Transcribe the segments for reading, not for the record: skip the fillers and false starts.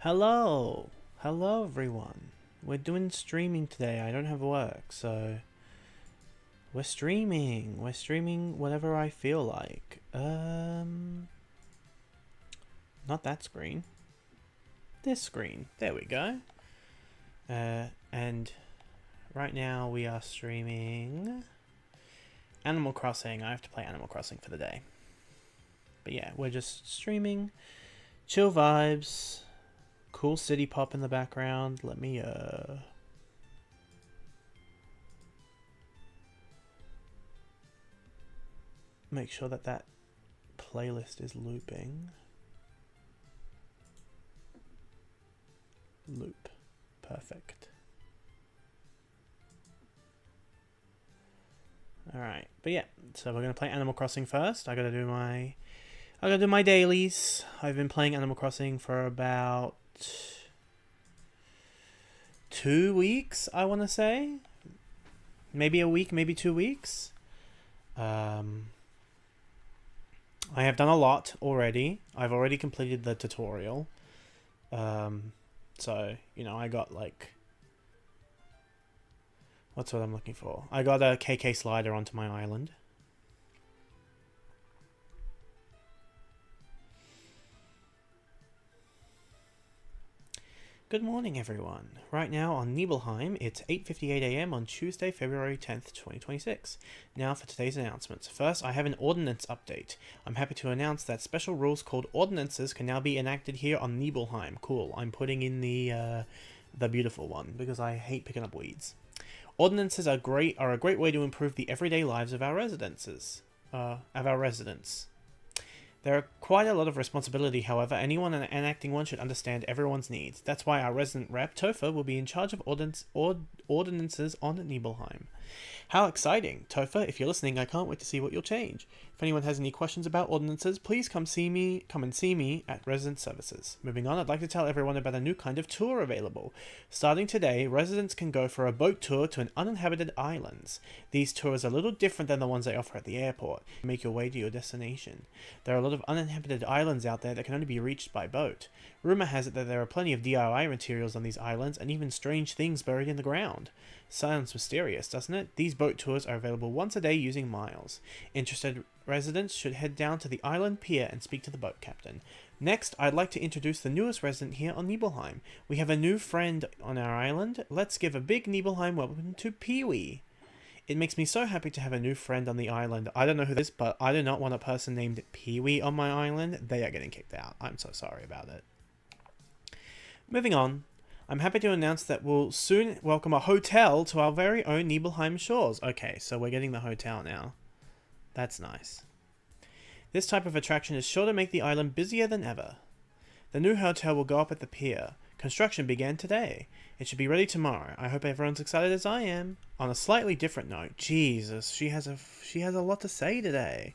Hello! Hello everyone. We're doing streaming today. I don't have work, so we're streaming. We're streaming whatever I feel like. Not that screen. This screen. There we go. And right now we are streaming Animal Crossing. I have to play Animal Crossing for the day. But yeah, we're just streaming. Chill vibes. Cool city pop in the background. Let me make sure that that playlist is looping. Loop. Perfect. Alright, but yeah, so we're gonna play Animal Crossing first. I gotta do my dailies. I've been playing Animal Crossing for about 2 weeks, I wanna say. Maybe a week, maybe 2 weeks. I have done a lot already. I've already completed the tutorial. So, I got like... What's what I'm looking for? I got a KK slider onto my island. Good morning, everyone. Right now on Nibelheim, it's 8:58 a.m. on Tuesday, February 10th, 2026. Now for today's announcements. First, I have an ordinance update. I'm happy to announce that special rules called ordinances can now be enacted here on Nibelheim. Cool. I'm putting in the beautiful one because I hate picking up weeds. Ordinances are a great way to improve the everyday lives of our residents. There are quite a lot of responsibility, however. Anyone enacting one should understand everyone's needs. That's why our resident rep, Topher, will be in charge of ordinances on Nibelheim. How exciting! Topher, if you're listening, I can't wait to see what you'll change. If anyone has any questions about ordinances, please come and see me at Resident Services. Moving on, I'd like to tell everyone about a new kind of tour available. Starting today, residents can go for a boat tour to an uninhabited islands. These tours are a little different than the ones they offer at the airport. Make your way to your destination. There are a lot of uninhabited islands out there that can only be reached by boat. Rumor has it that there are plenty of DIY materials on these islands and even strange things buried in the ground. Sounds mysterious, doesn't it? These boat tours are available once a day using miles. Interested residents should head down to the island pier and speak to the boat captain. Next, I'd like to introduce the newest resident here on Nibelheim. We have a new friend on our island. Let's give a big Nibelheim welcome to Pee-wee. It makes me so happy to have a new friend on the island. I don't know who this is, but I do not want a person named Pee-wee on my island. They are getting kicked out. I'm so sorry about it. Moving on. I'm happy to announce that we'll soon welcome a hotel to our very own Nibelheim shores. Okay, so we're getting the hotel now. That's nice. This type of attraction is sure to make the island busier than ever. The new hotel will go up at the pier. Construction began today. It should be ready tomorrow. I hope everyone's excited as I am. On a slightly different note, Jesus, she has a lot to say today.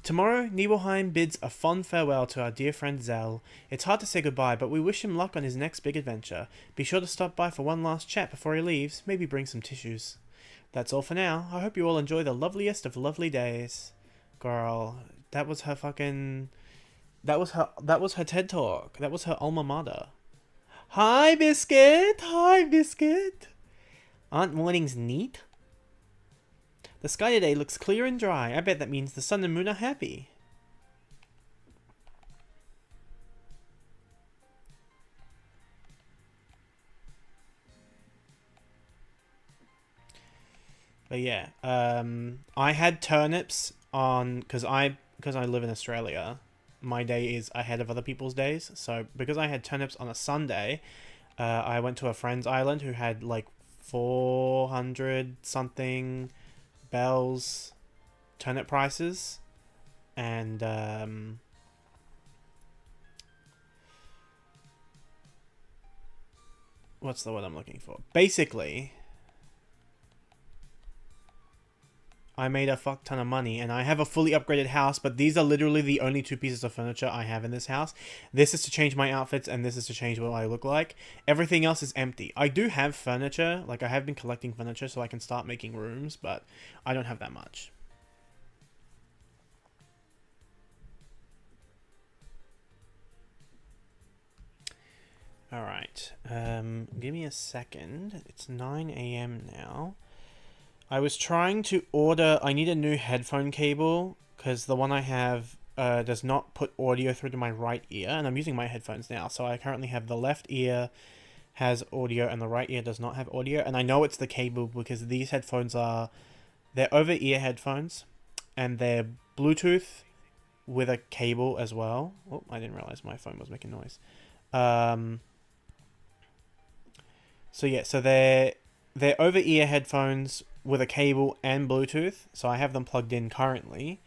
Tomorrow, Nibelheim bids a fond farewell to our dear friend Zell. It's hard to say goodbye, but we wish him luck on his next big adventure. Be sure to stop by for one last chat before he leaves. Maybe bring some tissues. That's all for now. I hope you all enjoy the loveliest of lovely days. Girl, that was her fucking... That was her TED Talk. That was her alma mater. Hi, Biscuit! Hi, Biscuit! Aren't mornings neat? The sky today looks clear and dry. I bet that means the sun and moon are happy. But yeah, I had turnips on because I live in Australia. My day is ahead of other people's days. So because I had turnips on a Sunday, I went to a friend's island who had like 400 something Bell's turnip prices, and what's the word I'm looking for? Basically, I made a fuck ton of money, and I have a fully upgraded house, but these are literally the only two pieces of furniture I have in this house. This is to change my outfits, and this is to change what I look like. Everything else is empty. I do have furniture, like I have been collecting furniture so I can start making rooms, but I don't have that much. Alright, give me a second. It's 9 a.m. now. I was trying to order... I need a new headphone cable, because the one I have does not put audio through to my right ear, and I'm using my headphones now, so I currently have the left ear has audio and the right ear does not have audio, and I know it's the cable because these headphones are... They're over-ear headphones, and they're Bluetooth with a cable as well. Oh, I didn't realize my phone was making noise. So yeah, so they're over-ear headphones with a cable and Bluetooth, so I have them plugged in currently.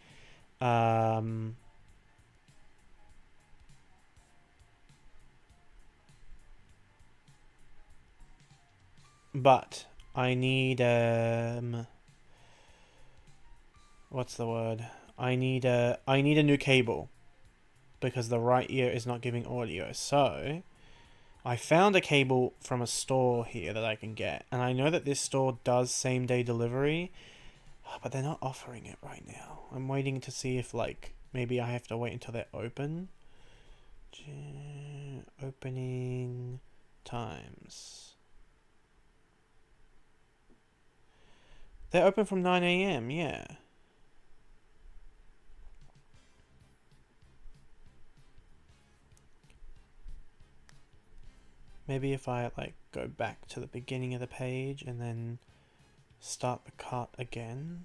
But I need what's the word? I need a new cable because the right ear is not giving audio. So I found a cable from a store here that I can get, and I know that this store does same-day delivery, but they're not offering it right now. I'm waiting to see if, like, maybe I have to wait until they're open. Opening times. They're open from 9 a.m., yeah. Maybe if I, like, go back to the beginning of the page and then start the cart again.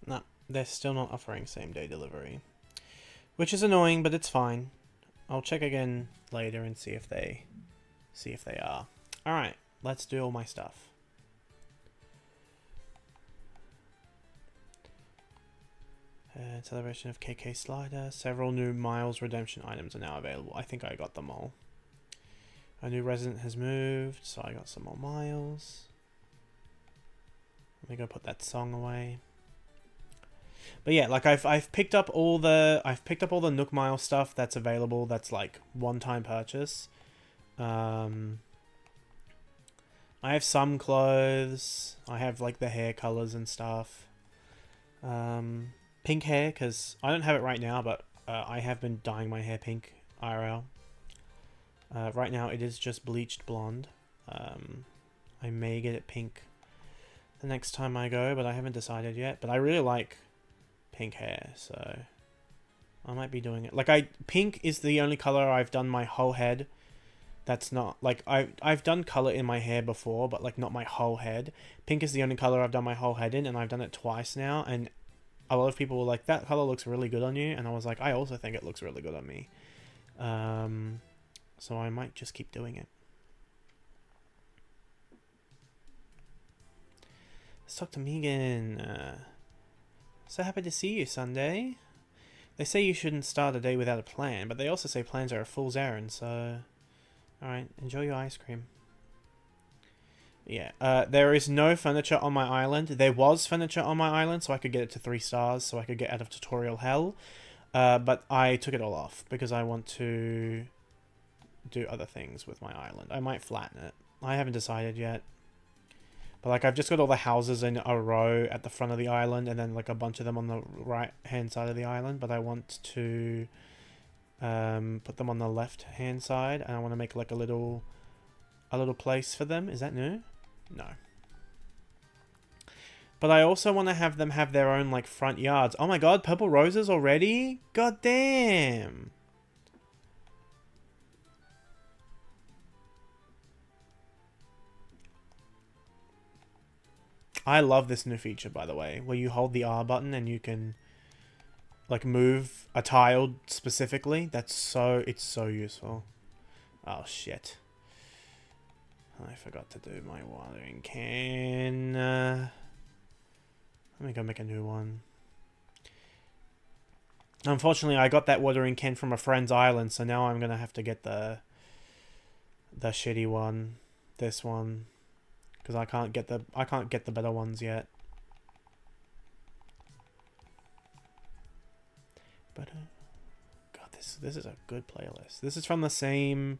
No, they're still not offering same-day delivery. Which is annoying, but it's fine. I'll check again later and see if they are. Alright, let's do all my stuff. Celebration of KK Slider. Several new Miles Redemption items are now available. I think I got them all. A new resident has moved, so I got some more miles. Let me go put that song away. But yeah, like I've picked up all the Nook Mile stuff that's available. That's like one-time purchase. I have some clothes. I have like the hair colors and stuff. Pink hair, because I don't have it right now, but I have been dyeing my hair pink IRL. Right now it is just bleached blonde. I may get it pink the next time I go, but I haven't decided yet. But I really like pink hair, so I might be doing it. Like, pink is the only color I've done my whole head. That's not, like, I've done color in my hair before, but like not my whole head. Pink is the only color I've done my whole head in, and I've done it twice now, and a lot of people were like, that color looks really good on you, and I was like, I also think it looks really good on me. So I might just keep doing it. Let's talk to Megan. So happy to see you, Sunday. They say you shouldn't start a day without a plan, but they also say plans are a fool's errand, so... Alright, enjoy your ice cream. Yeah, there is no furniture on my island. There was furniture on my island, so I could get it to 3 stars, so I could get out of tutorial hell. But I took it all off, because I want to do other things with my island. I might flatten it. I haven't decided yet. But like, I've just got all the houses in a row at the front of the island, and then like a bunch of them on the right hand side of the island. But I want to put them on the left hand side, and I want to make like a little place for them. Is that new? No. But I also want to have them have their own like front yards. Oh my god, purple roses already? God damn. I love this new feature, by the way, where you hold the R button and you can like move a tile specifically. It's so useful. Oh shit. I forgot to do my watering can. Let me go make a new one. Unfortunately, I got that watering can from a friend's island, so now I'm gonna have to get the shitty one, this one, because I can't get the better ones yet. But God, this is a good playlist. This is from the same.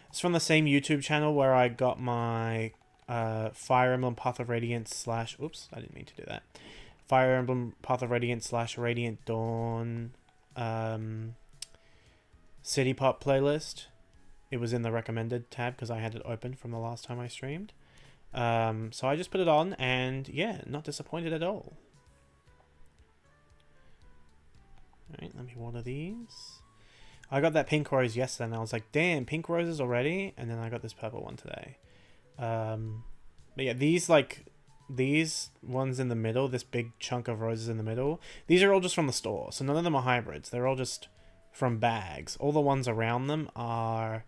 It's from the same YouTube channel where I got my Fire Emblem Path of Radiance / oops, I didn't mean to do that. Fire Emblem Path of Radiance / Radiant Dawn City Pop playlist. It was in the recommended tab because I had it open from the last time I streamed. So I just put it on and yeah, not disappointed at all. Alright, let me water these. I got that pink rose yesterday and I was like, damn, pink roses already? And then I got this purple one today. But yeah, these ones in the middle, this big chunk of roses in the middle, these are all just from the store. So none of them are hybrids. They're all just from bags. All the ones around them are,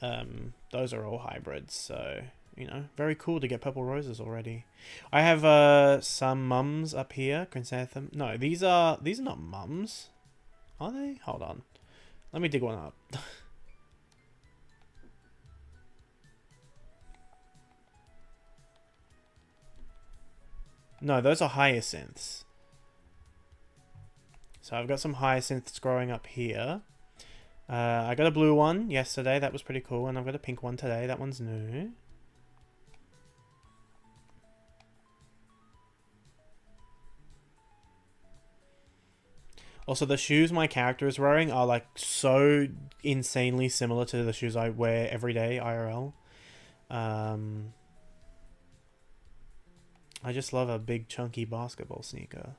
those are all hybrids. So, you know, very cool to get purple roses already. I have some mums up here. Chrysanthemum. No, these are not mums. Are they? Hold on. Let me dig one up. No, those are hyacinths. So I've got some hyacinths growing up here. I got a blue one yesterday. That was pretty cool. And I've got a pink one today. That one's new. Also, the shoes my character is wearing are like so insanely similar to the shoes I wear every day IRL. I just love a big chunky basketball sneaker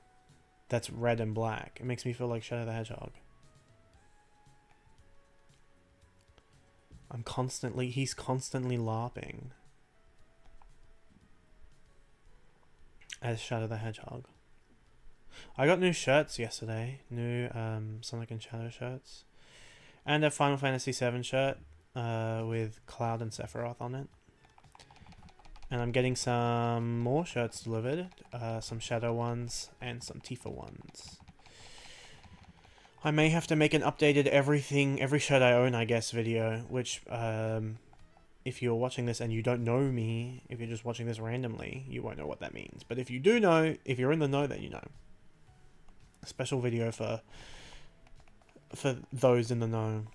that's red and black. It makes me feel like Shadow the Hedgehog. He's constantly LARPing as Shadow the Hedgehog. I got new shirts yesterday. New Sonic and Shadow shirts. And a Final Fantasy VII shirt with Cloud and Sephiroth on it. And I'm getting some more shirts delivered. Some Shadow ones and some Tifa ones. I may have to make an updated every shirt I own, I guess, video. Which, if you're watching this and you don't know me, if you're just watching this randomly, you won't know what that means. But if you do know, if you're in the know, then you know. A special video for those in the know.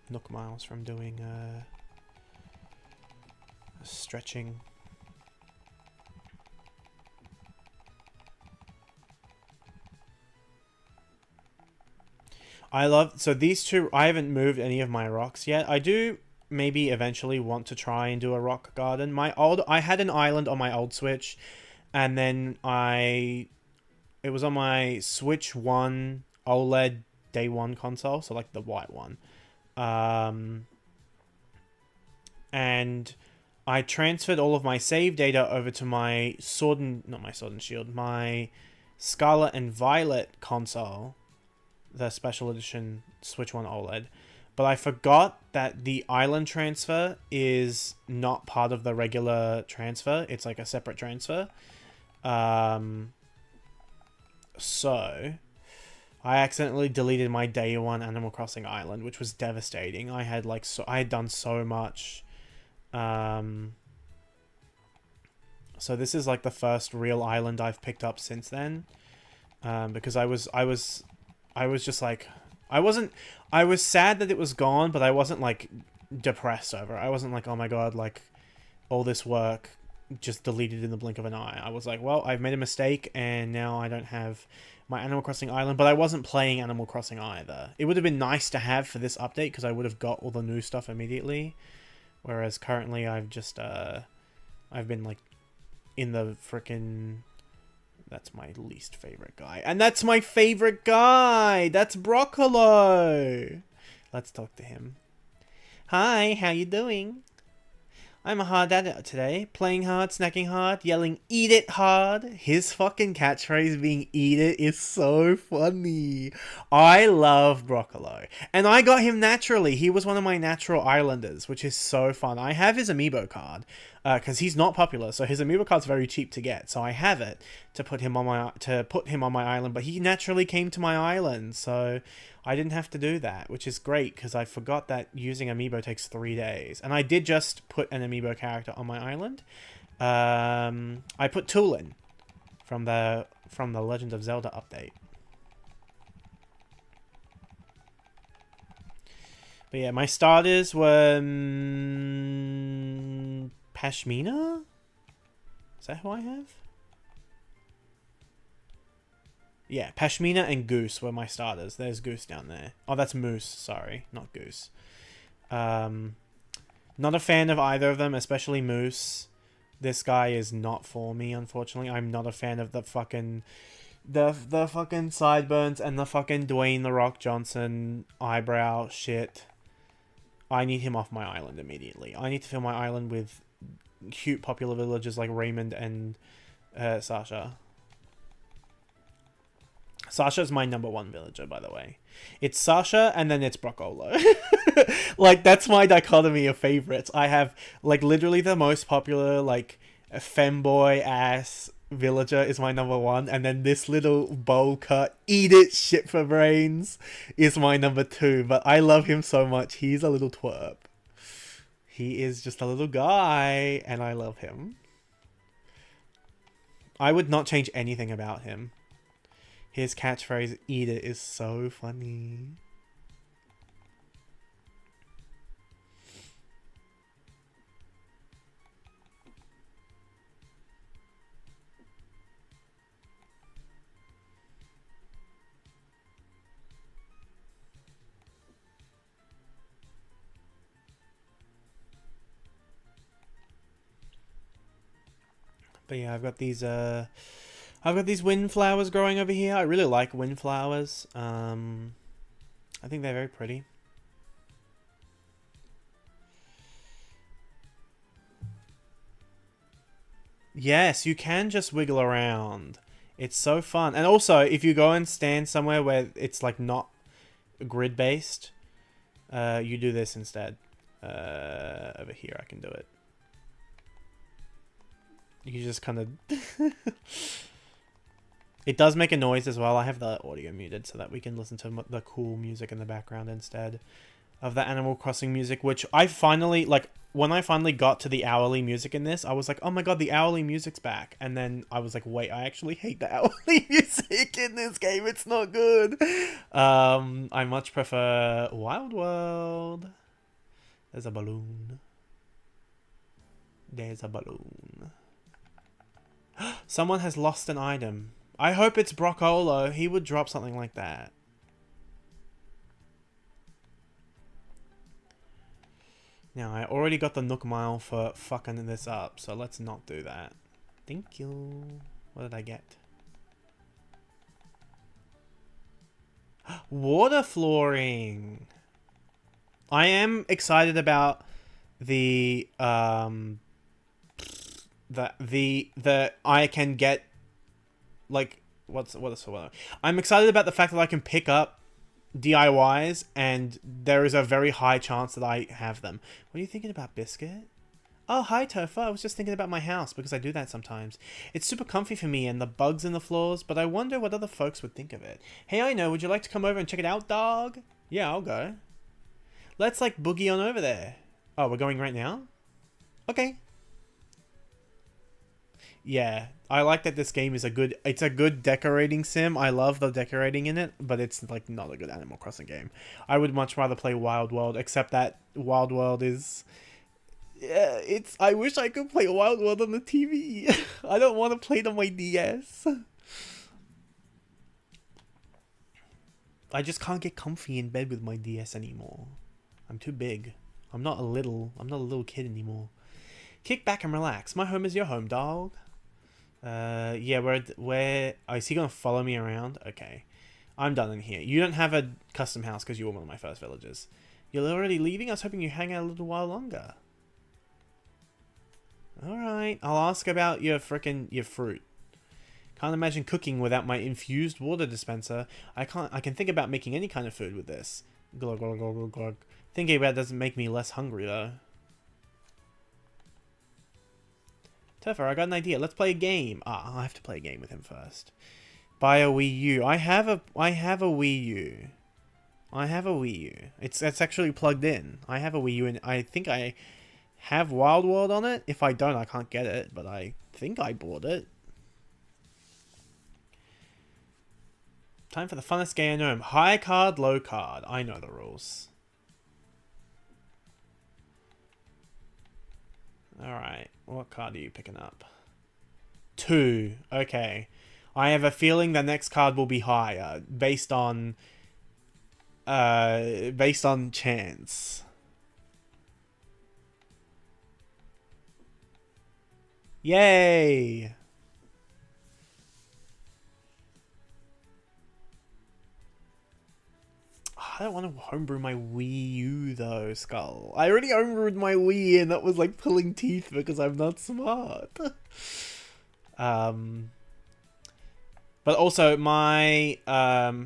Nook Miles from doing stretching. So these two, I haven't moved any of my rocks yet. I do maybe eventually want to try and do a rock garden. I had an island on my old Switch, and then it was on my Switch 1 OLED Day 1 console, so like the white one. And I transferred all of my save data over to my not my Sword and Shield, my Scarlet and Violet console, the special edition Switch 1 OLED. But I forgot that the island transfer is not part of the regular transfer. It's like a separate transfer. So I accidentally deleted my Day 1 Animal Crossing Island, which was devastating. I had done so much. So this is like the first real island I've picked up since then. Because I was just like, I was sad that it was gone, but I wasn't like depressed over it. I wasn't like, oh my god, like all this work just deleted in the blink of an eye. I was like, well, I've made a mistake and now I don't have my Animal Crossing Island, but I wasn't playing Animal Crossing either. It would have been nice to have for this update because I would have got all the new stuff immediately. Whereas currently I've just, I've been like in the frickin', that's my least favorite guy. And that's my favorite guy! That's Broccolo! Let's talk to him. Hi, how you doing? I'm hard at it today. Playing hard, snacking hard, yelling eat it hard. His fucking catchphrase being eat it is so funny. I love Broccolo. And I got him naturally. He was one of my natural islanders, which is so fun. I have his amiibo card because he's not popular, so his amiibo card's very cheap to get. So I have it to put him on my island, but he naturally came to my island, so I didn't have to do that, which is great because I forgot that using amiibo takes 3 days. And I did just put an amiibo character on my island. I put Tulin from the Legend of Zelda update. But yeah, my starters were Pashmina? Is that who I have? Yeah, Pashmina and Goose were my starters. There's Goose down there. Oh, that's Moose. Sorry, not Goose. Not a fan of either of them, especially Moose. This guy is not for me, unfortunately. I'm not a fan of the fucking sideburns and the fucking Dwayne The Rock Johnson eyebrow shit. I need him off my island immediately. I need to fill my island with cute popular villagers like Raymond and Sasha. Sasha's my number 1 villager, by the way. It's Sasha, and then it's Broccolo. Like, that's my dichotomy of favorites. I have, like, literally the most popular, like, femboy-ass villager is my number 1, and then this little bowl cut, eat it, shit for brains, is my number 2. But I love him so much. He's a little twerp. He is just a little guy, and I love him. I would not change anything about him. His catchphrase, eat it, is so funny. But yeah, I've got these windflowers growing over here. I really like windflowers. I think they're very pretty. Yes, you can just wiggle around. It's so fun. And also, if you go and stand somewhere where it's like not grid based, you do this instead. Over here, I can do it. You just kind of... It does make a noise as well. I have the audio muted so that we can listen to the cool music in the background instead of the Animal Crossing music, which I finally, like, when I finally got to the hourly music in this, I was like, oh my god, the hourly music's back. And then I was like, wait, I actually hate the hourly music in this game. It's not good. I much prefer Wild World. There's a balloon. There's a balloon. Someone has lost an item. I hope it's Broccolo. He would drop something like that. Now, I already got the Nook Mile for fucking this up, so let's not do that. Thank you. What did I get? Water flooring. I am excited about the I can get, like, I'm excited about the fact that I can pick up DIYs and there is a very high chance that I have them. What are you thinking about, Biscuit? Oh, hi, Topher. I was just thinking about my house because I do that sometimes. It's super comfy for me and the bugs in the floors, but I wonder what other folks would think of it. Hey, I know. Would you like to come over and check it out, dog? Yeah, I'll go. Let's, like, boogie on over there. Oh, we're going right now? Okay. Yeah, I like that this game is it's a good decorating sim. I love the decorating in it, but it's like not a good Animal Crossing game. I would much rather play Wild World, except that Wild World is... Yeah, I wish I could play Wild World on the TV. I don't want to play it on my DS. I just can't get comfy in bed with my DS anymore. I'm too big. I'm not a little kid anymore. Kick back and relax. My home is your home, dog. Yeah, where... Oh, is he gonna follow me around? Okay. I'm done in here. You don't have a custom house because you were one of my first villagers. You're already leaving? I was hoping you'd hang out a little while longer. Alright, I'll ask about your fruit. Can't imagine cooking without my infused water dispenser. I can think about making any kind of food with this. Glug, glug, glug, glug, glug. Thinking about it doesn't make me less hungry though. Topher, I got an idea. Let's play a game. I have to play a game with him first. Buy a Wii U. I have a Wii U. I have a Wii U. It's actually plugged in. I have a Wii U and I think I have Wild World on it. If I don't, I can't get it, but I think I bought it. Time for the funnest game I know. High card, low card. I know the rules. Alright, what card are you picking up? 2. Okay. I have a feeling the next card will be higher, based on chance. Yay! I don't want to homebrew my Wii U though, Skull. I already homebrewed my Wii and that was like pulling teeth because I'm not smart. But also my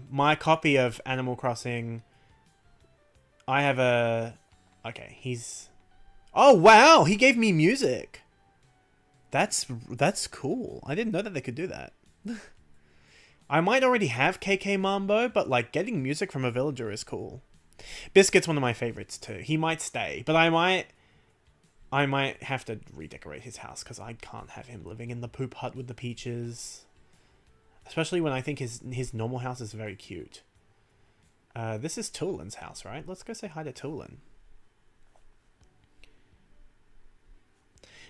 my copy of Animal Crossing, I have a... Okay, he's... Oh wow, he gave me music. That's cool. I didn't know that they could do that. I might already have KK Mambo, but like getting music from a villager is cool. Biscuit's one of my favorites too. He might stay, but I might have to redecorate his house because I can't have him living in the poop hut with the peaches. Especially when I think his normal house is very cute. This is Toolin's house, right? Let's go say hi to Toolin.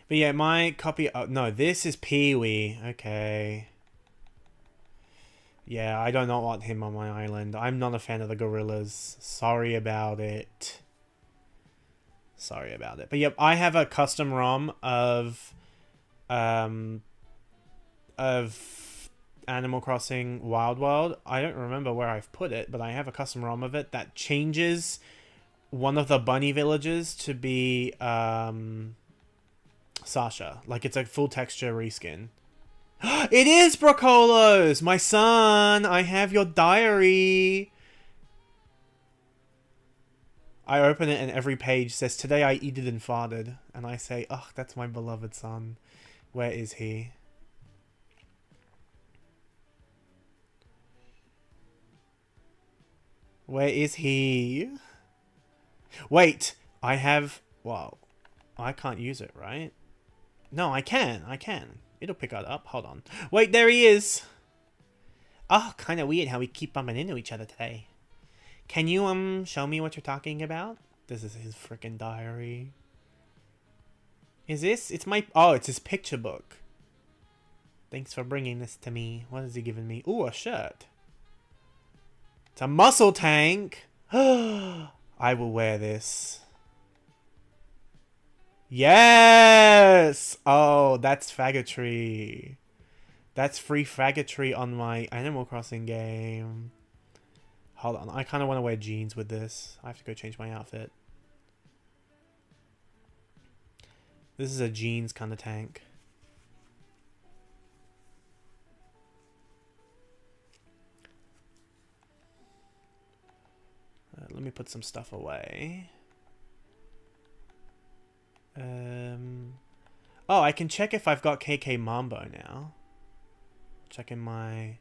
But yeah, my copy... Oh, no, this is Pee-wee. Okay. Yeah, I do not want him on my island. I'm not a fan of the gorillas. Sorry about it. Sorry about it. But yep, I have a custom ROM of Animal Crossing Wild World. I don't remember where I've put it, but I have a custom ROM of it that changes one of the bunny villages to be Sasha. Like it's a full texture reskin. It is Brocolos! My son! I have your diary! I open it and every page says, "Today I eated and farted." And I say, "Oh, that's my beloved son. Where is he?" Where is he? Wait! I have... Well, I can't use it, right? No, I can. I can. It'll pick it up. Hold on. Wait, there he is! Oh, kind of weird how we keep bumping into each other today. Can you, show me what you're talking about? This is his freaking diary. Is this? It's my... Oh, it's his picture book. Thanks for bringing this to me. What has he given me? Ooh, a shirt. It's a muscle tank. I will wear this. Yes! Oh, that's faggotry. That's free faggotry on my Animal Crossing game. Hold on, I kind of want to wear jeans with this. I have to go change my outfit. This is a jeans kind of tank. Let me put some stuff away. Oh, I can check if I've got KK Mambo now. Check in my...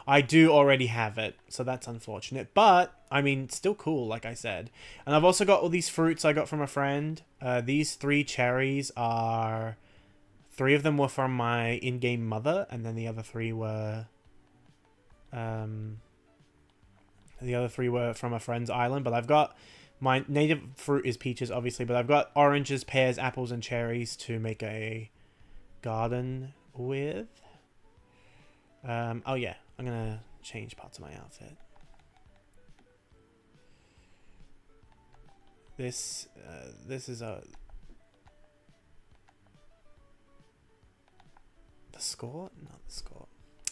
I do already have it, so that's unfortunate. But, I mean, still cool, like I said. And I've also got all these fruits I got from a friend. These 3 cherries are... 3 of them were from my in-game mother, and then the other 3 were... the other 3 were from a friend's island, but I've got... My native fruit is peaches, obviously, but I've got oranges, pears, apples, and cherries to make a garden with. Oh yeah, I'm gonna change parts of my outfit. This is a... The skirt? Not the skirt.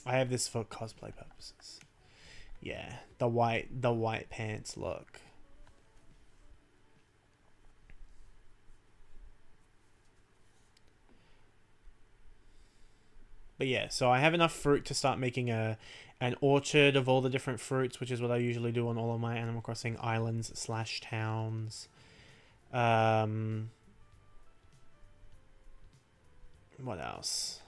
I have this for cosplay purposes. Yeah, the white pants look. But yeah, so I have enough fruit to start making an orchard of all the different fruits, which is what I usually do on all of my Animal Crossing islands slash towns. What else?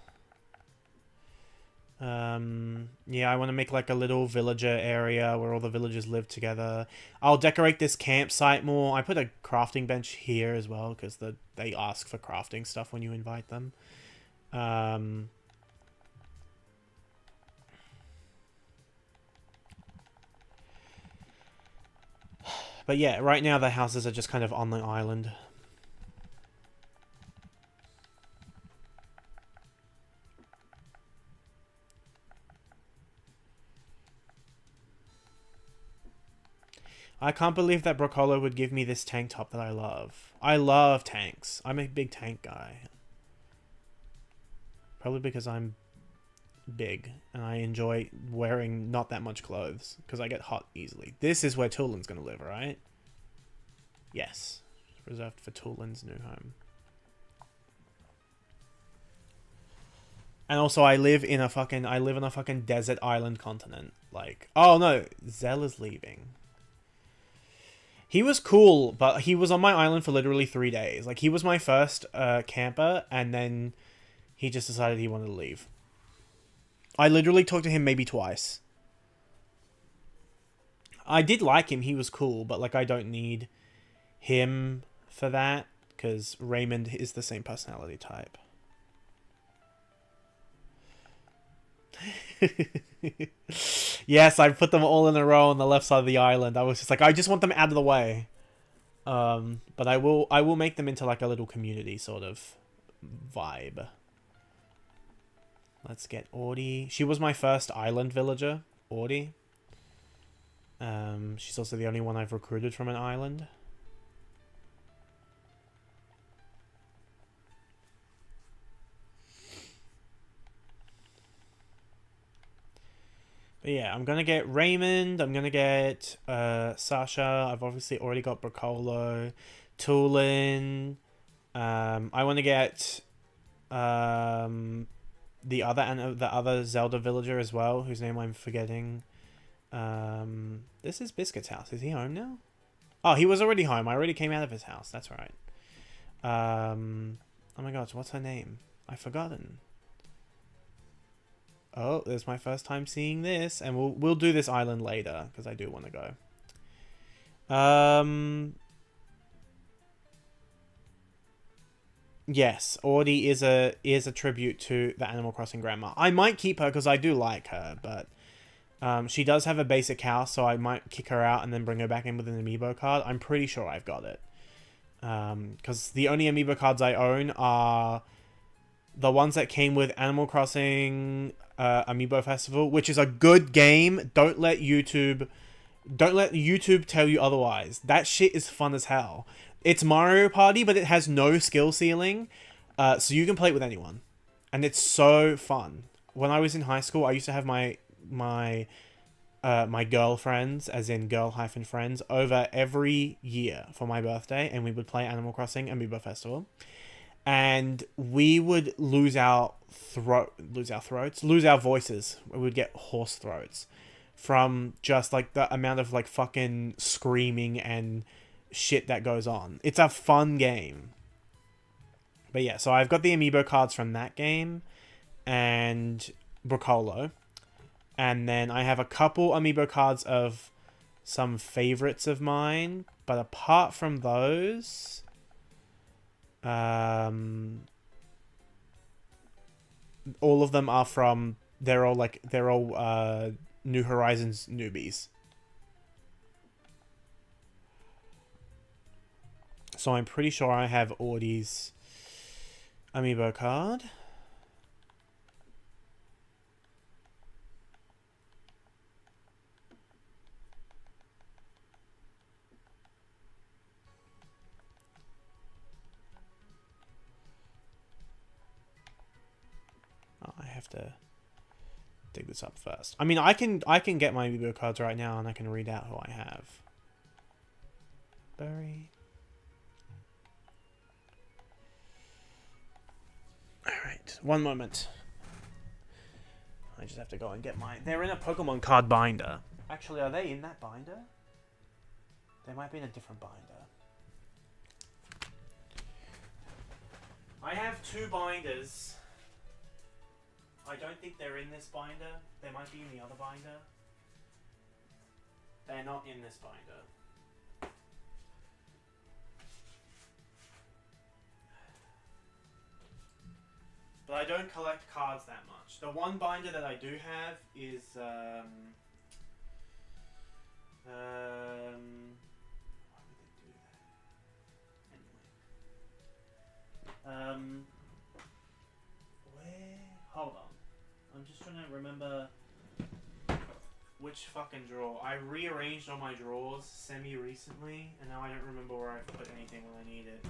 Yeah, I want to make like a little villager area where all the villagers live together. I'll decorate this campsite more. I put a crafting bench here as well because they ask for crafting stuff when you invite them. But yeah, right now the houses are just kind of on the island. I can't believe that Broccolo would give me this tank top that I love. I love tanks. I'm a big tank guy. Probably because I'm big and I enjoy wearing not that much clothes because I get hot easily. This is where Tulin's going to live, right? Yes. Reserved for Tulin's new home. And also I live in a fucking desert island continent. Like, oh no, Zell is leaving. He was cool, but he was on my island for literally 3 days. Like, he was my first camper, and then he just decided he wanted to leave. I literally talked to him maybe twice. I did like him, he was cool, but like I don't need him for that, because Raymond is the same personality type. Yes, I put them all in a row on the left side of the island. I was just like, I just want them out of the way. But I will make them into like a little community sort of vibe. Let's get Audie. She was my first island villager, Audie. She's also the only one I've recruited from an island. But yeah, I'm gonna get Raymond. I'm gonna get Sasha. I've obviously already got Broccolo, Tulin. I want to get the other Zelda villager as well, whose name I'm forgetting. This is Biscuit's house. Is he home now? Oh, he was already home. I already came out of his house. That's right. Oh my gosh, what's her name? I've forgotten. Oh, there's my first time seeing this, and we'll do this island later because I do want to go. Yes, Audie is a tribute to the Animal Crossing grandma. I might keep her because I do like her, but she does have a basic house, so I might kick her out and then bring her back in with an amiibo card. I'm pretty sure I've got it. Because the only amiibo cards I own are the ones that came with Animal Crossing Amiibo Festival, which is a good game. Don't let YouTube tell you otherwise. That shit is fun as hell. It's Mario Party, but it has no skill ceiling, so you can play it with anyone, and it's so fun. When I was in high school, I used to have my girlfriends, as in girl-friends, over every year for my birthday, and we would play Animal Crossing Amiibo Festival. And we would lose our voices. We would get hoarse throats from just like the amount of like fucking screaming and shit that goes on. It's a fun game. But yeah, so I've got the amiibo cards from that game and Broccolo. And then I have a couple amiibo cards of some favorites of mine. But apart from those, all of them are from, they're all New Horizons newbies. So I'm pretty sure I have Audie's amiibo card. Oh, I have to dig this up first. I mean, I can get my amiibo cards right now and I can read out who I have. Berry. Alright, one moment. I just have to go and get my... They're in a Pokemon card binder. Actually, are they in that binder? They might be in a different binder. I have 2 binders. I don't think they're in this binder. They might be in the other binder. They're not in this binder. But I don't collect cards that much. The one binder that I do have is why would they do that? Anyway. Where? Hold on. I'm just trying to remember which fucking drawer. I rearranged all my drawers semi-recently, and now I don't remember where I put anything when I need it.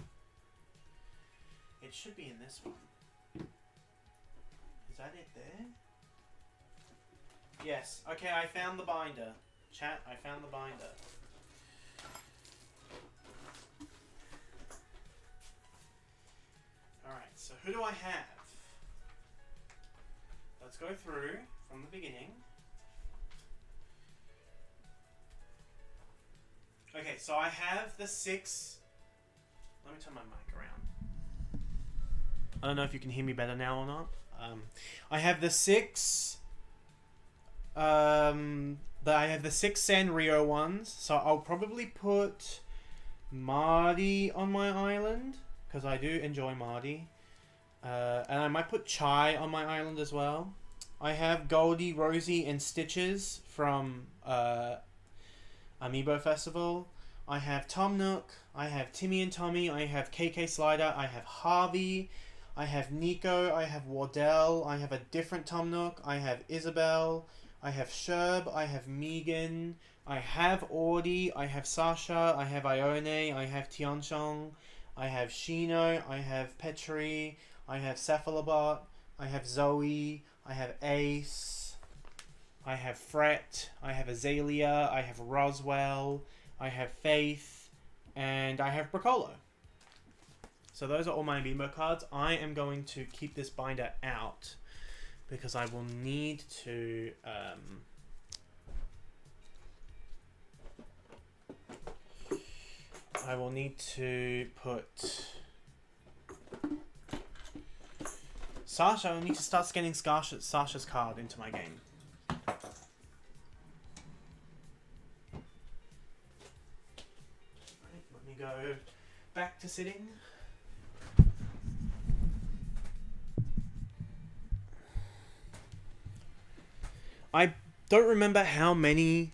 It should be in this one. Is that it there? Yes. Okay, I found the binder. Chat, I found the binder. Alright, so who do I have? Let's go through from the beginning. Okay, so I have the 6... Let me turn my mic around. I don't know if you can hear me better now or not. I have the 6... I have the 6 Sanrio ones, so I'll probably put Marty on my island, because I do enjoy Marty. And I might put Chai on my island as well. I have Goldie, Rosie, and Stitches from Amiibo Festival. I have Tom Nook. I have Timmy and Tommy. I have KK Slider. I have Harvey. I have Nico. I have Wardell. I have a different Tom Nook. I have Isabel. I have Sherb. I have Megan. I have Audie. I have Sasha. I have Ione. I have Tianchong. I have Shino. I have Petri. I have Cephalobot. I have Zoe. I have Ace. I have Fret. I have Azalea. I have Roswell. I have Faith. And I have Bricolo. So those are all my Amiibo cards. I am going to keep this binder out because I will need to put Sasha. I need to start scanning Sasha's card into my game. Right, let me go back to sitting. I don't remember how many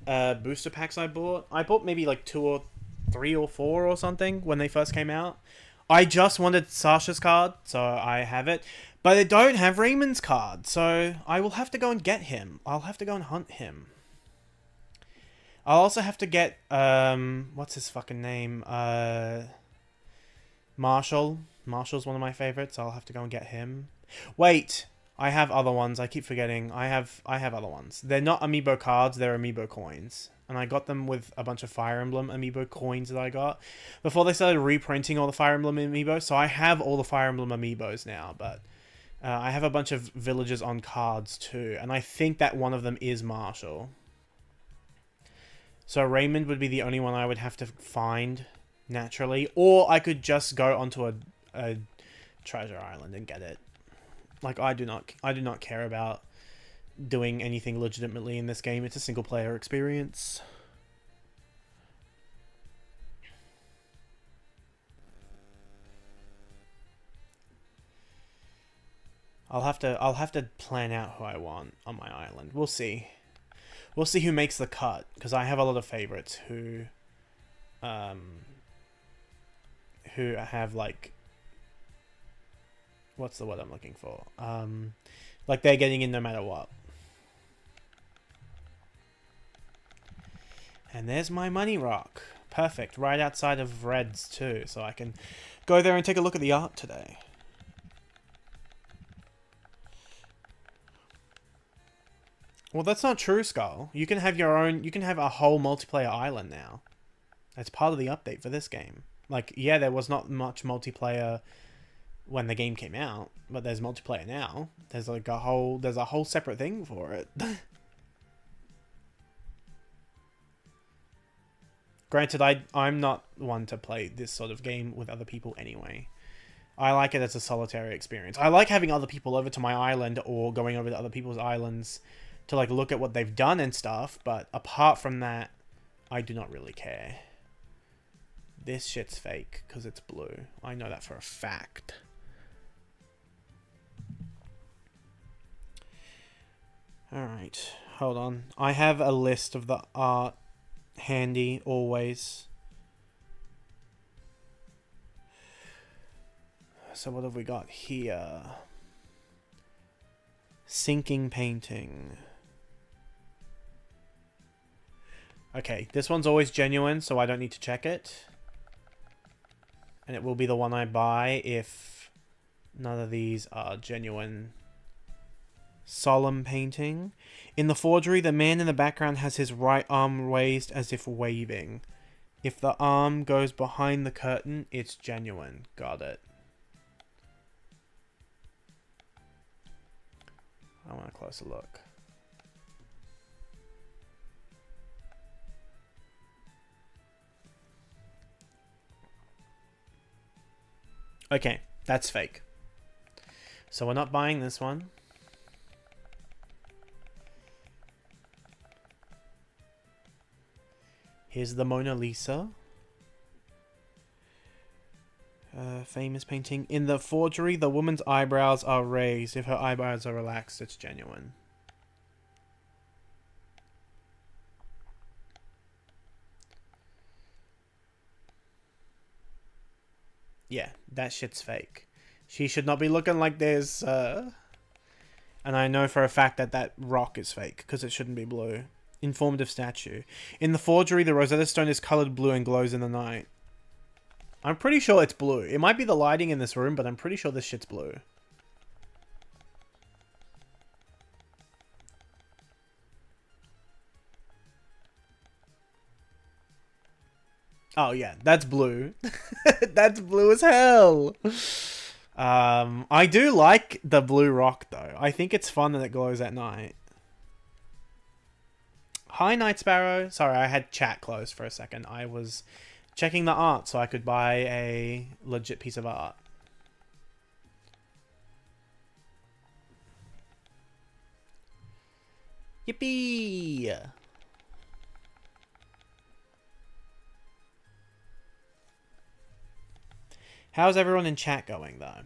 booster packs I bought. I bought maybe like 2 or 3 or 4 or something when they first came out. I just wanted Sasha's card, so I have it. But they don't have Raymond's card, so I will have to go and get him. I'll have to go and hunt him. I'll also have to get, what's his fucking name? Marshall. Marshall's one of my favorites, so I'll have to go and get him. Wait, I have other ones. I keep forgetting. I have other ones. They're not Amiibo cards, they're Amiibo coins. And I got them with a bunch of Fire Emblem Amiibo coins that I got before they started reprinting all the Fire Emblem Amiibo. So I have all the Fire Emblem Amiibos now, but I have a bunch of villagers on cards too. And I think that one of them is Marshall. So Raymond would be the only one I would have to find naturally. Or I could just go onto a treasure island and get it. Like, I do not care about doing anything legitimately in this game. It's a single player experience. I'll have to plan out who I want on my island. We'll see. We'll see who makes the cut, because I have a lot of favorites who have, like, what's the word I'm looking for? Like, they're getting in no matter what. And there's my money rock. Perfect. Right outside of Red's too, so I can go there and take a look at the art today. Well, that's not true, Skull. You can have your own... You can have a whole multiplayer island now. That's part of the update for this game. Like, yeah, there was not much multiplayer when the game came out, but there's multiplayer now. There's like a whole separate thing for it. Granted, I'm not one to play this sort of game with other people anyway. I like it as a solitary experience. I like having other people over to my island or going over to other people's islands to like look at what they've done and stuff, but apart from that, I do not really care. This shit's fake because it's blue. I know that for a fact. Alright, hold on. I have a list of the art handy always. So what have we got here? Sinking painting. Okay, this one's always genuine, so I don't need to check it. And it will be the one I buy if none of these are genuine. Solemn painting. In the forgery, the man in the background has his right arm raised as if waving. If the arm goes behind the curtain, it's genuine. Got it. I want a closer look. Okay, that's fake. So we're not buying this one. Here's the Mona Lisa. Famous painting. In the forgery, the woman's eyebrows are raised. If her eyebrows are relaxed, it's genuine. Yeah, that shit's fake. She should not be looking like this. And I know for a fact that that rock is fake, because it shouldn't be blue. Informative statue. In the forgery, the Rosetta Stone is coloured blue and glows in the night. I'm pretty sure it's blue. It might be the lighting in this room, but I'm pretty sure this shit's blue. Oh yeah, that's blue. That's blue as hell. I do like the blue rock though. I think it's fun that it glows at night. Hi, Night Sparrow. Sorry, I had chat closed for a second. I was checking the art so I could buy a legit piece of art. Yippee! How's everyone in chat going, though?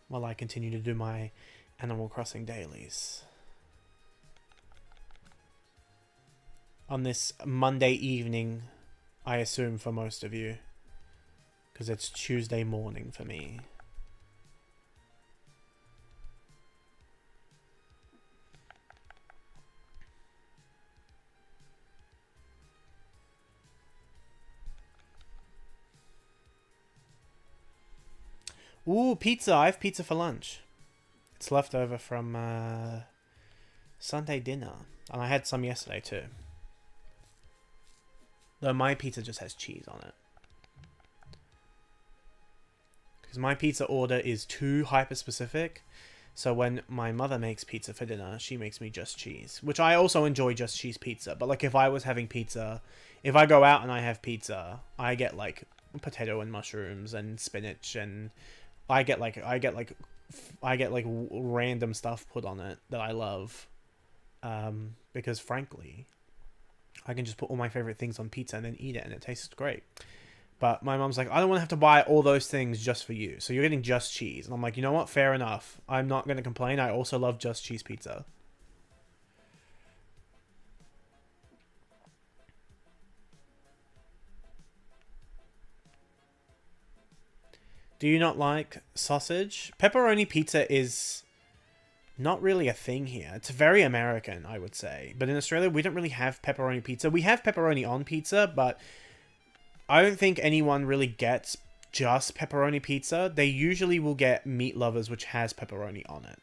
While I continue to do my Animal Crossing dailies. On this Monday evening, I assume for most of you. Because it's Tuesday morning for me. Ooh, pizza. I have pizza for lunch. It's left over from Sunday dinner. And I had some yesterday too. Though my pizza just has cheese on it. Because my pizza order is too hyper-specific. So when my mother makes pizza for dinner, she makes me just cheese. Which I also enjoy just cheese pizza. But like if I was having pizza... If I go out and I have pizza, I get like potato and mushrooms and spinach and... I get like random stuff put on it that I love. Because frankly, I can just put all my favorite things on pizza and then eat it and it tastes great. But my mom's like, I don't want to have to buy all those things just for you. So you're getting just cheese. And I'm like, you know what? Fair enough. I'm not going to complain. I also love just cheese pizza. Do you not like sausage? Pepperoni pizza is not really a thing here. It's very American, I would say. But in Australia, we don't really have pepperoni pizza. We have pepperoni on pizza, but I don't think anyone really gets just pepperoni pizza. They usually will get Meat Lovers, which has pepperoni on it.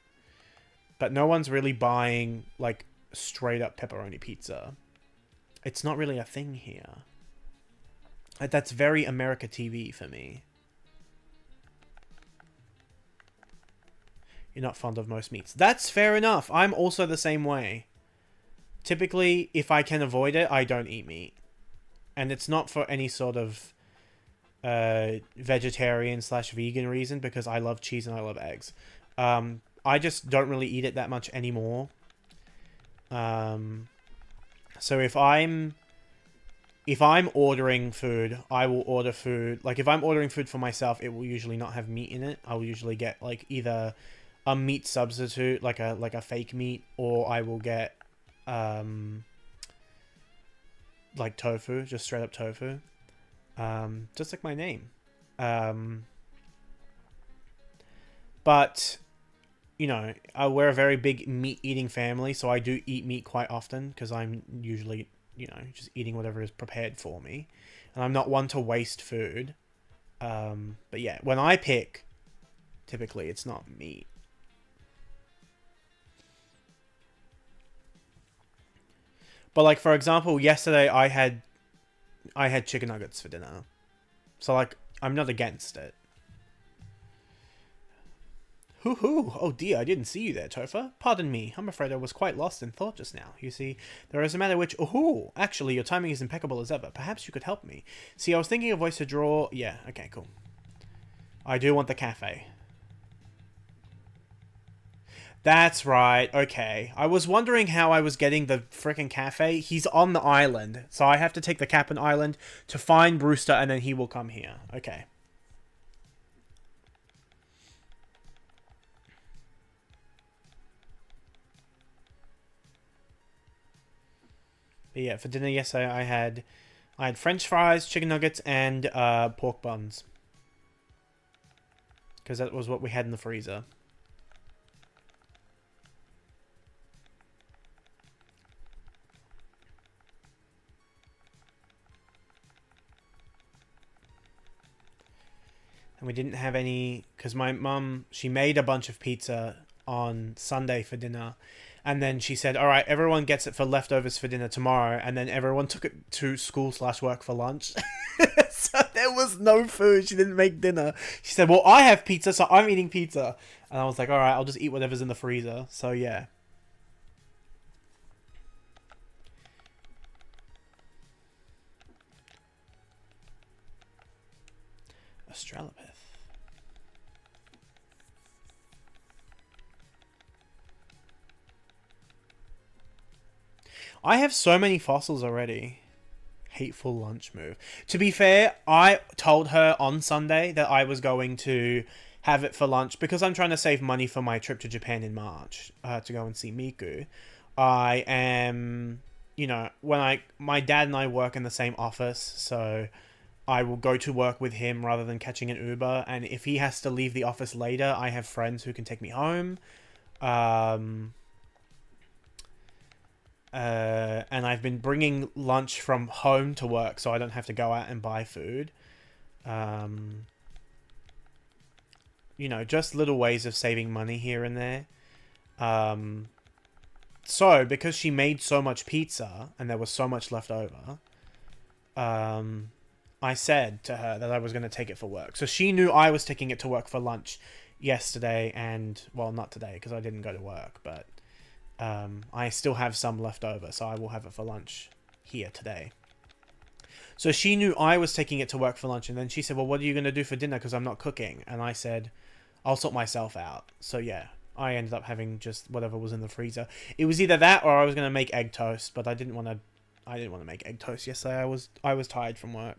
But no one's really buying, like, straight up pepperoni pizza. It's not really a thing here. That's very America TV for me. You're not fond of most meats. That's fair enough. I'm also the same way. Typically, if I can avoid it, I don't eat meat. And it's not for any sort of vegetarian/vegan reason, because I love cheese and I love eggs. I just don't really eat it that much anymore. So if I'm ordering food, I will order food. Like, if I'm ordering food for myself, it will usually not have meat in it. I will usually get, like, either a meat substitute, like a fake meat, or I will get, like, tofu, just straight up tofu. Just like my name. But, you know, we're a very big meat-eating family, so I do eat meat quite often, because I'm usually, you know, just eating whatever is prepared for me. And I'm not one to waste food. But yeah, when I pick, typically it's not meat. But, like, for example, yesterday I had chicken nuggets for dinner. So, like, I'm not against it. Hoo-hoo! Oh dear, I didn't see you there, Topher. Pardon me, I'm afraid I was quite lost in thought just now. You see, there is a matter which... Oh, actually, your timing is impeccable as ever. Perhaps you could help me. See, I was thinking of ways to draw... Yeah, okay, cool. I do want the cafe. That's right, okay. I was wondering how I was getting the frickin' cafe. He's on the island, so I have to take the Cap'n Island to find Brewster, and then he will come here. Okay. But yeah, for dinner yesterday I had French fries, chicken nuggets, and pork buns. Because that was what we had in the freezer. And we didn't have any, because my mum, she made a bunch of pizza on Sunday for dinner. And then she said, all right, everyone gets it for leftovers for dinner tomorrow. And then everyone took it to school/work for lunch. So there was no food. She didn't make dinner. She said, well, I have pizza, so I'm eating pizza. And I was like, all right, I'll just eat whatever's in the freezer. So yeah. Australopith. I have so many fossils already. Hateful lunch move. To be fair, I told her on Sunday that I was going to have it for lunch because I'm trying to save money for my trip to Japan in March to go and see Miku. I am, you know, my dad and I work in the same office, so I will go to work with him rather than catching an Uber. And if he has to leave the office later, I have friends who can take me home. And I've been bringing lunch from home to work so I don't have to go out and buy food. You know, just little ways of saving money here and there. So, because she made so much pizza and there was so much left over, I said to her that I was going to take it for work. So she knew I was taking it to work for lunch yesterday and, well, not today because I didn't go to work, but I still have some left over, so I will have it for lunch here today. So she knew I was taking it to work for lunch, and then she said, well, what are you going to do for dinner because I'm not cooking? And I said, I'll sort myself out. So yeah, I ended up having just whatever was in the freezer. It was either that or I was going to make egg toast, but I didn't want to make egg toast yesterday. I was tired from work.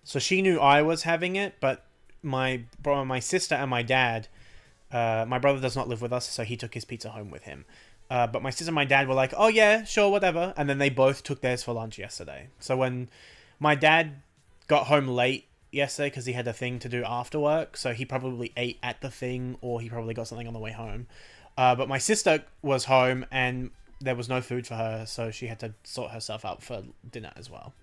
So she knew I was having it, but my sister and my dad, my brother does not live with us, so he took his pizza home with him. But my sister and my dad were like, oh yeah, sure, whatever. And then they both took theirs for lunch yesterday. So when my dad got home late yesterday because he had a thing to do after work, so he probably ate at the thing or he probably got something on the way home. But my sister was home and there was no food for her, so she had to sort herself out for dinner as well.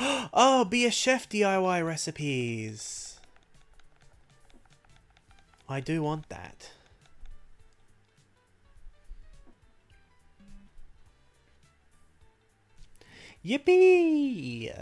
Oh, be a chef DIY recipes. I do want that. Yippee!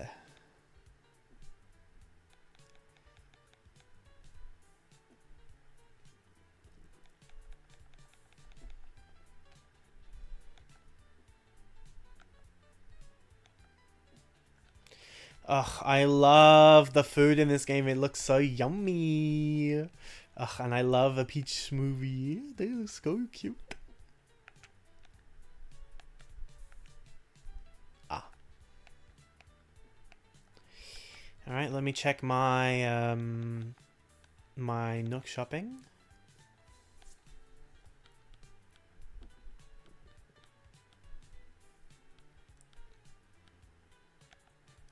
Ugh, I love the food in this game. It looks so yummy. Ugh, and I love a peach smoothie. They look so cute. Ah. Alright, let me check my, my Nook shopping.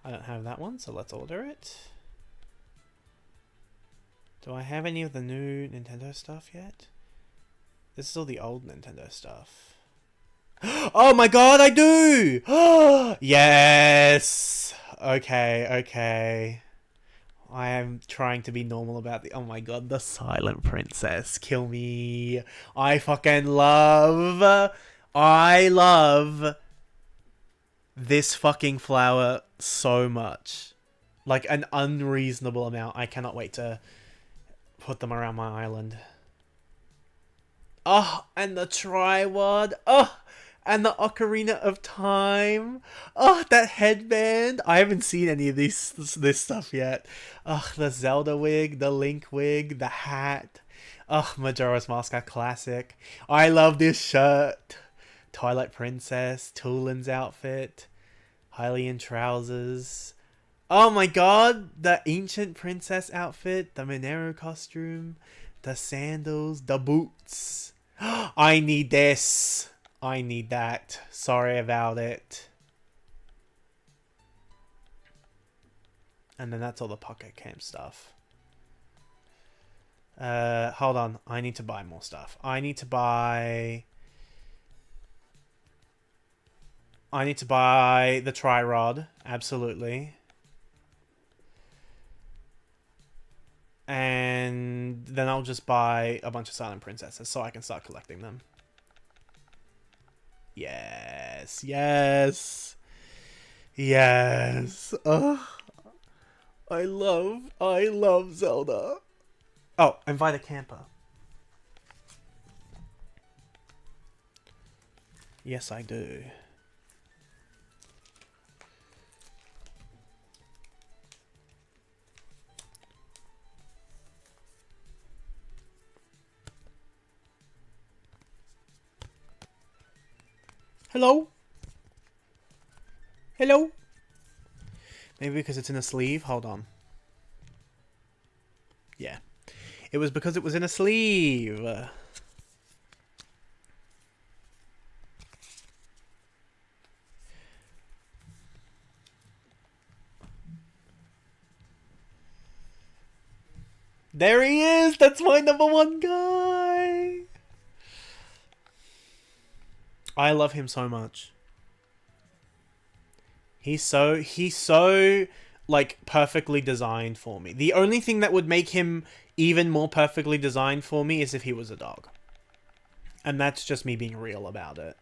I don't have that one, so let's order it. Do I have any of the new Nintendo stuff yet? This is all the old Nintendo stuff. Oh my god, I do! Yes! Okay, okay. I am trying to be normal about the... Oh my god, the Silent Princess. Kill me. I fucking love... I love... this fucking flower so much. Like, an unreasonable amount. I cannot wait to put them around my island. Oh, and the Triwad. Oh, and the Ocarina of Time. Oh, that headband. I haven't seen any of this stuff yet. Oh, the Zelda wig, the Link wig, the hat. Oh, Majora's Mask, a classic. I love this shirt. Twilight Princess, Toolin's outfit, Hylian trousers. Oh my god, the Ancient Princess outfit, the Monero costume, the sandals, the boots. I need this. I need that. Sorry about it. And then that's all the Pocket Camp stuff. Hold on. I need to buy more stuff. I need to buy the Tri-Rod. Absolutely. And then I'll just buy a bunch of Silent Princesses so I can start collecting them. Yes. Yes. Yes. Ugh. I love Zelda. Oh, invite a camper. Yes, I do. Hello? Hello? Maybe because it's in a sleeve? Hold on. Yeah. It was because it was in a sleeve. There he is! That's my #1 guy! I love him so much. He's so like perfectly designed for me. The only thing that would make him even more perfectly designed for me is if he was a dog. And that's just me being real about it.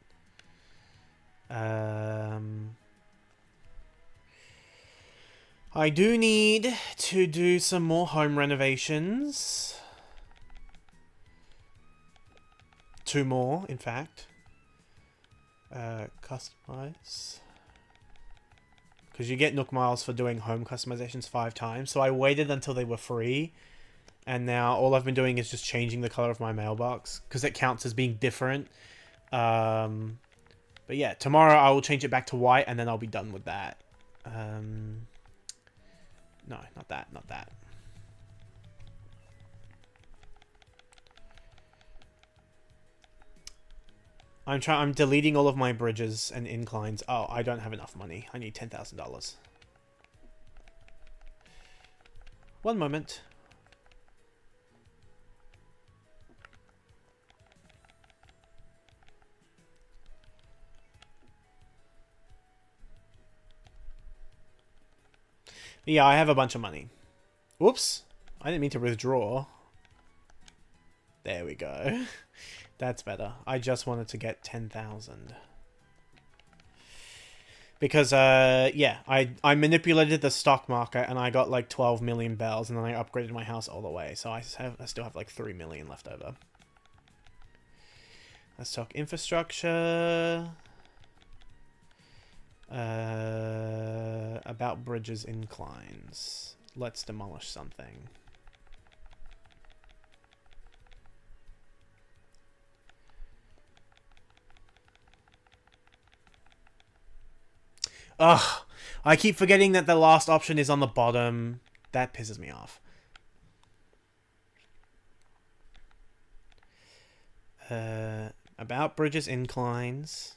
I do need to do some more home renovations. 2 more, in fact. Customize. Because you get Nook Miles for doing home customizations 5 times. So I waited until they were free. And now all I've been doing is just changing the color of my mailbox. Because it counts as being different. But yeah, tomorrow I will change it back to white. And then I'll be done with that. No, not that. Not that. I'm deleting all of my bridges and inclines. Oh, I don't have enough money. I need $10,000. One moment. Yeah, I have a bunch of money. Whoops. I didn't mean to withdraw. There we go. That's better. I just wanted to get 10,000. Because, yeah, I manipulated the stock market and I got like 12 million bells and then I upgraded my house all the way. So I still have like 3 million left over. Let's talk infrastructure. About bridges inclines. Let's demolish something. Ugh, I keep forgetting that the last option is on the bottom. That pisses me off. About bridges inclines.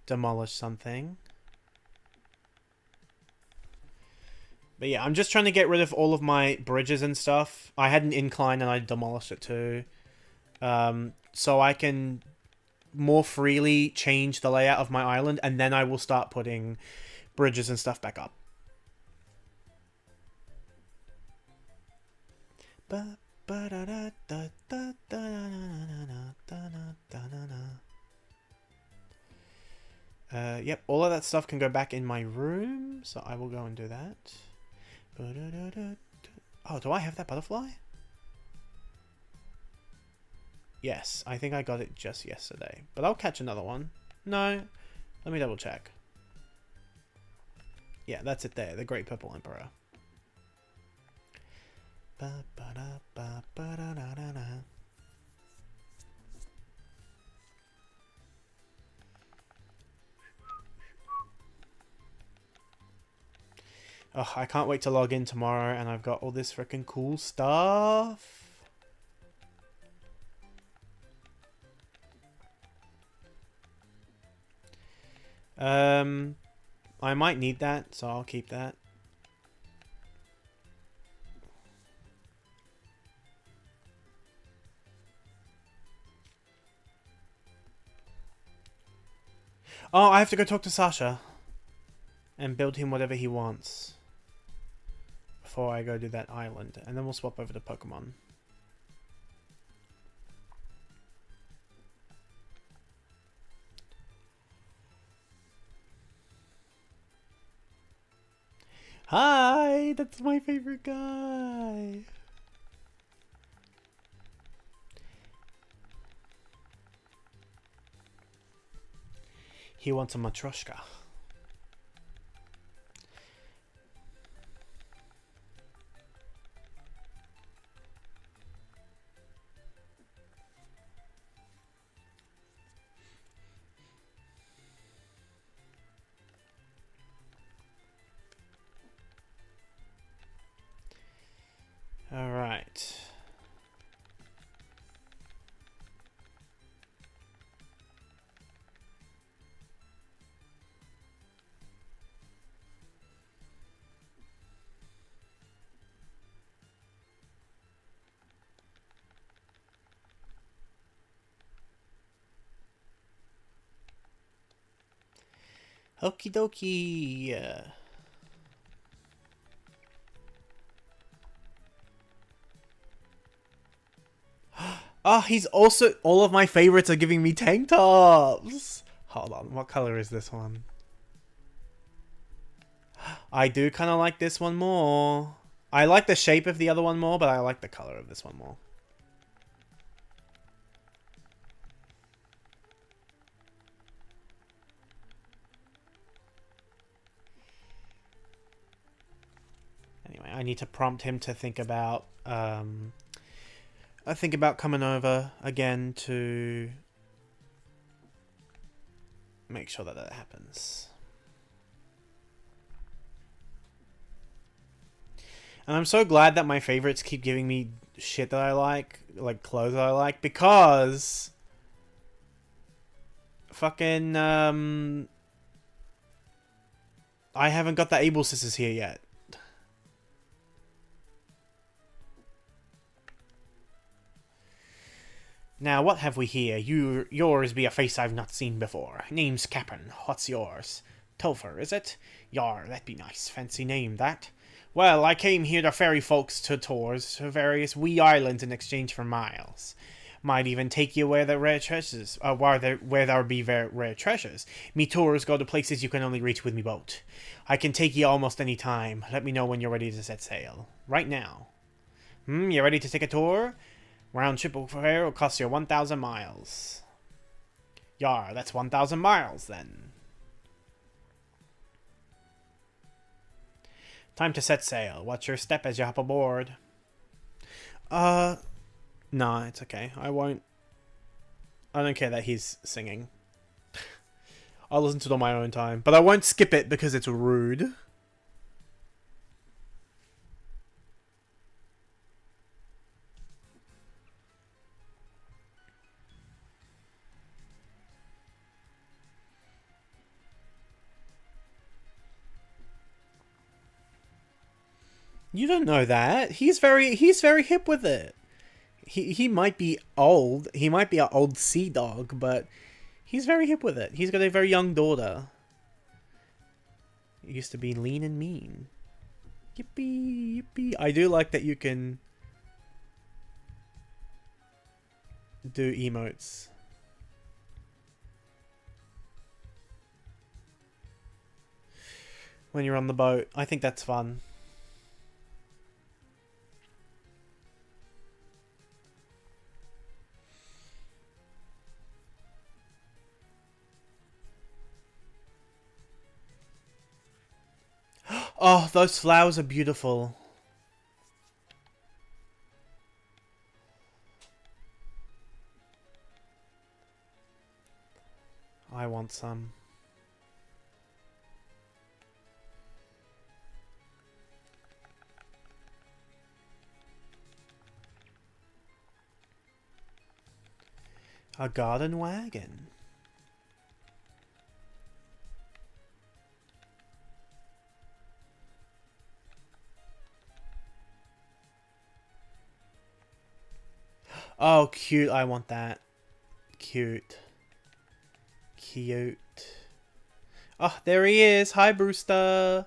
Demolish something. But yeah, I'm just trying to get rid of all of my bridges and stuff. I had an incline and I demolished it too. So I can more freely change the layout of my island, and then I will start putting bridges and stuff back up. Yep, all of that stuff can go back in my room, so I will go and do that. Oh, do I have that butterfly? Yes, I think I got it just yesterday. But I'll catch another one. No, let me double check. Yeah, that's it there, the Great Purple Emperor. Oh, I can't wait to log in tomorrow and I've got all this freaking cool stuff. I might need that, so I'll keep that. Oh, I have to go talk to Sasha and build him whatever he wants before I go do that island, and then we'll swap over to Pokemon. Hi, that's my favorite guy. He wants a Matryoshka. All right. Okie dokie. Oh, he's also... All of my favorites are giving me tank tops. Hold on, what color is this one? I do kind of like this one more. I like the shape of the other one more, but I like the color of this one more. Anyway, I need to prompt him to think about... I think about coming over again to make sure that that happens. And I'm so glad that my favorites keep giving me shit that I like clothes that I like, because fucking I haven't got the Able Sisters here yet. Now, what have we here? Yours be a face I've not seen before. Name's Cap'n. What's yours? Topher, is it? Yar, that be nice. Fancy name, that. Well, I came here to ferry folks to tours to various wee islands in exchange for miles. Might even take you where the rare treasures, where there be very rare treasures. Me tours go to places you can only reach with me boat. I can take you almost any time. Let me know when you're ready to set sail. Right now. You ready to take a tour? Round trip fare will cost you 1,000 miles. Yar, that's 1,000 miles then. Time to set sail. Watch your step as you hop aboard. Nah, it's okay. I won't. I don't care that he's singing. I'll listen to it on my own time. But I won't skip it because it's rude. You don't know that. He's very hip with it. He might be old. He might be an old sea dog, but he's very hip with it. He's got a very young daughter. He used to be lean and mean. Yippee, yippee. I do like that you can do emotes. When you're on the boat. I think that's fun. Oh, those flowers are beautiful. I want some. A garden wagon. Oh, cute. I want that. Cute. Cute. Oh, there he is. Hi, Brewster.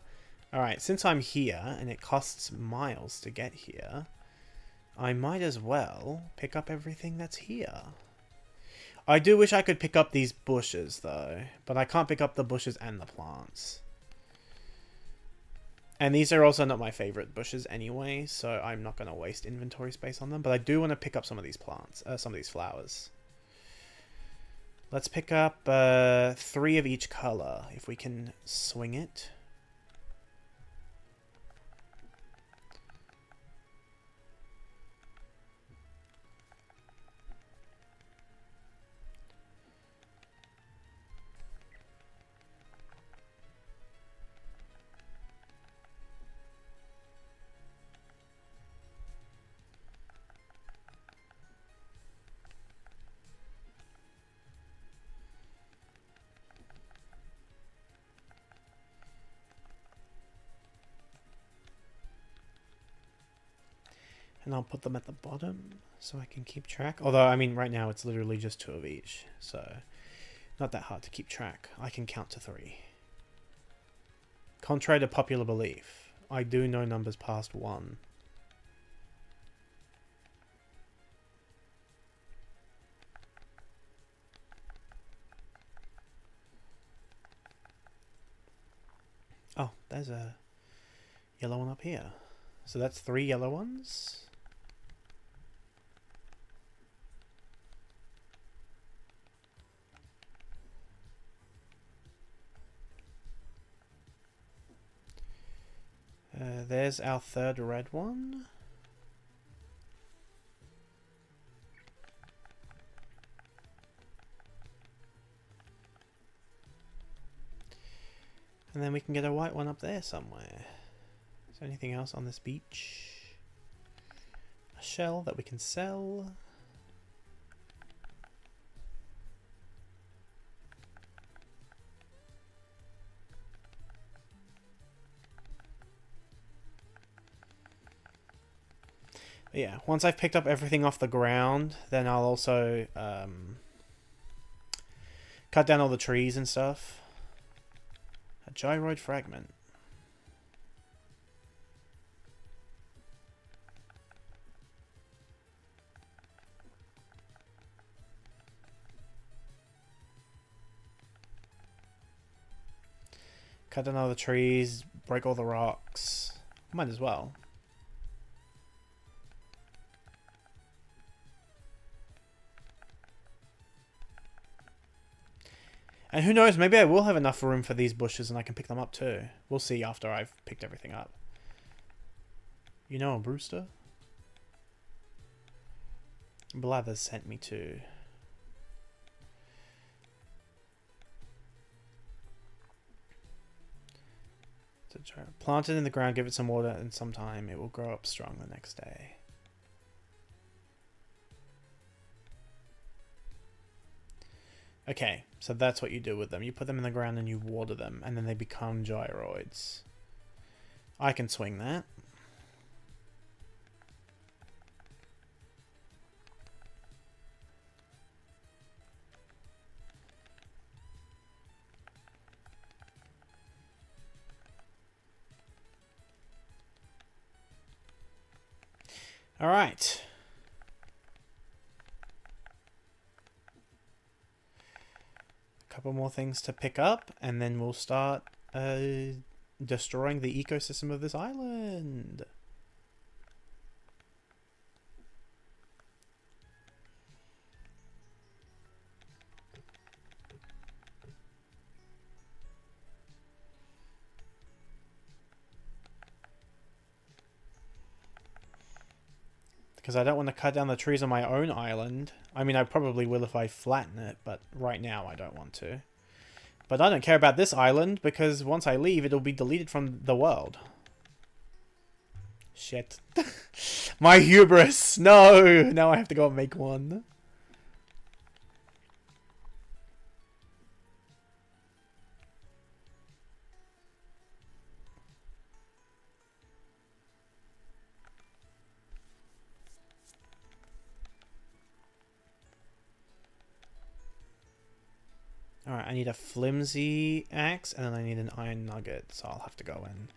Alright, since I'm here, and it costs miles to get here, I might as well pick up everything that's here. I do wish I could pick up these bushes, though. But I can't pick up the bushes and the plants. And these are also not my favorite bushes anyway, so I'm not going to waste inventory space on them. But I do want to pick up some of these plants, some of these flowers. Let's pick up 3 of each color, if we can swing it. And I'll put them at the bottom so I can keep track. Although, I mean, right now it's literally just 2 of each. So, not that hard to keep track. I can count to 3. Contrary to popular belief, I do know numbers past 1. Oh, there's a yellow one up here. So that's 3 yellow ones. There's our 3rd red one. And then we can get a white one up there somewhere. Is there anything else on this beach? A shell that we can sell. But yeah, once I've picked up everything off the ground, then I'll also cut down all the trees and stuff. A gyroid fragment. Cut down all the trees, break all the rocks. Might as well. And who knows, maybe I will have enough room for these bushes and I can pick them up too. We'll see after I've picked everything up. You know, Brewster? Blathers sent me to. Plant it in the ground, give it some water, and sometime it will grow up strong the next day. Okay, so that's what you do with them. You put them in the ground and you water them, and then they become gyroids. I can swing that. All right. A couple more things to pick up, and then we'll start destroying the ecosystem of this island. Because I don't want to cut down the trees on my own island. I mean, I probably will if I flatten it, but right now I don't want to. But I don't care about this island, because once I leave, it'll be deleted from the world. Shit. My hubris! No! Now I have to go and make one. Alright, I need a flimsy axe, and then I need an iron nugget, so I'll have to go in.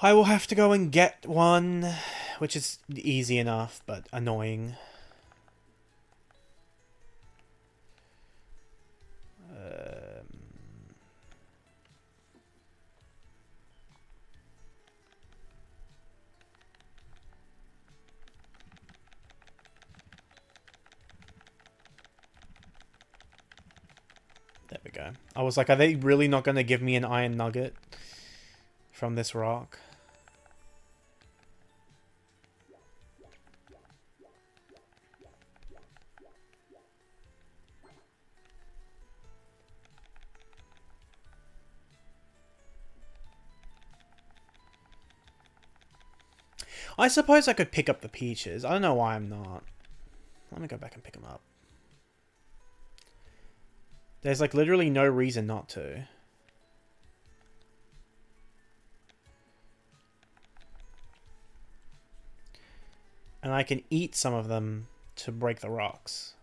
I will have to go and get one, which is easy enough, but annoying. There we go. I was like, are they really not going to give me an iron nugget from this rock? I suppose I could pick up the peaches. I don't know why I'm not. Let me go back and pick them up. There's like literally no reason not to. And I can eat some of them to break the rocks.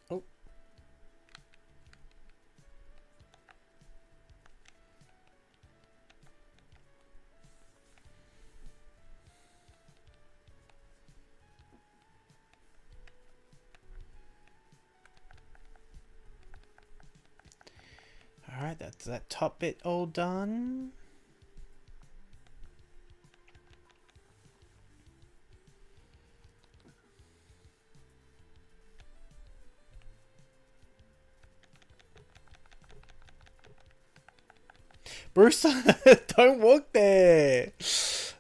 Oh. Alright, that's that top bit all done. Bruce, don't walk there.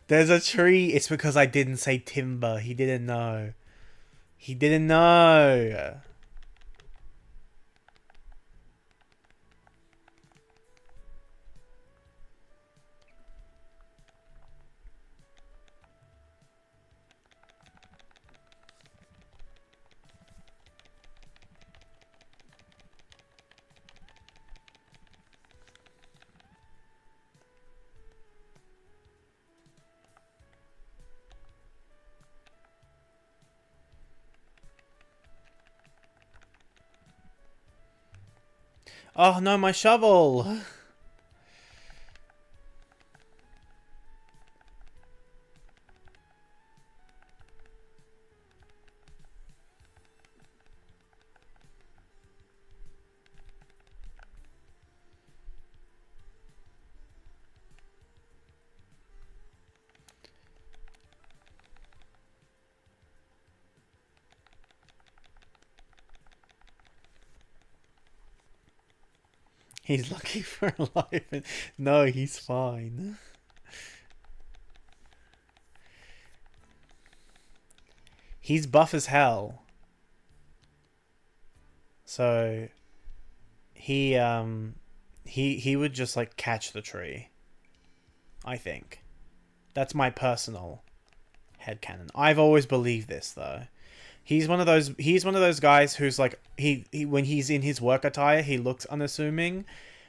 There's a tree. It's because I didn't say timber. He didn't know. He didn't know. Oh no, my shovel! He's lucky for life. No, he's fine. He's buff as hell. So he would just like catch the tree. I think. That's my personal headcanon. I've always believed this though. He's one of those guys who's like he when he's in his work attire, he looks unassuming,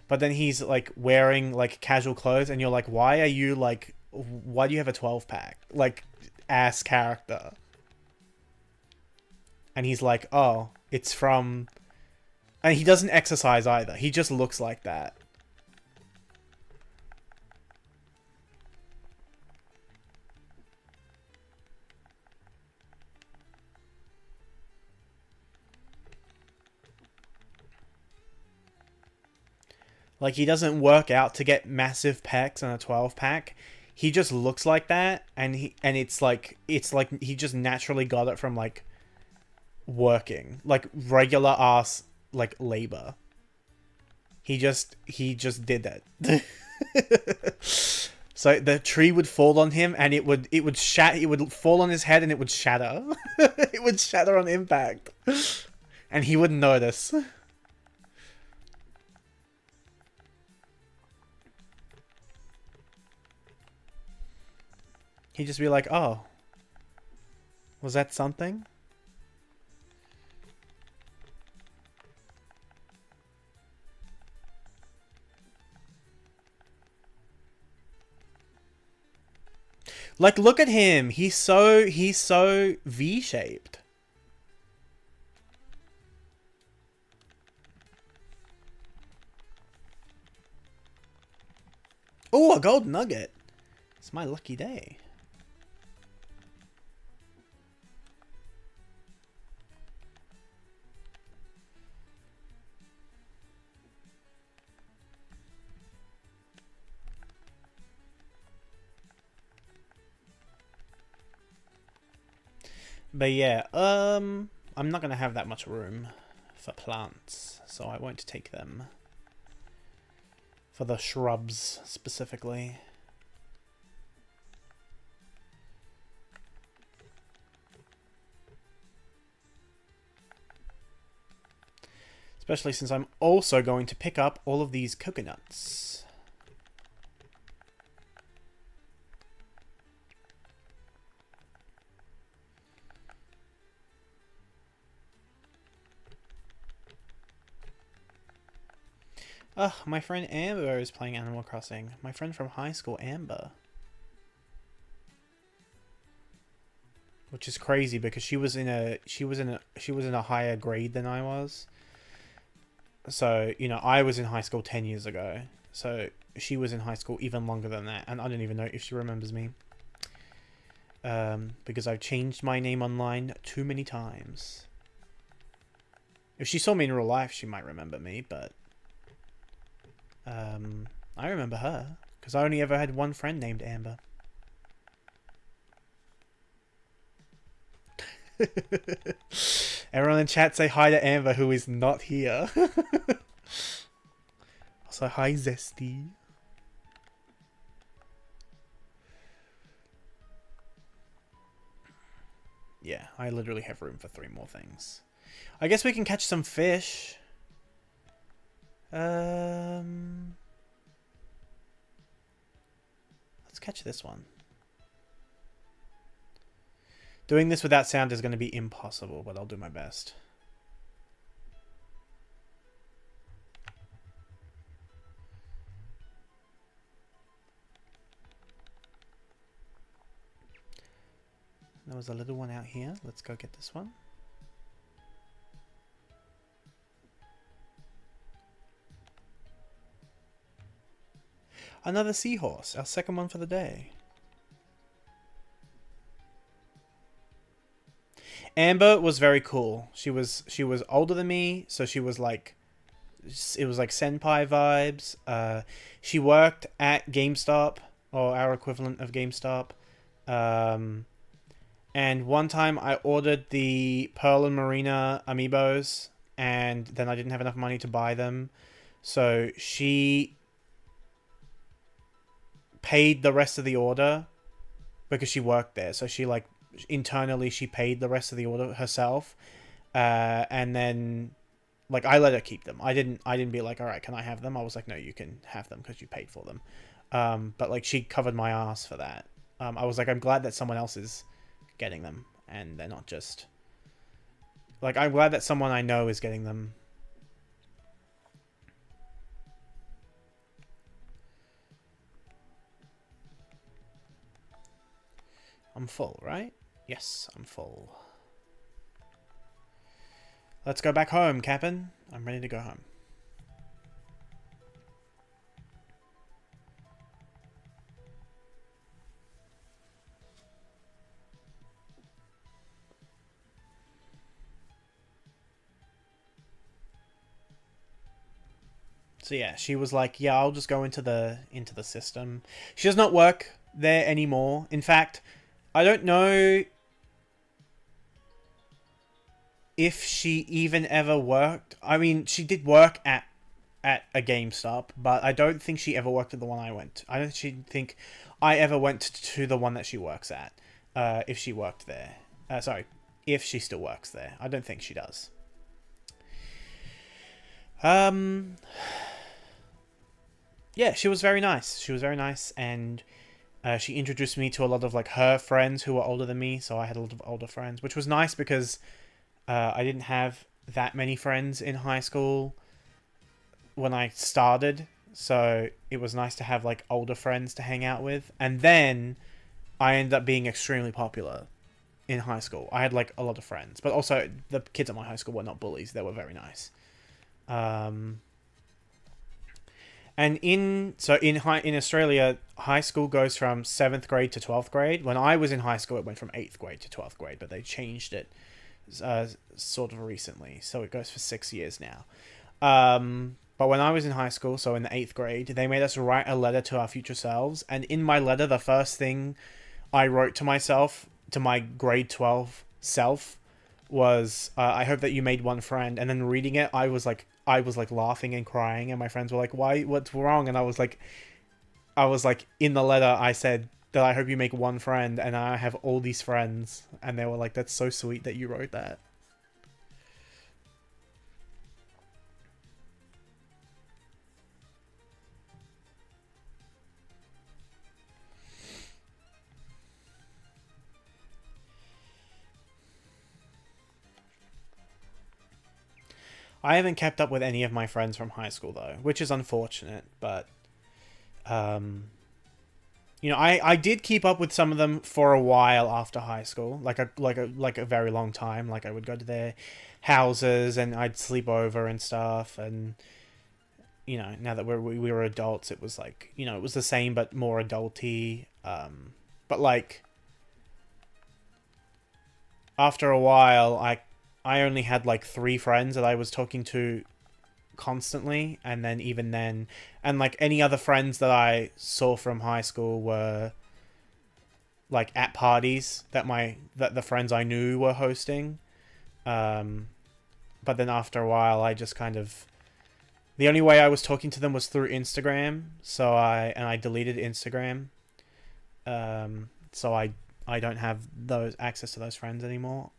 but then he's like wearing like casual clothes and you're like, why do you have a 12-pack? Like ass character. And he's like, "Oh, it's from," and he doesn't exercise either. He just looks like that. Like, he doesn't work out to get massive pecs and a 12-pack. He just looks like that, and it's like he just naturally got it from like working, like regular ass like labor. He just did that. So the tree would fall on him, and it would fall on his head, and it would shatter. It would shatter on impact, and he wouldn't notice. He'd just be like, "Oh, was that something?" Like, look at him. He's so V-shaped. Oh, a gold nugget. It's my lucky day. But yeah, I'm not gonna have that much room for plants, so I won't take them. For the shrubs, specifically. Especially since I'm also going to pick up all of these coconuts. Ugh, my friend Amber is playing Animal Crossing. My friend from high school, Amber. Which is crazy because she was in a higher grade than I was. So, you know, I was in high school 10 years ago. So, she was in high school even longer than that. And I don't even know if she remembers me. Because I've changed my name online too many times. If she saw me in real life, she might remember me, but... I remember her. Because I only ever had one friend named Amber. Everyone in chat say hi to Amber, who is not here. Also, hi Zesty. Yeah, I literally have room for 3 more things. I guess we can catch some fish. Let's catch this one. Doing this without sound is going to be impossible, but I'll do my best. There was a little one out here. Let's go get this one. Another seahorse, our second one for the day. Amber was very cool. She was older than me, so she was like, it was like senpai vibes. She worked at GameStop, or our equivalent of GameStop. And one time I ordered the Pearl and Marina amiibos, and then I didn't have enough money to buy them. So she paid the rest of the order because she worked there. So she like internally she paid the rest of the order herself. And then like I let her keep them. I didn't be like, all right, can I have them? I was like, no, you can have them because you paid for them. But like she covered my ass for that. I was like, I'm glad that someone else is getting them and they're not just like, I'm glad that someone I know is getting them. I'm full, right? Yes, I'm full. Let's go back home, Captain. I'm ready to go home. So yeah, she was like, yeah, I'll just go into the system. She does not work there anymore. In fact, I don't know if she even ever worked. I mean, she did work at a GameStop, but I don't think she ever worked at the one I went. I don't think I ever went to the one that she works at. If she worked there. Sorry, if she still works there. I don't think she does. Yeah, she was very nice. She was very nice, and she introduced me to a lot of like her friends who were older than me. So I had a lot of older friends, which was nice because I didn't have that many friends in high school when I started. So it was nice to have like older friends to hang out with. And then I ended up being extremely popular in high school. I had like a lot of friends, but also the kids at my high school were not bullies. They were very nice. And in Australia, high school goes from 7th grade to 12th grade. When I was in high school, it went from 8th grade to 12th grade, but they changed it sort of recently. So it goes for 6 years now. But when I was in high school, so in the 8th grade, they made us write a letter to our future selves. And in my letter, the first thing I wrote to myself, to my grade 12 self, was, I hope that you made one friend. And then reading it, I was like laughing and crying, and my friends were like, why, what's wrong? And I was like, in the letter, I said that I hope you make one friend, and I have all these friends. And they were like, that's so sweet that you wrote that. I haven't kept up with any of my friends from high school though, which is unfortunate, but you know, I did keep up with some of them for a while after high school, like a very long time. Like I would go to their houses and I'd sleep over and stuff, and you know, now that we were adults, it was like, you know, it was the same but more adulty. But like after a while, I only had like 3 friends that I was talking to constantly, and then even then, and like any other friends that I saw from high school were like at parties that the friends I knew were hosting. But then after a while, I just kind of, the only way I was talking to them was through Instagram. So I deleted Instagram. So I don't have those access to those friends anymore.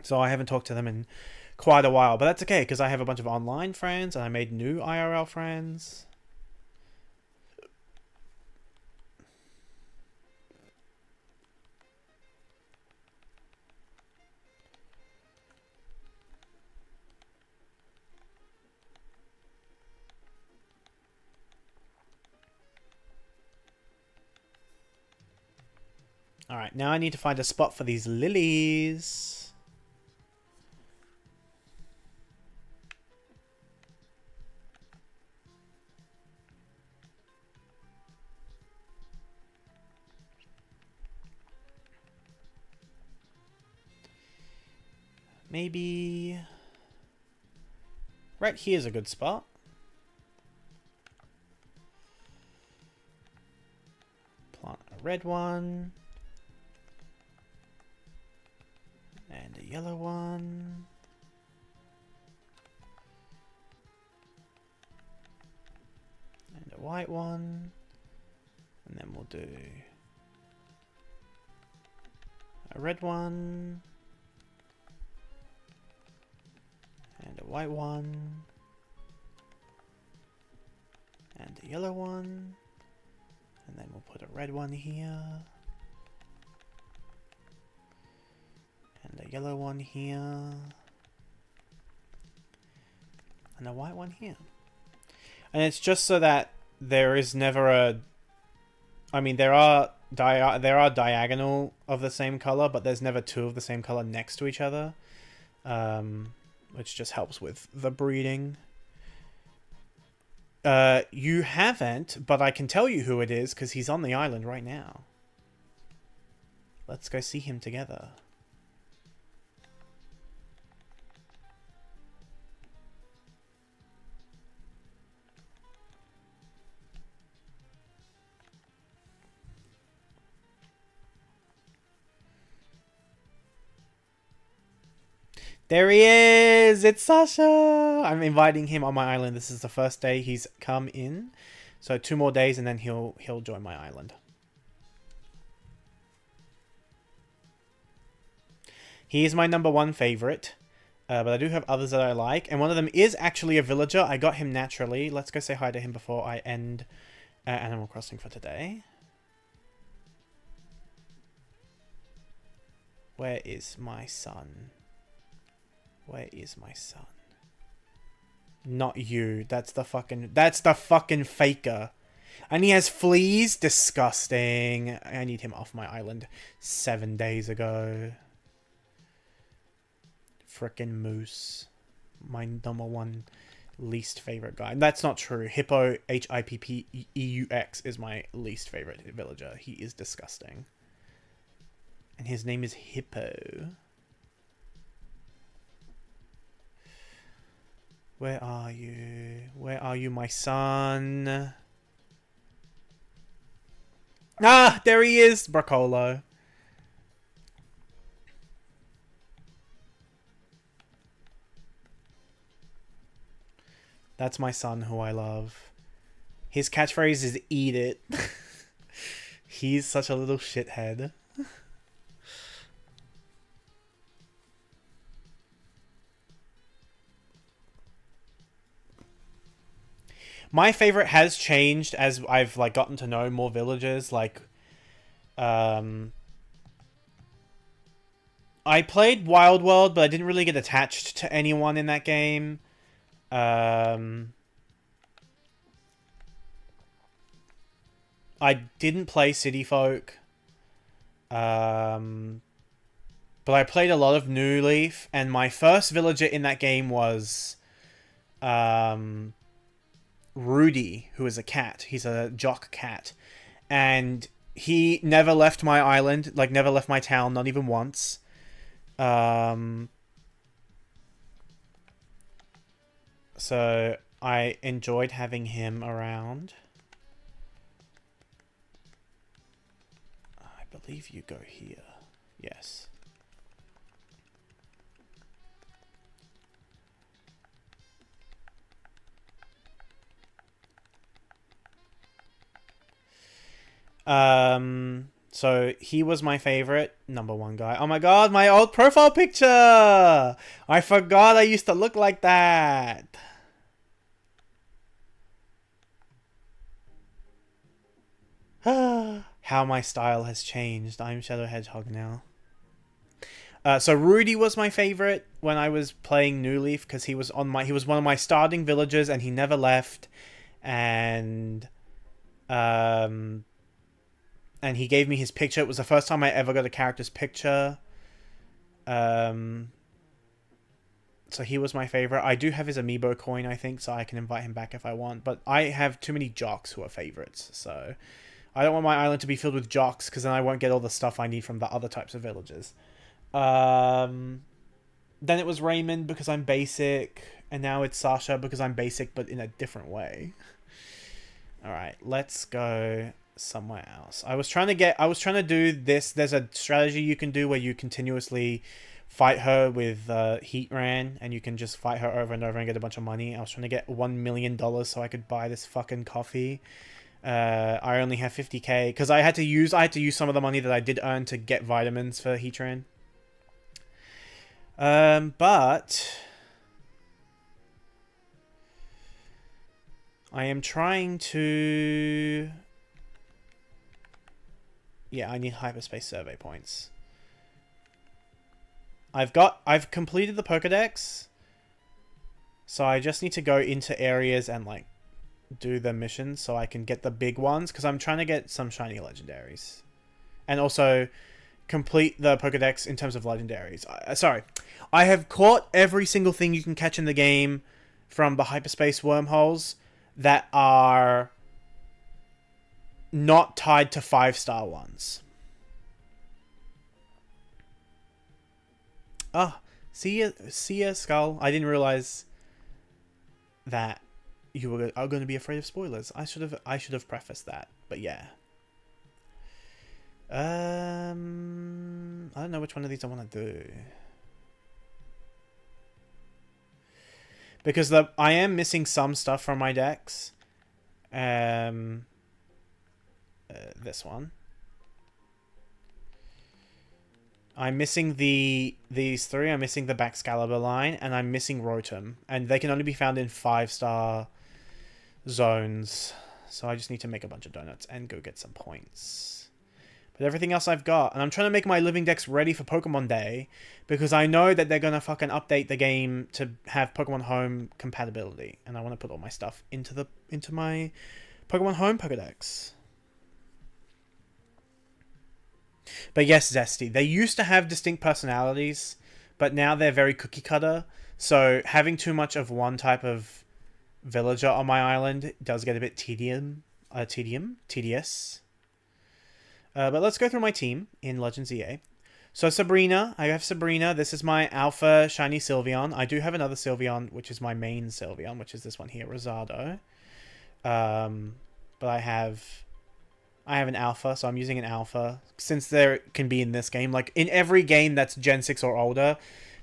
So I haven't talked to them in quite a while. But that's okay, because I have a bunch of online friends, and I made new IRL friends. Alright, now I need to find a spot for these lilies. Maybe right here's a good spot. Plant a red one. And a yellow one. And a white one. And then we'll do a red one. And a white one. And a yellow one. And then we'll put a red one here. And a yellow one here. And a white one here. And it's just so that there is never a... I mean, there are diagonal of the same color, but there's never two of the same color next to each other. Which just helps with the breeding. You haven't, but I can tell you who it is, because he's on the island right now. Let's go see him together. There he is! It's Sasha! I'm inviting him on my island. This is the first day he's come in. So 2 more days and then he'll join my island. He is my #1 favorite. But I do have others that I like. And one of them is actually a villager. I got him naturally. Let's go say hi to him before I end Animal Crossing for today. Where is my son? Where is my son? Not you. That's the fucking faker. And he has fleas? Disgusting. I need him off my island 7 days ago. Frickin' Moose. My #1 least favorite guy. And that's not true. Hippo, Hippeux, is my least favorite villager. He is disgusting. And his name is Hippo. Where are you? Where are you, my son? Ah, there he is, Bracolo. That's my son who I love. His catchphrase is "eat it." He's such a little shithead. My favorite has changed as I've like gotten to know more villagers. Like, I played Wild World, but I didn't really get attached to anyone in that game. I didn't play City Folk. But I played a lot of New Leaf, and my first villager in that game was Rudy, who is a cat. He's a jock cat. And he never left my island, like never left my town, not even once. So I enjoyed having him around. I believe you go here. Yes. So he was my favorite number one guy. Oh my god, my old profile picture! I forgot I used to look like that. How my style has changed. I'm Shadow Hedgehog now. So Rudy was my favorite when I was playing New Leaf because he was one of my starting villagers and he never left, and he gave me his picture. It was the first time I ever got a character's picture. So he was my favorite. I do have his amiibo coin, I think, so I can invite him back if I want. But I have too many jocks who are favorites, so I don't want my island to be filled with jocks because then I won't get all the stuff I need from the other types of villagers. Then it was Raymond because I'm basic, and now it's Sasha because I'm basic but in a different way. Alright, let's go somewhere else. I was trying to do this. There's a strategy you can do where you continuously fight her with Heatran, and you can just fight her over and over and get a bunch of money. I was trying to get $1 million so I could buy this fucking coffee. I only have 50k because I had to use some of the money that I did earn to get vitamins for Heatran. But I am trying to... Yeah, I need hyperspace survey points. I've completed the Pokedex, so I just need to go into areas and like do the missions so I can get the big ones because I'm trying to get some shiny legendaries, and also complete the Pokedex in terms of legendaries. I have caught every single thing you can catch in the game from the hyperspace wormholes that are not tied to 5-star ones. Oh, see ya, Skull. I didn't realize that you were going to be afraid of spoilers. I should have prefaced that, but yeah. I don't know which one of these I want to do. Because I am missing some stuff from my decks. This one. I'm missing these three. I'm missing the Baxcalibur line, and I'm missing Rotom. And they can only be found in 5-star zones. So I just need to make a bunch of donuts and go get some points. But everything else I've got. And I'm trying to make my living decks ready for Pokemon Day, because I know that they're going to fucking update the game to have Pokemon Home compatibility. And I want to put all my stuff into my Pokemon Home Pokedex. But yes, Zesty, they used to have distinct personalities, but now they're very cookie cutter. So having too much of one type of villager on my island does get a bit tedious. But let's go through my team in Legends EA. So Sabrina, I have Sabrina. This is my alpha shiny Sylveon. I do have another Sylveon, which is my main Sylveon, which is this one here, Rosado. But I have an alpha, so I'm using an alpha. Since there can be in this game, like in every game that's Gen 6 or older,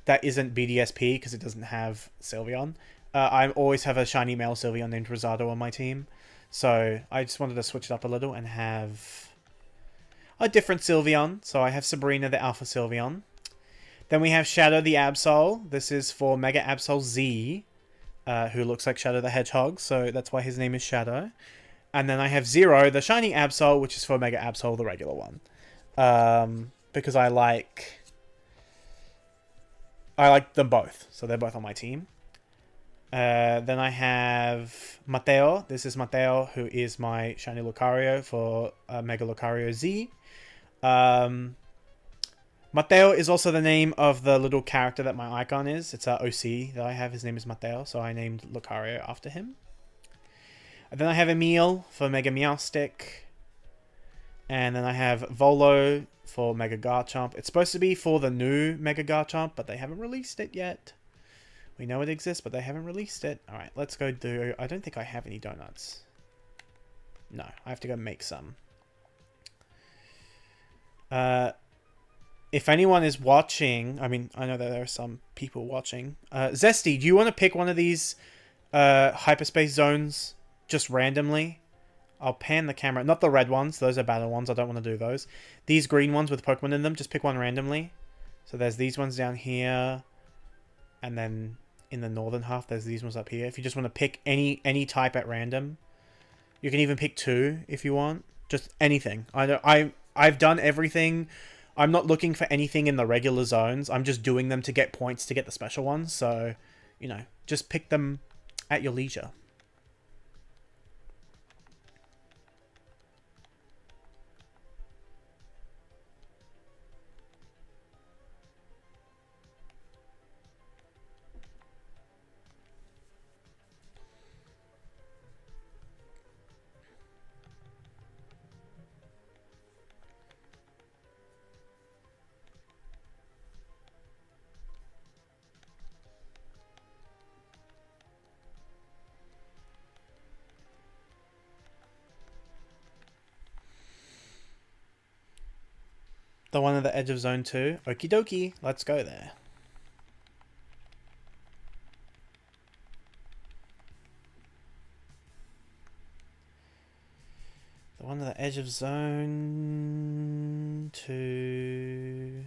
that isn't BDSP, because it doesn't have Sylveon. I always have a shiny male Sylveon named Rosado on my team. So I just wanted to switch it up a little and have a different Sylveon. So I have Sabrina, the alpha Sylveon. Then we have Shadow the Absol. This is for Mega Absol Z, who looks like Shadow the Hedgehog, so that's why his name is Shadow. And then I have Zero, the shiny Absol, which is for Mega Absol, the regular one. Because I like them both, so they're both on my team. Then I have Mateo. This is Mateo, who is my shiny Lucario for Mega Lucario Z. Mateo is also the name of the little character that my icon is. It's a OC that I have. His name is Mateo, so I named Lucario after him. And then I have Emil for Mega Meowstic. And then I have Volo for Mega Garchomp. It's supposed to be for the new Mega Garchomp, but they haven't released it yet. We know it exists, but they haven't released it. Alright, let's go do... I don't think I have any donuts. No, I have to go make some. If anyone is watching... I mean, I know that there are some people watching. Zesty, do you want to pick one of these hyperspace zones just randomly? I'll pan the camera. Not the red ones. Those are battle ones. I don't want to do those. These green ones with Pokemon in them, just pick one randomly. So there's these ones down here. And then in the northern half, there's these ones up here. If you just want to pick any type at random. You can even pick two if you want. Just anything. I've done everything. I'm not looking for anything in the regular zones. I'm just doing them to get points to get the special ones. So, you know, just pick them at your leisure. The one at the edge of zone 2. Okie dokie. Let's go there. The one at the edge of zone 2.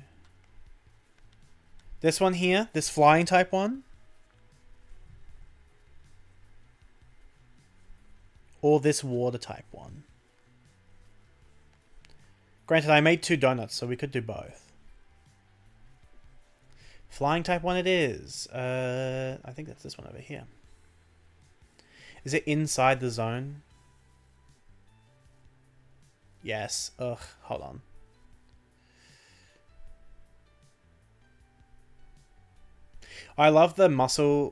This one here. This flying type one. Or this water type one. Granted, I made 2 donuts, so we could do both. Flying type one it is. I think that's this one over here. Is it inside the zone? Yes. Ugh, hold on. I love the muscle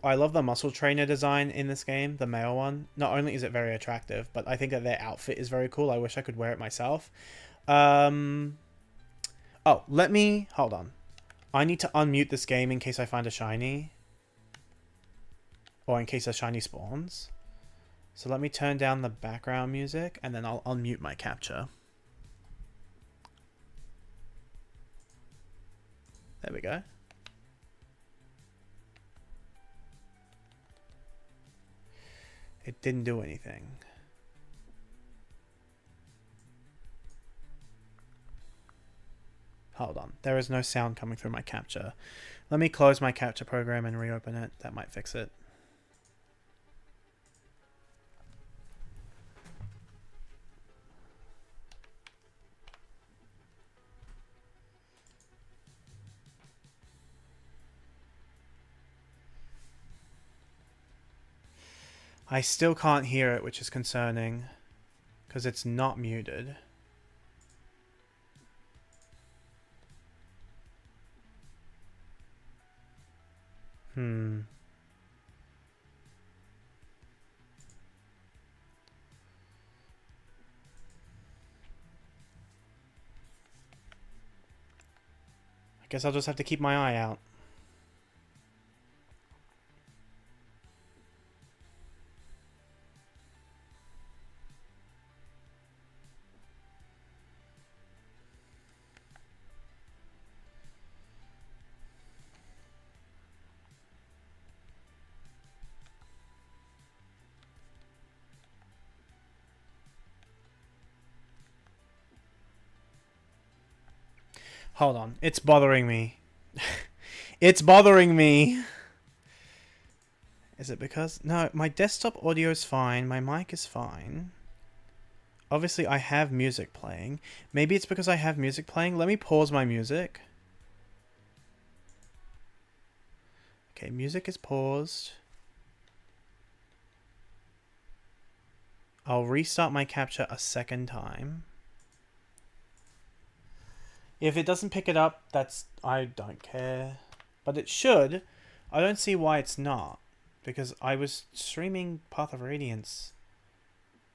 trainer design in this game, the male one. Not only is it very attractive, but I think that their outfit is very cool. I wish I could wear it myself. Oh, hold on. I need to unmute this game in case I find a shiny. Or in case a shiny spawns. So let me turn down the background music and then I'll unmute my capture. There we go. It didn't do anything. Hold on. There is no sound coming through my capture. Let me close my capture program and reopen it. That might fix it. I still can't hear it, which is concerning. Because it's not muted. I guess I'll just have to keep my eye out. Hold on. It's bothering me. It's bothering me. Is it because... No, my desktop audio is fine. My mic is fine. Obviously, I have music playing. Maybe it's because I have music playing. Let me pause my music. Okay, music is paused. I'll restart my capture a second time. If it doesn't pick it up, I don't care. But it should. I don't see why it's not. Because I was streaming Path of Radiance.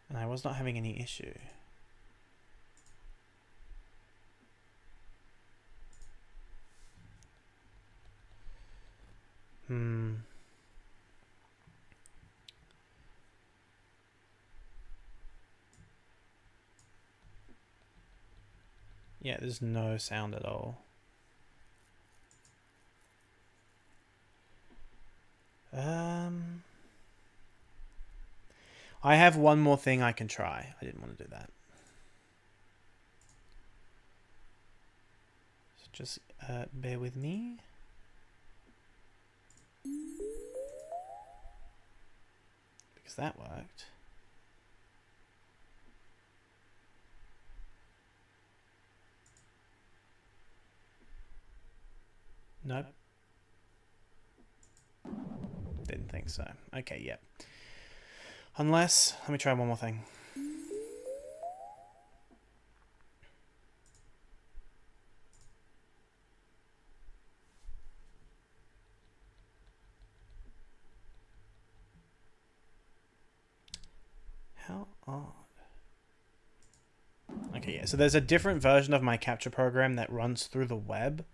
And I was not having any issue. Yeah, there's no sound at all. I have one more thing I can try. I didn't want to do that. So just bear with me. Because that worked. Nope. Didn't think so. Okay, yep. Unless, let me try one more thing. How odd. Okay, yeah, so there's a different version of my capture program that runs through the web.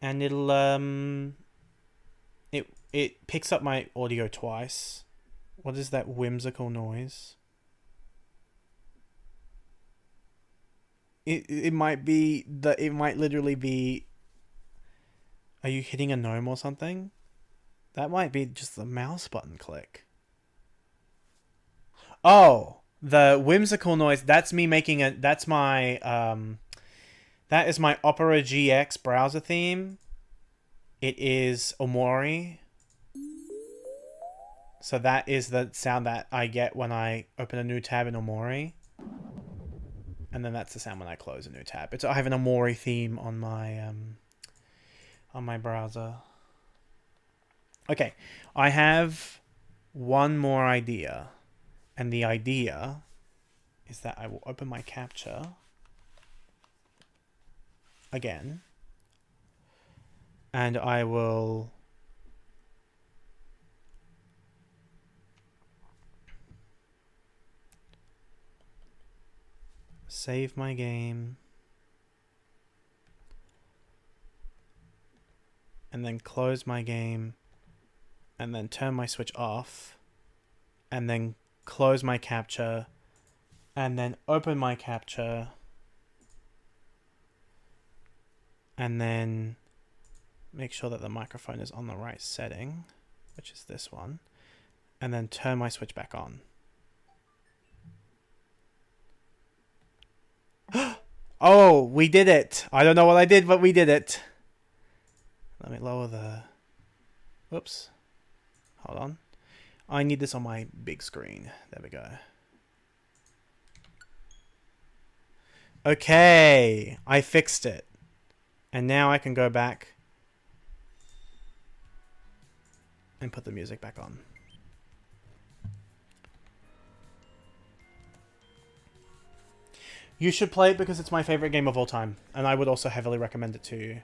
And it'll, it picks up my audio twice. What is that whimsical noise? It might be it might literally be. Are you hitting a gnome or something? That might be just the mouse button click. Oh, the whimsical noise. That's me making a. That's my that is my Opera GX browser theme. It is Omori. So that is the sound that I get when I open a new tab in Omori. And then that's the sound when I close a new tab. I have an Omori theme on my browser. Okay, I have one more idea. And the idea is that I will open my capture again. And I will save my game. And then close my game. And then turn my switch off. And then close my capture. And then open my capture. And then make sure that the microphone is on the right setting, which is this one. And then turn my switch back on. Oh, we did it. I don't know what I did, but we did it. Let me lower the... Whoops. Hold on. I need this on my big screen. There we go. Okay. I fixed it. And now I can go back and put the music back on. You should play it because it's my favorite game of all time. And I would also heavily recommend it to you.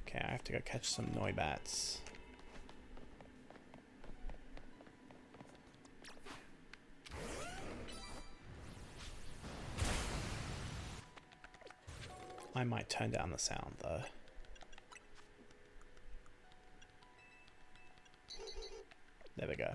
Okay, I have to go catch some Noibats. I might turn down the sound though. There we go.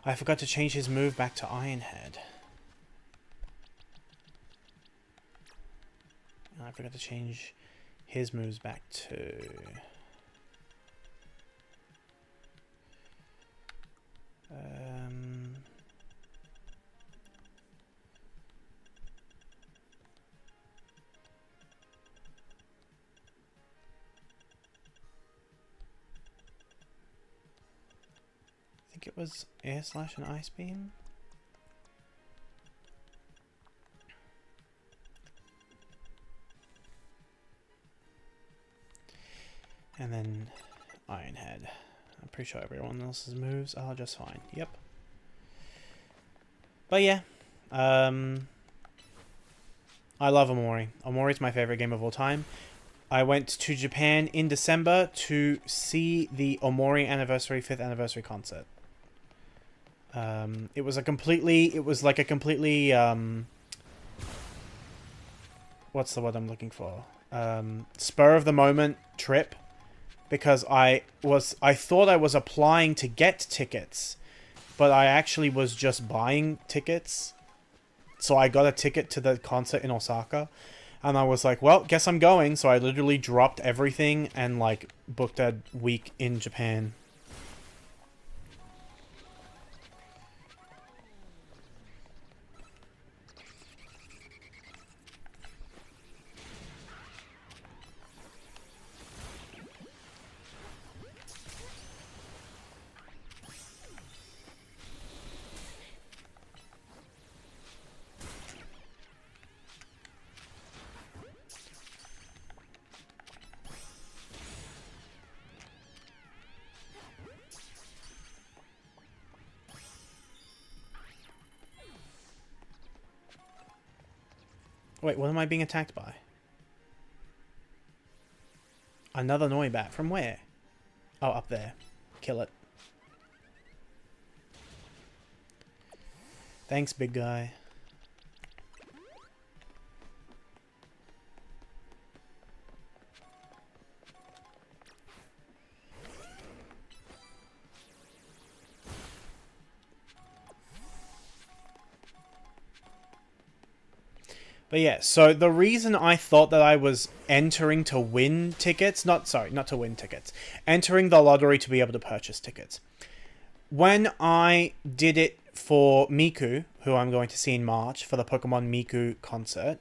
I forgot to change his move back to Ironhead. I forgot to change his moves back to... I think it was Air Slash and Ice Beam. And then Ironhead. I'm pretty sure everyone else's moves are just fine. Yep. But yeah. I love Omori. Omori is my favorite game of all time. I went to Japan in December to see the Omori anniversary, 5th anniversary concert. It was like a completely, what's the word I'm looking for? Spur of the moment trip. because I thought I was applying to get tickets, but I actually was just buying tickets. So I got a ticket to the concert in Osaka, and I was like, well, guess I'm going. So I literally dropped everything and like booked a week in Japan. Wait, what am I being attacked by? Another Noibat. From where? Oh, up there. Kill it. Thanks, big guy. But yeah, so the reason I thought that I was entering to win tickets, not to win tickets, entering the lottery to be able to purchase tickets. When I did it for Miku, who I'm going to see in March for the Pokemon Miku concert,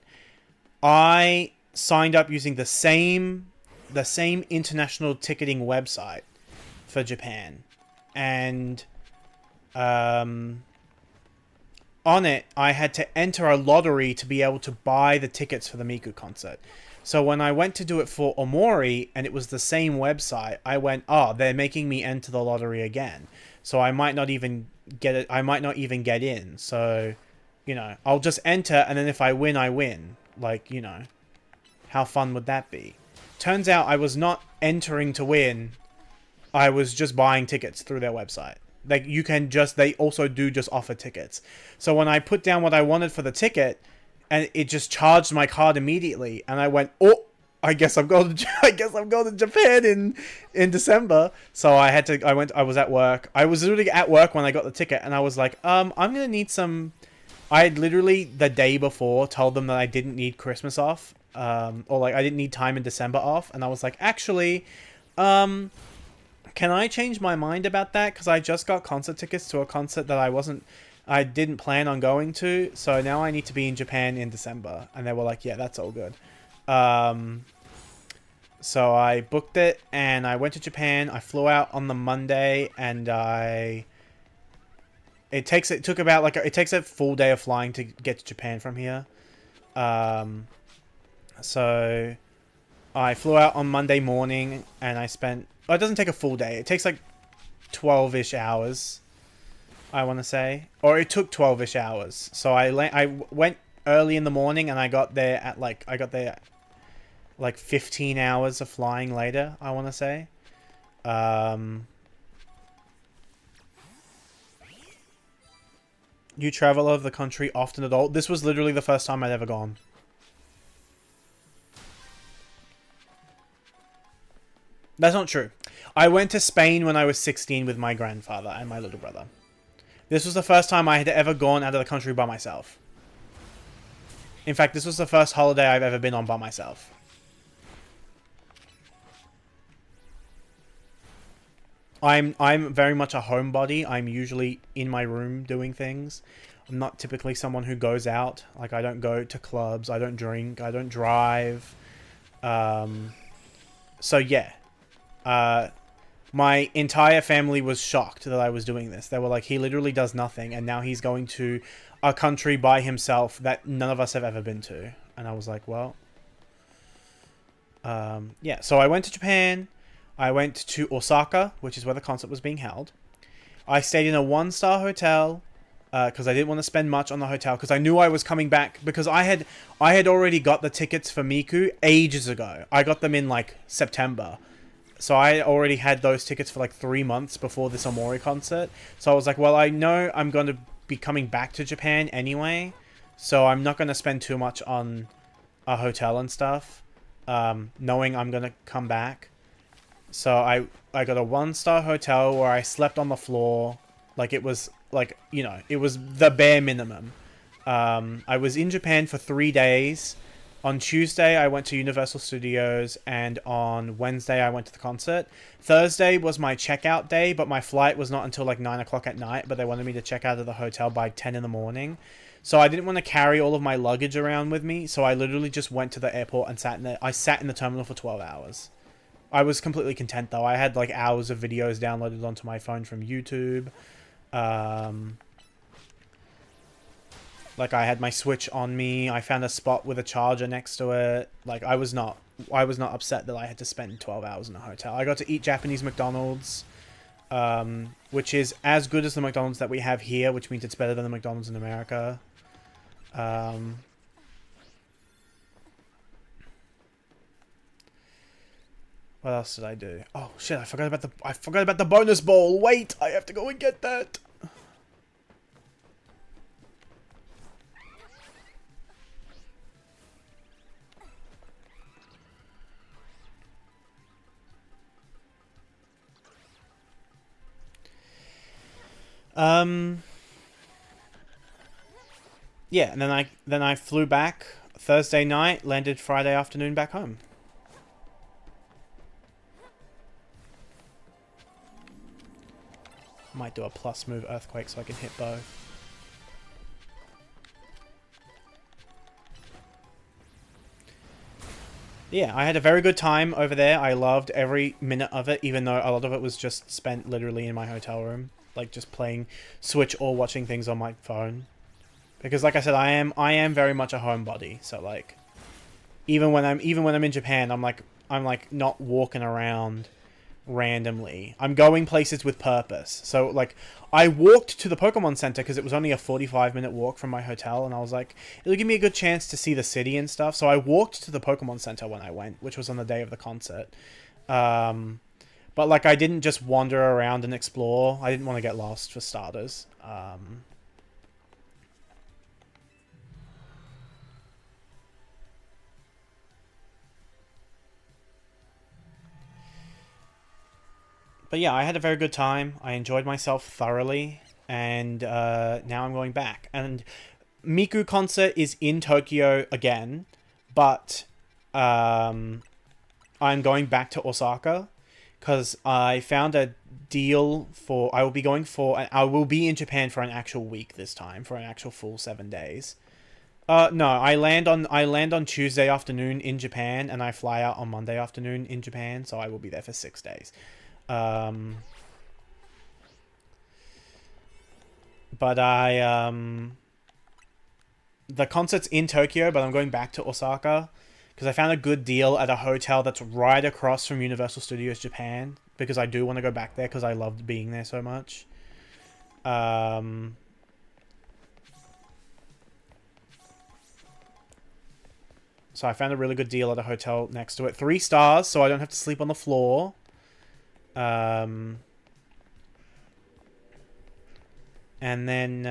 I signed up using the same international ticketing website for Japan. And on it, I had to enter a lottery to be able to buy the tickets for the Miku concert. So when I went to do it for Omori, and it was the same website, I went, oh, they're making me enter the lottery again. So I might not even get it. I might not even get in. So, you know, I'll just enter, and then if I win, I win. Like, you know, how fun would that be? Turns out I was not entering to win. I was just buying tickets through their website. Like, you can just, they also do just offer tickets. So when I put down what I wanted for the ticket, and it just charged my card immediately, and I went, oh, I guess I'm going to Japan in December. So I was at work. I was literally at work when I got the ticket, and I was like, I'm going to need some, I had literally the day before told them that I didn't need Christmas off, or like I didn't need time in December off, and I was like, actually, can I change my mind about that? Because I just got concert tickets to a concert that I didn't plan on going to. So now I need to be in Japan in December. And they were like, yeah, that's all good. So I booked it and I went to Japan. I flew out on the Monday and it takes a full day of flying to get to Japan from here. So I flew out on Monday morning and I spent... Oh, it doesn't take a full day. It takes like 12-ish hours, I want to say. Or it took 12-ish hours. So I went early in the morning and I got there at like 15 hours of flying later, I want to say. You travel over the country often at all? This was literally the first time I'd ever gone. That's not true. I went to Spain when I was 16 with my grandfather and my little brother. This was the first time I had ever gone out of the country by myself. In fact, this was the first holiday I've ever been on by myself. I'm very much a homebody. I'm usually in my room doing things. I'm not typically someone who goes out. Like, I don't go to clubs. I don't drink. I don't drive. So, yeah. My entire family was shocked that I was doing this. They were like, he literally does nothing, and now he's going to a country by himself that none of us have ever been to. And I was like, well... yeah, so I went to Japan. I went to Osaka, which is where the concert was being held. I stayed in a 1-star hotel, because I didn't want to spend much on the hotel, because I knew I was coming back, because I had already got the tickets for Miku ages ago. I got them in, like, September. So I already had those tickets for, like, 3 months before this Omori concert. So I was like, well, I know I'm going to be coming back to Japan anyway, so I'm not going to spend too much on a hotel and stuff, knowing I'm going to come back. So I got a 1-star hotel where I slept on the floor. Like, it was, like, you know, it was the bare minimum. I was in Japan for 3 days. On Tuesday, I went to Universal Studios, and on Wednesday, I went to the concert. Thursday was my checkout day, but my flight was not until like 9 o'clock at night, but they wanted me to check out of the hotel by 10 in the morning. So I didn't want to carry all of my luggage around with me, so I literally just went to the airport and I sat in the terminal for 12 hours. I was completely content, though. I had like hours of videos downloaded onto my phone from YouTube. Like, I had my Switch on me. I found a spot with a charger next to it. Like, I was not upset that I had to spend 12 hours in a hotel. I got to eat Japanese McDonald's, which is as good as the McDonald's that we have here, which means it's better than the McDonald's in America. What else did I do? Oh shit! I forgot about the bonus ball. Wait, I have to go and get that. Yeah, and then I flew back Thursday night, landed Friday afternoon back home. Might do a plus move earthquake so I can hit both. Yeah, I had a very good time over there. I loved every minute of it, even though a lot of it was just spent literally in my hotel room, like just playing Switch or watching things on my phone. Because, like I said, I am very much a homebody. So, like, even when I'm in Japan, I'm like not walking around randomly. I'm going places with purpose. So, like, I walked to the Pokemon Center because it was only a 45-minute walk from my hotel, and I was like, it'll give me a good chance to see the city and stuff. So I walked to the Pokemon Center when I went, which was on the day of the concert. But, like, I didn't just wander around and explore. I didn't want to get lost, for starters. But yeah, I had a very good time. I enjoyed myself thoroughly, and now I'm going back. And Miku concert is in Tokyo again, but I'm going back to Osaka because I found a deal for. I will be in Japan for an actual week this time, for an actual full 7 days. No, I land on Tuesday afternoon in Japan, and I fly out on Monday afternoon in Japan, so I will be there for 6 days. But the concert's in Tokyo, but I'm going back to Osaka because I found a good deal at a hotel that's right across from Universal Studios Japan, because I do want to go back there because I loved being there so much. So I found a really good deal at a hotel next to it. 3 stars, so I don't have to sleep on the floor. And then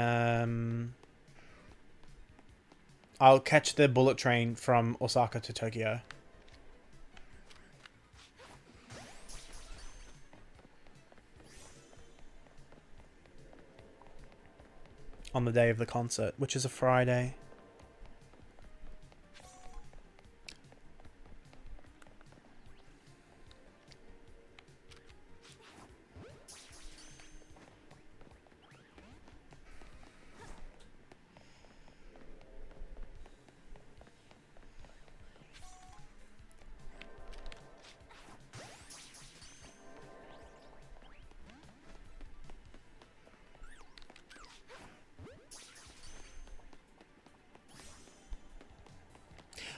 I'll catch the bullet train from Osaka to Tokyo. On the day of the concert, which is a Friday.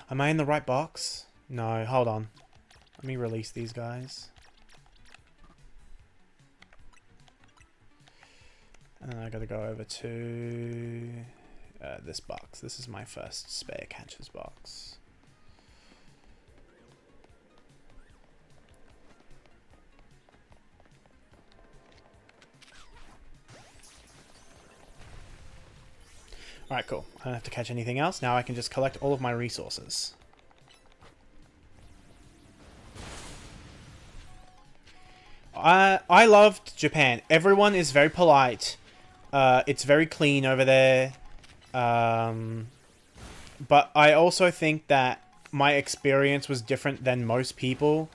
Am I in the right box? No, hold on. Let me release these guys. And then I gotta go over to this box. This is my first spare catches box. Alright, cool. I don't have to catch anything else. Now I can just collect all of my resources. I loved Japan. Everyone is very polite. It's very clean over there. Um, but I also think that my experience was different than most people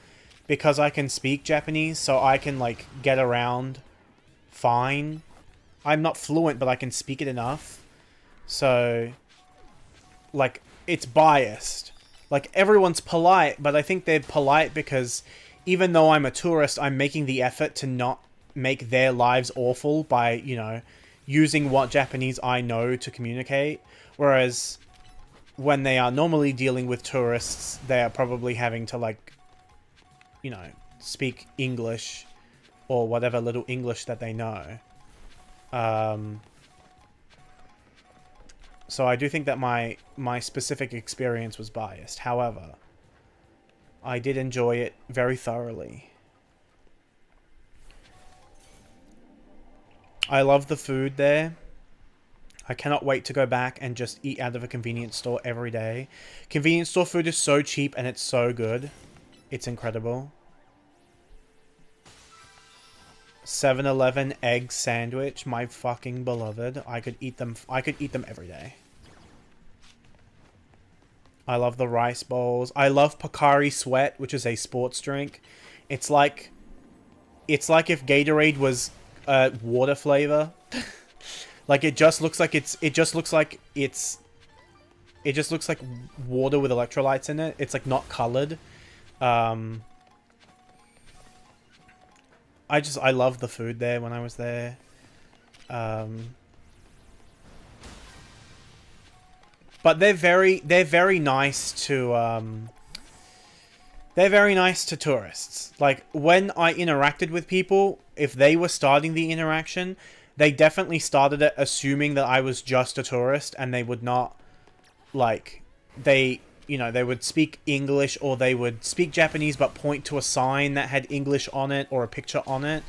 because I can speak Japanese, so I can like get around fine. I'm not fluent, but I can speak it enough. So like it's biased. Like everyone's polite, but I think they're polite because even though I'm a tourist, I'm making the effort to not make their lives awful by, you know, using what Japanese I know to communicate. Whereas when they are normally dealing with tourists, they are probably having to like, you know, speak English or whatever little English that they know. So I do think that my specific experience was biased. However, I did enjoy it very thoroughly. I love the food there. I cannot wait to go back and just eat out of a convenience store every day. Convenience store food is so cheap and it's so good. It's incredible. 7-Eleven egg sandwich, my fucking beloved. I could eat them every day. I love the rice bowls. I love Pocari Sweat, which is a sports drink. It's like if Gatorade was water flavor. Like it just looks like water with electrolytes in it. It's like not colored. I love the food there when I was there. But they're very nice to they're very nice to tourists. Like when I interacted with people, if they were starting the interaction, they definitely started it assuming that I was just a tourist and they would not like they would speak English or they would speak Japanese but point to a sign that had English on it or a picture on it.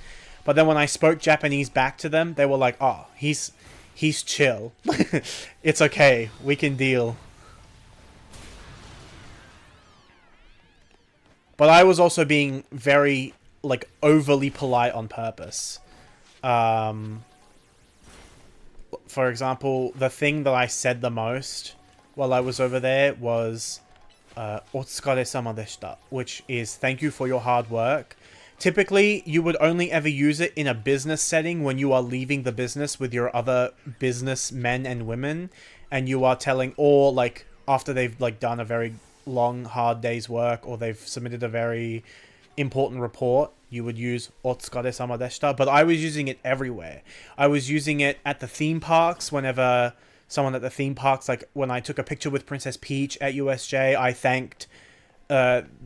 But then when I spoke Japanese back to them, they were like, "Oh, he's chill. It's okay. We can deal." But I was also being very like overly polite on purpose. For example, the thing that I said the most while I was over there was "Otsukare-sama deshita," which is thank you for your hard work. Typically, you would only ever use it in a business setting when you are leaving the business with your other business men and women, and you are telling, or like after they've like done a very long, hard day's work, or they've submitted a very important report, you would use "Otsukare-sama deshita." But I was using it everywhere. I was using it at the theme parks whenever someone at the theme parks, like when I took a picture with Princess Peach at USJ, I thanked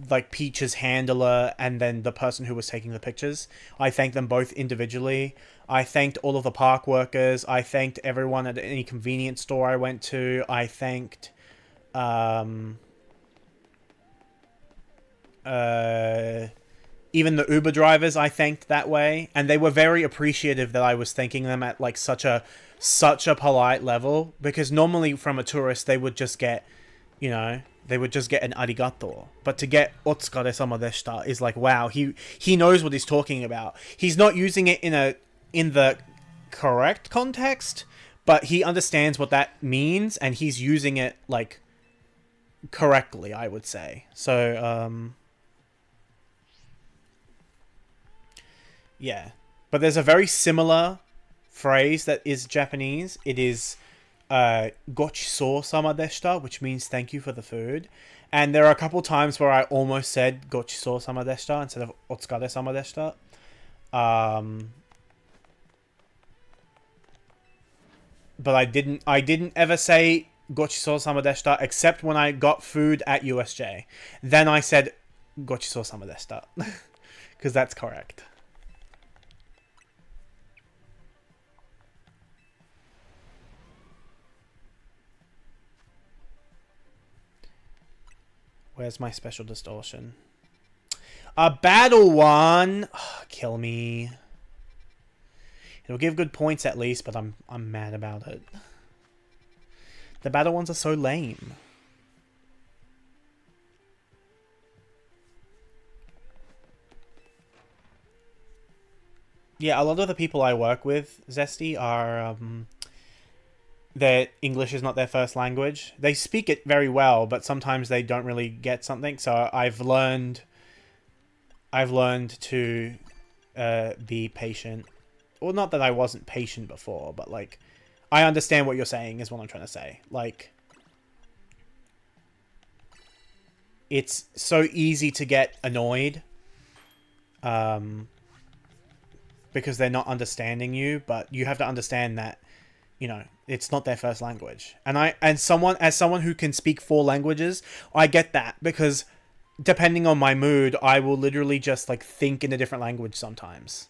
like Peach's handler and then the person who was taking the pictures. I thanked them both individually. I thanked all of the park workers. I thanked everyone at any convenience store I went to. I thanked even the Uber drivers I thanked that way, and they were very appreciative that I was thanking them at like such a polite level, because normally from a tourist they would just get, you know, they would just get an arigato. But to get "Otsukare-sama deshita" is like, wow, he knows what he's talking about. He's not using it in the correct context, but he understands what that means and he's using it like correctly, I would say. So yeah. But there's a very similar phrase that is Japanese. It is "Gochiso sama deshita," which means thank you for the food. And there are a couple times where I almost said "Gochiso sama deshita" instead of "Otsukare sama deshita." But I didn't ever say "Gochiso sama deshita" except when I got food at USJ. Then I said "Gochiso sama deshita" because that's correct. Where's my special distortion? A battle one. Oh, kill me. It'll give good points at least, but I'm mad about it. The battle ones are so lame. Yeah, a lot of the people I work with, Zesty, are their English is not their first language. They speak it very well, but sometimes they don't really get something. So I've learned to be patient. Well, not that I wasn't patient before, but like I understand what you're saying is what I'm trying to say. Like it's so easy to get annoyed because they're not understanding you, but you have to understand that, you know, it's not their first language. And as someone who can speak 4 languages, I get that because depending on my mood, I will literally just like think in a different language sometimes.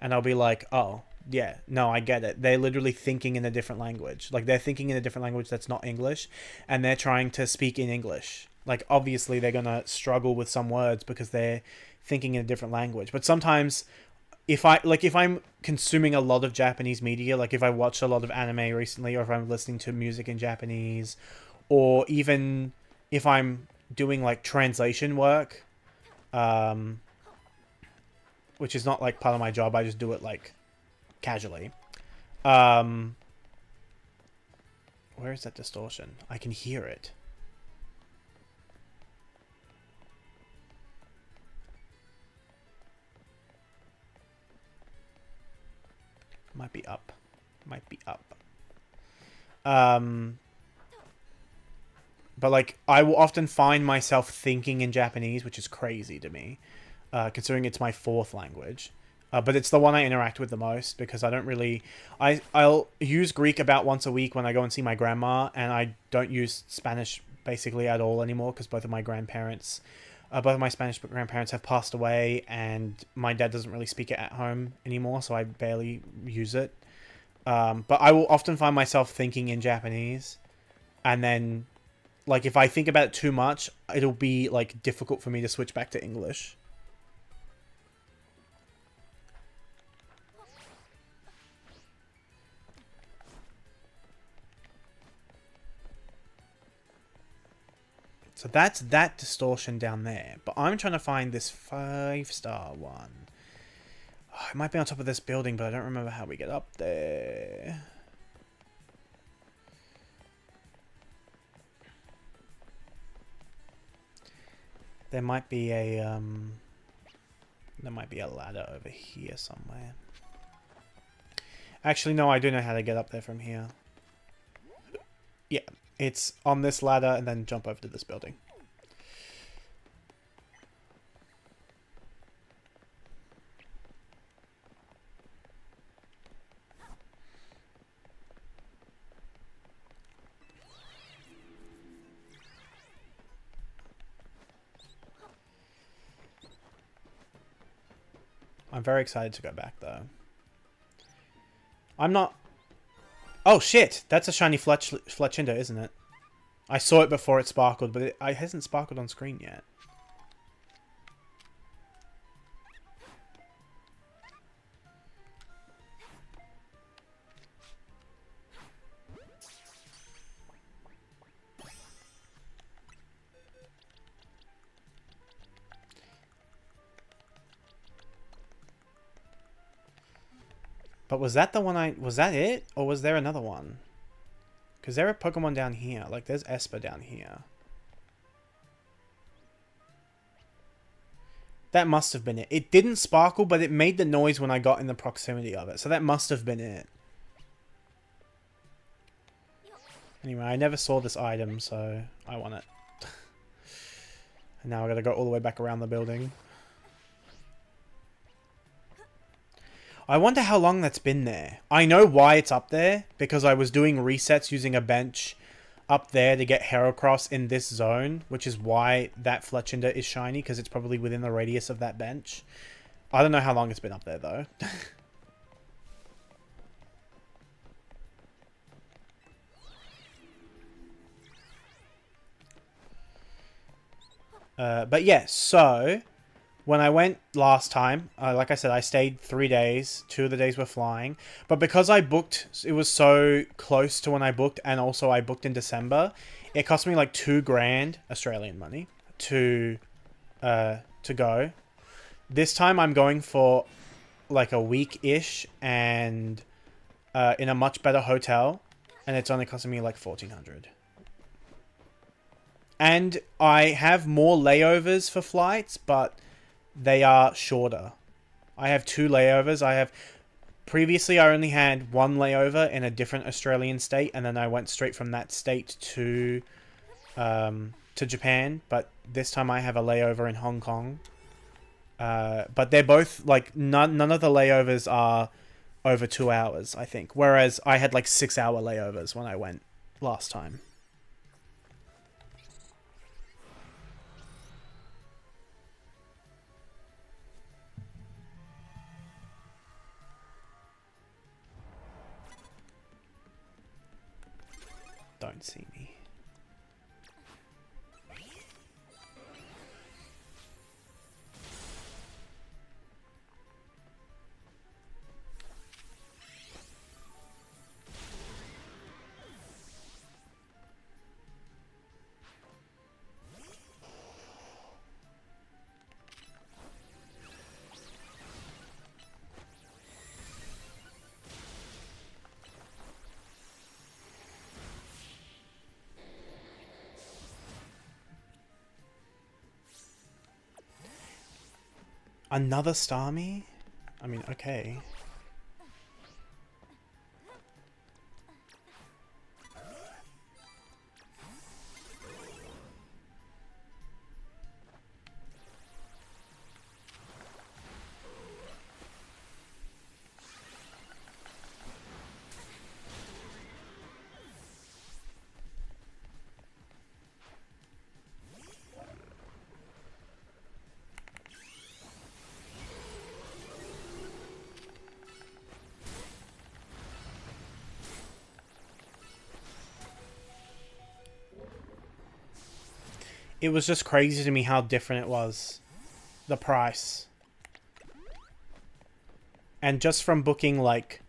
And I'll be like, "Oh, yeah, no, I get it. They're literally thinking in a different language. Like they're thinking in a different language that's not English, and they're trying to speak in English. Like obviously they're going to struggle with some words because they're thinking in a different language. But sometimes if I'm consuming a lot of Japanese media, like if I watch a lot of anime recently, or if I'm listening to music in Japanese, or even if I'm doing like translation work, which is not like part of my job, I just do it like casually. Where is that distortion? I can hear it. Might be up. Might be up. But like I will often find myself thinking in Japanese, which is crazy to me, considering it's my 4th language. But it's the one I interact with the most because I don't really... I'll use Greek about once a week when I go and see my grandma, and I don't use Spanish basically at all anymore because both of my Spanish grandparents have passed away, and my dad doesn't really speak it at home anymore, so I barely use it. But I will often find myself thinking in Japanese, and then, like, if I think about it too much, it'll be, like, difficult for me to switch back to English. So that's that distortion down there. But I'm trying to find this 5-star one. Oh, it might be on top of this building, but I don't remember how we get up there. There might be a ladder over here somewhere. Actually, no, I do know how to get up there from here. Yeah, it's on this ladder and then jump over to this building. I'm very excited to go back, though. I'm not... Oh, shit! That's a shiny Fletchinder, isn't it? I saw it before it sparkled, but it hasn't sparkled on screen yet. But was that the one was that it? Or was there another one? Because there are Pokemon down here. Like, there's Esper down here. That must have been it. It didn't sparkle, but it made the noise when I got in the proximity of it. So that must have been it. Anyway, I never saw this item, so I want it. And now I gotta go all the way back around the building. I wonder how long that's been there. I know why it's up there, because I was doing resets using a bench up there to get Heracross in this zone, which is why that Fletchinder is shiny, because it's probably within the radius of that bench. I don't know how long it's been up there, though. But yeah, so... When I went last time, like I said, I stayed 3 days. 2 of the days were flying. But because I booked, it was so close to when I booked, and also I booked in December, it cost me like $2,000 Australian money to go. This time I'm going for like a week-ish and in a much better hotel, and it's only costing me like 1,400. And I have more layovers for flights, but they are shorter. I have 2 layovers. Previously, I only had 1 layover in a different Australian state, and then I went straight from that state to Japan. But this time I have a layover in Hong Kong. But they're both, like, none of the layovers are over 2 hours, I think. Whereas I had, like, 6-hour layovers when I went last time. Don't see me. Another Starmie? I mean, okay. It was just crazy to me how different it was. The price. And just from booking, like...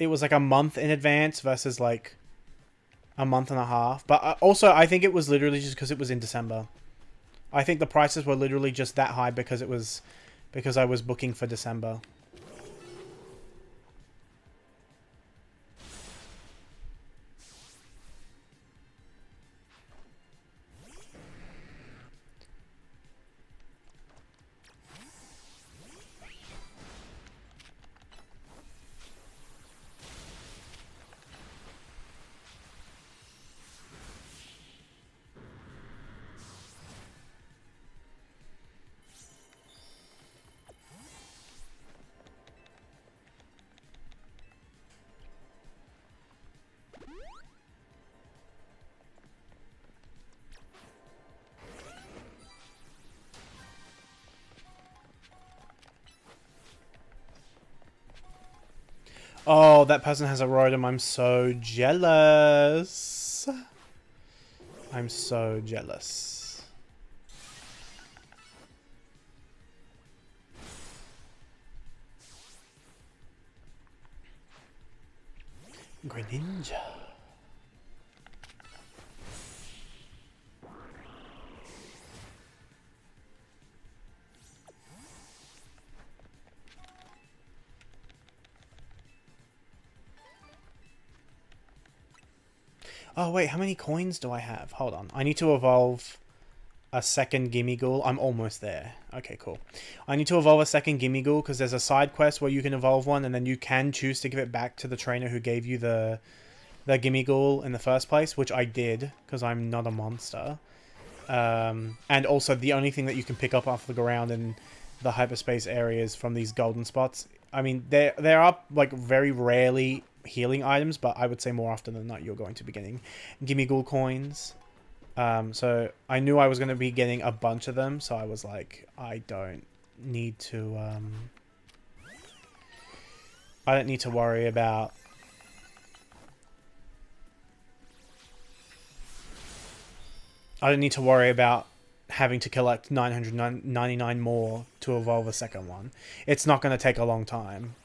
It was like a month in advance versus like a month and a half. But also, I think it was literally just because it was in December. I think the prices were literally just that high because it was... Because I was booking for December. Oh, that person has a Rotom. I'm so jealous. I'm so jealous. Greninja. Oh, wait, how many coins do I have? Hold on. I need to evolve a second Gimmighoul. I'm almost there. Okay, cool. I need to evolve a second Gimmighoul because there's a side quest where you can evolve one and then you can choose to give it back to the trainer who gave you the Gimmighoul in the first place, which I did because I'm not a monster. And also the only thing that you can pick up off the ground in the hyperspace areas from these golden spots. I mean, there are like very rarely healing items, but I would say more often than not you're going to be getting Gimmighoul coins. So I knew I was going to be getting a bunch of them, so I was like, I don't need to worry about having to collect 999 more to evolve a second one. It's not going to take a long time.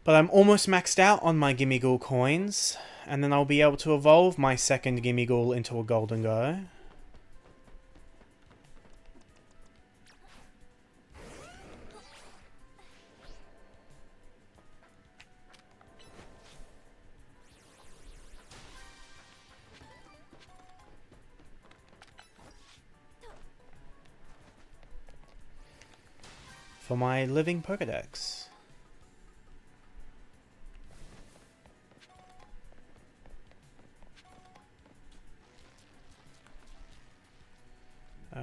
But I'm almost maxed out on my Gimmighoul coins, and then I'll be able to evolve my second Gimmighoul into a Gholdengo. For my living Pokedex.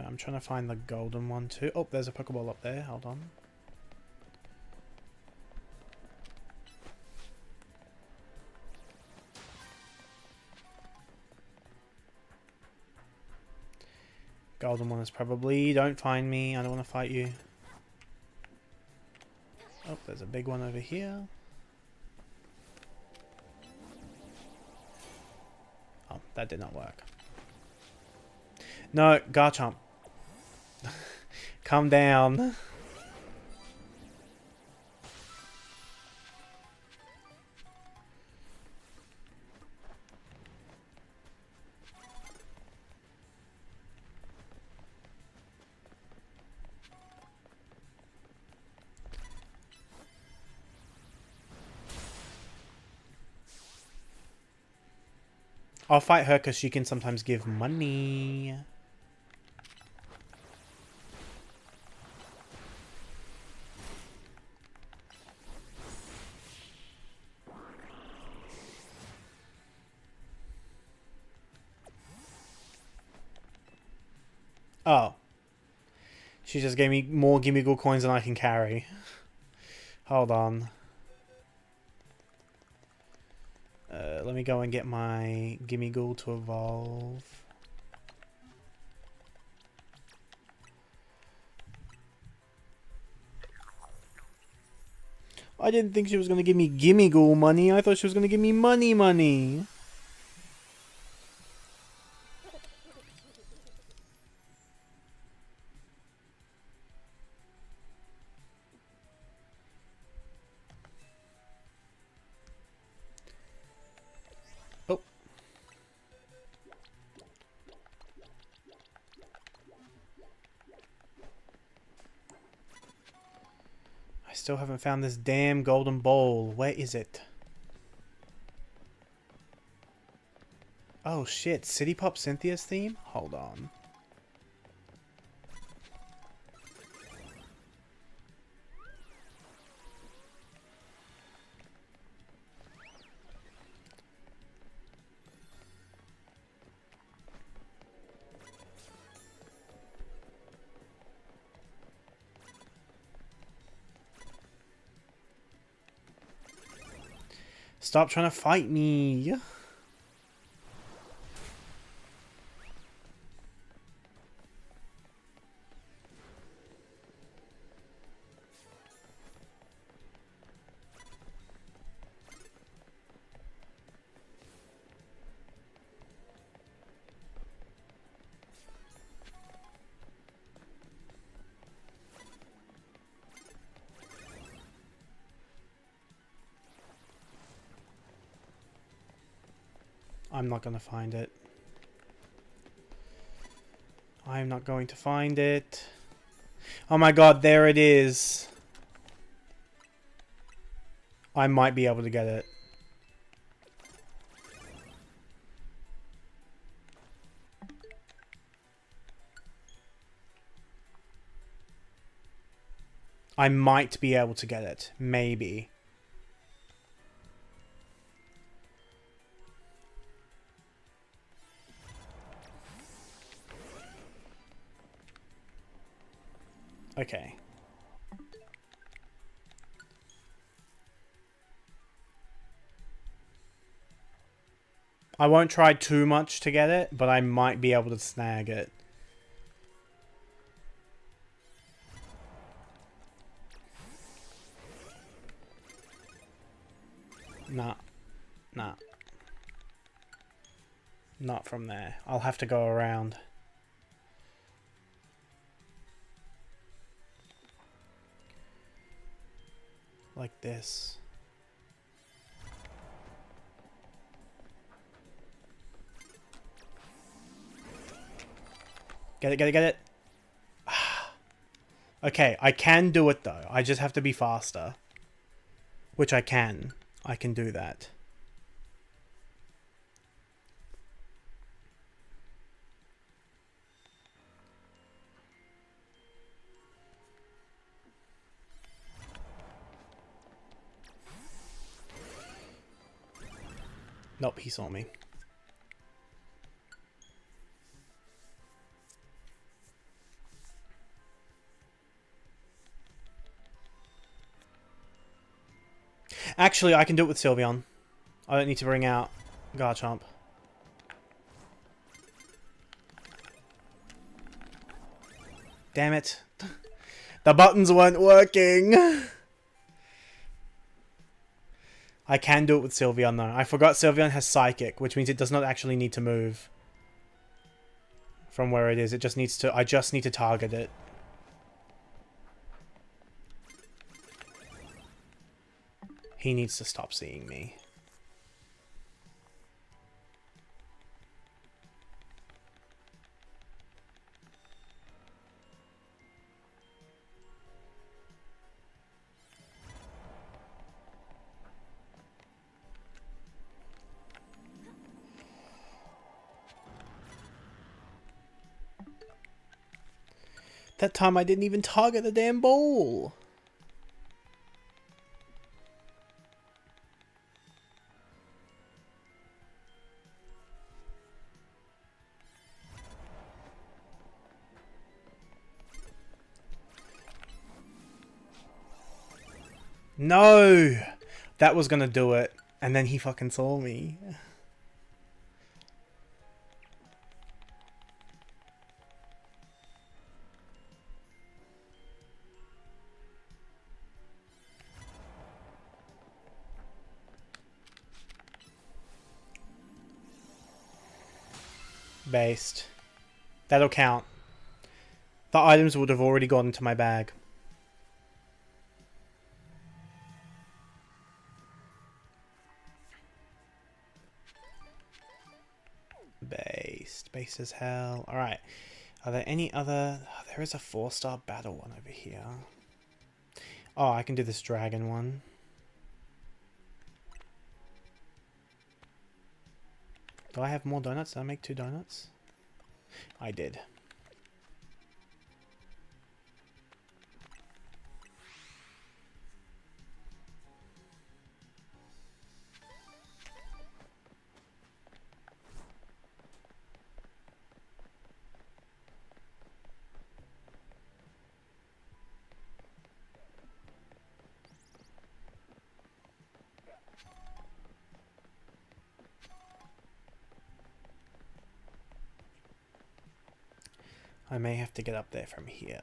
I'm trying to find the golden one too. Oh, there's a Pokeball up there. Hold on. Golden one is probably... Don't find me. I don't want to fight you. Oh, there's a big one over here. Oh, that did not work. No, Garchomp. Calm down. I'll fight her because she can sometimes give money. Oh. She just gave me more Gimmighoul coins than I can carry. Hold on. Let me go and get my Gimmighoul to evolve. I didn't think she was going to give me Gimmighoul money. I thought she was going to give me money. Oh. I still haven't found this damn golden bowl. Where is it? Oh shit, City Pop Cynthia's theme? Hold on. Stop trying to fight me. I'm not going to find it. I'm not going to find it. Oh my god, there it is. I might be able to get it. I might be able to get it. Maybe. Okay. I won't try too much to get it, but I might be able to snag it. Nah. Nah. Not from there. I'll have to go around. Like this. Get it, get it, get it. Okay, I can do it though. I just have to be faster. Which I can. I can do that. Nope, he saw me. Actually, I can do it with Sylveon. I don't need to bring out Garchomp. Damn it. The buttons weren't working. I can do it with Sylveon though. I forgot Sylveon has Psychic, which means it does not actually need to move from where it is. It just needs to... I just need to target it. He needs to stop seeing me. That time I didn't even target the damn ball. No! That was gonna do it. And then he fucking saw me. Based. That'll count. The items would have already gone into my bag. Based. Based as hell. Alright. Are there any other... Oh, there is a 4-star battle one over here. Oh, I can do this dragon one. Do I have more donuts? Did I make 2 donuts? I did. I may have to get up there from here.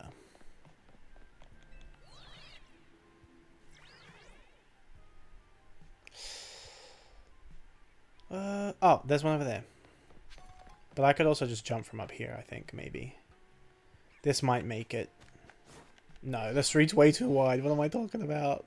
Oh, there's one over there. But I could also just jump from up here, I think, maybe. This might make it. No, the street's way too wide. What am I talking about?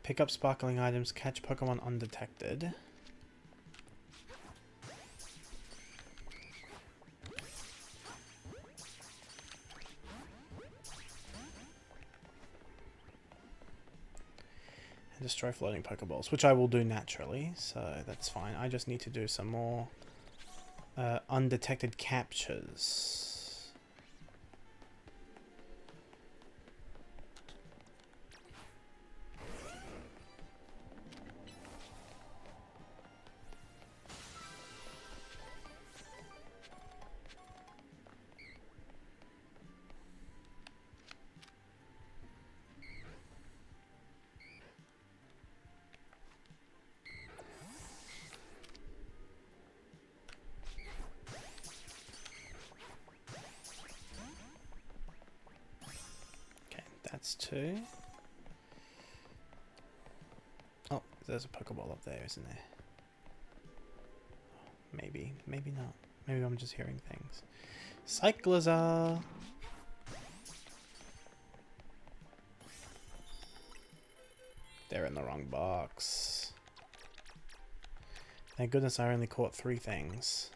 Pick up sparkling items, catch Pokemon undetected. And destroy floating Pokeballs, which I will do naturally, so that's fine. I just need to do some more undetected captures. That's 2. Oh, there's a Pokeball up there, isn't there? Maybe. Maybe not. Maybe I'm just hearing things. Cyclizar! They're in the wrong box. Thank goodness I only caught 3 things.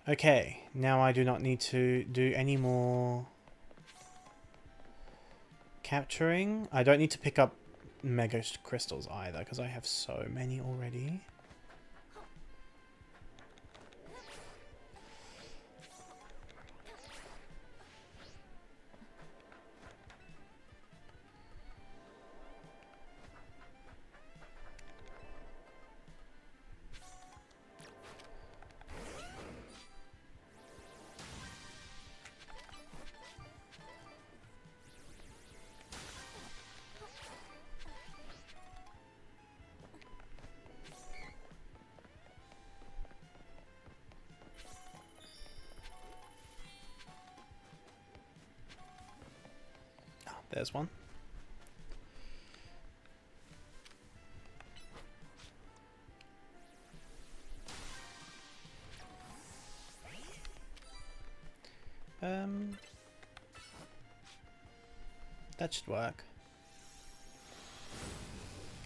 Okay, now I do not need to do any more capturing. I don't need to pick up Mega Crystals either, because I have so many already. There's one. That should work.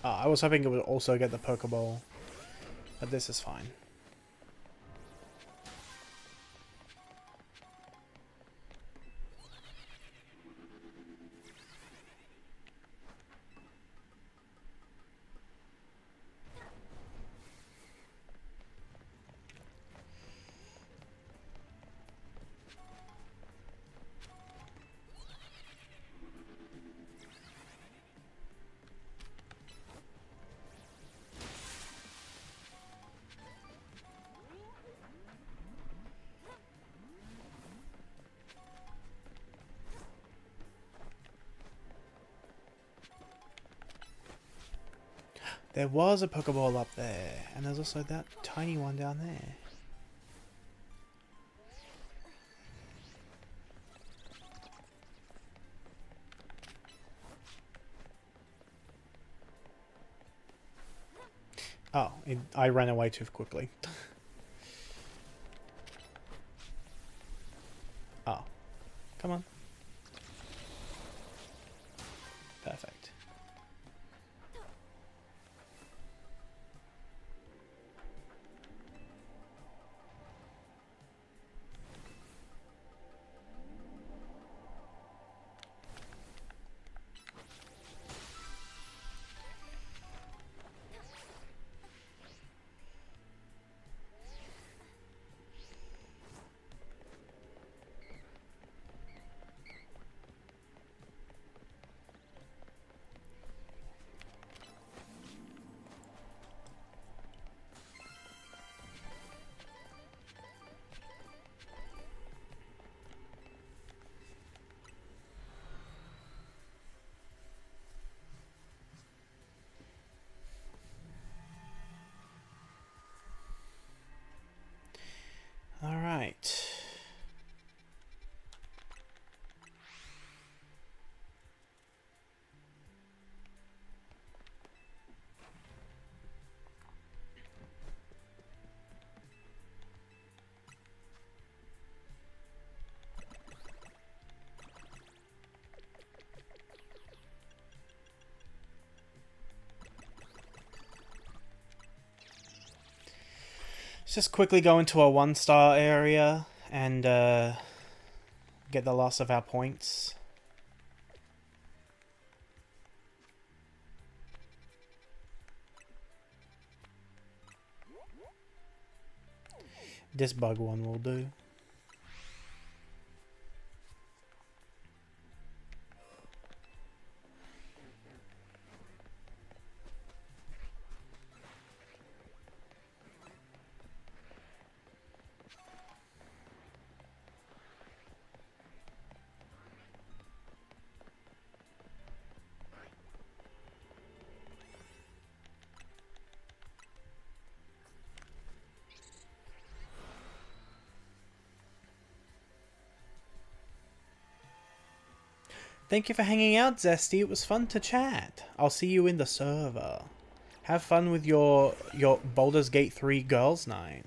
Oh, I was hoping it would also get the Pokeball, but this is fine. There was a Pokeball up there, and there's also that tiny one down there. Oh, I ran away too quickly. Oh, come on. Perfect. All right. Let's just quickly go into a 1-star area and get the loss of our points. This bug one will do. Thank you for hanging out, Zesty. It was fun to chat. I'll see you in the server. Have fun with your Baldur's Gate 3 girls' night.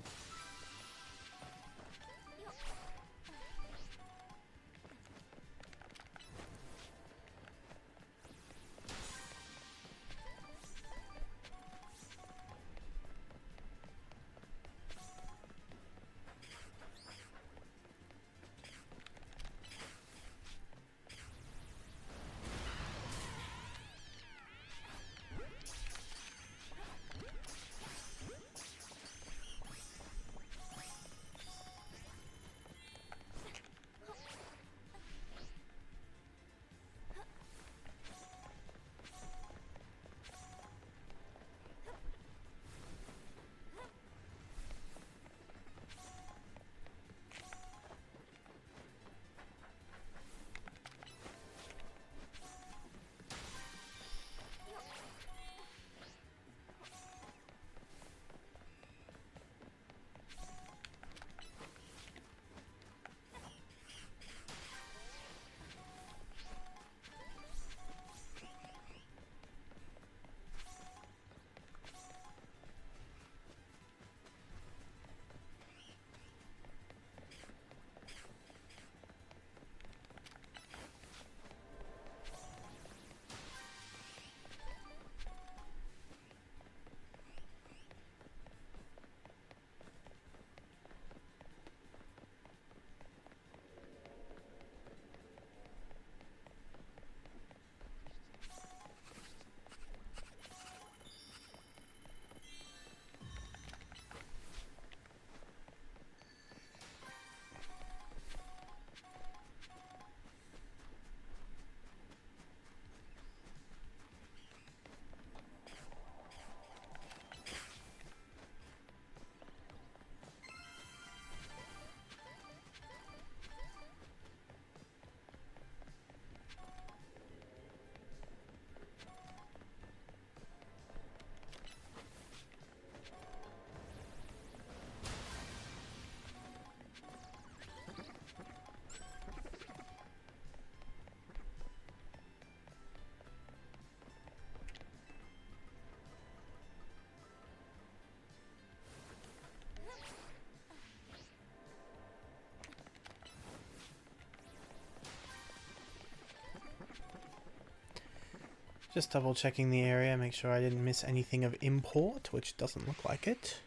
Just double checking the area, make sure I didn't miss anything of import, which doesn't look like it.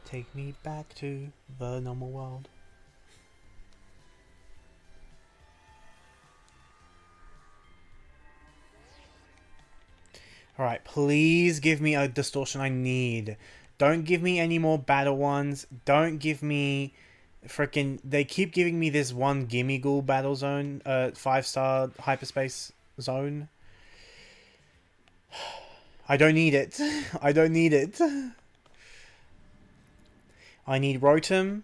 Take me back to the normal world. Alright, please give me a distortion I need. Don't give me any more battle ones. Don't give me... Freaking, they keep giving me this one Gimme Ghoul battle zone, 5-star hyperspace zone. I don't need it. I don't need it. I need Rotom.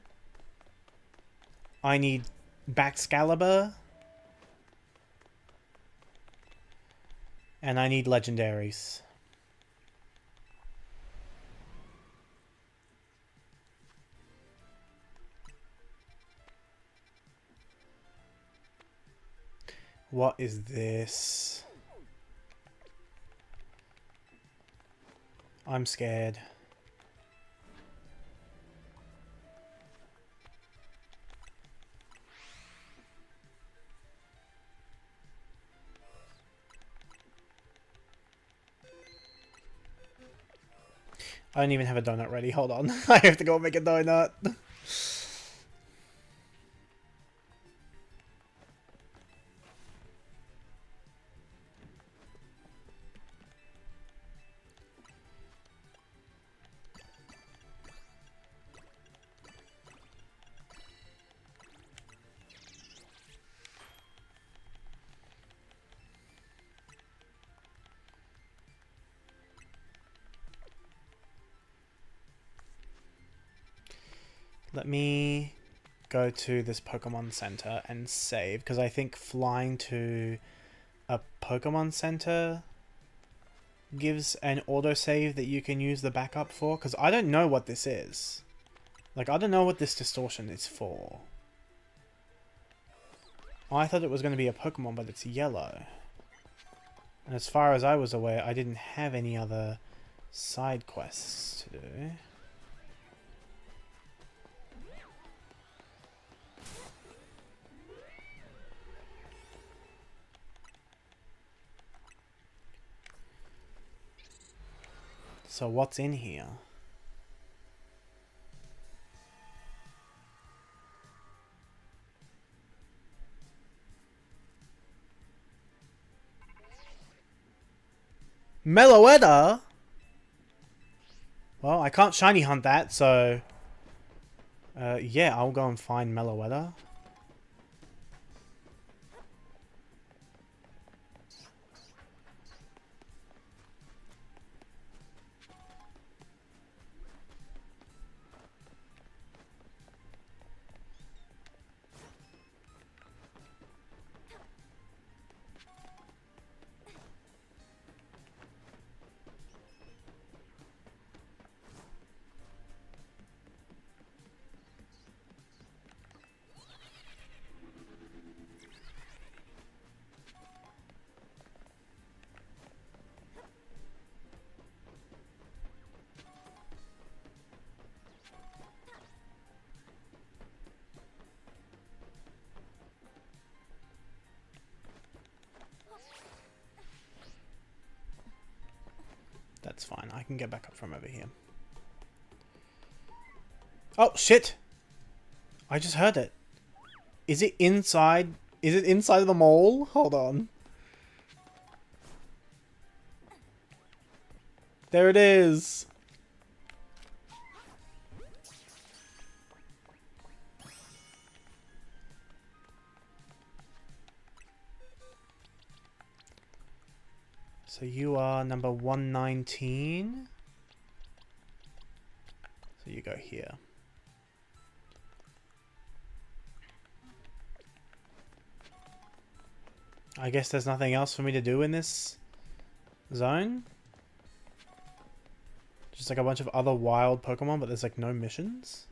I need Baxcalibur. And I need legendaries. What is this? I'm scared. I don't even have a donut ready. Hold on. I have to go make a donut. Let me go to this Pokemon Center and save, because I think flying to a Pokemon Center gives an autosave that you can use the backup for, because I don't know what this is. Like, I don't know what this distortion is for. I thought it was going to be a Pokemon, but it's yellow. And as far as I was aware, I didn't have any other side quests to do. So what's in here? Meloetta? Well, I can't shiny hunt that, so... yeah, I'll go and find Meloetta. That's fine. I can get back up from over here. Oh, shit! I just heard it. Is it inside? Is it inside of the mall? Hold on. There it is. So you are number 119. So you go here. I guess there's nothing else for me to do in this zone. Just like a bunch of other wild Pokemon, but there's like no missions.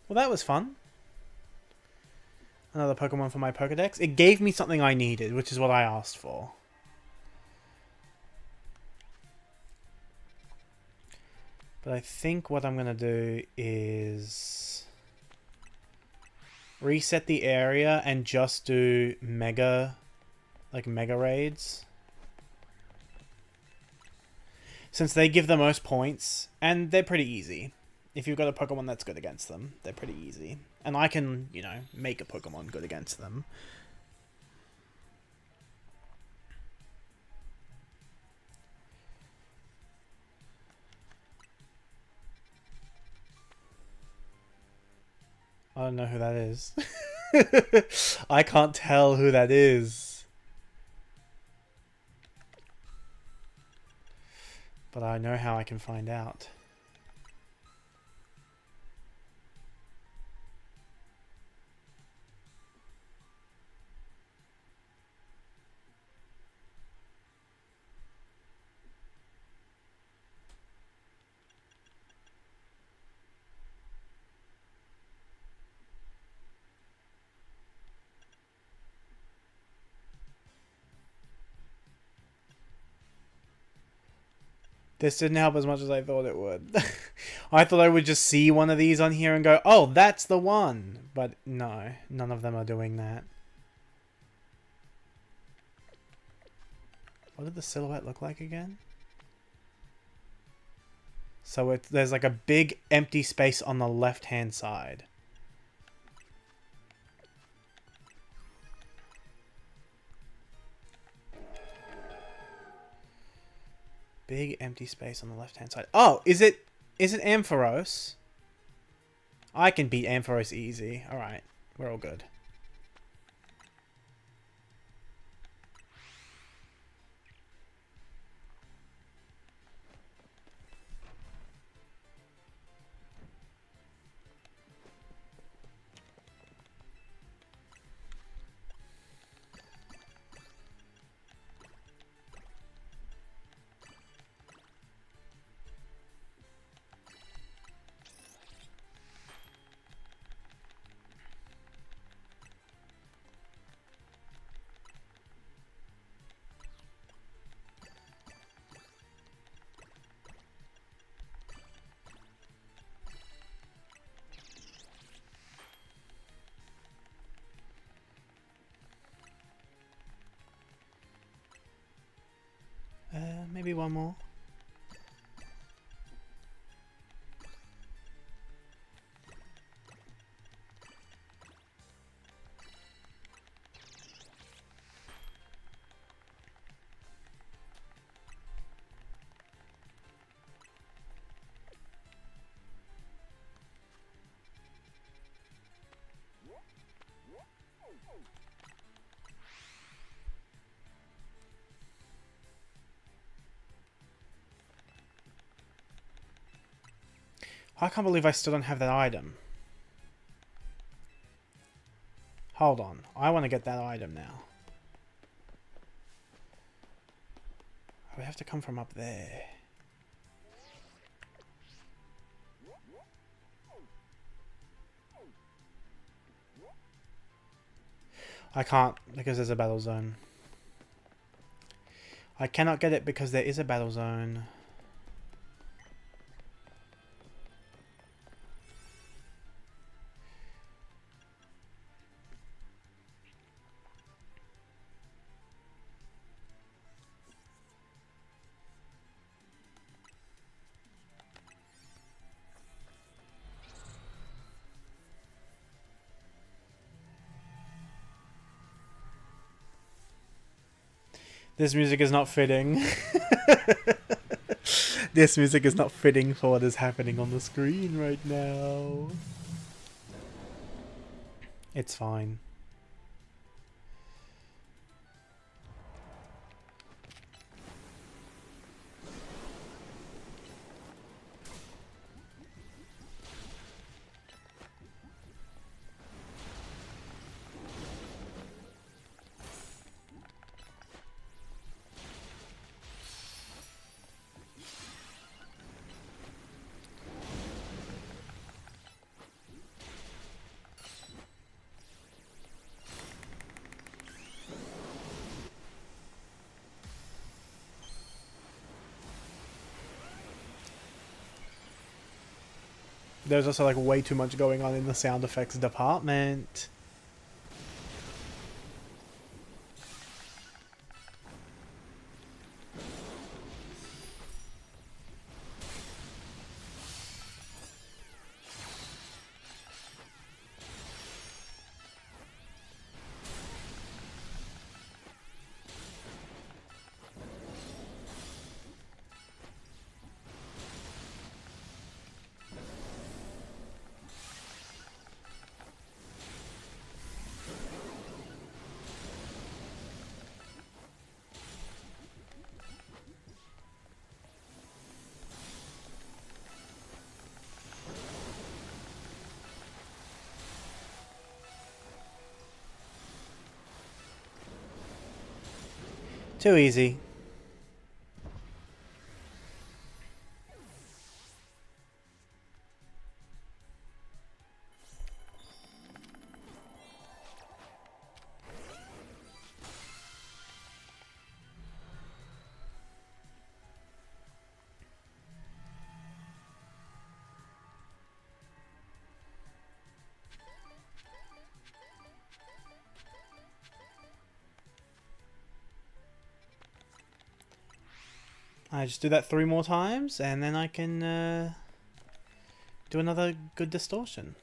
Well, that was fun. Another Pokemon for my Pokedex. It gave me something I needed, which is what I asked for. But I think what I'm going to do is reset the area and just do mega raids. Since they give the most points, and they're pretty easy. If you've got a Pokemon that's good against them, they're pretty easy. And I can, you know, make a Pokemon good against them. I don't know who that is. I can't tell who that is. But I know how I can find out. This didn't help as much as I thought it would. I thought I would just see one of these on here and go, oh, that's the one. But no, none of them are doing that. What did the silhouette look like again? So there's like a big empty space on the left-hand side. Big empty space on the left-hand side. Oh, is it Ampharos? I can beat Ampharos easy. Alright, we're all good. maybe one more. I can't believe I still don't have that item. Hold on. I want to get that item now. I have to come from up there. I can't because there's a battle zone. I cannot get it because there is a battle zone. This music is not fitting. This music is not fitting for what is happening on the screen right now. It's fine. There's also like way too much going on in the sound effects department. Too easy. I just do that 3 more times, and then I can do another good distortion.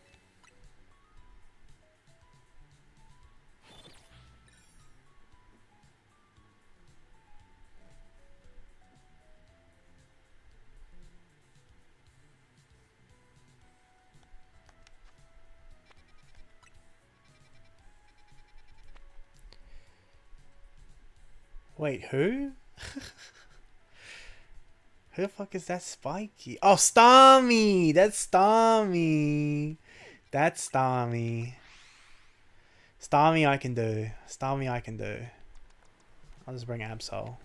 Wait, who? Who the fuck is that Spiky? Oh, Starmie! That's Starmie! That's Starmie. Starmie I can do. Starmie I can do. I'll just bring Absol.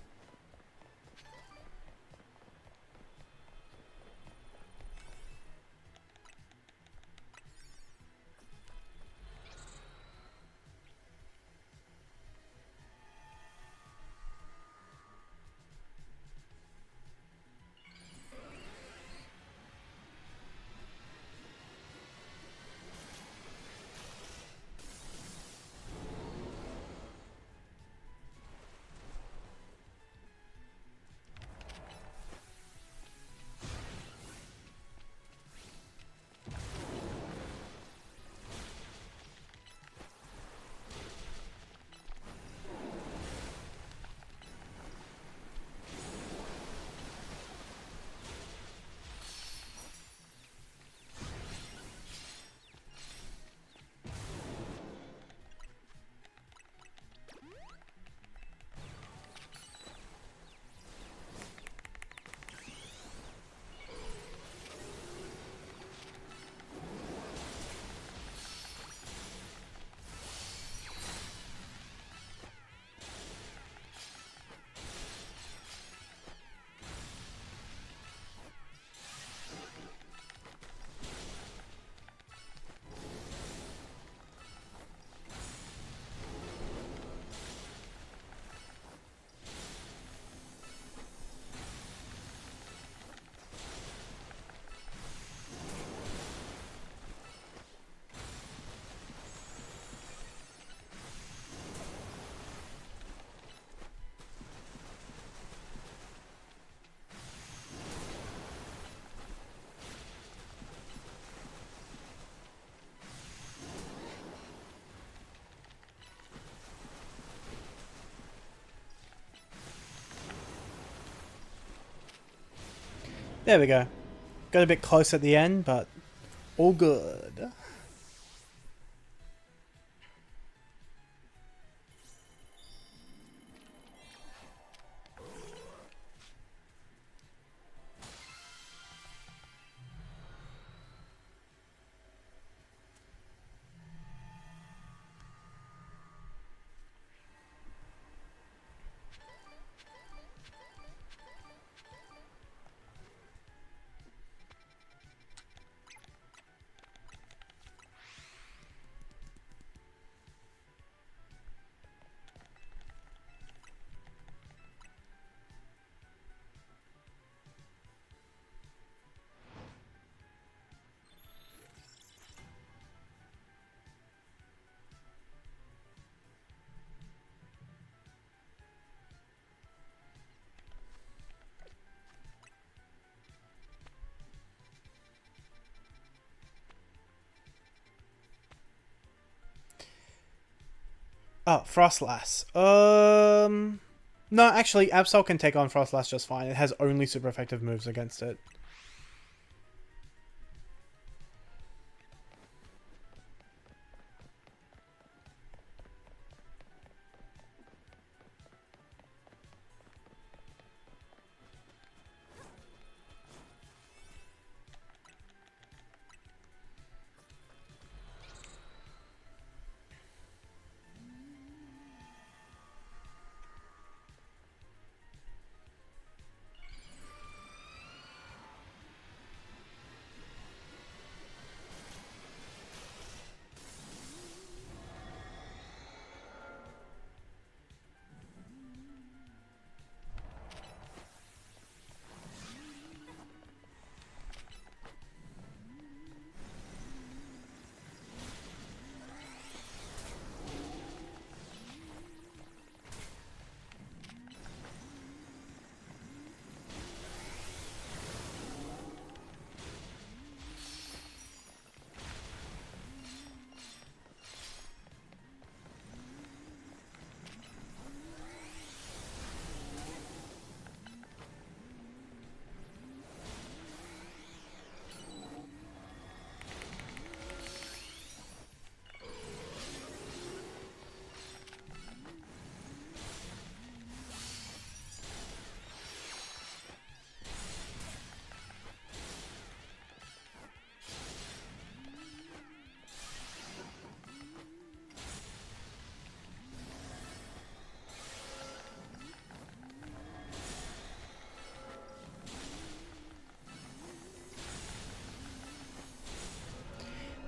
There we go. Got a bit close at the end, but all good. Oh, Frostlass. No, actually, Absol can take on Frostlass just fine. It has only super effective moves against it.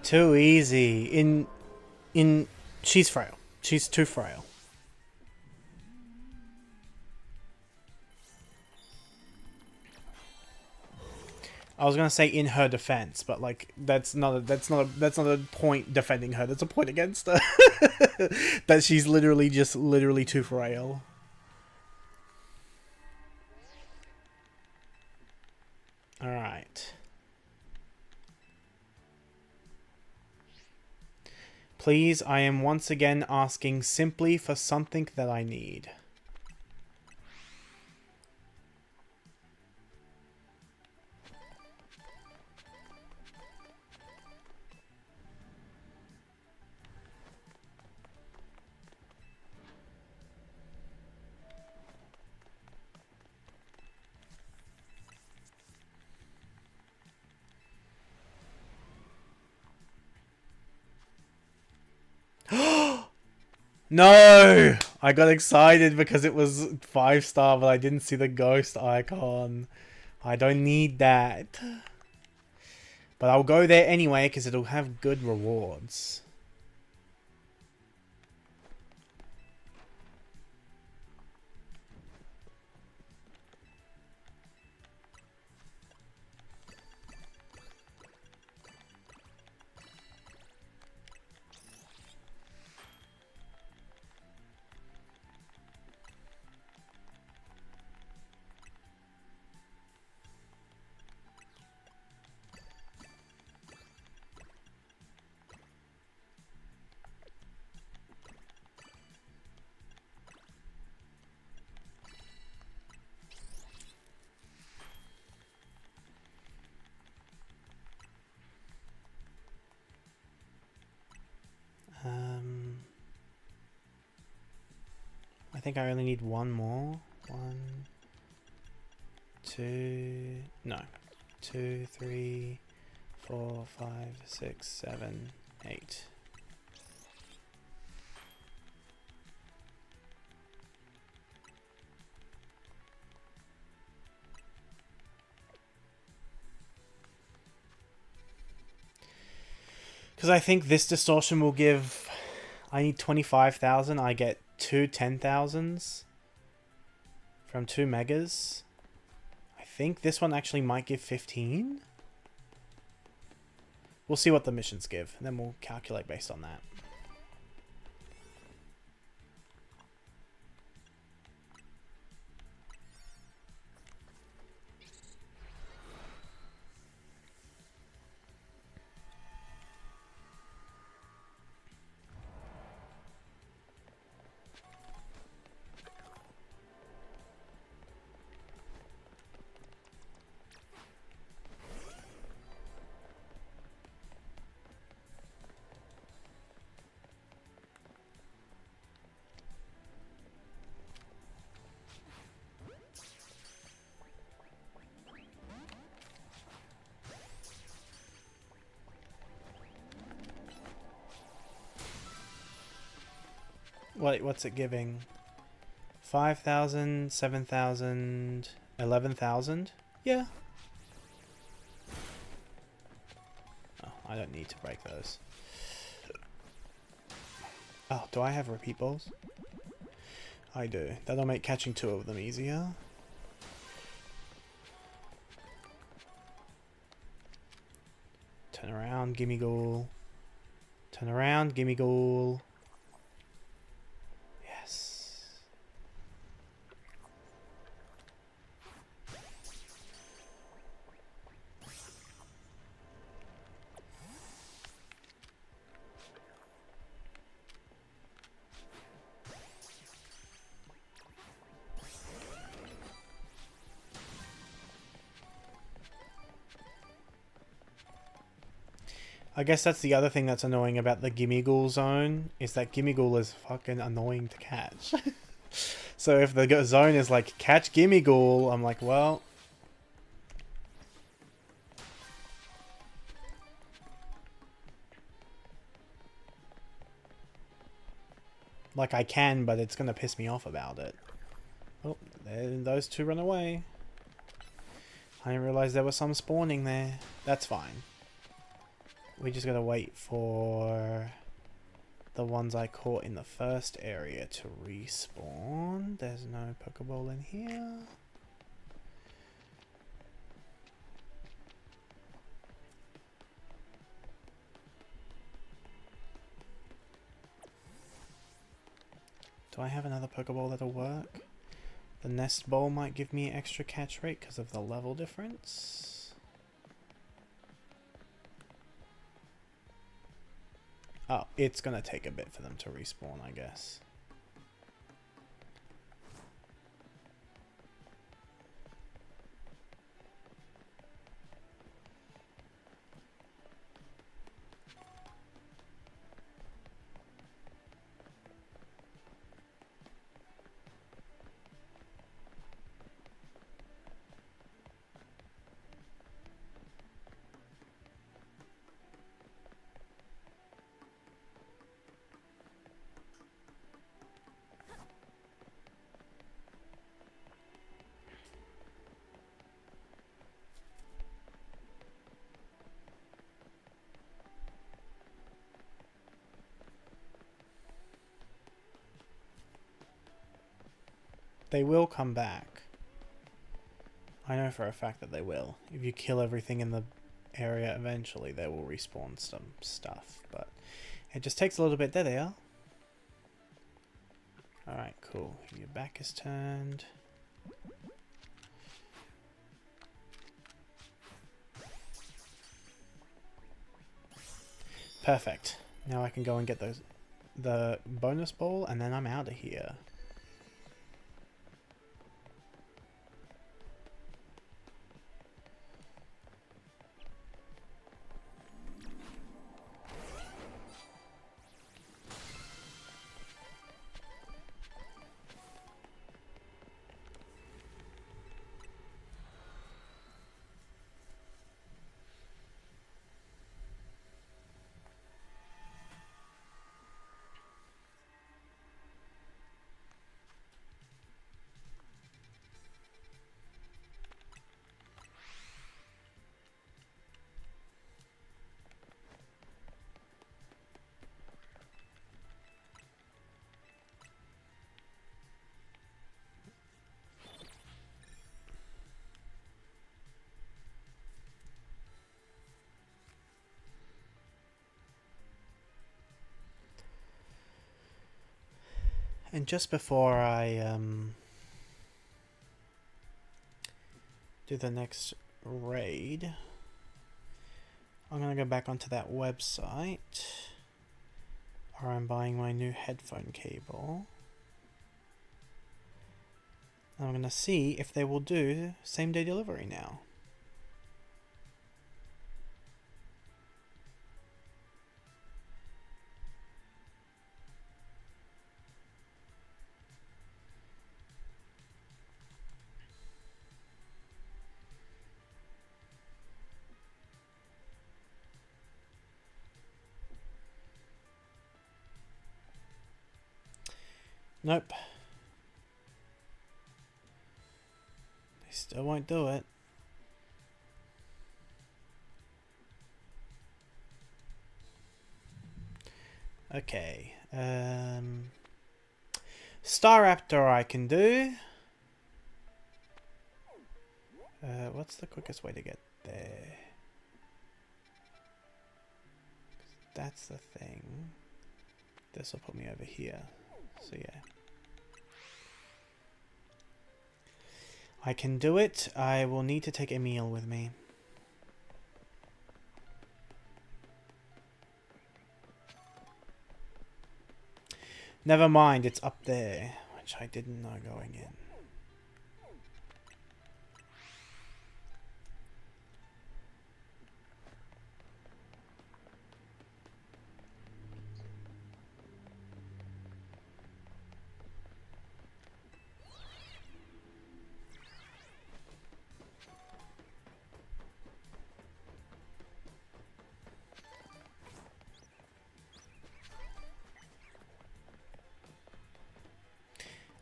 Too easy. She's frail. She's too frail. I was gonna say in her defense, but like that's not a point defending her. That's a point against her. That she's literally too frail. All right. Please, I am once again asking simply for something that I need. No! I got excited because it was 5-star, but I didn't see the ghost icon. I don't need that. But I'll go there anyway because it'll have good rewards. think I only need one more. 1, 2, no. 2, 3, 4, 5, 6, 7, 8. Because I think this distortion will give... I need 25,000. I get 2 10,000s from 2 megas. I think this one actually might give 15. We'll see what the missions give, and then we'll calculate based on that. What's it giving? 5,000, 7,000, 11,000? Yeah. Oh, I don't need to break those. Oh, do I have repeat balls? I do. That'll make catching 2 of them easier. Turn around, gimme ghoul. Turn around, gimme ghoul. Yes. I guess that's the other thing that's annoying about the Gimme Ghoul zone, is that Gimme Ghoul is fucking annoying to catch. So if the zone is like, catch Gimme Ghoul, I'm like, well... Like I can, but it's gonna piss me off about it. Oh, those 2 run away. I didn't realize there was some spawning there. That's fine. We just gotta wait for the ones I caught in the first area to respawn. There's no Pokeball in here. Do I have another Pokeball that'll work? The Nest Ball might give me extra catch rate because of the level difference. Oh, it's gonna take a bit for them to respawn, I guess. They will come back. I know for a fact that they will. If you kill everything in the area, eventually they will respawn some stuff. But it just takes a little bit. There they are. Alright, cool. Your back is turned. Perfect. Now I can go and get the bonus ball, and then I'm out of here. And just before I do the next raid, I'm gonna go back onto that website where I'm buying my new headphone cable. I'm gonna see if they will do same day delivery now. Nope. They still won't do it. Okay. Staraptor I can do. What's the quickest way to get there? That's the thing. This will put me over here. So yeah. I can do it. I will need to take Emil with me. Never mind, it's up there, which I didn't know going in.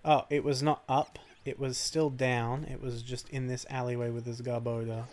Oh, it was not up. It was still down. It was just in this alleyway with this Garbodor.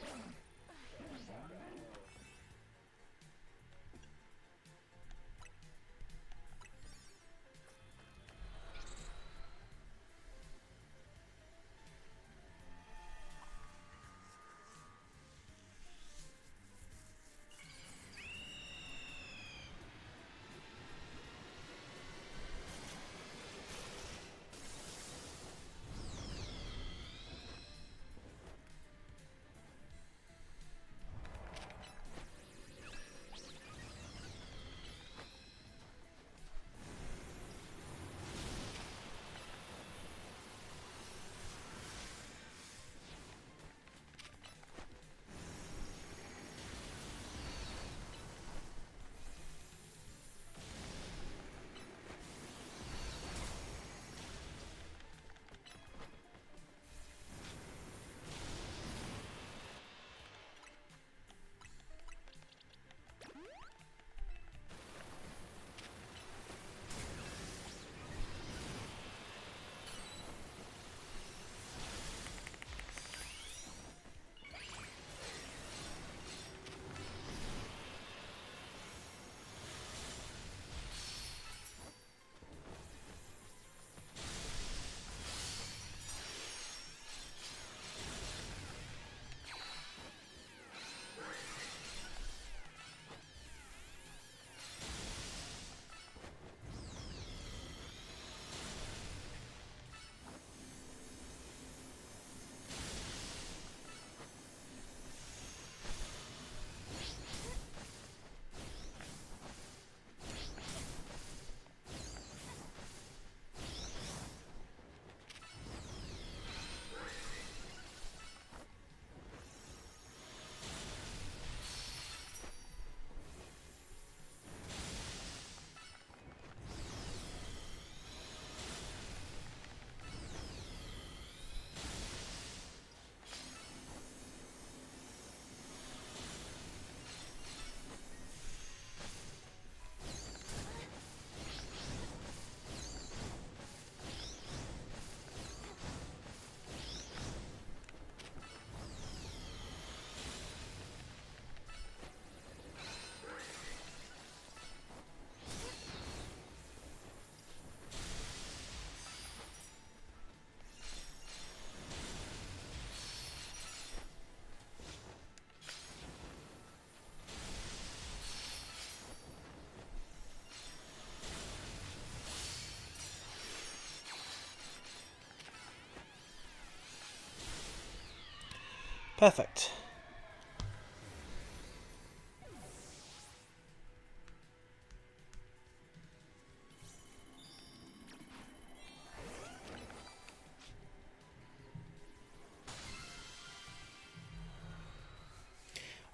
Perfect.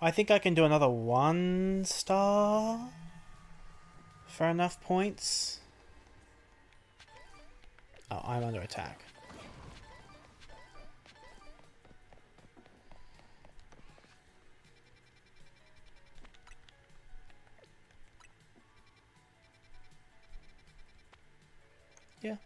I think I can do another 1-star for enough points. Oh, I'm under attack. Yeah.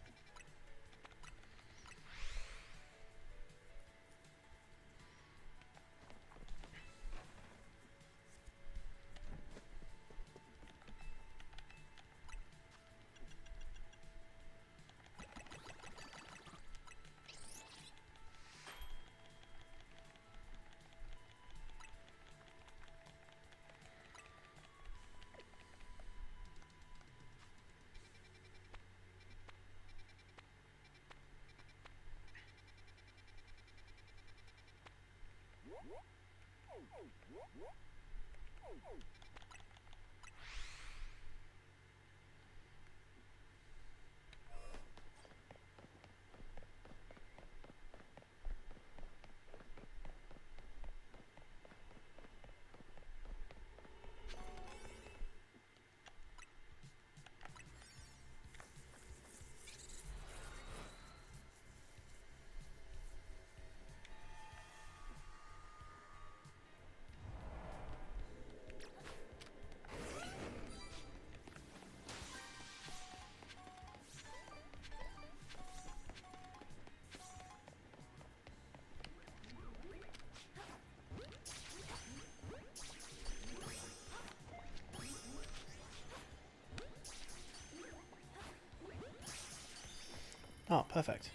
Oh, perfect.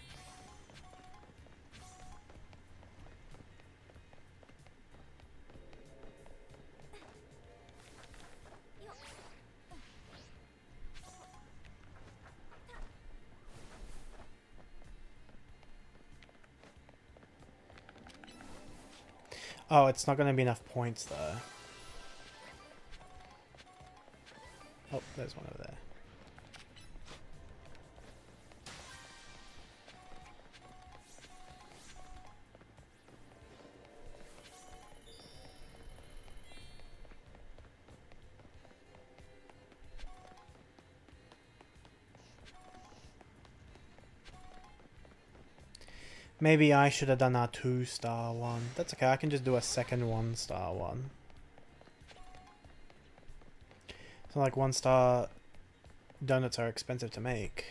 Oh, it's not going to be enough points, though. Oh, there's one over there. Maybe I should have done a 2-star one. That's okay, I can just do a second 1-star one. So like 1-star donuts are expensive to make.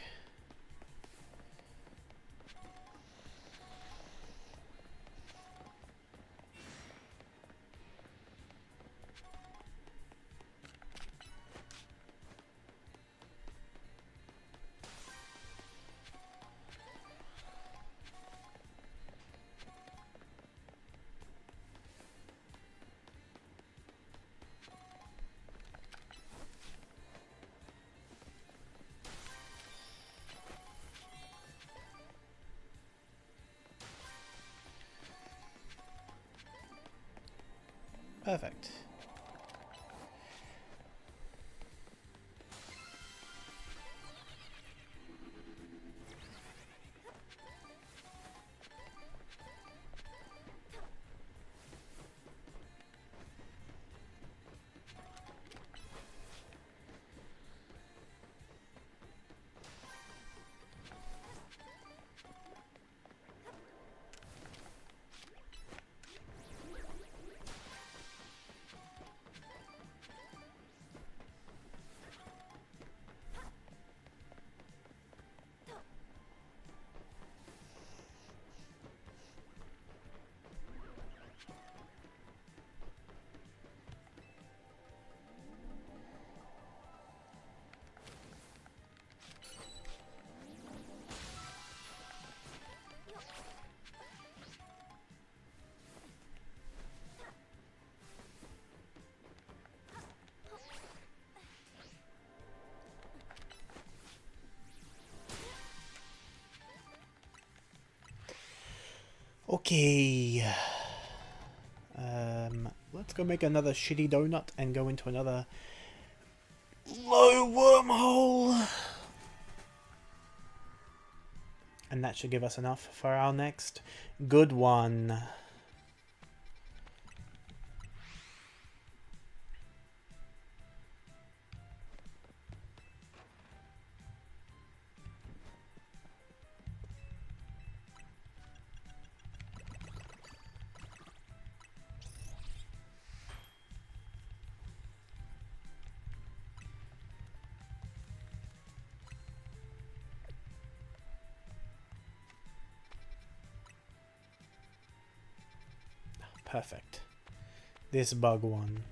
Perfect. Okay. let's go make another shitty donut and go into another low wormhole. And that should give us enough for our next good one. Perfect. This bug one.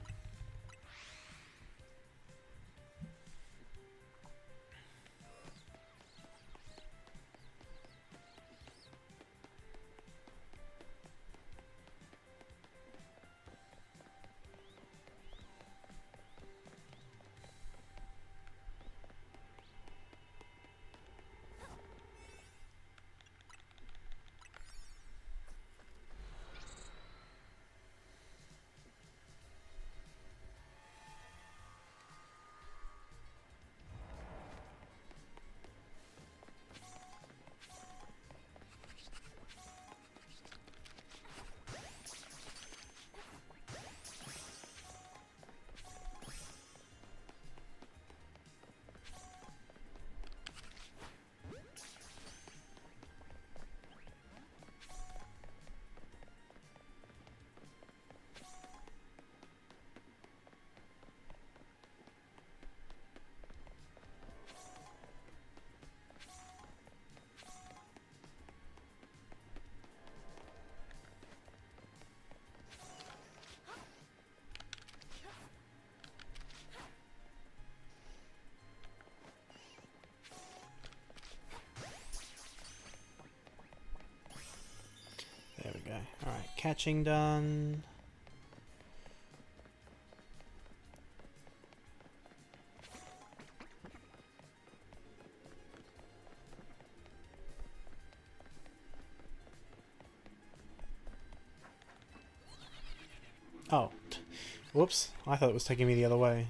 There we go. Alright, catching done. Oh. Whoops. I thought it was taking me the other way.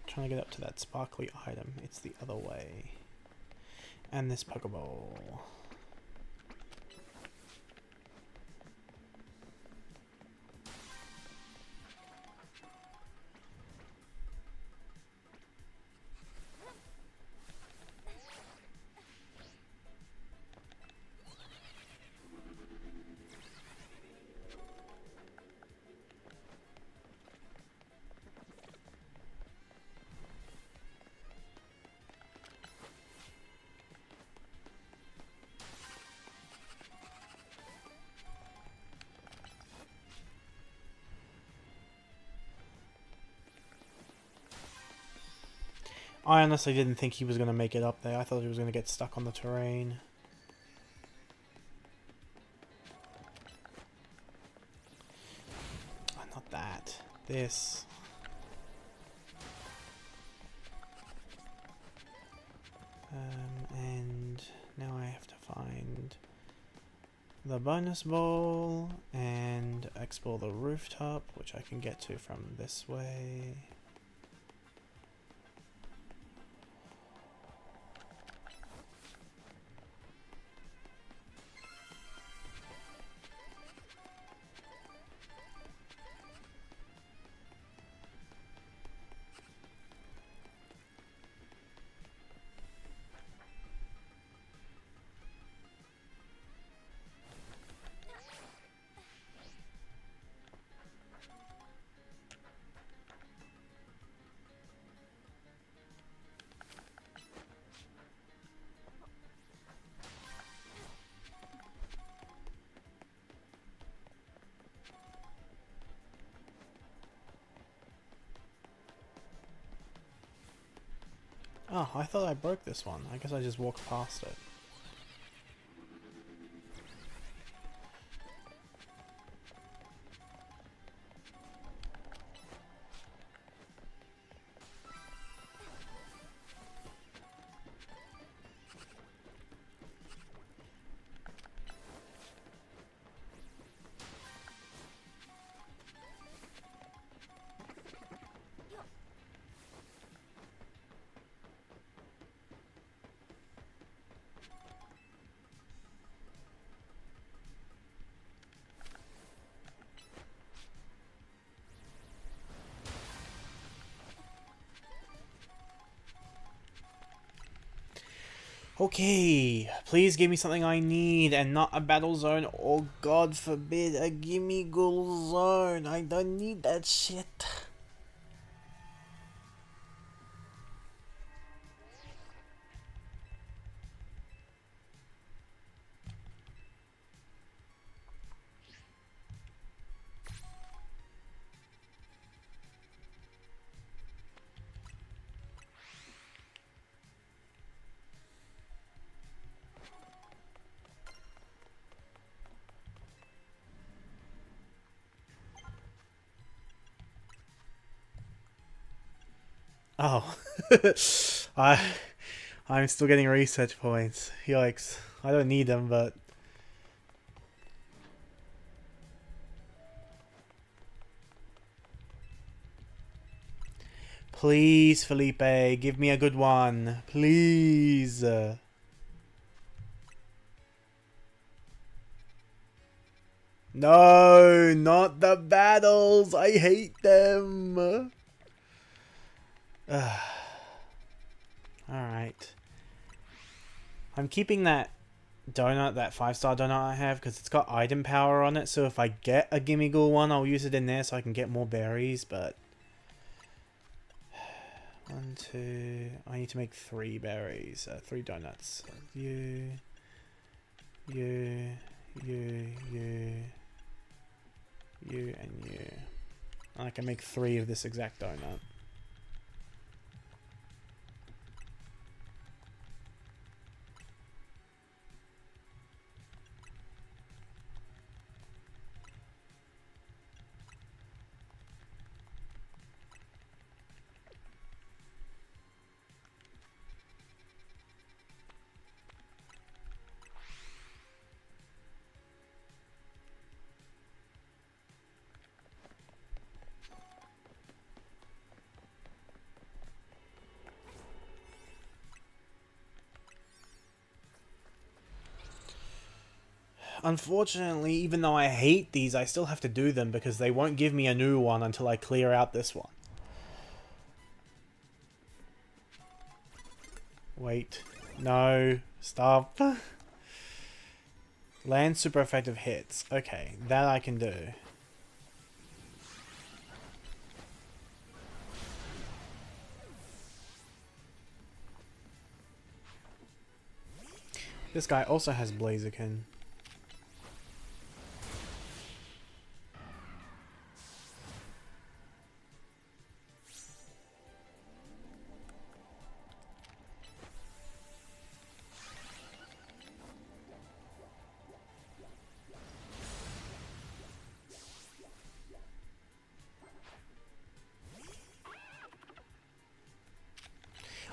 Trying to get up to that sparkly item. It's the other way. And this Pokeball. I honestly didn't think he was going to make it up there. I thought he was going to get stuck on the terrain. Oh, not that. This. And now I have to find the bonus ball and explore the rooftop, which I can get to from this way. Oh, I thought I broke this one. I guess I just walked past it. Okay, please give me something I need and not a battle zone, or God forbid a gimme ghoul zone. I don't need that shit. Oh, I, I'm still getting research points. Yikes! I don't need them, but please, Felipe, give me a good one, please. No, not the battles. I hate them. Alright. I'm keeping that donut, that 5-star donut I have, because it's got item power on it, so if I get a Gimme Ghoul one, I'll use it in there so I can get more berries, but... 1, 2... I need to make 3 berries, 3 donuts. You... You... You... You... You, and you. I can make 3 of this exact donut. Unfortunately, even though I hate these, I still have to do them because they won't give me a new one until I clear out this one. Wait. No. Stop. Land super effective hits. Okay, that I can do. This guy also has Blaziken.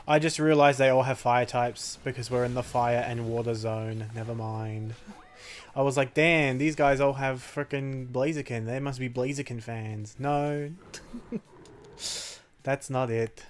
I just realized they all have fire types because we're in the fire and water zone. Never mind. I was like, damn, these guys all have frickin' Blaziken. They must be Blaziken fans. No. That's not it.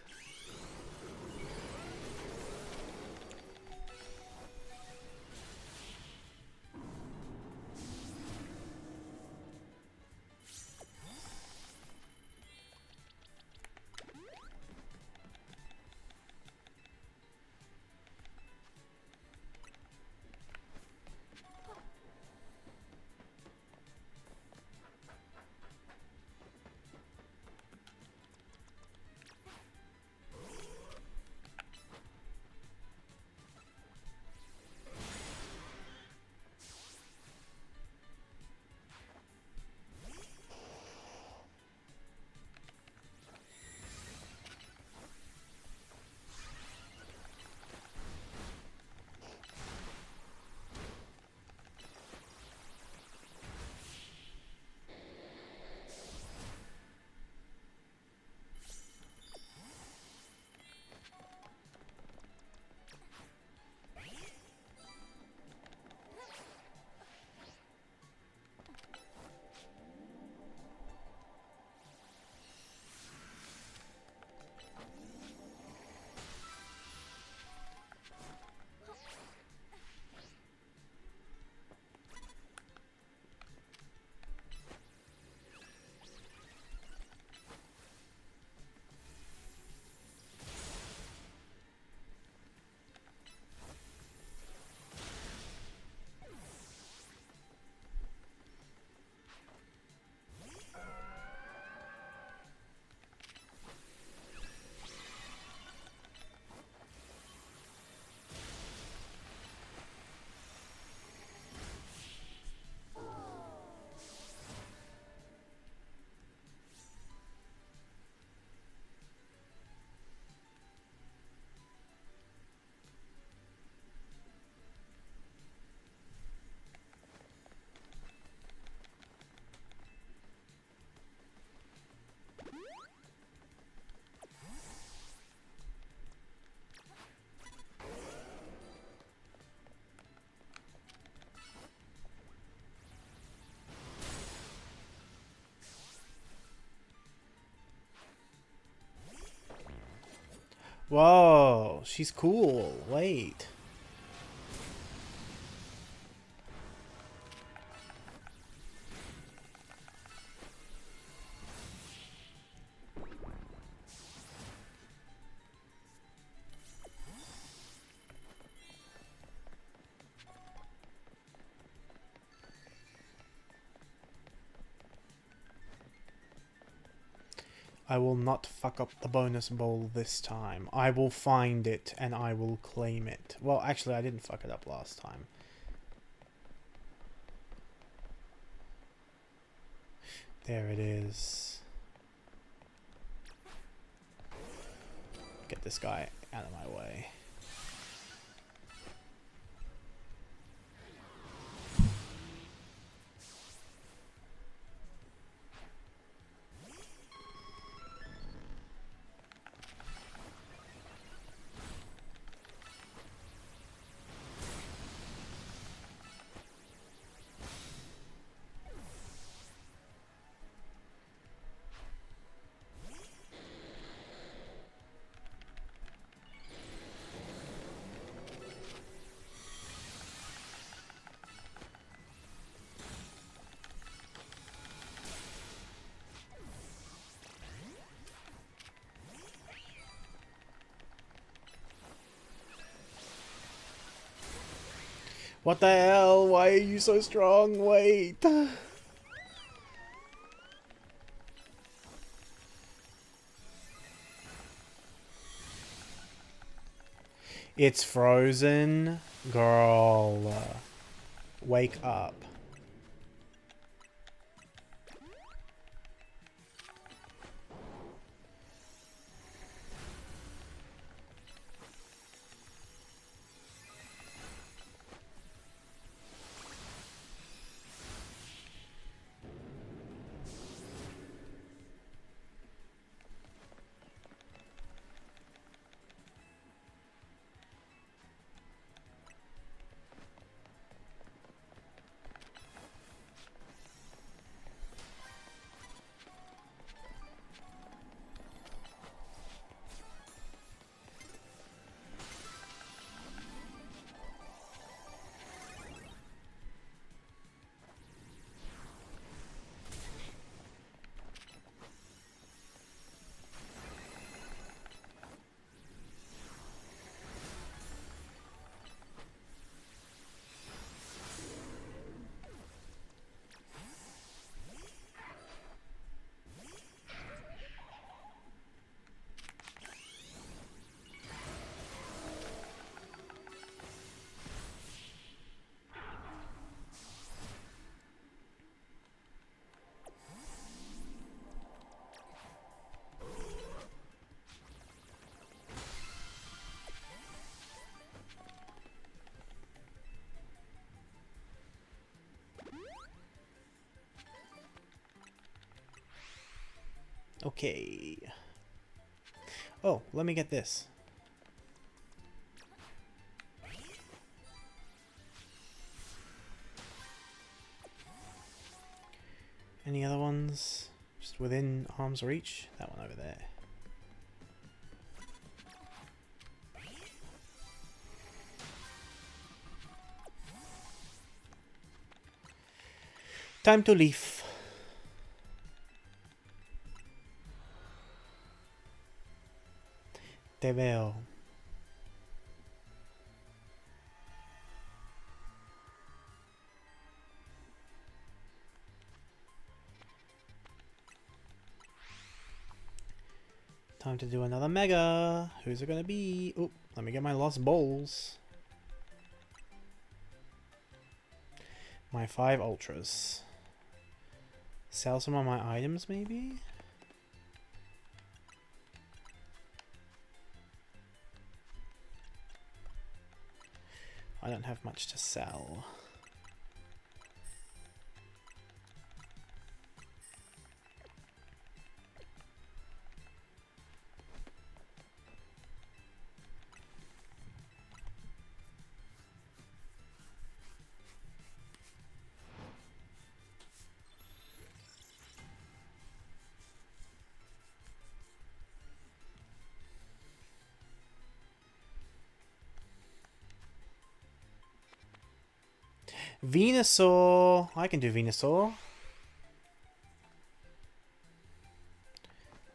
Whoa, she's cool. Wait. I will not fuck up the bonus bowl this time. I will find it and I will claim it. Well, actually, I didn't fuck it up last time. There it is. Get this guy out of my way. What the hell? Why are you so strong? Wait. It's frozen. Girl. Wake up. Okay. Oh, let me get this. Any other ones just within arm's reach? That one over there. Time to leave. Te veo. Time to do another mega. Who's it gonna be? Oh, let me get my lost bowls. My 5 ultras. Sell some of my items, maybe? I don't have much to sell. Venusaur. I can do Venusaur.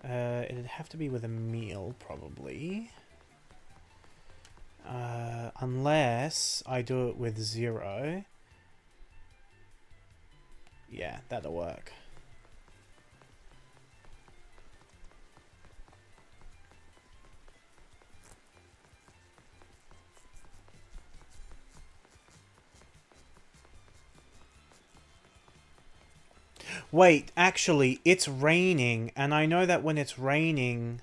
It'd have to be with a meal, probably. Unless I do it with 0. Yeah, that'll work. Wait, actually, it's raining, and I know that when it's raining...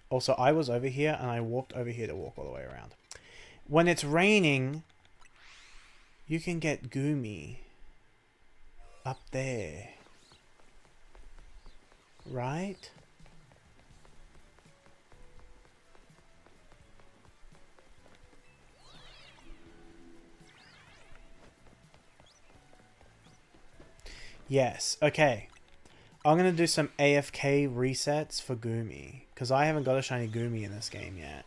Also, I was over here, and I walked over here to walk all the way around. When it's raining, you can get Goomy up there. Right? Yes, okay. I'm going to do some AFK resets for Goomy, because I haven't got a shiny Goomy in this game yet.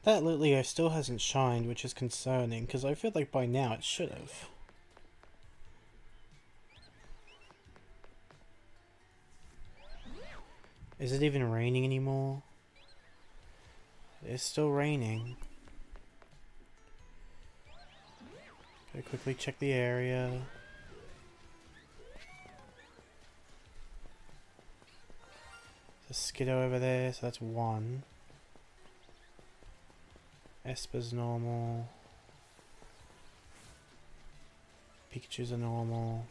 That Litleo still hasn't shined, which is concerning, because I feel like by now it should have. Is it even raining anymore? It's still raining. Gotta quickly check the area. There's a Skiddo over there, so that's one. Esper's normal. Pikachu's are normal.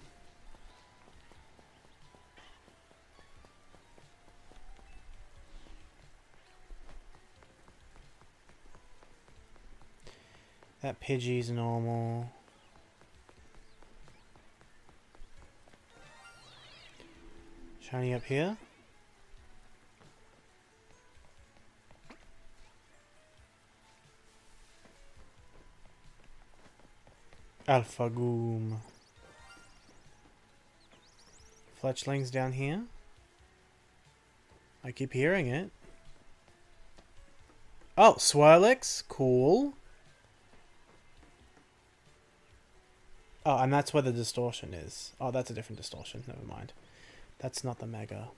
That Pidgey's normal. Shiny up here. Alphagoom. Fletchling's down here. I keep hearing it. Oh, Swirlix. Cool. Oh, and that's where the distortion is. Oh, that's a different distortion. Never mind. That's not the Mega.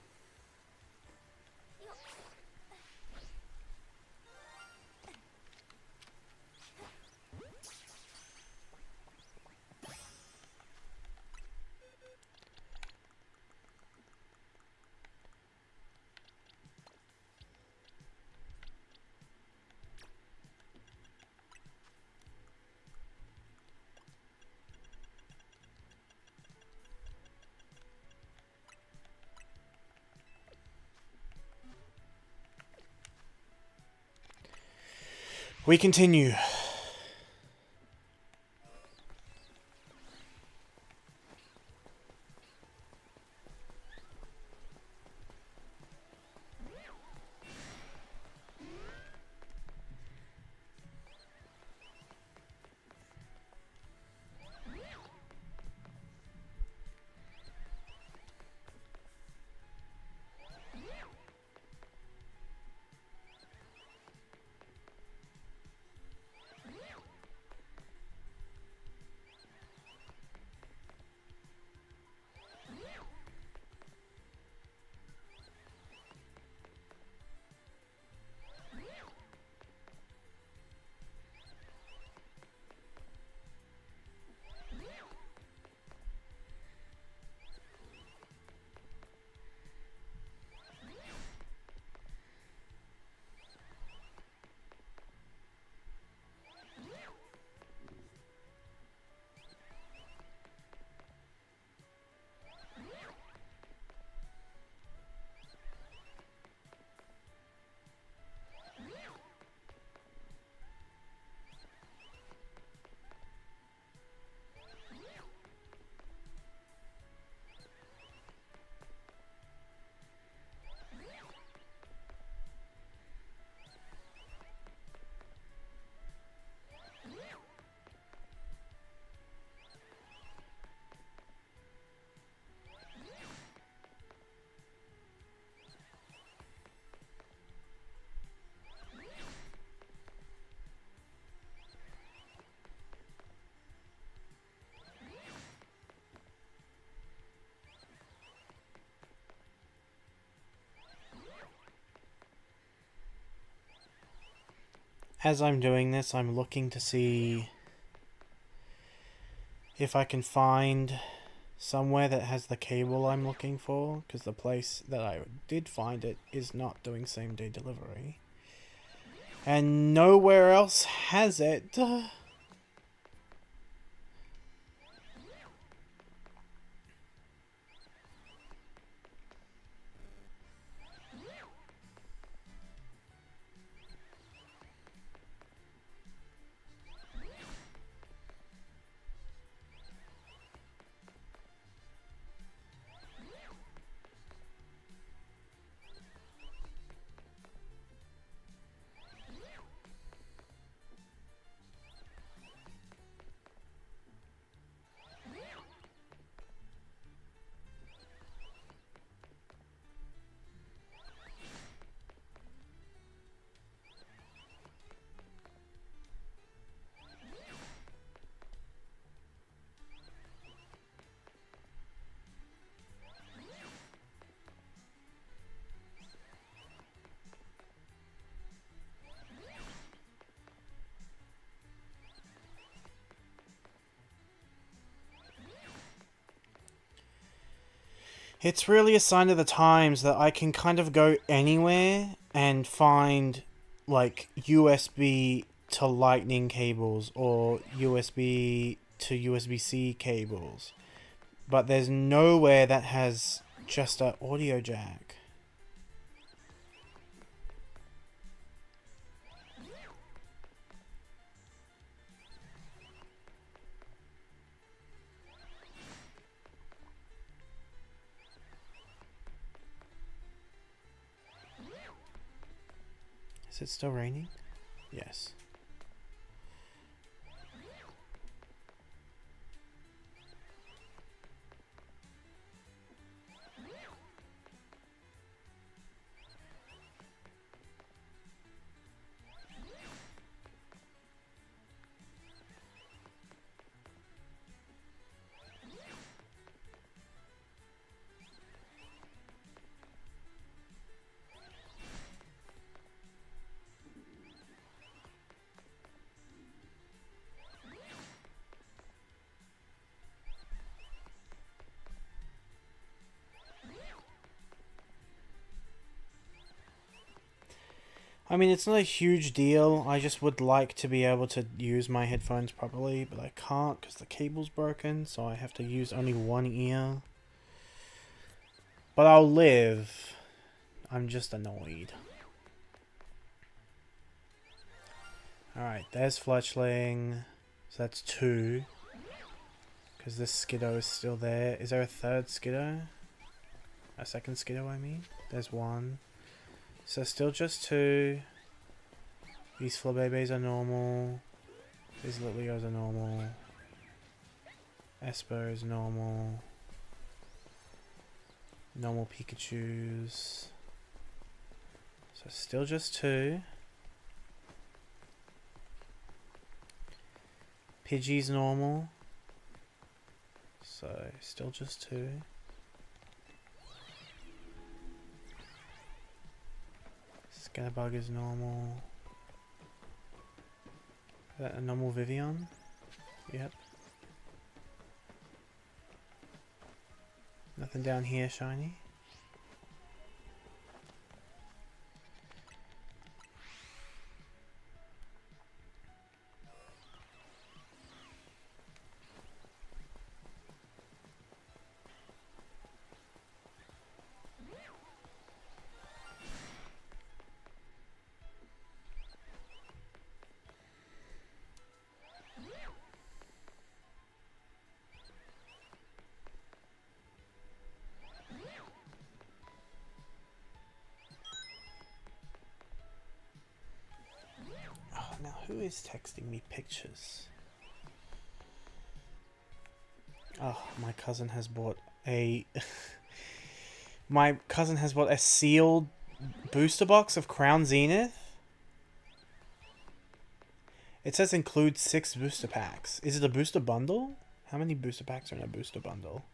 We continue. As I'm doing this, I'm looking to see if I can find somewhere that has the cable I'm looking for, because the place that I did find it is not doing same-day delivery. And nowhere else has it. It's really a sign of the times that I can kind of go anywhere and find like USB to lightning cables or USB to USB-C cables. But there's nowhere that has just an audio jack. Is it still raining? Yes. I mean, it's not a huge deal. I just would like to be able to use my headphones properly, but I can't because the cable's broken, so I have to use only one ear. But I'll live. I'm just annoyed. Alright, there's Fletchling. So that's 2. Because this Skiddo is still there. Is there a third Skiddo? A second Skiddo, I mean? There's 1. So still just 2. These Flabébés are normal. These Litleos are normal. Esper is normal. Normal Pikachus. So still just 2. Pidgey's normal. So still just 2. Scatterbug is normal. Is that a normal Vivian? Yep. Nothing down here shiny. Now, who is texting me pictures? Oh, my cousin has bought a... my cousin has bought a sealed booster box of Crown Zenith. It says includes 6 booster packs. Is it a booster bundle? How many booster packs are in a booster bundle?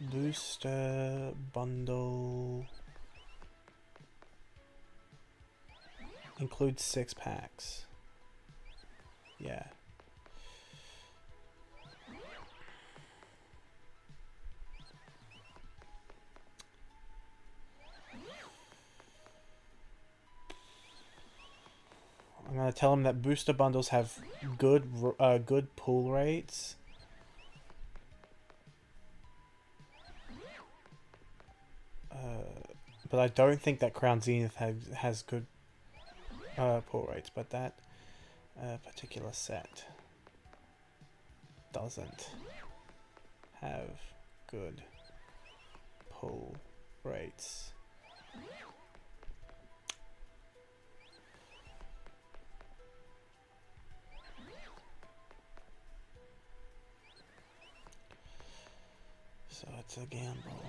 Booster bundle... includes 6 packs. Yeah. I'm gonna tell him that booster bundles have good pull rates. But I don't think that Crown Zenith has good pull rates, but that particular set doesn't have good pull rates. So it's a gamble.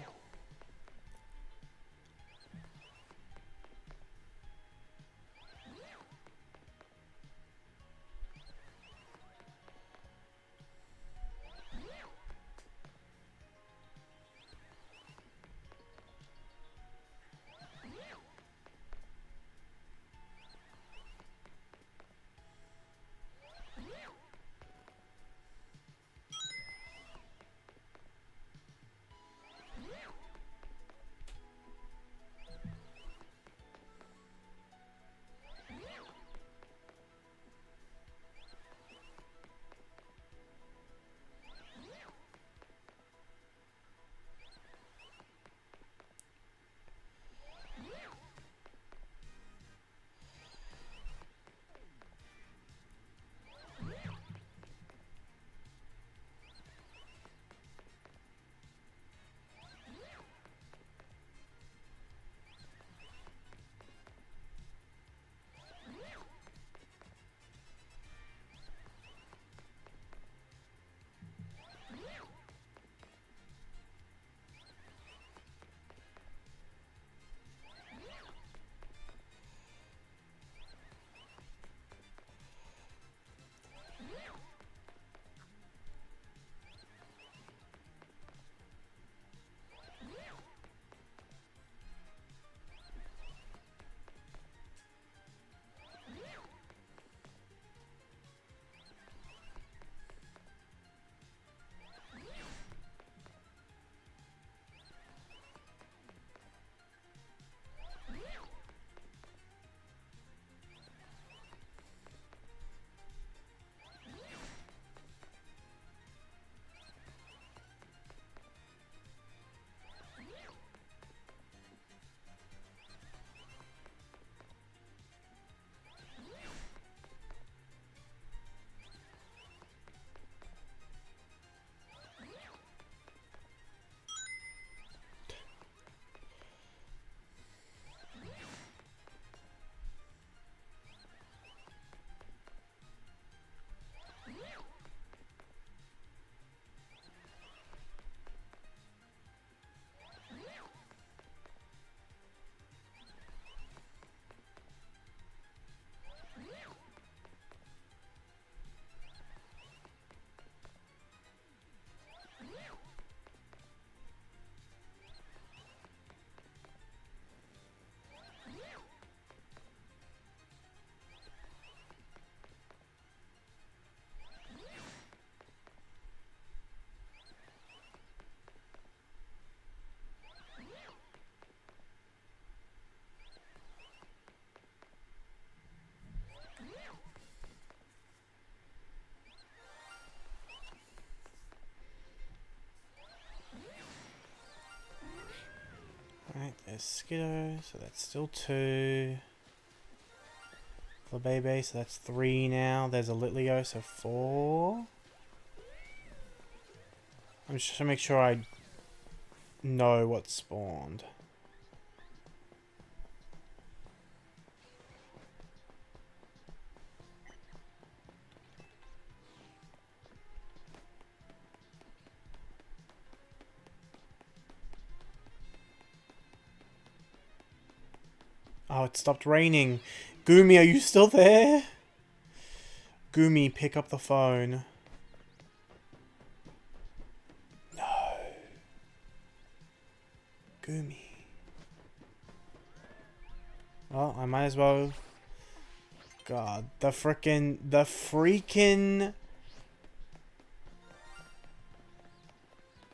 Alright, there's Skiddo, so that's still 2. Flabebe, so that's 3 now. There's a Litleo, so 4. I'm just trying to make sure I know what spawned. Oh, it stopped raining. Gumi, are you still there? Gumi, pick up the phone. No. Gumi. Well, I might as well. God, the freaking.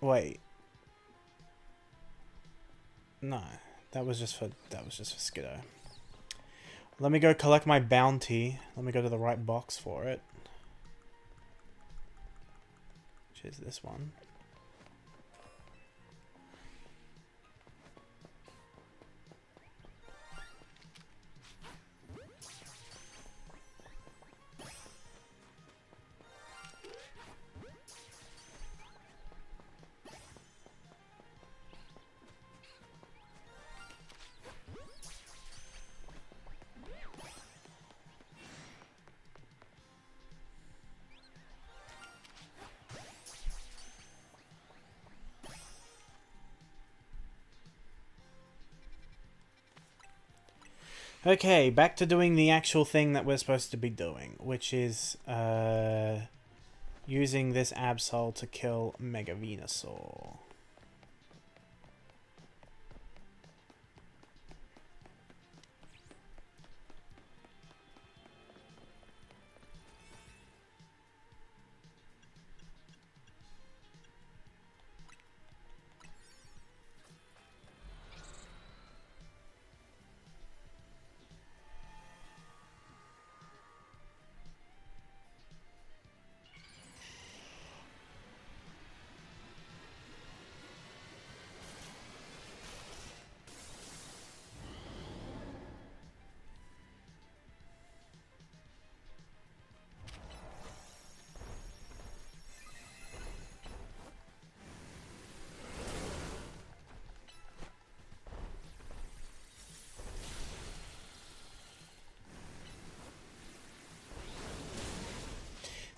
Wait. No, that was just for Skiddo. Let me go collect my bounty. Let me go to the right box for it. Which is this one. Okay, back to doing the actual thing that we're supposed to be doing, which is using this Absol to kill Mega Venusaur.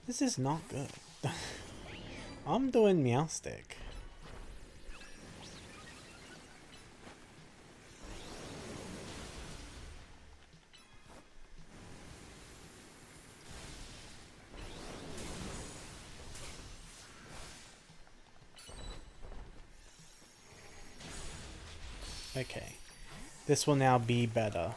This is not good. I'm doing Meowstic. Okay. This will now be better.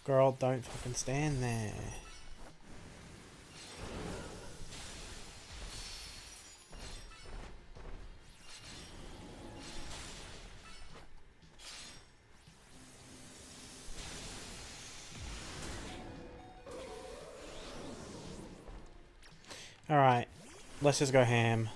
Girl, don't fucking stand there. Alright, let's just go ham.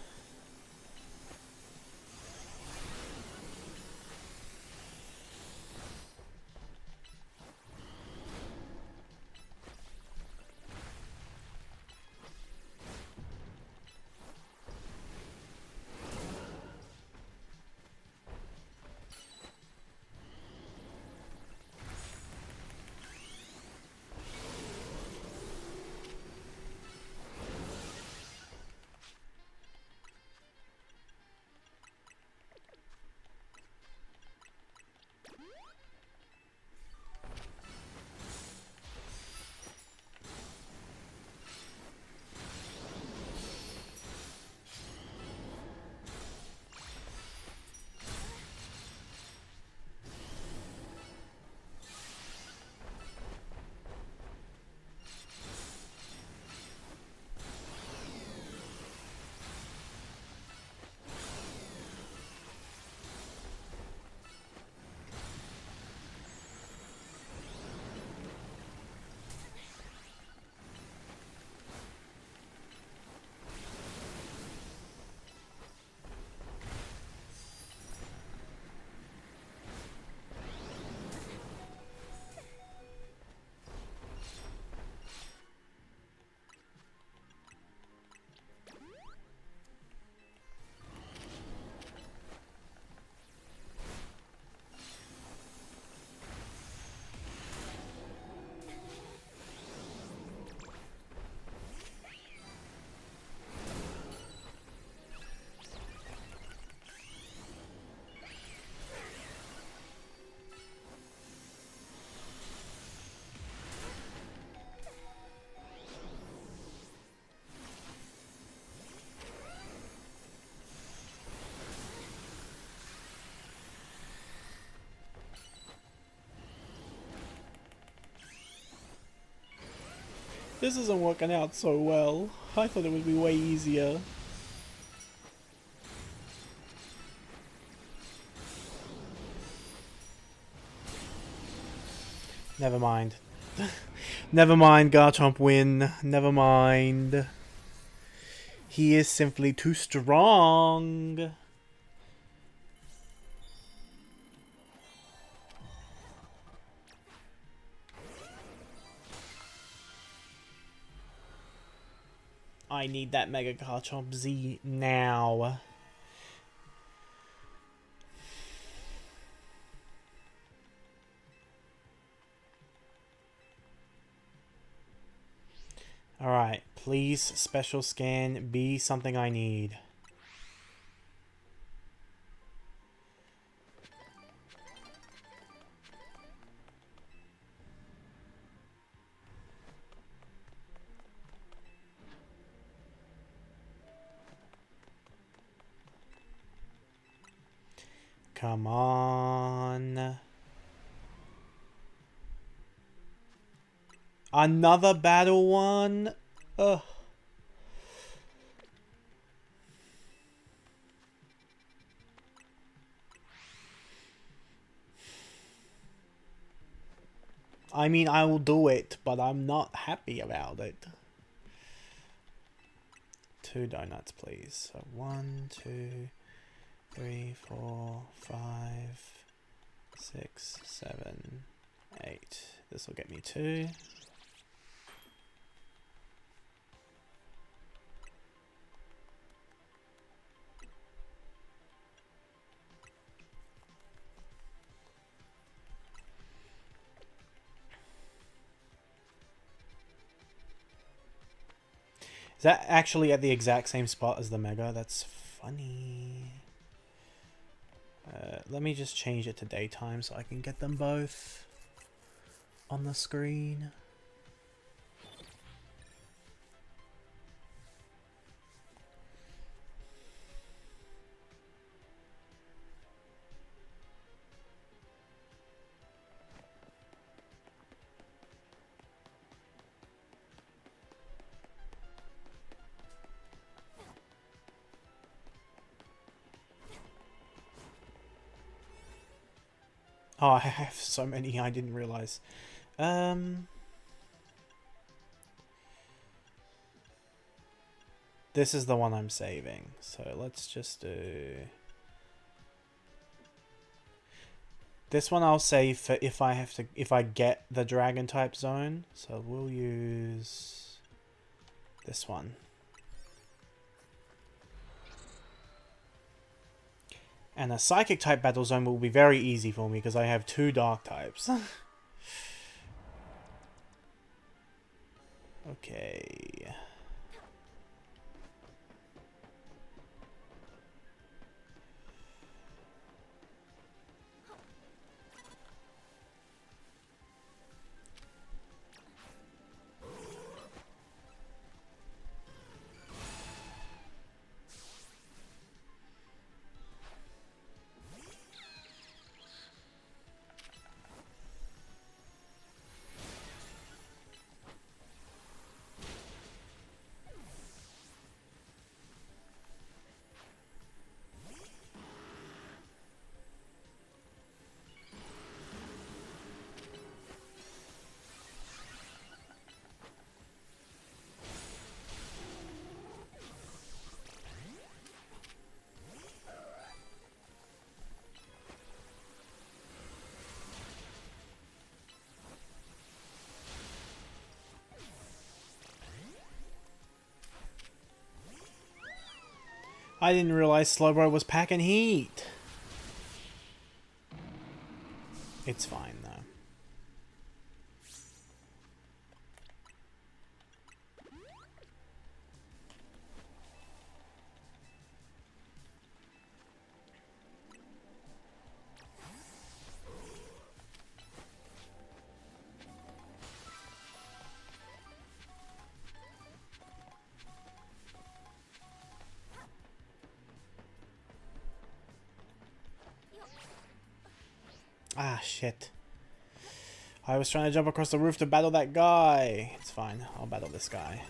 This isn't working out so well. I thought it would be way easier. Never mind. Never mind, Garchomp win. Never mind. He is simply too strong. I need that Mega Garchomp Z now. Alright, please special scan be something I need. Come on. Another battle one? Ugh. I mean, I will do it, but I'm not happy about it. 2 donuts, please. So 1, 2, 3, 4, 5, 6, 7, 8. This will get me 2. Is that actually at the exact same spot as the Mega? That's funny. Let me just change it to daytime so I can get them both on the screen. Oh, I have so many I didn't realize. This is the one I'm saving. So let's just do... This one I'll save for if I get the dragon type zone. So we'll use this one. And a psychic type battle zone will be very easy for me because I have 2 dark types. Okay. I didn't realize Slowbro was packing heat. It's fine though. Ah, shit. I was trying to jump across the roof to battle that guy. It's fine. I'll battle this guy.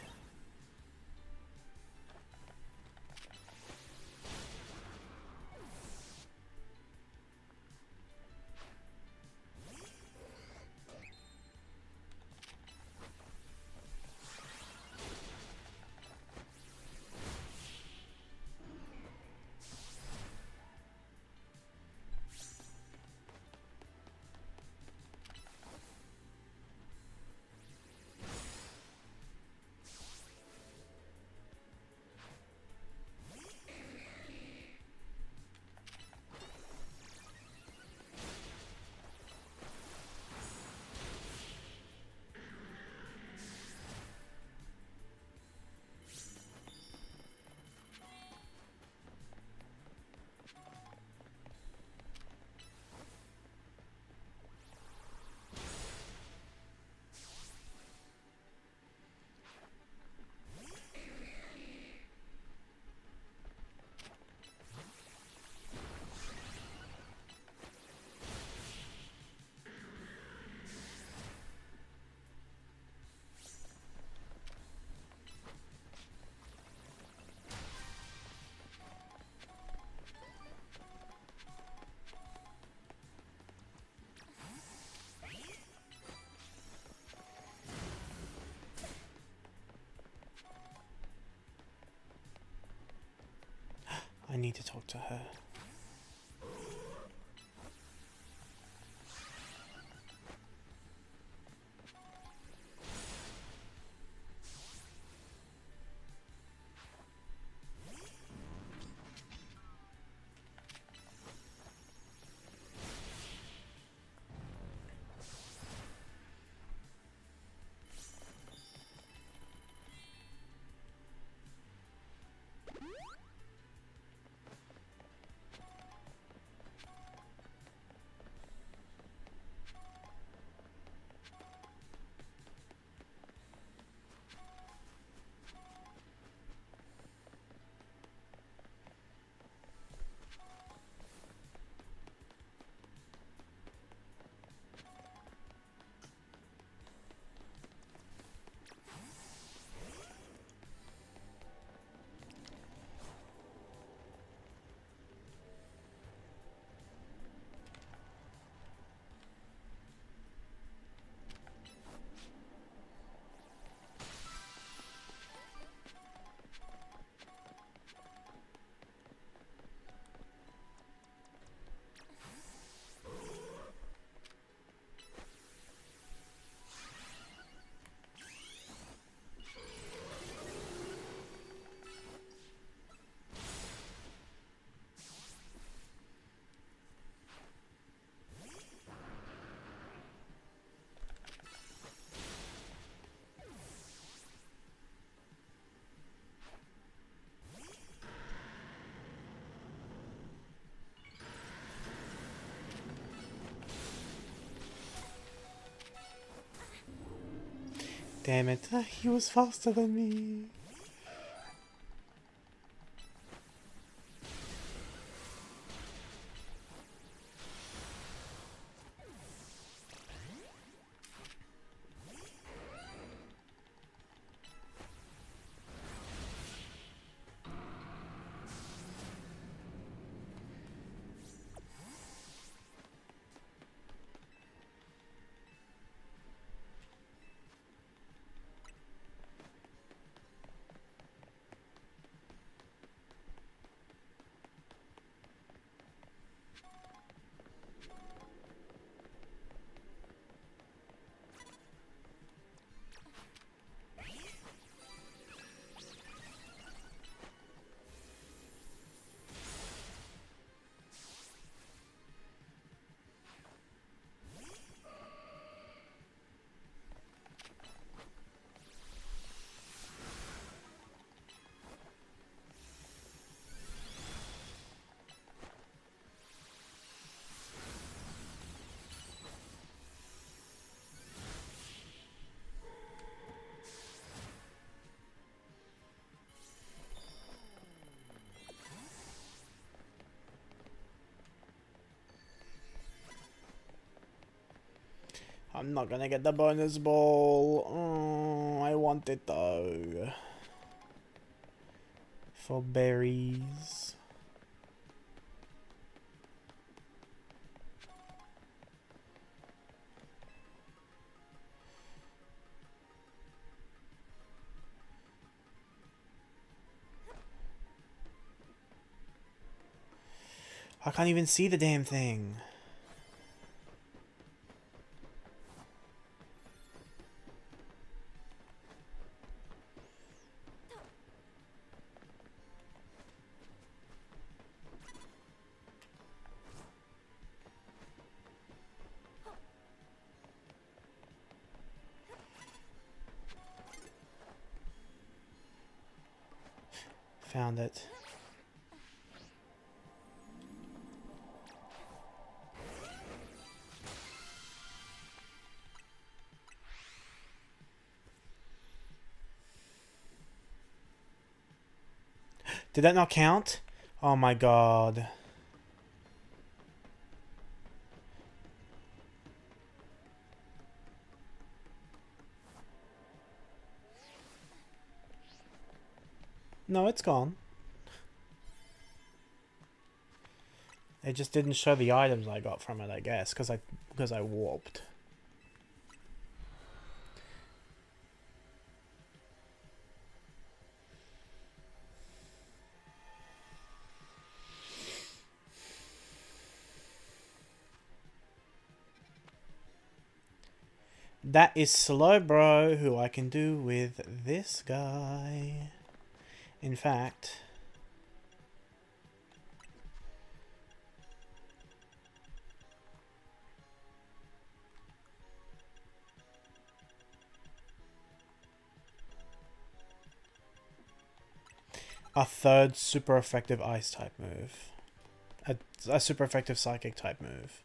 I need to talk to her. Damn it, he was faster than me. I'm not gonna get the bonus ball. Oh, I want it though. For berries. I can't even see the damn thing. Found it. Did that not count? Oh my god. No, it's gone. It just didn't show the items I got from it, I guess, because I warped. That is Slowbro, who I can do with this guy. In fact, a third super effective ice type move. A super effective psychic type move.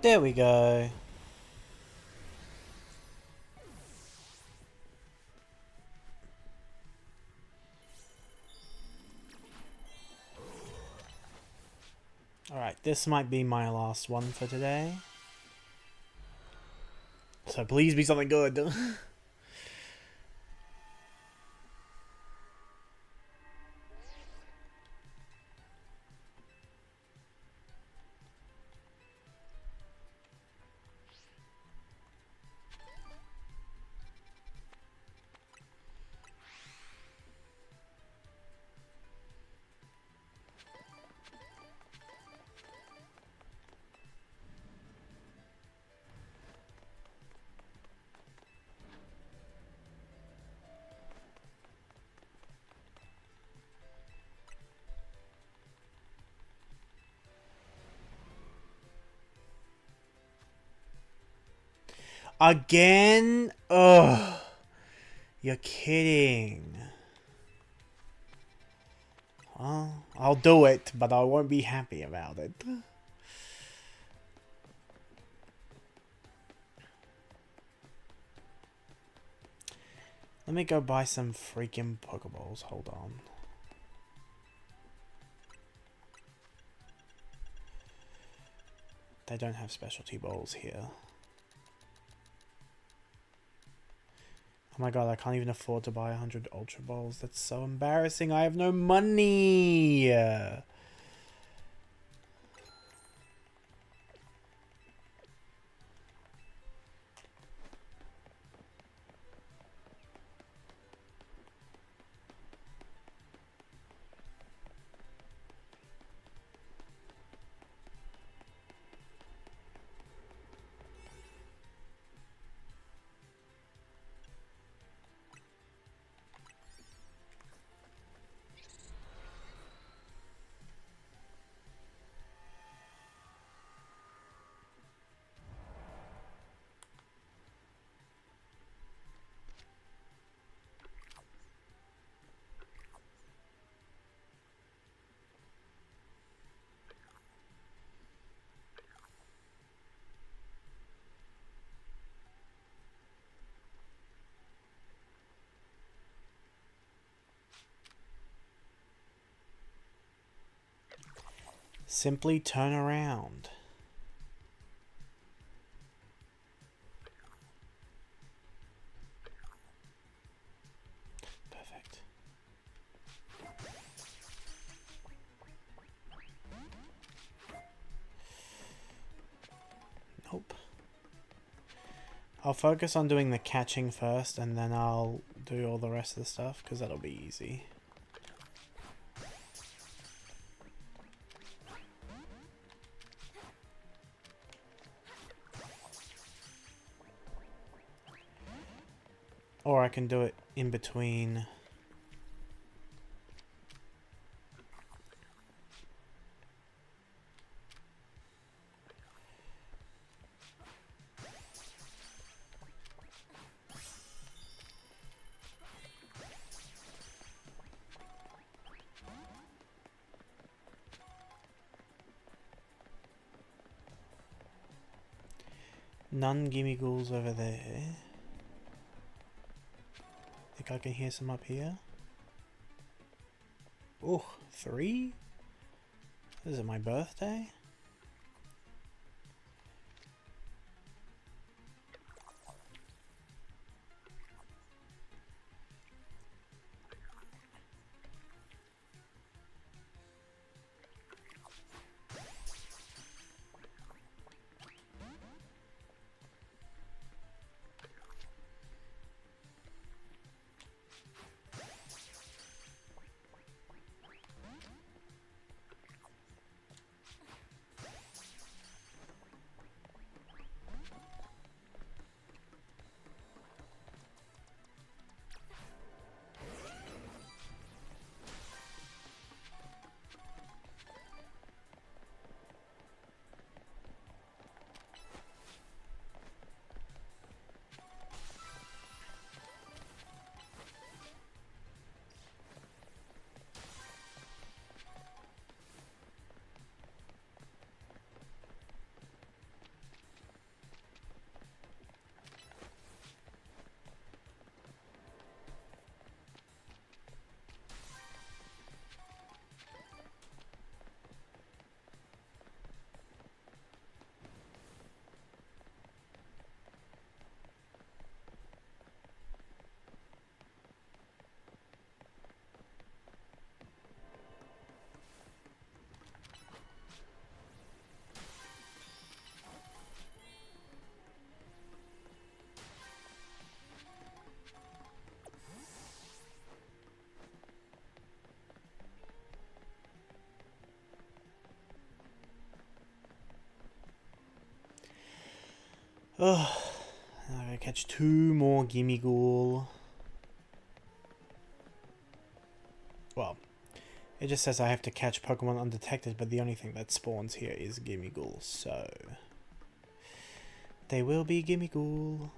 There we go. Alright, this might be my last one for today. So please be something good. Again? Ugh. You're kidding. Well, I'll do it, but I won't be happy about it. Let me go buy some freaking Pokeballs. Hold on. They don't have specialty balls here. Oh my god, I can't even afford to buy 100 Ultra Balls. That's so embarrassing. I have no money. Simply turn around. Perfect. Nope. I'll focus on doing the catching first, and then I'll do all the rest of the stuff, because that'll be easy. Or I can do it in between. None gimme ghouls over there. Think I can hear some up here? Oh, 3? Is it my birthday? Ugh. I gotta catch 2 more Gimmighoul. Well, it just says I have to catch Pokemon undetected, but the only thing that spawns here is Gimmighoul, so... They will be Gimmighoul.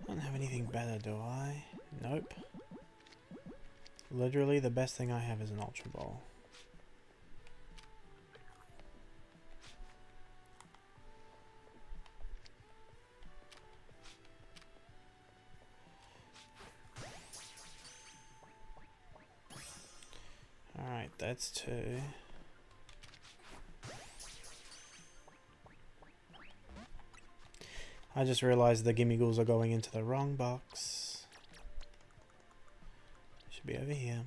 I don't have anything better, do I? Nope. Literally, the best thing I have is an Ultra Ball. Alright, that's 2. I just realized the Gimmighouls are going into the wrong box. Should be over here.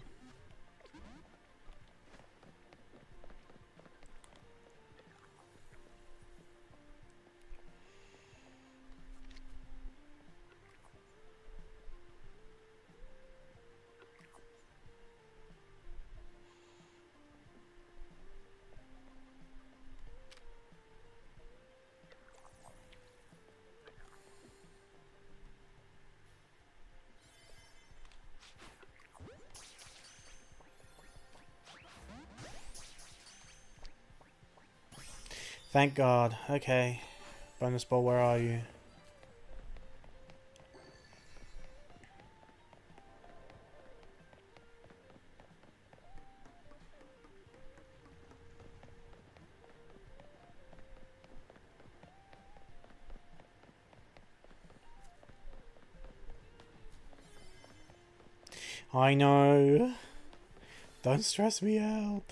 Thank God. Okay. Bonus ball, where are you? I know. Don't stress me out.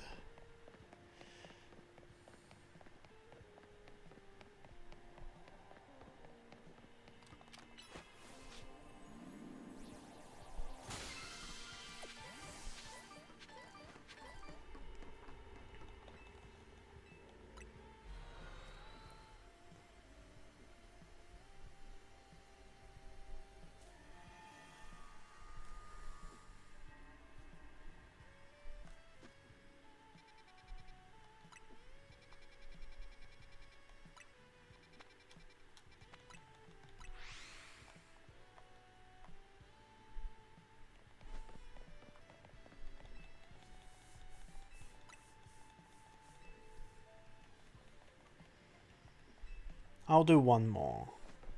I'll do one more.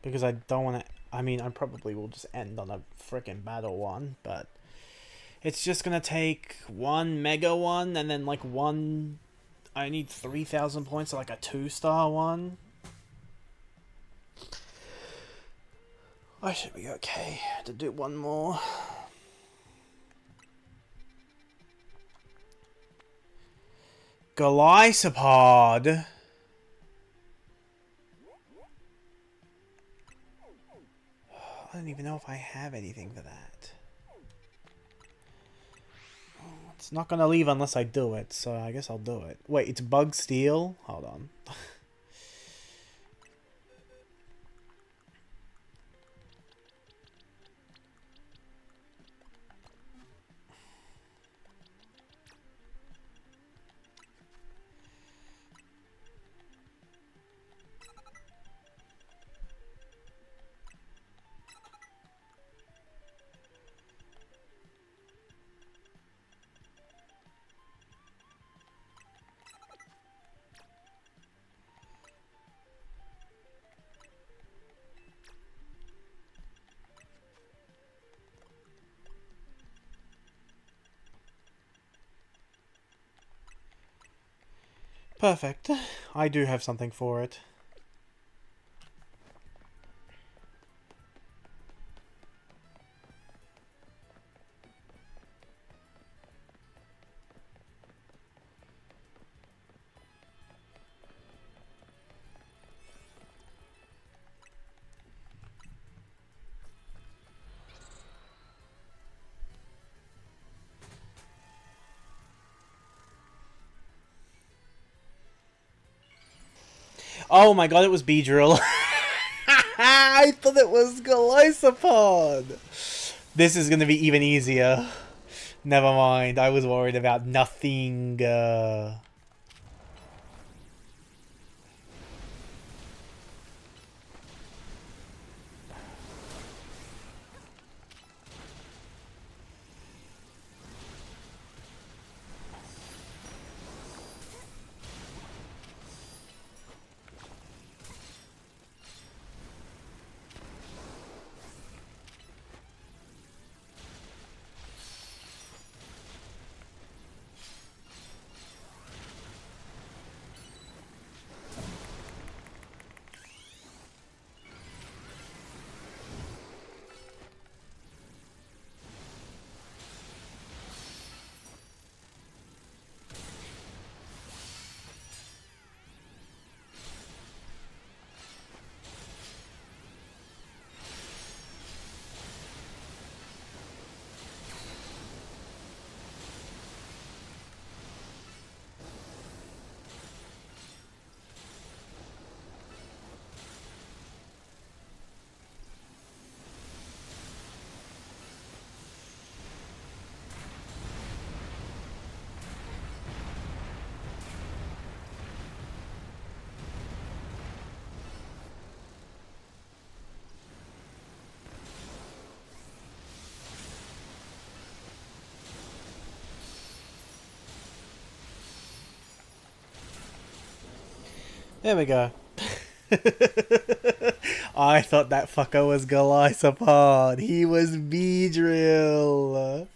Because I don't want to... I mean, I probably will just end on a freaking battle one, but... It's just gonna take 1 Mega one, and then like 1... I need 3,000 points, so like a 2-star one. I should be okay to do one more. Golisopod. I don't even know if I have anything for that. It's not gonna leave unless I do it, so I guess I'll do it. Wait, it's Bug Steel? Hold on. Perfect. I do have something for it. Oh my god, it was Beedrill. I thought it was Golisopod. This is going to be even easier. Never mind, I was worried about nothing. There we go. I thought that fucker was Golisopod. He was Beedrill.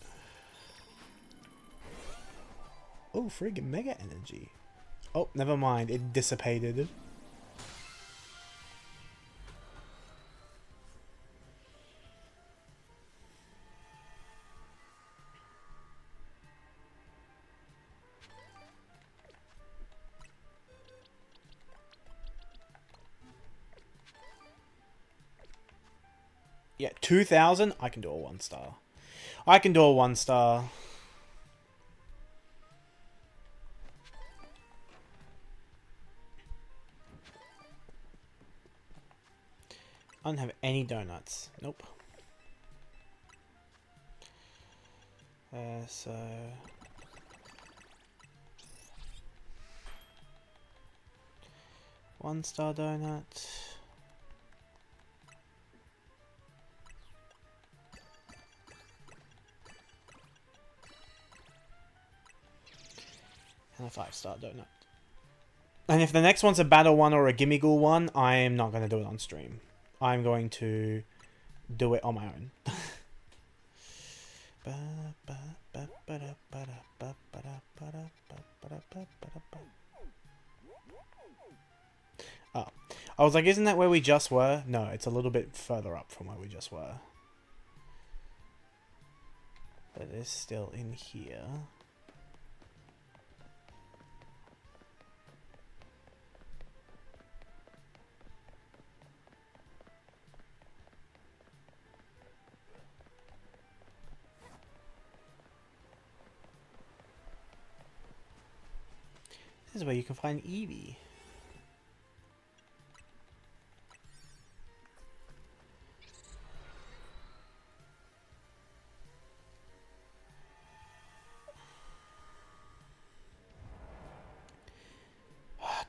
Oh, friggin' Mega Energy. Oh, never mind. It dissipated. Yeah, 2,000? I can do a 1-star. I can do a 1-star. I don't have any donuts. Nope. So... 1-star donut. And a 5-star donut. And if the next one's a battle one or a Gimmighoul one, I'm not going to do it on stream. I'm going to do it on my own. Oh. I was like, isn't that where we just were? No, it's a little bit further up from where we just were. But it's still in here. This is where you can find Eevee.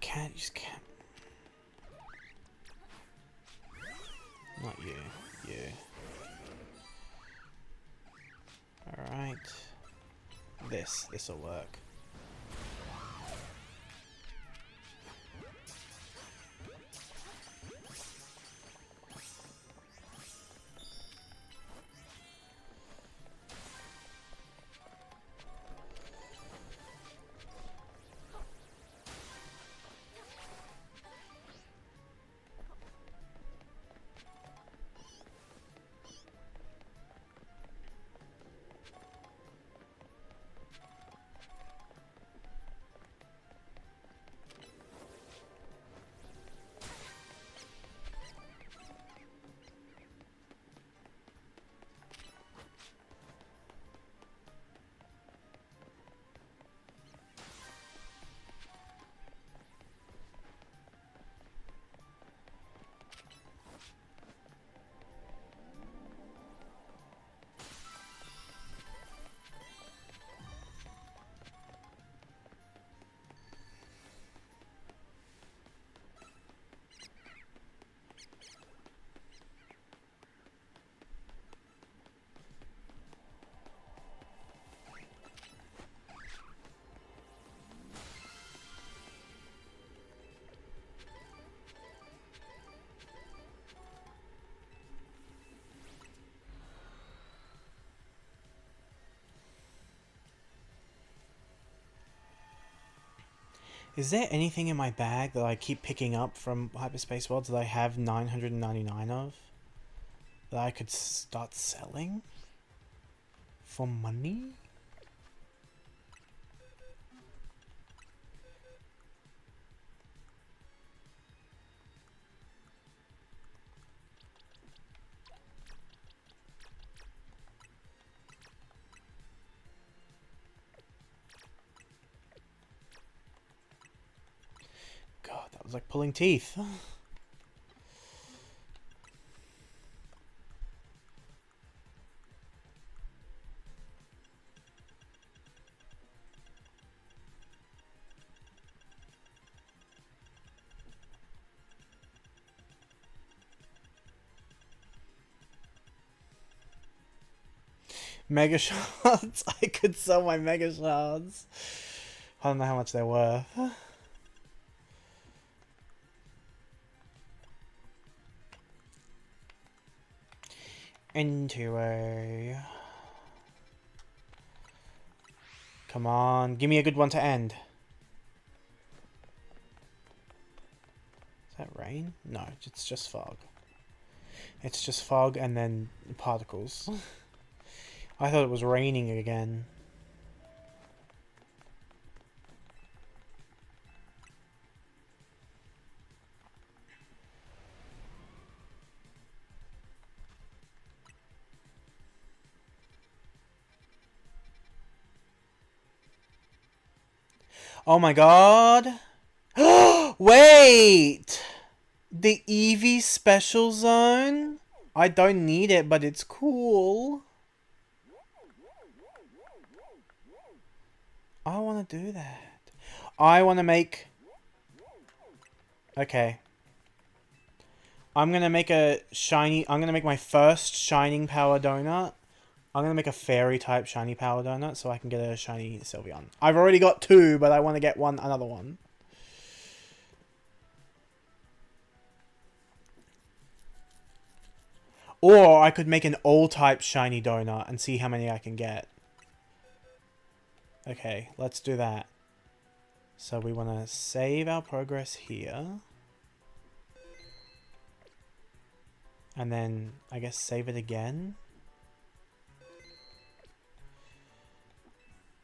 Can't, just can't. Not you. You. Alright. This'll work. Is there anything in my bag that I keep picking up from Hyperspace Worlds that I have 999 of? That I could start selling? For money? God, that was like pulling teeth. Mega shards. I could sell my mega shards. I don't know how much they're worth. Into a... Come on, give me a good one to end. Is that rain? No, it's just fog. It's just fog and then particles. I thought it was raining again. Oh my god! Wait! The Eevee Special Zone? I don't need it, but it's cool. I want to do that. I want to make... Okay. I'm going to make a shiny... I'm going to make my first Shining Power Donut. I'm going to make a Fairy type Shiny Power Donut so I can get a Shiny Sylveon. I've already got 2, but I want to get another one. Or I could make an all-type Shiny Donut and see how many I can get. Okay, let's do that. So we want to save our progress here. And then, I guess, save it again.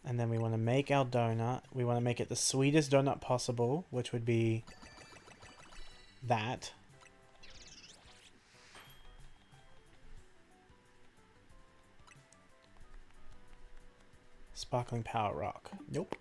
And then we want to make our donut. We want to make it the sweetest donut possible, which would be that. Sparkling Power Rock. Nope.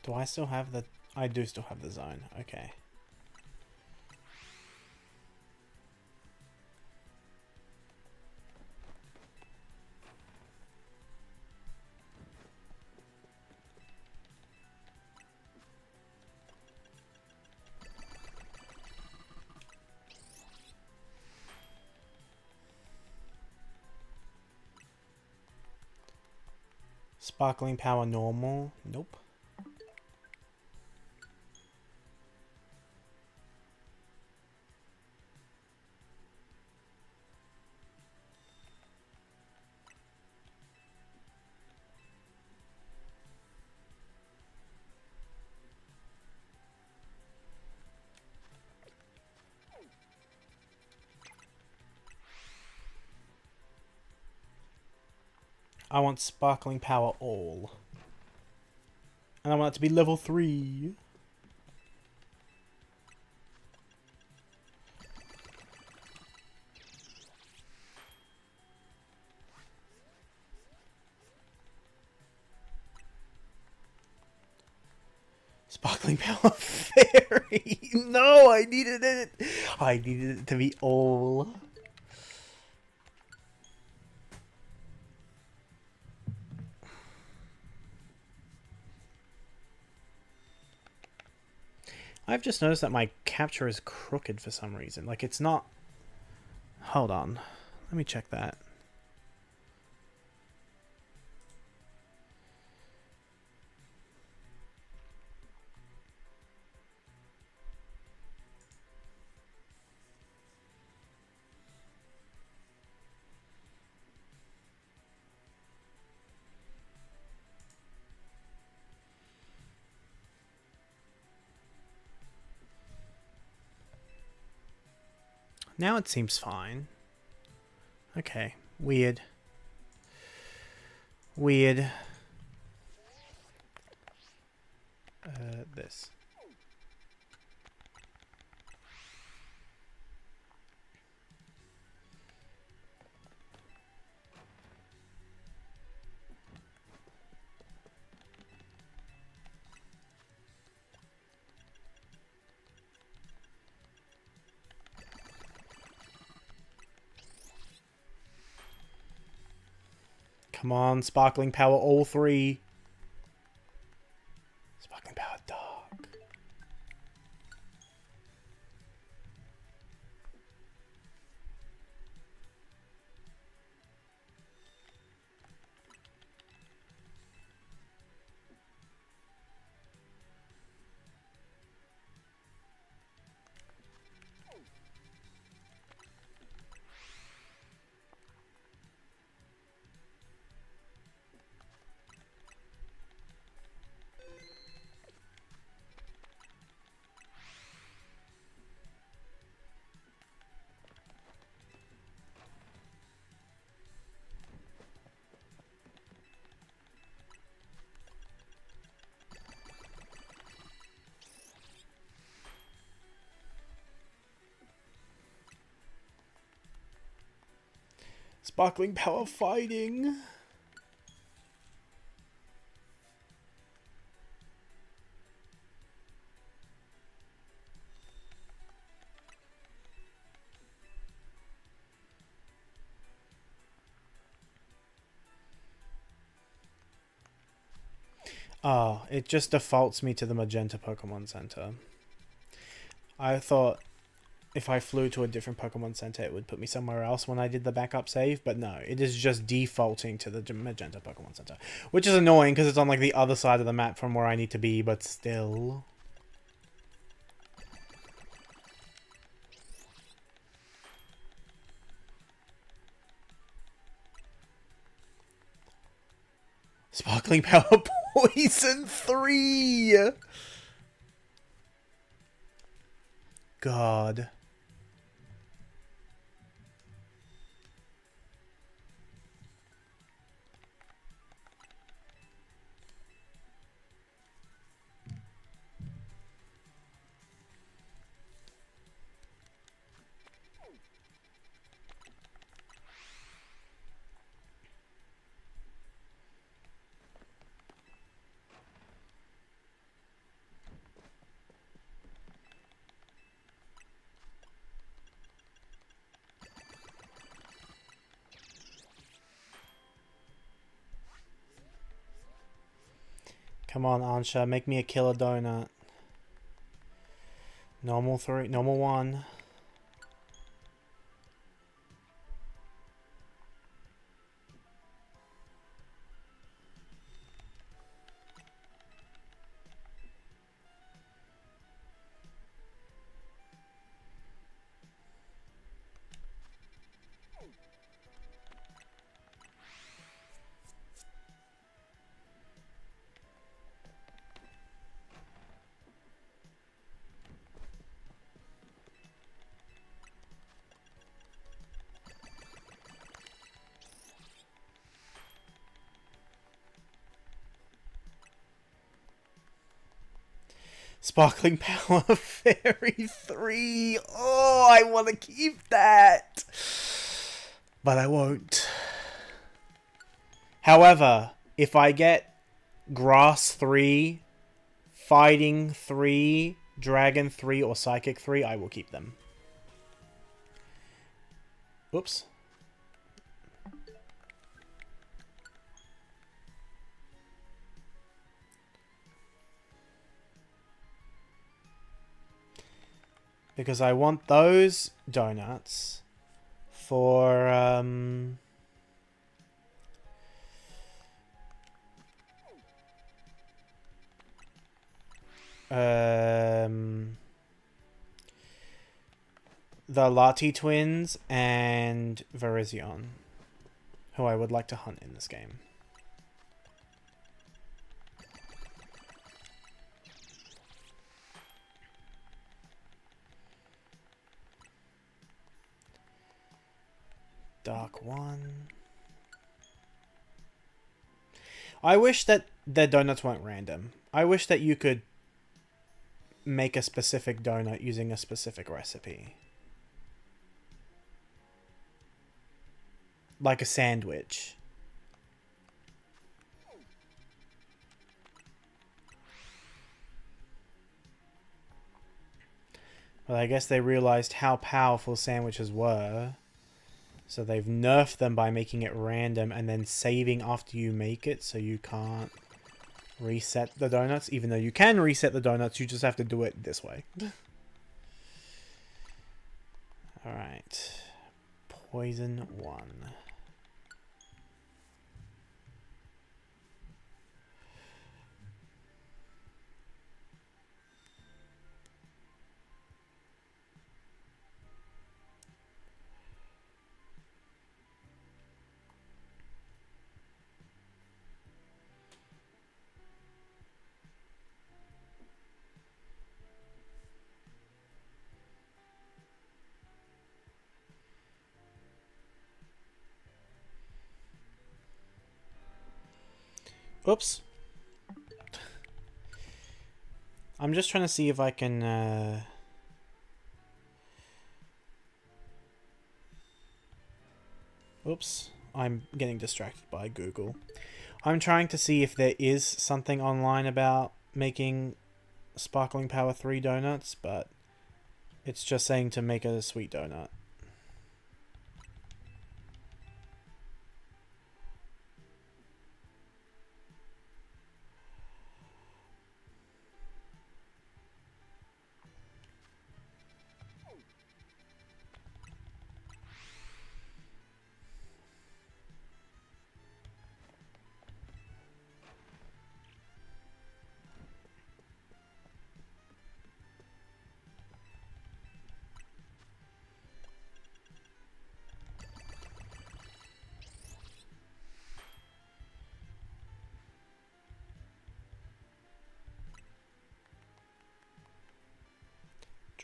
Do I still have the... I do still have the zone. Okay. Sparkling Power Normal. Nope. I want Sparkling Power All. And I want it to be level 3. Sparkling Power Fairy. No, I needed it. I needed it to be all. I've just noticed that my capture is crooked for some reason. Like, it's not... Hold on. Let me check that. Now it seems fine. Okay. Weird. Weird. This. Come on, Sparkling Power, all three. Sparkling Power Dark. Sparkling Power fighting. Oh, it just defaults me to the Magenta Pokemon Center. I thought if I flew to a different Pokemon Center, it would put me somewhere else when I did the backup save, but no, it is just defaulting to the Magenta Pokemon Center, which is annoying because it's on like the other side of the map from where I need to be, but still. Sparkling Power Poison 3! God. Come on, Ansha, make me a killer donut. Normal 3, normal 1. Sparkling Power Fairy 3. Oh, I want to keep that. But I won't. However, if I get Grass 3, Fighting 3, Dragon 3, or Psychic 3, I will keep them. Oops. Because I want those donuts for the Lati twins and Virizion, who I would like to hunt in this game. Dark 1. I wish that the donuts weren't random. I wish that you could make a specific donut using a specific recipe. Like a sandwich. But I guess they realized how powerful sandwiches were. So they've nerfed them by making it random and then saving after you make it so you can't reset the donuts. Even though you can reset the donuts, you just have to do it this way. Alright. Poison 1. Oops. I'm just trying to see if I can... Oops. I'm getting distracted by Google. I'm trying to see if there is something online about making Sparkling Power 3 donuts, but it's just saying to make a sweet donut.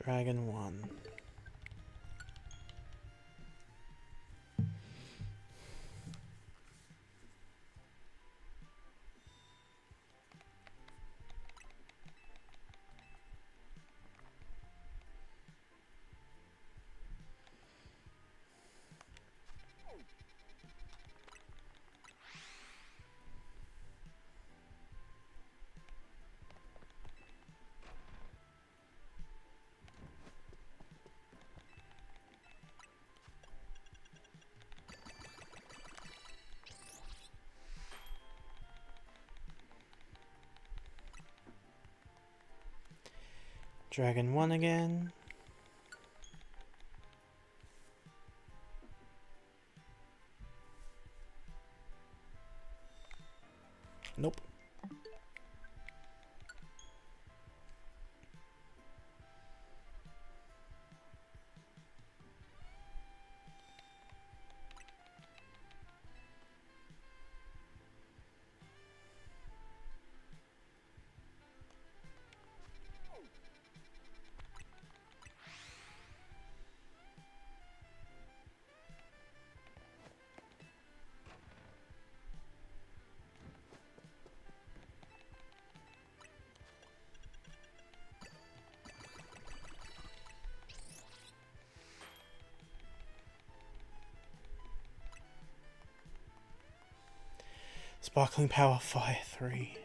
Dragon 1. Dragon 1 again. Nope. Sparkling Power Fire 3.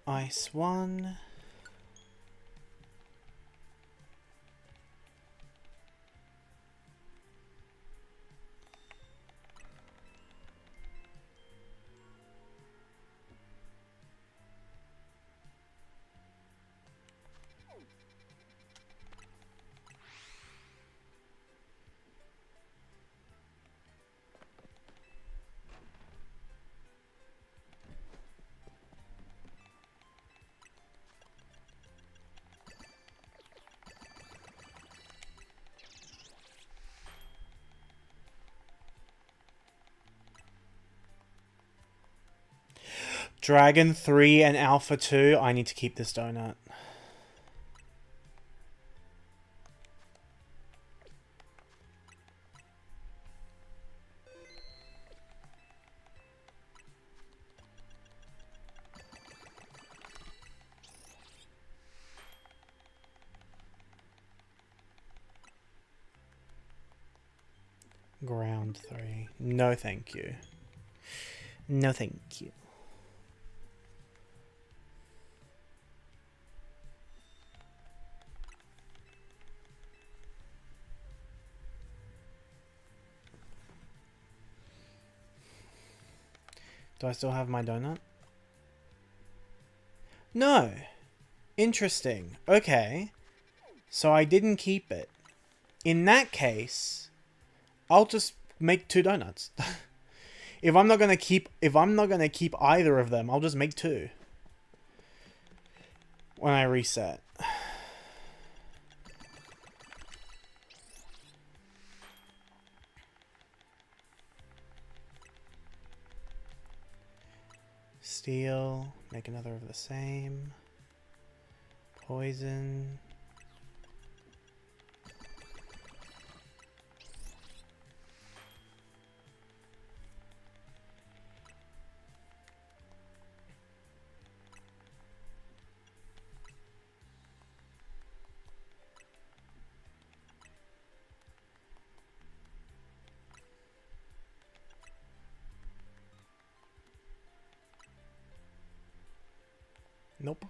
Ice 1. Dragon 3 and Alpha 2. I need to keep this donut. Ground 3. No thank you. No thank you. Do I still have my donut? No. Interesting. Okay. So I didn't keep it. In that case, I'll just make 2 donuts. If I'm not gonna keep either of them, I'll just make 2 when I reset. Steel, make another of the same. Poison. Nope.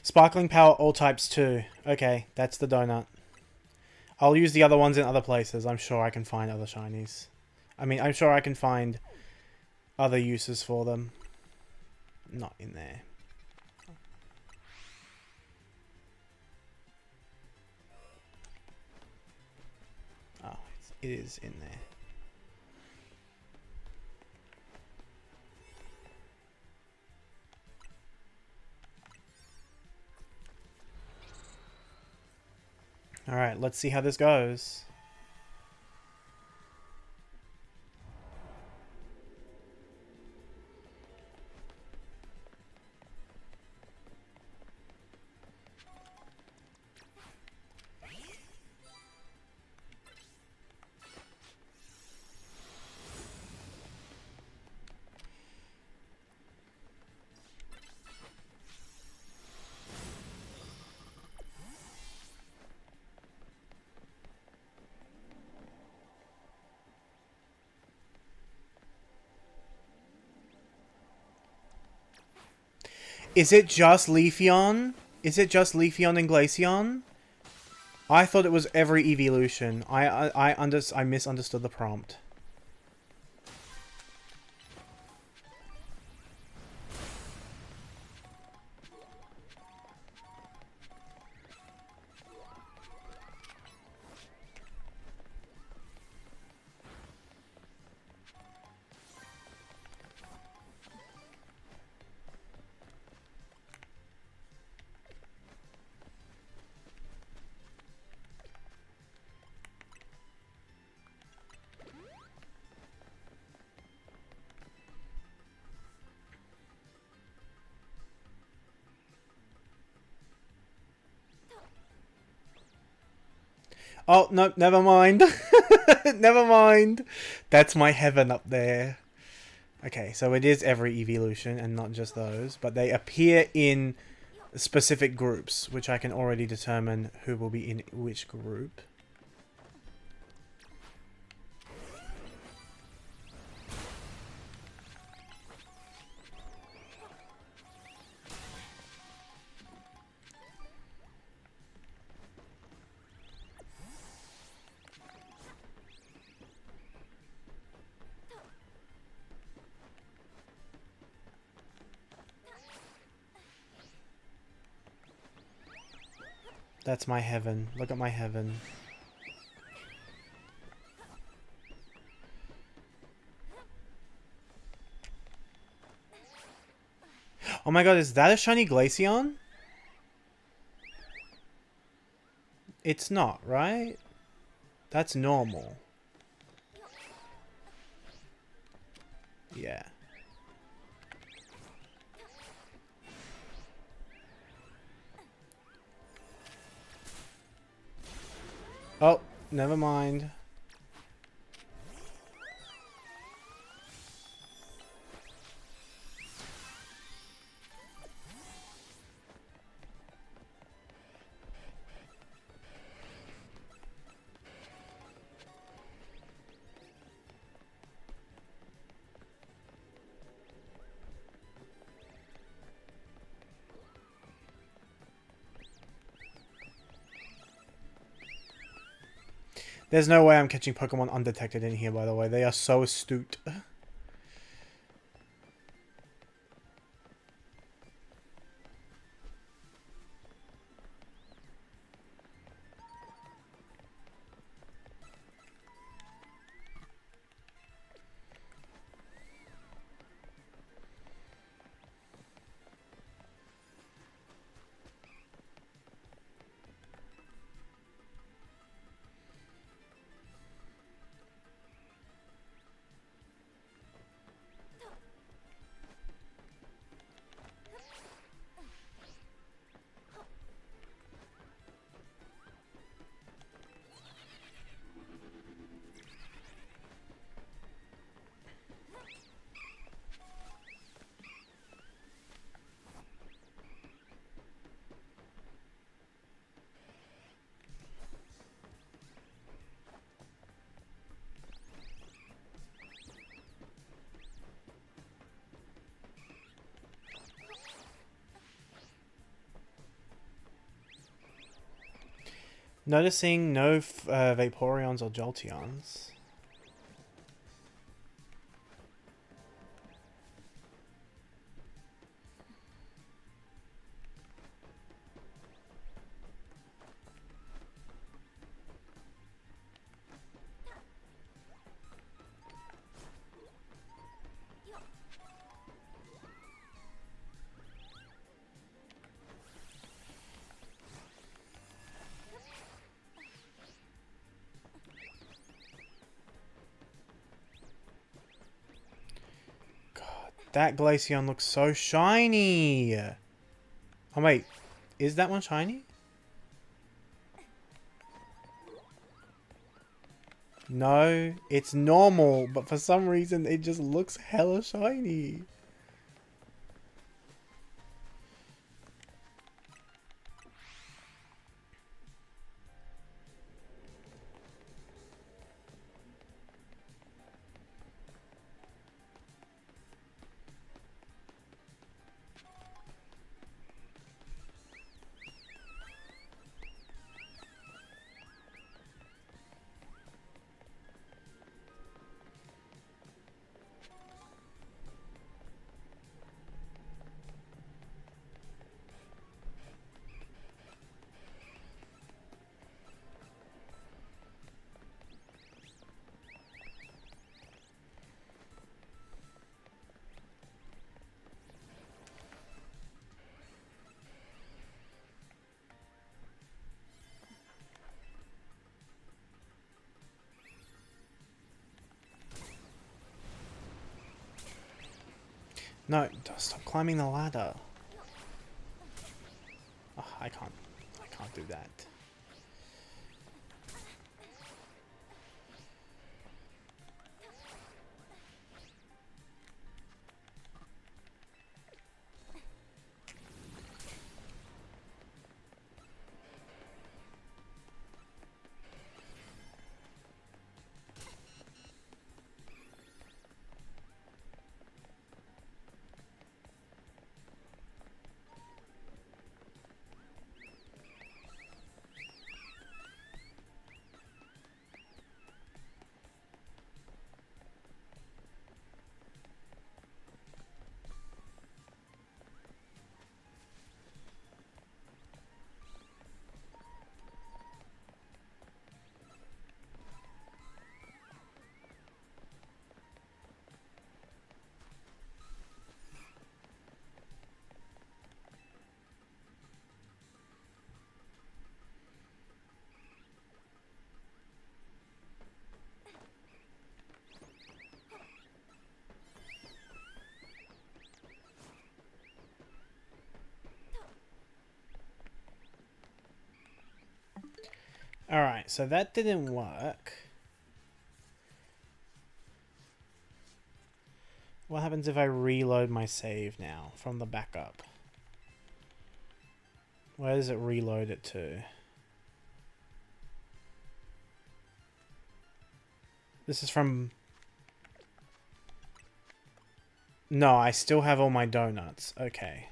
Sparkling Power all types 2. Okay, that's the donut. I'll use the other ones in other places. I'm sure I can find other shinies. I mean, I'm sure I can find other uses for them. Not in there. Oh, it is in there. Alright, let's see how this goes. Is it just Leafeon? Is it just Leafeon and Glaceon? I thought it was every evolution. I misunderstood the prompt. Oh, no, never mind. Never mind. That's my heaven up there. Okay, so it is every evolution and not just those, but they appear in specific groups, which I can already determine who will be in which group. That's my heaven. Look at my heaven. Oh my god, is that a shiny Glaceon? It's not, right? That's normal. Yeah. Oh, never mind. There's no way I'm catching Pokemon undetected in here, by the way. They are so astute. Noticing no Vaporeons or Jolteons. That Glaceon looks so shiny. Oh wait, is that one shiny? No, it's normal, but for some reason it just looks hella shiny. No, stop climbing the ladder. Oh, I can't do that. Alright, so that didn't work. What happens if I reload my save now from the backup? Where does it reload it to? This is from... No, I still have all my donuts. Okay.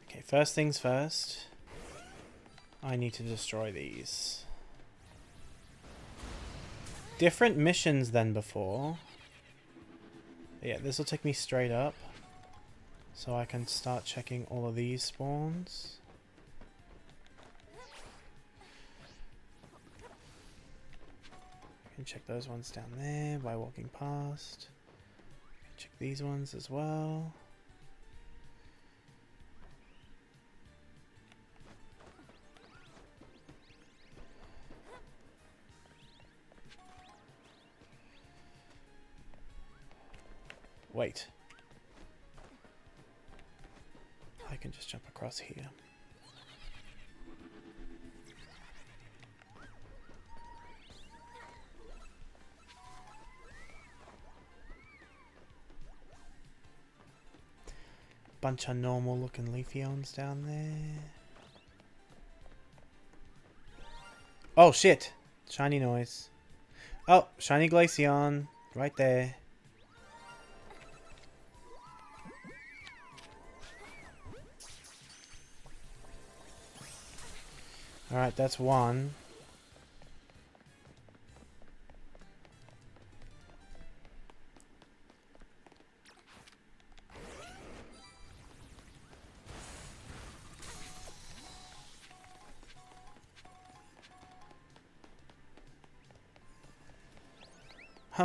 Okay, first things first. I need to destroy these. Different missions than before. Yeah, this will take me straight up. So I can start checking all of these spawns. I can check those ones down there by walking past. Check these ones as well. Wait. I can just jump across here. Bunch of normal looking Leafeons down there. Oh shit! Shiny noise. Oh, shiny Glaceon. Right there. Alright, that's one.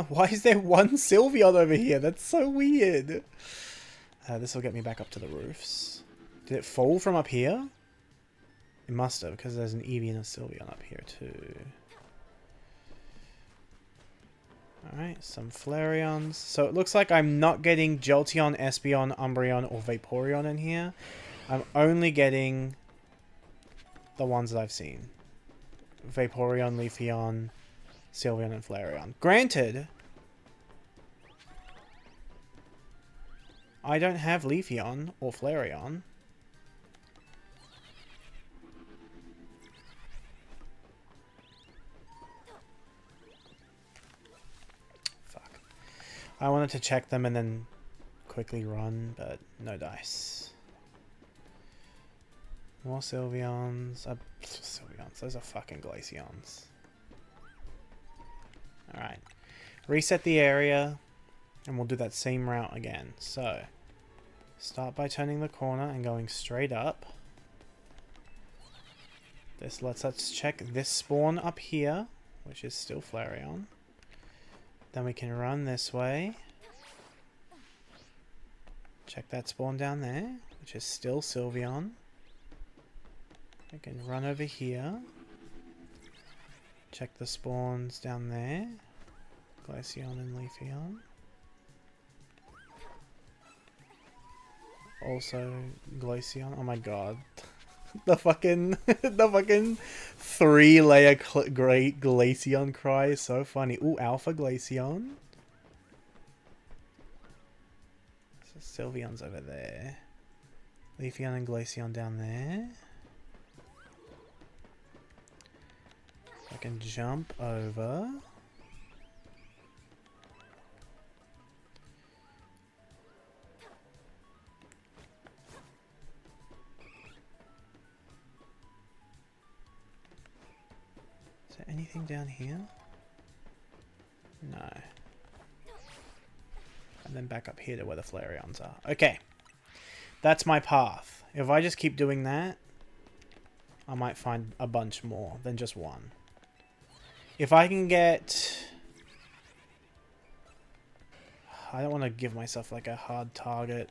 Why is there one Sylveon over here? That's so weird. This will get me back up to the roofs. Did it fall from up here? It must have, because there's an Eevee and a Sylveon up here too. Alright, some Flareons. So it looks like I'm not getting Jolteon, Espeon, Umbreon, or Vaporeon in here. I'm only getting the ones that I've seen. Vaporeon, Leafeon, Sylveon, and Flareon. Granted, I don't have Leafeon or Flareon. Fuck. I wanted to check them and then quickly run, but no dice. More Sylveons. Sylveons. Those are fucking Glaceons. Alright. Reset the area. And we'll do that same route again. So, start by turning the corner and going straight up. This lets us check this spawn up here, which is still Flareon. Then we can run this way. Check that spawn down there, which is still Sylveon. We can run over here. Check the spawns down there. Glaceon and Leafeon. Also Glaceon. Oh my god. The fucking 3-layer great Glaceon cry is so funny. Ooh, Alpha Glaceon. So Sylveon's over there. Leafeon and Glaceon down there. I can jump over. Is there anything down here? No. And then back up here to where the Flareons are. Okay. That's my path. If I just keep doing that, I might find a bunch more than just one. If I can get... I don't want to give myself like a hard target.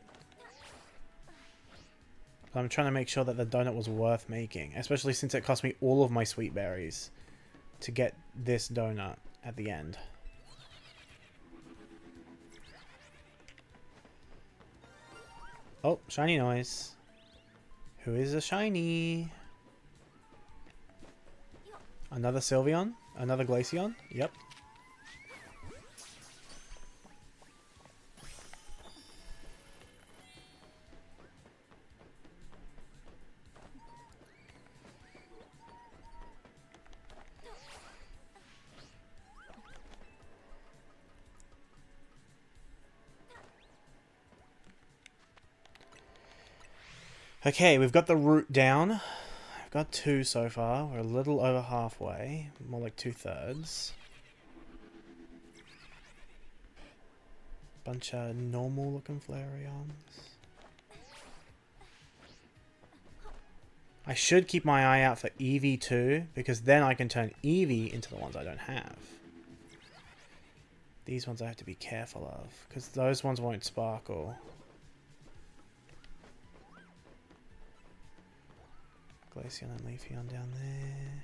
But I'm trying to make sure that the donut was worth making, especially since it cost me all of my sweet berries to get this donut at the end. Oh, shiny noise. Who is a shiny? Another Sylveon? Another Glaceon? Yep. Okay, we've got the route down. I've got 2 so far. We're a little over halfway. More like 2/3. Bunch of normal looking Flareons. I should keep my eye out for Eevee too, because then I can turn Eevee into the ones I don't have. These ones I have to be careful of, because those ones won't sparkle. Glaceon and Leafeon down there.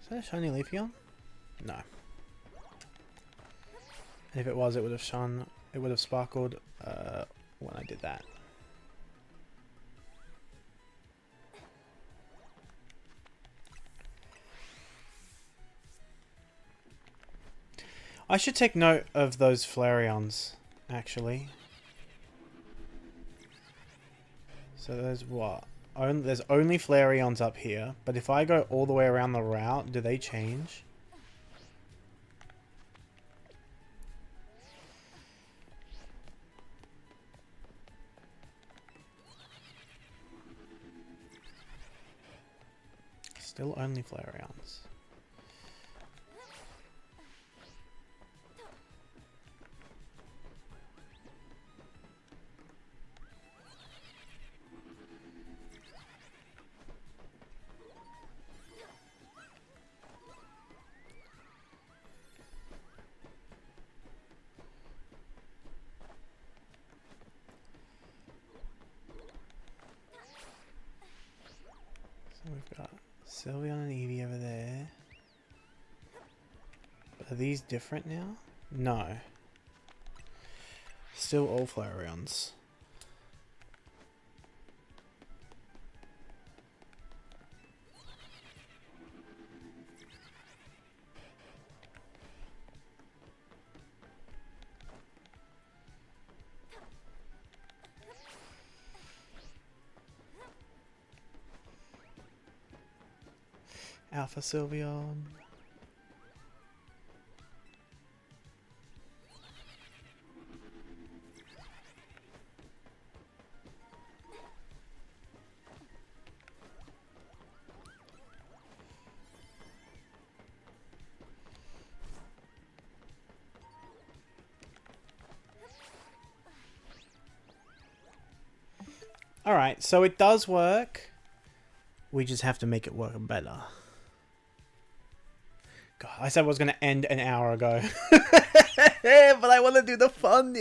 Is that a shiny Leafeon? No. And if it was, it would have shone. It would have sparkled when I did that. I should take note of those Flareons, actually. So there's what? There's only Flareons up here, but if I go all the way around the route, do they change? Still only Flareons. So we've got Sylveon and Eevee over there. Are these different now? No. Still all Flareons. Alpha Sylveon. Alright, so it does work. We just have to make it work better. God, I said I was going to end an hour ago. But I want to do the fun.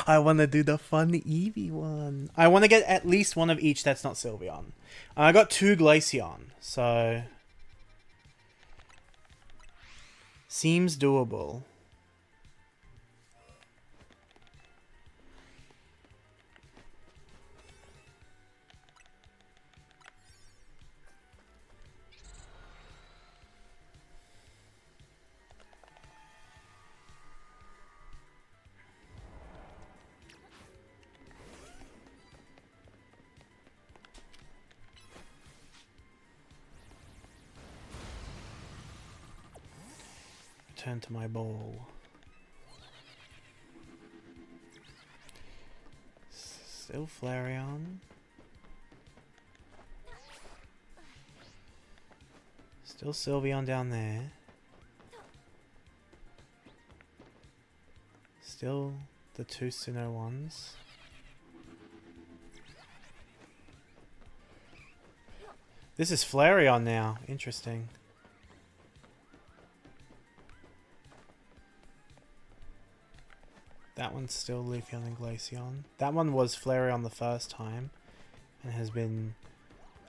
I want to do the fun Eevee one. I want to get at least one of each that's not Sylveon. I got 2 Glaceon, so... Seems doable. return to my ball. Still Flareon. Still Sylveon down there. Still the two Sinnoh ones. This is Flareon now. Interesting. That one's still Leafeon and Glaceon. That one was Flareon the first time and has been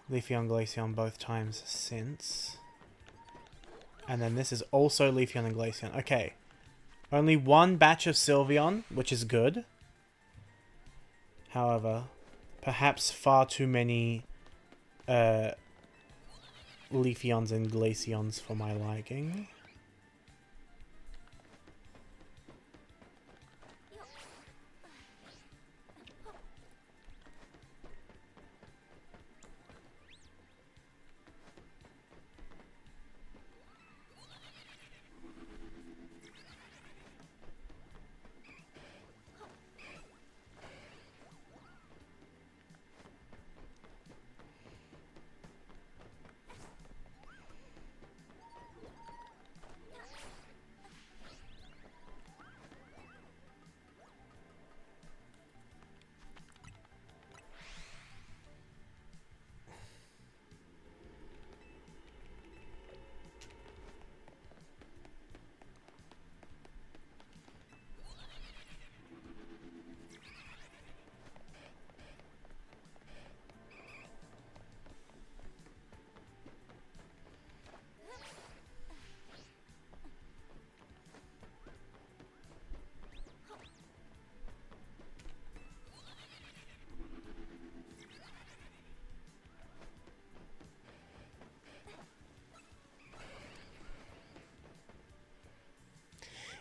Leafeon, Glaceon both times since. And then this is also Leafeon and Glaceon. Okay. Only one batch of Sylveon, which is good. However, perhaps far too many Leafeons and Glaceons for my liking.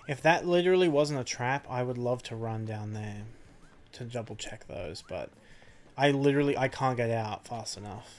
If that literally wasn't a trap, I would love to run down there to double check those, but I can't get out fast enough.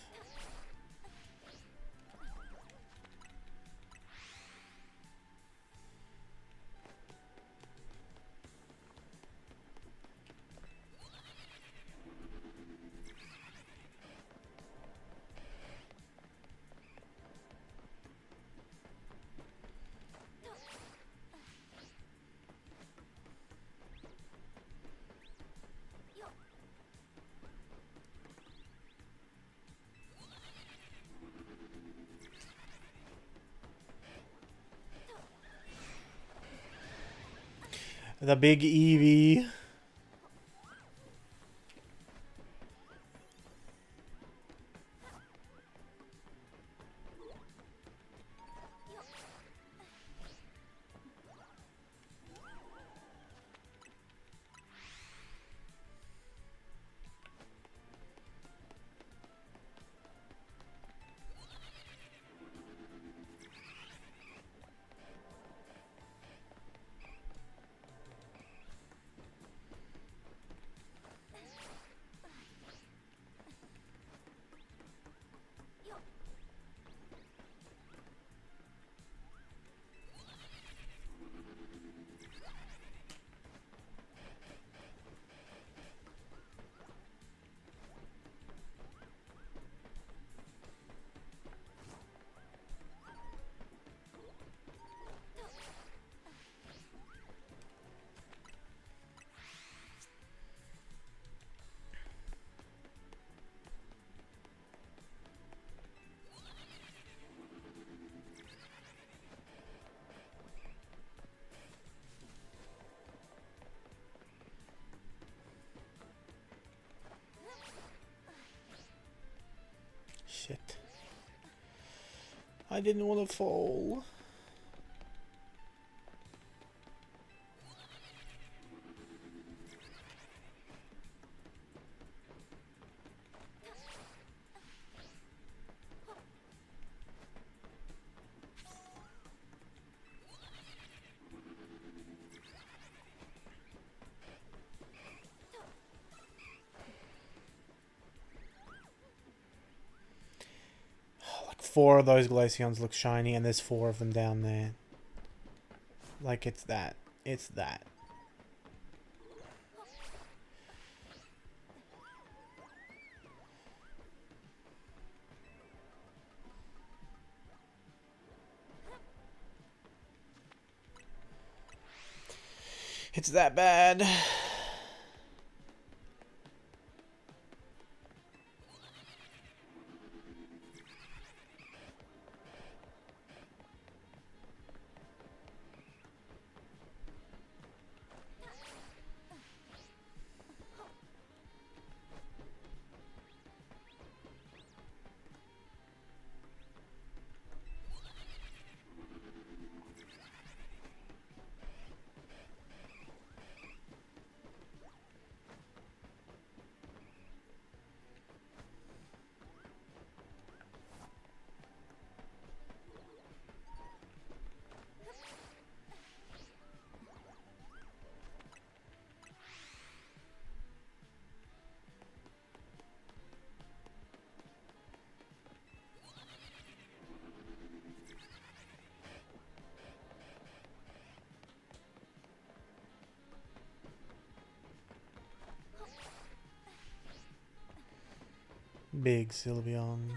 The big Eevee. Shit. I didn't want to fall. Four of those Glaceons look shiny, and there's four of them down there. Like, it's that. It's that. It's that bad. Big Sylveon.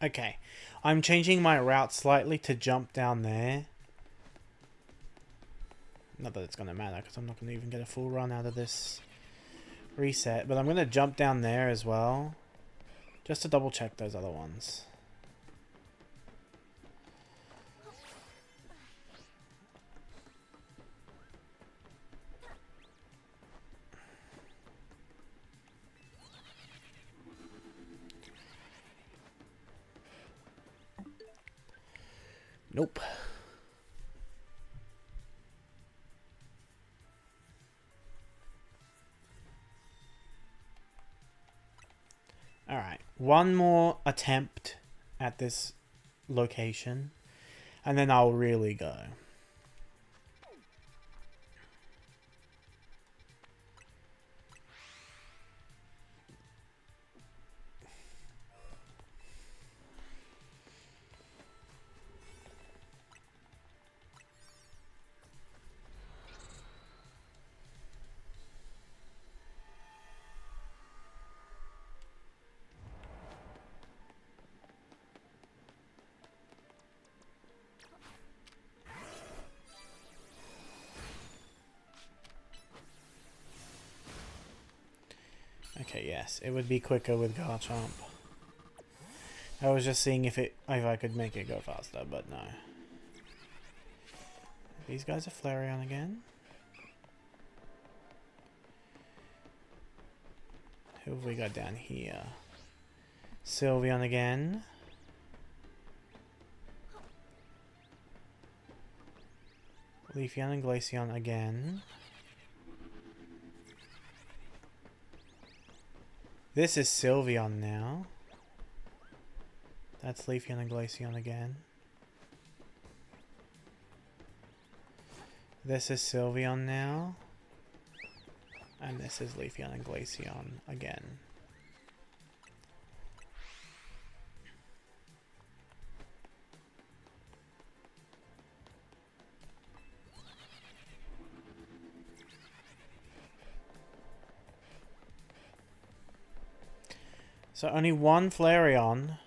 Okay. I'm changing my route slightly to jump down there. Not that it's going to matter, because I'm not going to even get a full run out of this reset. But I'm going to jump down there as well. Just to double check those other ones. Nope. Alright, one more attempt at this location, and then I'll really go. Okay, yes, it would be quicker with Garchomp. I was just seeing if I could make it go faster, but no. These guys are Flareon again. Who have we got down here? Sylveon again. Leafeon and Glaceon again. This is Sylveon now. That's Leafeon and Glaceon again. This is Sylveon now. And this is Leafeon and Glaceon again. So only one Flareon.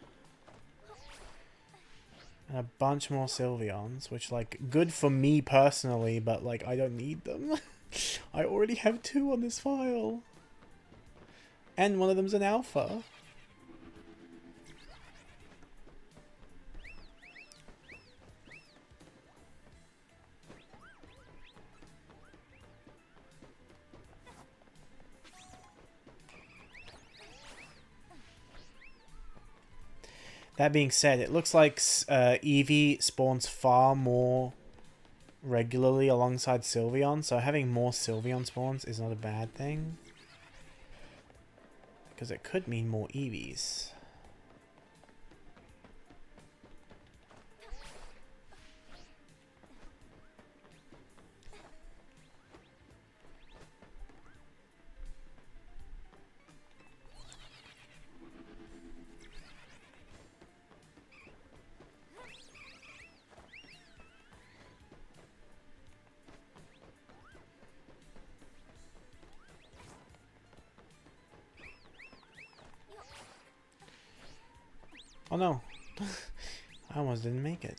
And a bunch more Sylveons, which, like, good for me personally, but, like, I don't need them. I already have 2 on this file. And one of them's an alpha. That being said, it looks like Eevee spawns far more regularly alongside Sylveon, so having more Sylveon spawns is not a bad thing. Because it could mean more Eevees. Oh no, I almost didn't make it.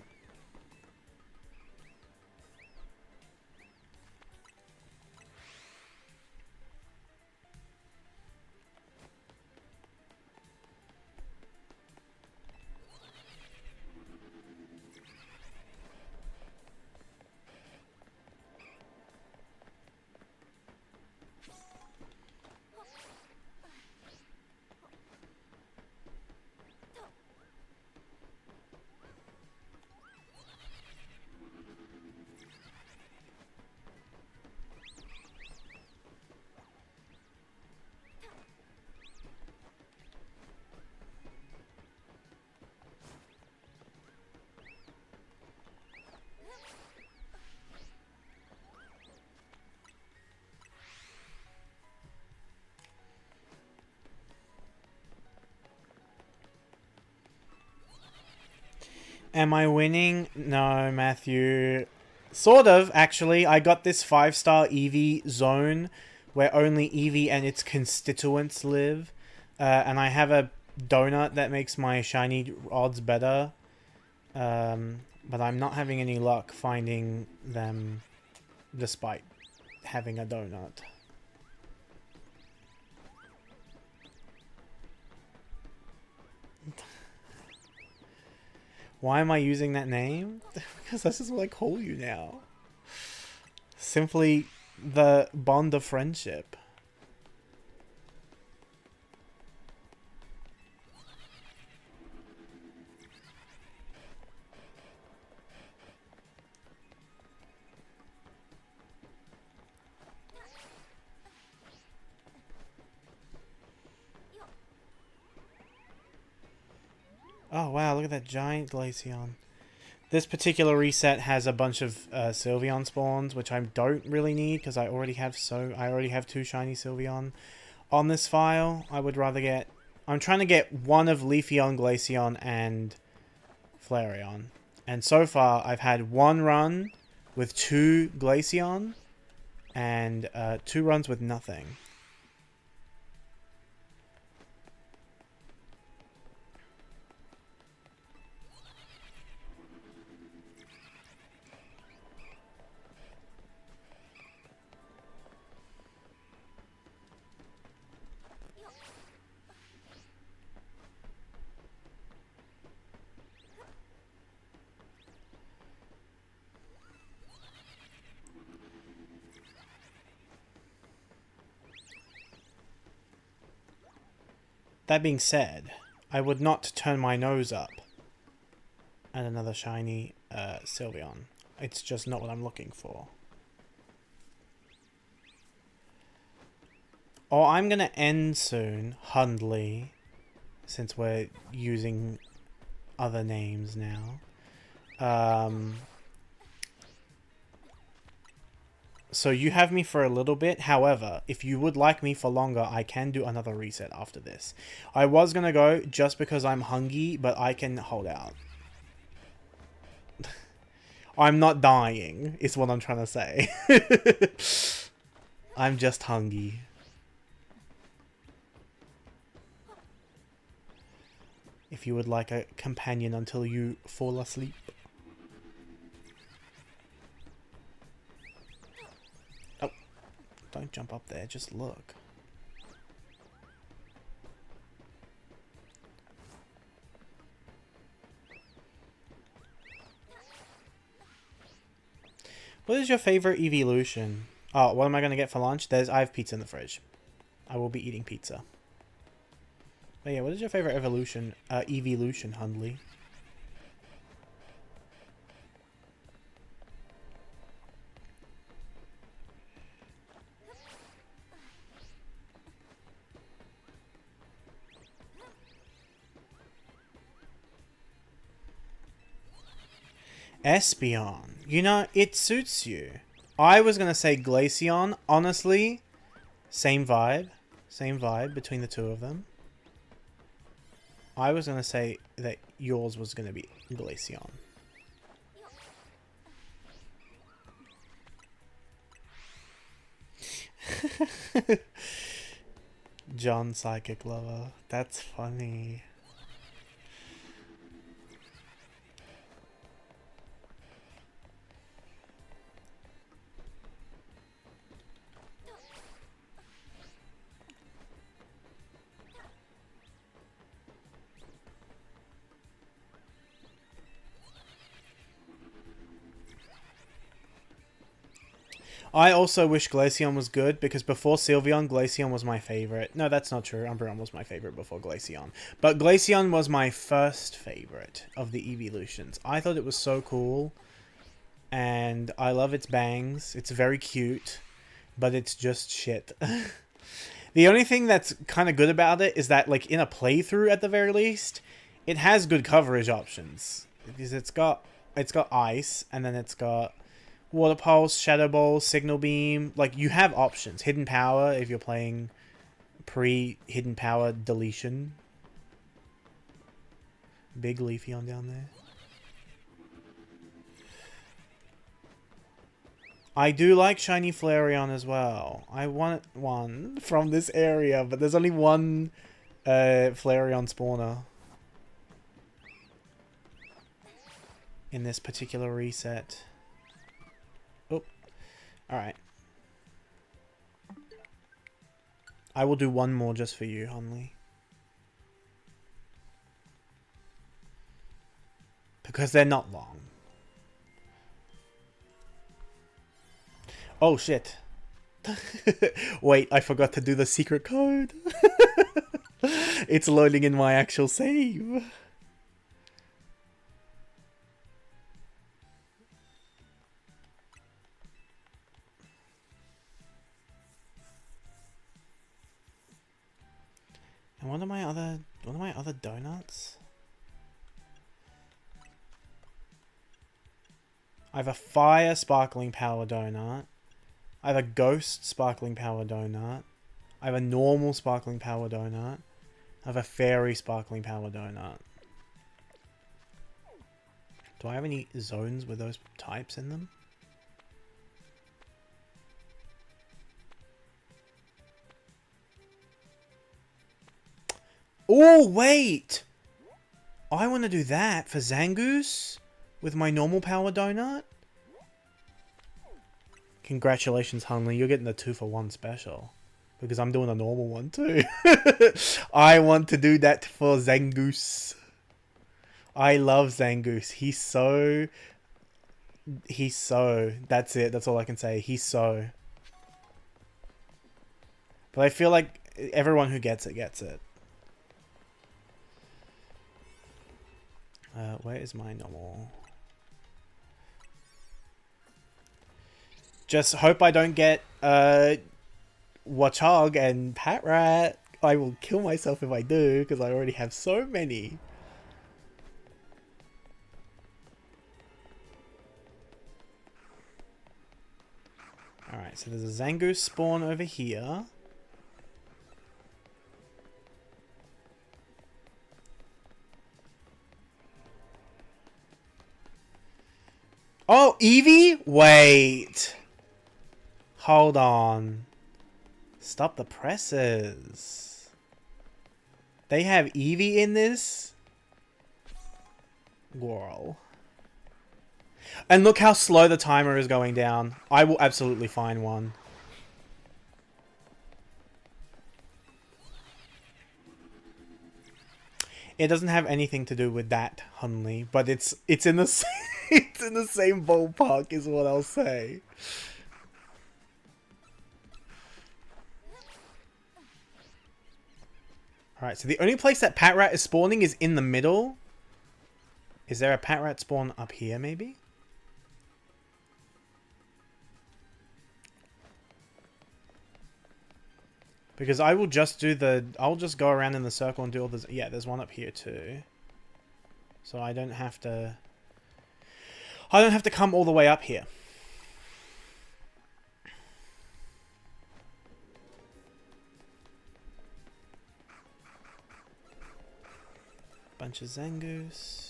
Am I winning? No, Matthew. Sort of, actually. I got this 5-star Eevee zone where only Eevee and its constituents live. And I have a donut that makes my shiny odds better. But I'm not having any luck finding them despite having a donut. Why am I using that name? Because this is what I call you now. Simply the bond of friendship. Oh wow, look at that giant Glaceon. This particular reset has a bunch of Sylveon spawns, which I don't really need because I already have 2 shiny Sylveon on this file. I would rather get... I'm trying to get one of Leafeon, Glaceon, and Flareon. And so far, I've had 1 run with 2 Glaceon and 2 runs with nothing. That being said, I would not turn my nose up at another shiny Sylveon. It's just not what I'm looking for. Oh, I'm gonna end soon, Hundley, since we're using other names now. So you have me for a little bit. However, if you would like me for longer, I can do another reset after this. I was gonna go just because I'm hungry, but I can hold out. I'm not dying, is what I'm trying to say. I'm just hungry. If you would like a companion until you fall asleep. Oh, don't jump up there, just look. What is your favorite evolution? Oh, what am I going to get for lunch? I have pizza in the fridge. I will be eating pizza. But yeah, what is your favorite evolution? Evolution, Hundley? Espeon. You know, it suits you. I was going to say Glaceon. Honestly, same vibe. Same vibe between the two of them. I was going to say that yours was going to be Glaceon. John Psychic Lover. That's funny. I also wish Glaceon was good, because before Sylveon, Glaceon was my favorite. No, that's not true. Umbreon was my favorite before Glaceon. But Glaceon was my first favorite of the evolutions. I thought it was so cool. And I love its bangs. It's very cute. But it's just shit. The only thing that's kind of good about it is that, like, in a playthrough at the very least, it has good coverage options. Because it's got ice, and then it's got Water Pulse, Shadow Ball, Signal Beam. Like, you have options. Hidden Power if you're playing pre-Hidden Power deletion. Big Leafeon down there. I do like Shiny Flareon as well. I want one from this area, but there's only one Flareon spawner in this particular reset. Oh, alright. I will do one more just for you, Hunley. Because they're not long. Oh, shit. Wait, I forgot to do the secret code. It's loading in my actual save. And what are my other donuts? I have a fire sparkling power donut. I have a ghost sparkling power donut. I have a normal sparkling power donut. I have a fairy sparkling power donut. Do I have any zones with those types in them? Oh, wait! I want to do that for Zangoose with my normal power donut. Congratulations, Hunley. You're getting the 2-for-1 special. Because I'm doing a normal one too. I want to do that for Zangoose. I love Zangoose. He's so... That's it. That's all I can say. He's so... But I feel like everyone who gets it, gets it. Where is my normal? Just hope I don't get Watchog and Patrat. I will kill myself if I do, because I already have so many. Alright, so there's a Zangoose spawn over here. Oh, Eevee? Wait. Hold on. Stop the presses. They have Eevee in this? Girl. And look how slow the timer is going down. I will absolutely find one. It doesn't have anything to do with that, Hunley, but it's in the same, it's in the same ballpark, is what I'll say. Alright, so the only place that Patrat is spawning is in the middle. Is there a Patrat spawn up here, maybe? Because I will just do the... I'll just go around in the circle and do all this... Yeah, there's one up here too. So I don't have to... I don't have to come all the way up here. Bunch of Zangoose.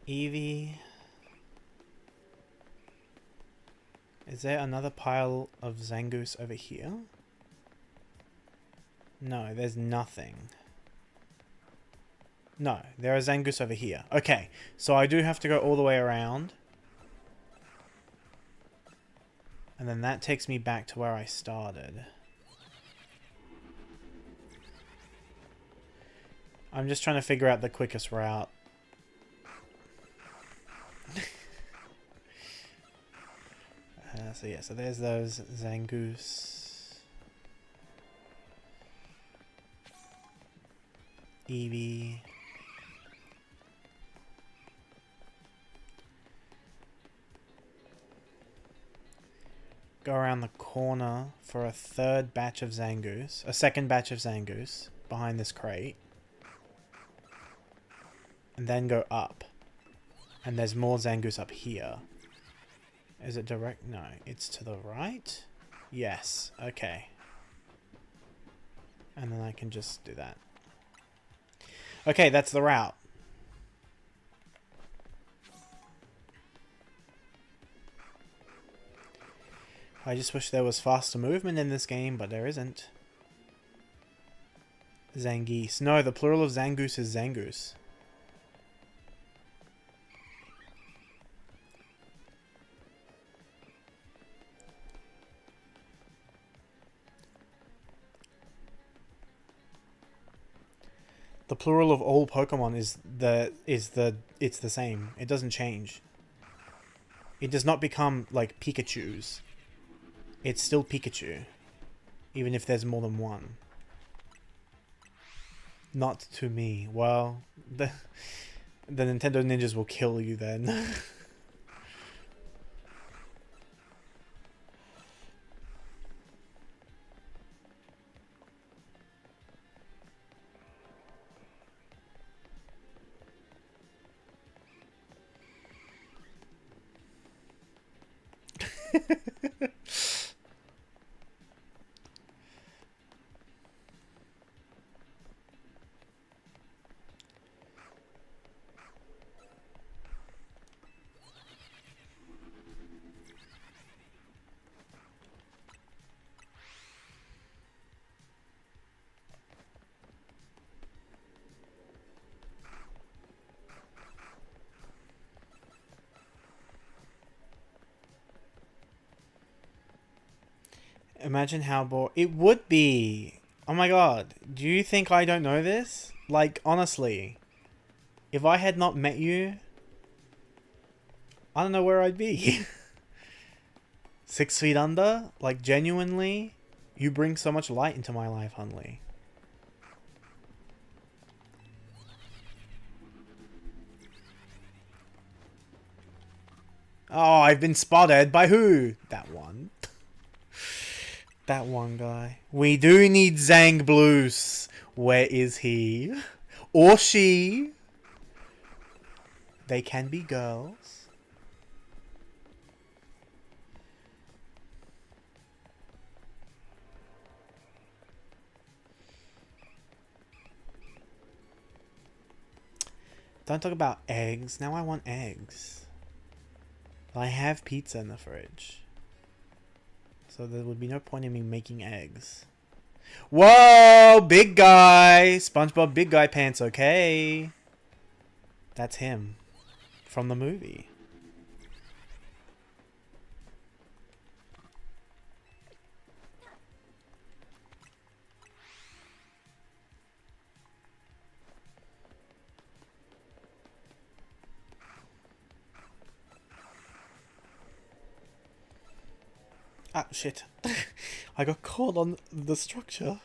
Eevee. Is there another pile of Zangoose over here? No, there's nothing. No, there are Zangoose over here. Okay, so I do have to go all the way around. And then that takes me back to where I started. I'm just trying to figure out the quickest route. So yeah, so there's those Zangoose. Eevee. Go around the corner for a third batch of Zangoose. A second batch of Zangoose behind this crate. And then go up. And there's more Zangoose up here. Is it direct? No, it's to the right? Yes, okay. And then I can just do that. Okay, that's the route. I just wish there was faster movement in this game, but there isn't. Zangeese. No, the plural of Zangoose is Zangoose. The plural of all Pokemon is it's the same. It doesn't change. It does not become like Pikachus. It's still Pikachu, even if there's more than one. Not to me. Well, the Nintendo ninjas will kill you then. Imagine how bored it would be. Oh my god. Do you think I don't know this? Like, honestly. If I had not met you, I don't know where I'd be. 6 feet under? Like, genuinely? You bring so much light into my life, Hunley. Oh, I've been spotted. By who? That one. That one guy. We do need Zangbloos. Where is he? Or she? They can be girls. Don't talk about eggs. Now I want eggs. I have pizza in the fridge. So there would be no point in me making eggs. Whoa! Big guy! SpongeBob Big Guy Pants, okay. That's him. From the movie. Ah, shit. I got caught on the structure.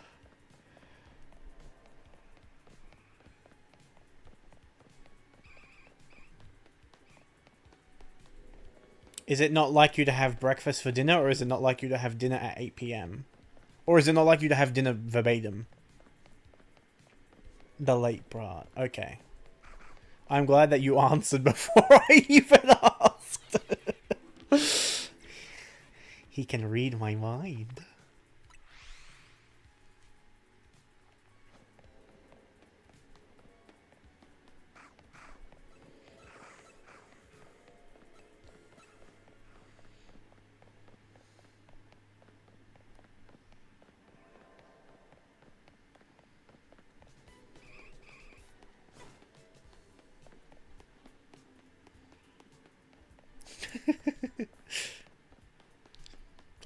Is it not like you to have breakfast for dinner, or is it not like you to have dinner at 8 p.m.? Or is it not like you to have dinner verbatim? The late brat. Okay. I'm glad that you answered before I even asked. He can read my mind.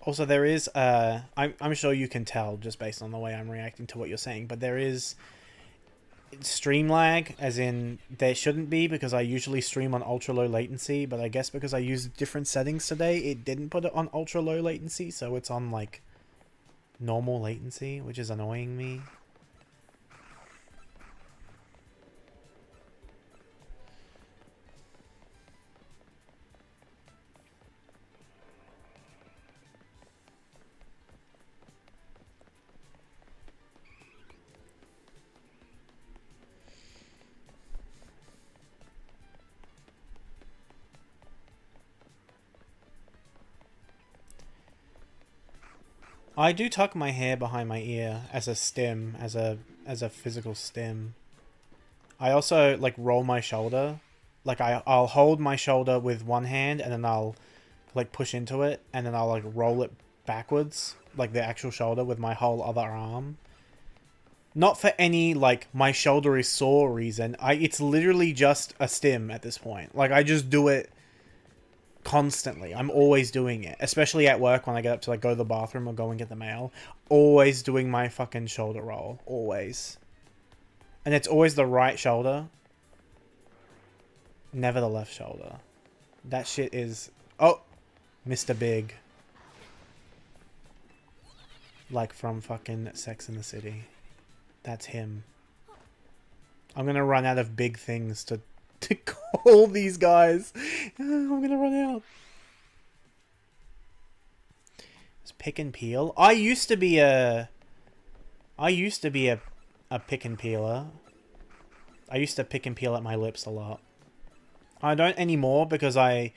Also, there is, I'm sure you can tell just based on the way I'm reacting to what you're saying, but there is stream lag, as in there shouldn't be, because I usually stream on ultra low latency, but I guess because I used different settings today, it didn't put it on ultra low latency, so it's on like normal latency, which is annoying me. I do tuck my hair behind my ear as a stem, as a physical stem. I also like roll my shoulder. Like I'll hold my shoulder with one hand and then I'll like push into it and then I'll like roll it backwards, like the actual shoulder with my whole other arm. Not for any like my shoulder is sore reason. It's literally just a stim at this point. Like I just do it constantly. I'm always doing it, especially at work when I get up to like go to the bathroom or go and get the mail. Always doing my fucking shoulder roll, always. And it's always the right shoulder, never the left shoulder. That shit is... Oh! Mr. Big. Like from fucking Sex and the City. That's him. I'm gonna run out of big things to call these guys. I'm gonna run out. It's pick and peel. I used to be a pick and peeler. I used to pick and peel at my lips a lot. I don't anymore because I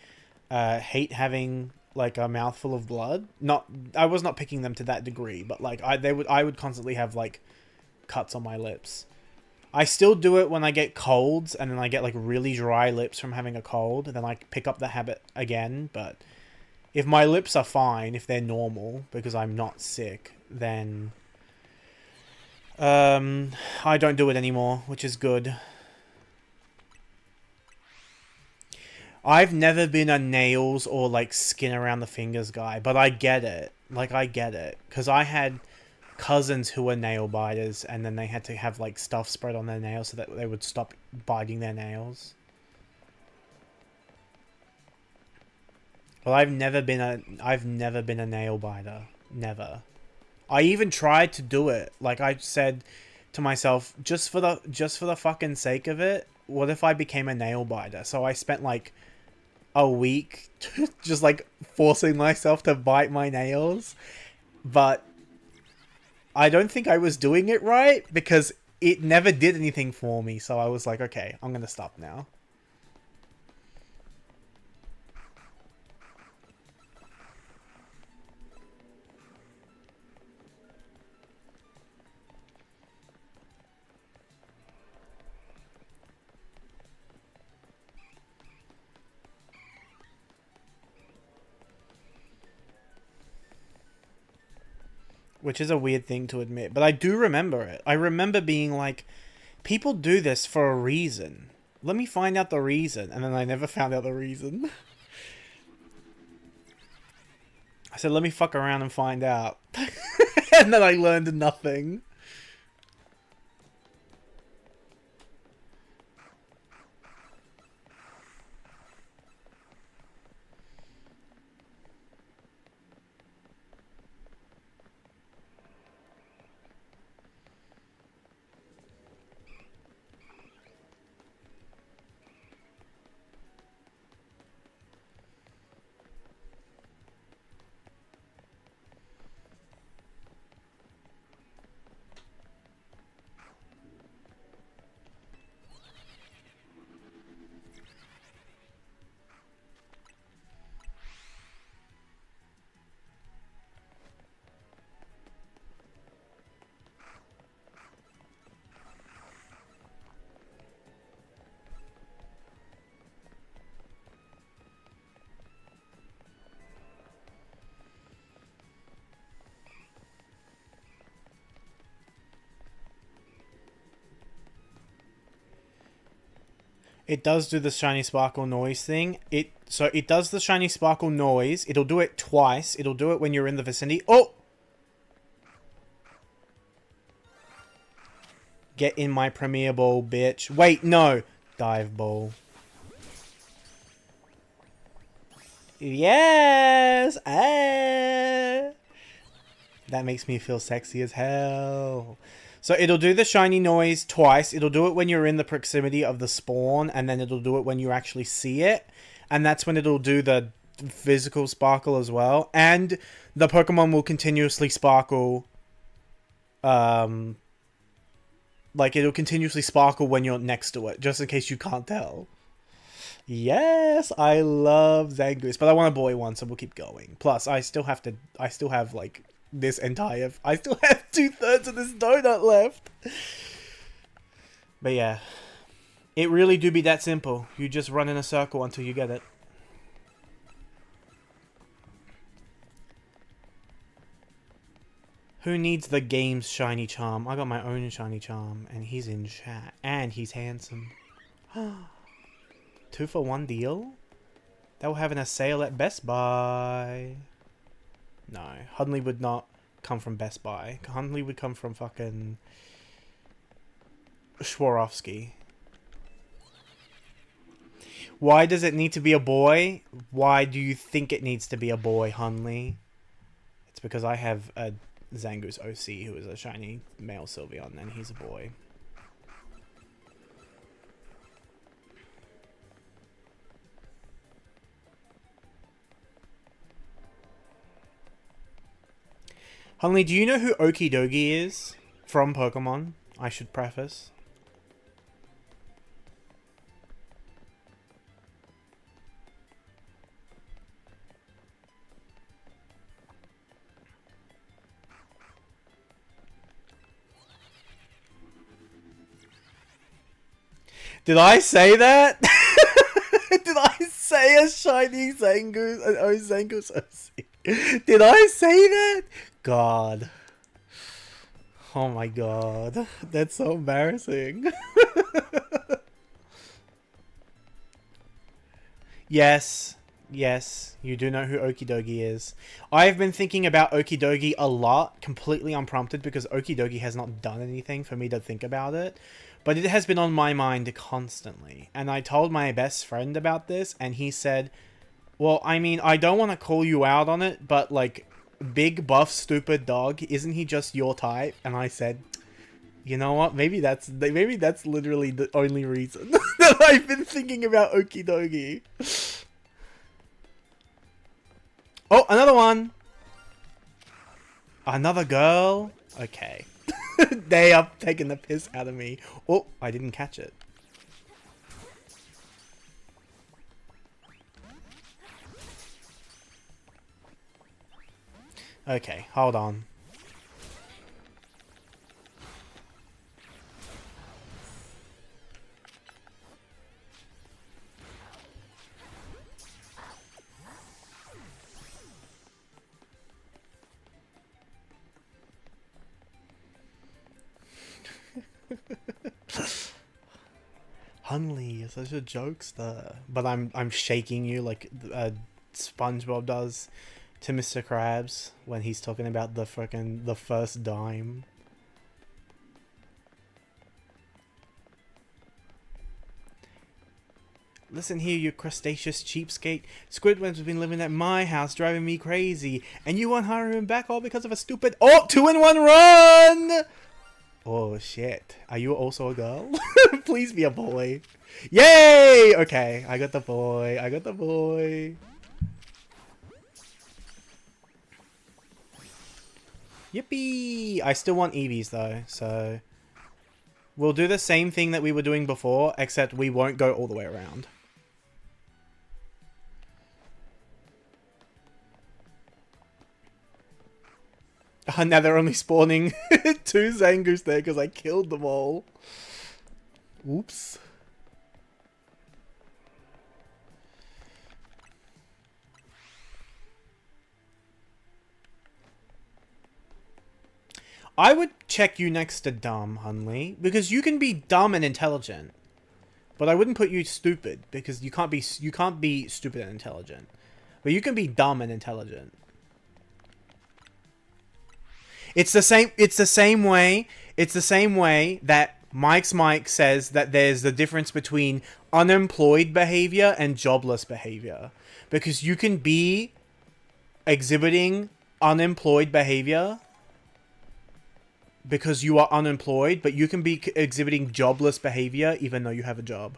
hate having like a mouthful of blood. I was not picking them to that degree, but like I would constantly have like cuts on my lips. I still do it when I get colds and then I get like really dry lips from having a cold, and then I pick up the habit again. But if my lips are fine, if they're normal because I'm not sick, then I don't do it anymore, which is good. I've never been a nails or like skin around the fingers guy, but I get it. Like I get it, because I had cousins who were nail biters, and then they had to have like stuff spread on their nails so that they would stop biting their nails. Well, I've never been a nail biter. Never. I even tried to do it. Like I said to myself, just for the fucking sake of it, what if I became a nail biter? So I spent like a week just like forcing myself to bite my nails, but I don't think I was doing it right because it never did anything for me. So I was like, okay, I'm gonna stop now. Which is a weird thing to admit, but I do remember it. I remember being like, people do this for a reason. Let me find out the reason. And then I never found out the reason. I said, let me fuck around and find out. And then I learned nothing. It does do the shiny sparkle noise thing. So it does the shiny sparkle noise. It'll do it twice. It'll do it when you're in the vicinity. Oh! Get in my Premier Ball, bitch. Wait, no. Dive Ball. Yes! Ah! That makes me feel sexy as hell. So it'll do the shiny noise twice. It'll do it when you're in the proximity of the spawn, and then it'll do it when you actually see it. And that's when it'll do the physical sparkle as well. And the Pokemon will continuously sparkle. Like, it'll continuously sparkle when you're next to it, just in case you can't tell. Yes, I love Zangoose, but I want a boy one, so we'll keep going. Plus, I still have, like, this entire... I still have 2/3 of this donut left. But yeah. It really do be that simple. You just run in a circle until you get it. Who needs the game's shiny charm? I got my own shiny charm, and he's in chat. And he's handsome. 2-for-1 deal? They were having a sale at Best Buy. No, Hundley would not come from Best Buy. Hundley would come from fucking Swarovski. Why does it need to be a boy? Why do you think it needs to be a boy, Hundley? It's because I have a Zangoose OC who is a shiny male Sylveon, and he's a boy. Hundley, do you know who Okidogi is? From Pokemon, I should preface. Did I say that? Did I say a shiny Zangoose? Zangoose OC? Did I say that? God. Oh my god. That's so embarrassing. Yes. Yes. You do know who Okidogi is. I've been thinking about Okidogi a lot, completely unprompted, because Okidogi has not done anything for me to think about it. But it has been on my mind constantly. And I told my best friend about this, and he said... Well, I mean, I don't want to call you out on it, but like, big buff stupid dog, isn't he just your type? And I said, you know what? Maybe that's literally the only reason that I've been thinking about Okidogi. Oh, another one. Another girl. Okay. They are taking the piss out of me. Oh, I didn't catch it. Okay, hold on. Hunley, you're such a jokester. But I'm shaking you like SpongeBob does to Mr. Krabs when he's talking about the first dime. Listen here, you crustaceous cheapskate. Squidward's been living at my house, driving me crazy, and you won't hire him back all because of a stupid 2-in-1 run! Oh shit. Are you also a girl? Please be a boy. Yay! Okay, I got the boy. I got the boy. Yippee! I still want Eevees though, so... We'll do the same thing that we were doing before, except we won't go all the way around. Now they're only spawning 2 Zangoose there because I killed them all. Oops. I would check you next to dumb, Hunley, because you can be dumb and intelligent. But I wouldn't put you stupid because you can't be stupid and intelligent. But you can be dumb and intelligent. It's the same way that Mike says that there's the difference between unemployed behavior and jobless behavior. Because you can be exhibiting unemployed behavior because you are unemployed, but you can be exhibiting jobless behavior even though you have a job.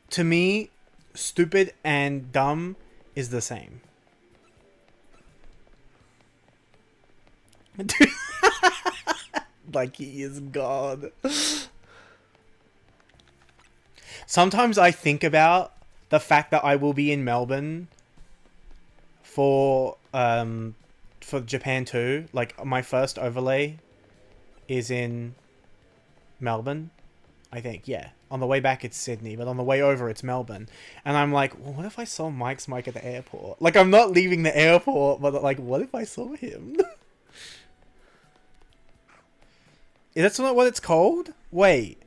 To me, stupid and dumb is the same. Like he is God. Sometimes I think about the fact that I will be in Melbourne for Japan too. Like my first overlay is in Melbourne, I think. Yeah, on the way back it's Sydney, but on the way over it's Melbourne. And I'm like, well, what if I saw Mike's mic at the airport? Like I'm not leaving the airport, but like, what if I saw him? That's not what it's called? Wait.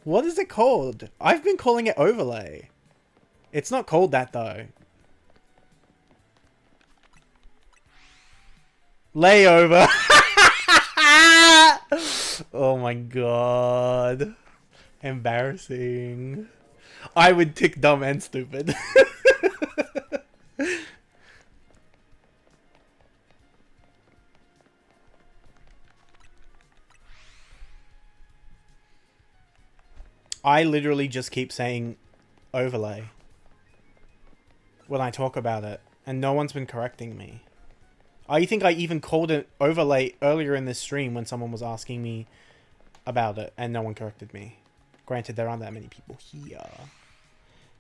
What is it called? I've been calling it overlay. It's not called that though. Layover. Oh my god. Embarrassing. I would tick dumb and stupid. I literally just keep saying overlay when I talk about it, and no one's been correcting me. I think I even called it overlay earlier in this stream when someone was asking me about it, and no one corrected me. Granted, there aren't that many people here.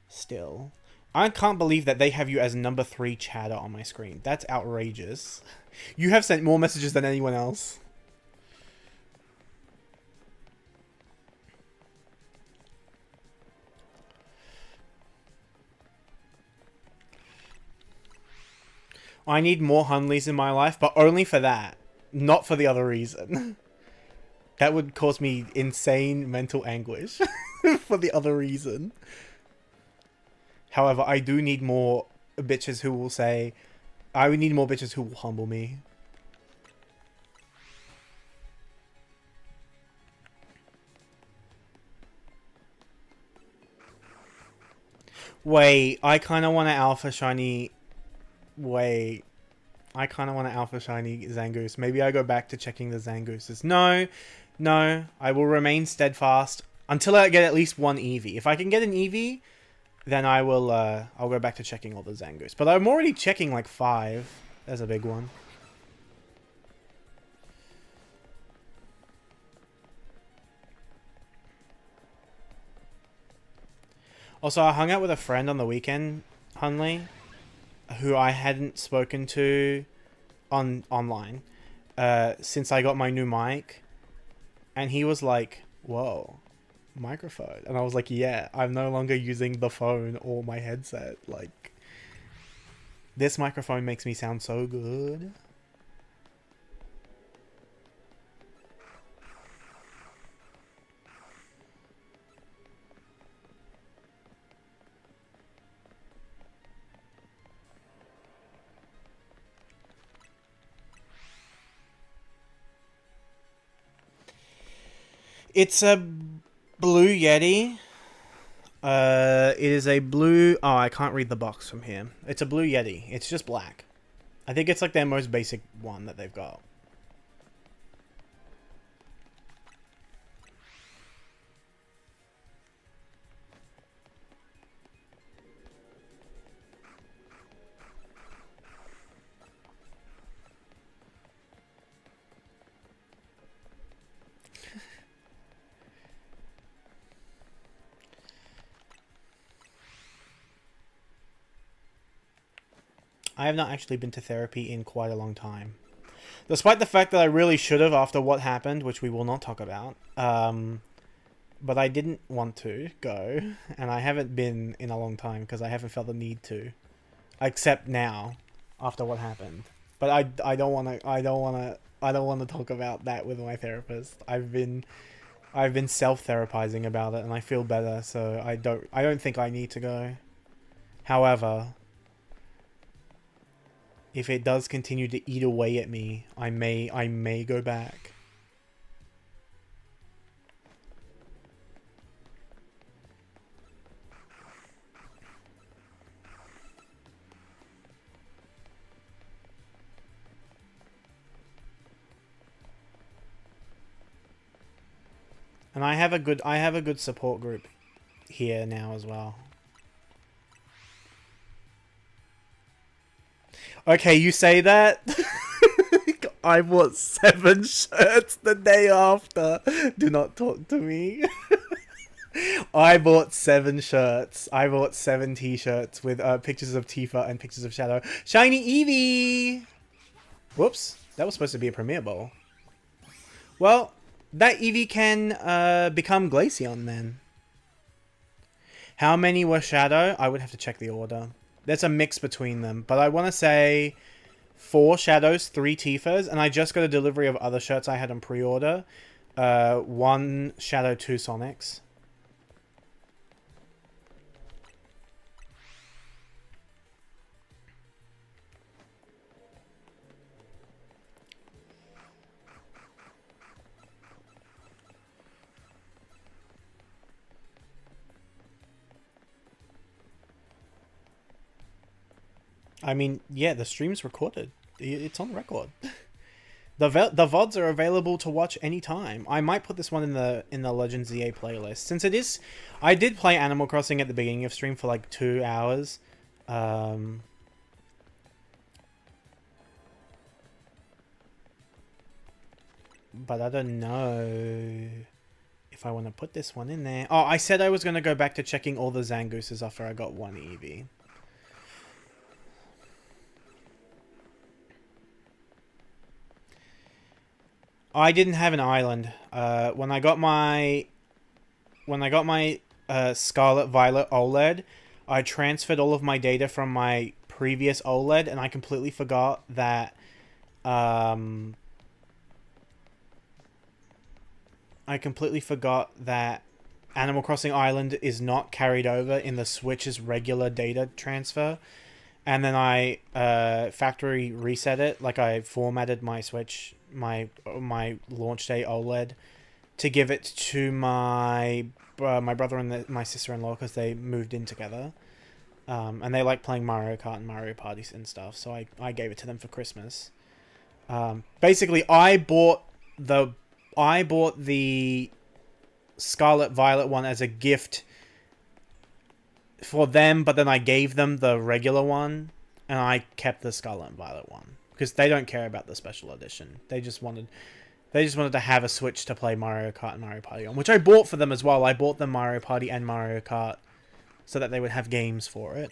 Still. I can't believe that they have you as number 3 chatter on my screen. That's outrageous. You have sent more messages than anyone else. I need more Hunleys in my life, but only for that. Not for the other reason. That would cause me insane mental anguish. For the other reason. However, I do need more bitches who will say... I would need more bitches who will humble me. Wait, I kind of want an alpha shiny. Wait, I kind of want an alpha shiny Zangoose. Maybe I go back to checking the Zangooses. No, no, I will remain steadfast until I get at least one Eevee. If I can get an Eevee, then I will. I'll go back to checking all the Zangoose. But I'm already checking like 5. There's a big one. Also, I hung out with a friend on the weekend, Hunley, who I hadn't spoken to online since I got my new mic, and he was like, "Whoa, microphone," and I was like, "Yeah, I'm no longer using the phone or my headset. Like, this microphone makes me sound so good." It's a blue Yeti. It is a blue... Oh, I can't read the box from here. It's a blue Yeti. It's just black. I think it's like their most basic one that they've got. I have not actually been to therapy in quite a long time. Despite the fact that I really should have after what happened, which we will not talk about. But I didn't want to go, and I haven't been in a long time because I haven't felt the need to. Except now, after what happened. But I don't want to talk about that with my therapist. I've been self-therapizing about it, and I feel better, so I don't think I need to go. However, if it does continue to eat away at me, I may go back. And I have a good support group here now as well. Okay, you say that? I bought 7 shirts the day after. Do not talk to me. I bought 7 shirts. I bought 7 t-shirts with pictures of Tifa and pictures of Shadow. Shiny Eevee! Whoops. That was supposed to be a Premier Bowl. Well, that Eevee can become Glaceon then. How many were Shadow? I would have to check the order. There's a mix between them, but I want to say 4 Shadows, 3 Tifas, and I just got a delivery of other shirts I had on pre-order. 1 Shadow, 2 Sonics. I mean, yeah, the stream's recorded. It's on record. The VODs are available to watch anytime. I might put this one in the Legends EA playlist. Since it is... I did play Animal Crossing at the beginning of stream for like 2 hours. But I don't know if I want to put this one in there. Oh, I said I was going to go back to checking all the Zangooses after I got 1 Eevee. I didn't have an island. When I got my Scarlet Violet OLED, I transferred all of my data from my previous OLED, and I completely forgot that. Animal Crossing Island is not carried over in the Switch's regular data transfer. And then I factory reset it, like I formatted my Switch, my launch day OLED, to give it to my my brother and my sister-in-law, because they moved in together. And they like playing Mario Kart and Mario Parties and stuff, so I gave it to them for Christmas. Basically, I bought the Scarlet Violet one as a gift for them, but then I gave them the regular one, and I kept the Scarlet and Violet one because they don't care about the special edition. They just wanted to have a Switch to play Mario Kart and Mario Party on, which I bought for them as well. I bought them Mario Party and Mario Kart so that they would have games for it.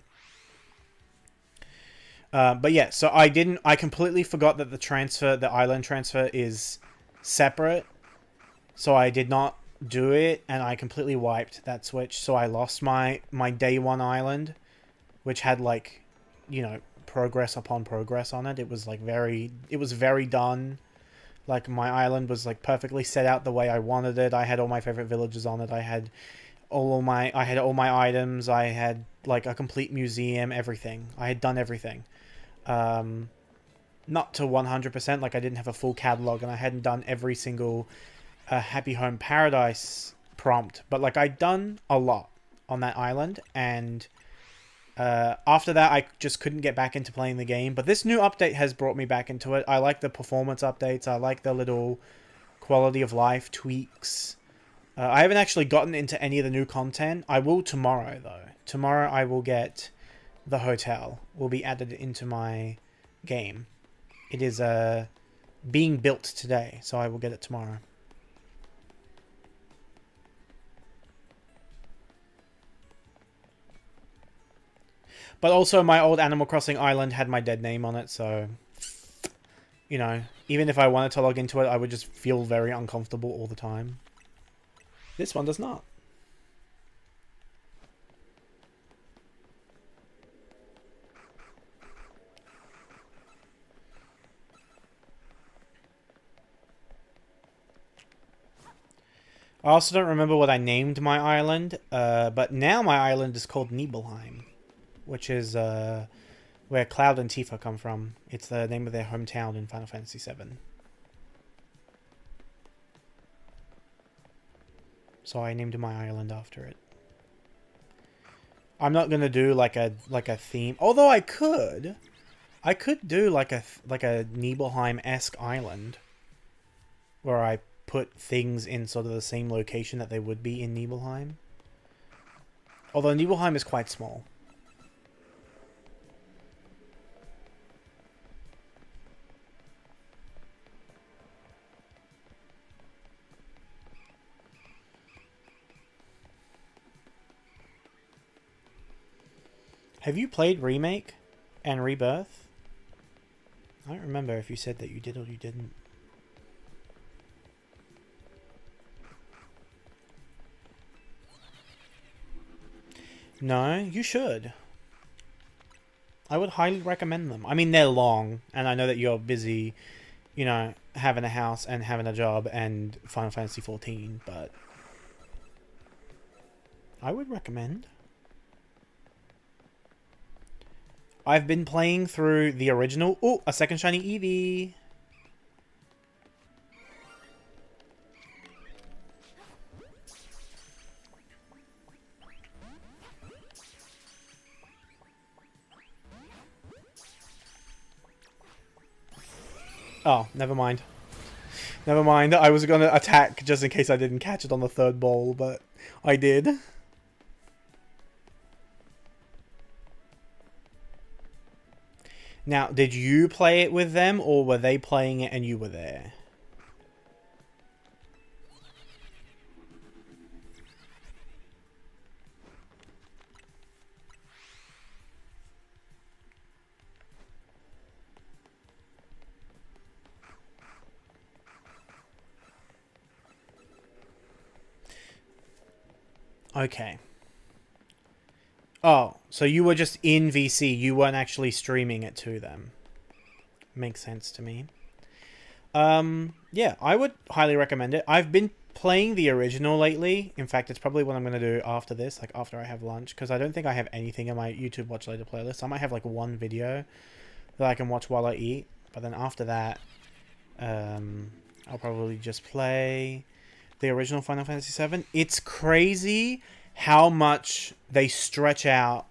But yeah, so I completely forgot that the island transfer is separate. So I did not do it, and I completely wiped that Switch. So I lost my day one island, which had like, progress upon progress on it. It was like very done. Like my island was like perfectly set out the way I wanted it. I had all my favorite villages on it. I had all my items. I had like a complete museum, everything. I had done everything. Not to 100%, like I didn't have a full catalog, and I hadn't done every single Happy Home Paradise prompt, but like I'd done a lot on that island, and after that I just couldn't get back into playing the game. But this new update has brought me back into it. I like the performance updates. I like the little quality of life tweaks. I haven't actually gotten into any of the new content. I will tomorrow, though. Tomorrow I will get the hotel. Will be added into my game. It is being built today, so I will get it tomorrow. But also, my old Animal Crossing island had my dead name on it, so, even if I wanted to log into it, I would just feel very uncomfortable all the time. This one does not. I also don't remember what I named my island, but now my island is called Nibelheim, which is where Cloud and Tifa come from. It's the name of their hometown in Final Fantasy VII. So I named my island after it. I'm not gonna do like a theme, although I could do like a Nibelheim-esque island, where I put things in sort of the same location that they would be in Nibelheim. Although Nibelheim is quite small. Have you played Remake and Rebirth? I don't remember if you said that you did or you didn't. No, you should. I would highly recommend them. I mean, they're long, and I know that you're busy, having a house and having a job and Final Fantasy XIV, but I would recommend. I've been playing through the original. Oh, a second shiny Eevee. Oh, never mind. Never mind. I was going to attack just in case I didn't catch it on the third ball, but I did. Now, did you play it with them, or were they playing it and you were there? Okay. Oh, so you were just in VC. You weren't actually streaming it to them. Makes sense to me. Yeah, I would highly recommend it. I've been playing the original lately. In fact, it's probably what I'm going to do after this, like after I have lunch, because I don't think I have anything in my YouTube Watch Later playlist. I might have like one video that I can watch while I eat, but then after that, I'll probably just play. the original Final Fantasy VII. It's crazy how much they stretch out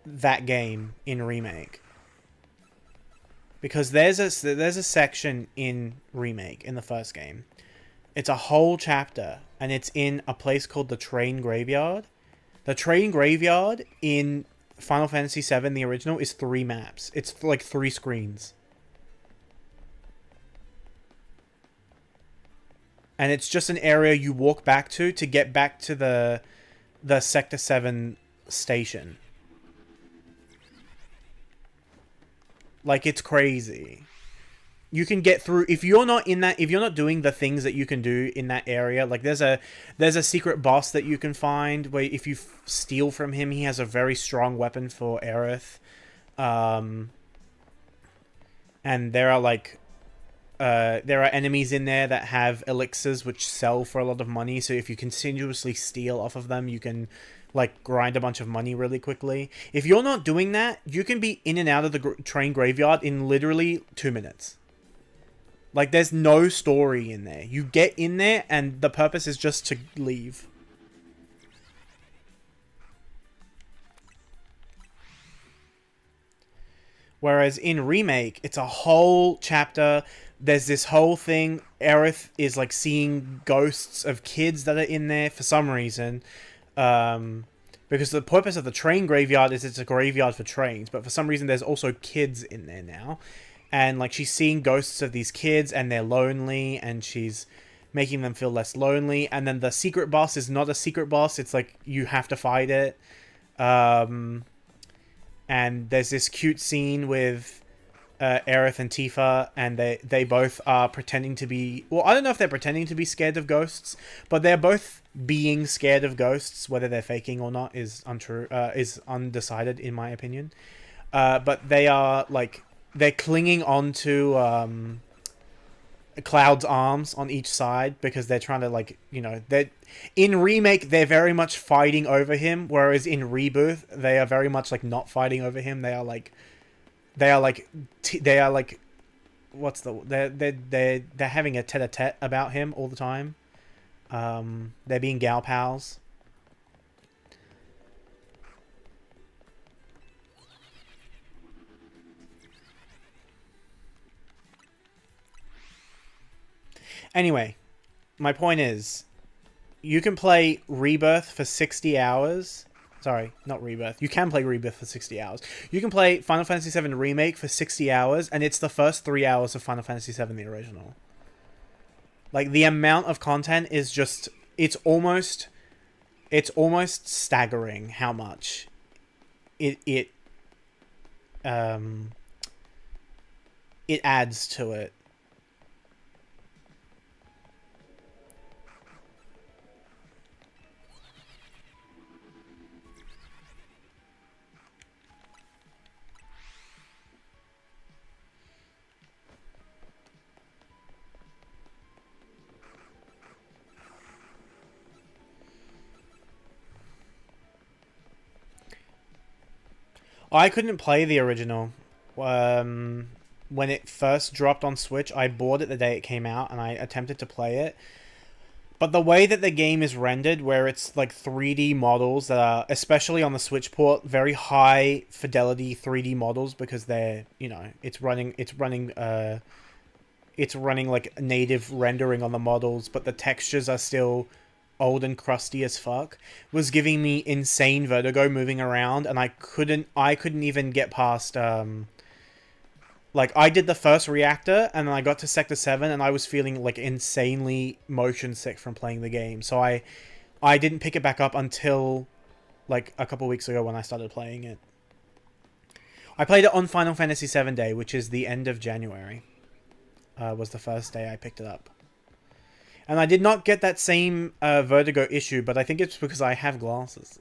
that game in Remake. Because there's a section in Remake in the first game. It's a whole chapter, and it's in a place called the Train Graveyard. The Train Graveyard in Final Fantasy VII, the original, is 3 maps. It's like 3 screens. And it's just an area you walk back to get back to the Sector 7 station. Like, it's crazy. You can get through if you're not doing the things that you can do in that area. Like, there's a secret boss that you can find where if you steal from him, he has a very strong weapon for Aerith. And there are enemies in there that have elixirs which sell for a lot of money. So if you continuously steal off of them, you can like grind a bunch of money really quickly. If you're not doing that, you can be in and out of the train graveyard in literally 2 minutes. Like, there's no story in there. You get in there and the purpose is just to leave. Whereas in Remake, it's a whole chapter. There's this whole thing. Aerith is like seeing ghosts of kids that are in there for some reason. Because the purpose of the train graveyard is it's a graveyard for trains, but for some reason there's also kids in there now. And like she's seeing ghosts of these kids and they're lonely and she's making them feel less lonely. And then the secret boss is not a secret boss. It's like you have to fight it. And there's this cute scene with Aerith and Tifa, and they both are pretending to be... Well, I don't know if they're pretending to be scared of ghosts, but they're both being scared of ghosts. Whether they're faking or not is untrue, is undecided in my opinion. But they are, like... They're clinging onto Cloud's arms on each side because they're trying to, like, you know... In Remake, they're very much fighting over him, whereas in Rebirth, they are very much, like, not fighting over him. They are, like... What's the... They're having a tete-a-tete about him all the time. They're being gal pals. Anyway, my point is, you can play Rebirth for 60 hours. Sorry, not Rebirth. You can play Rebirth for 60 hours. You can play Final Fantasy VII Remake for 60 hours, and it's the first 3 hours of Final Fantasy VII, the original. Like, the amount of content is just... It's almost staggering how much it adds to it. I couldn't play the original. When it first dropped on Switch, I bought it the day it came out, and I attempted to play it. But the way that the game is rendered, where it's like 3D models that are, especially on the Switch port, very high fidelity 3D models because they're, you know, it's running like native rendering on the models, but the textures are still old and crusty as fuck, was giving me insane vertigo moving around, and I couldn't even get past like, I did the first reactor, and then I got to Sector 7, and I was feeling, like, insanely motion sick from playing the game. So I didn't pick it back up until, like, a couple weeks ago when I started playing it. I played it on Final Fantasy VII Day, which is the end of January. Was the first day I picked it up. And I did not get that same vertigo issue, but I think it's because I have glasses.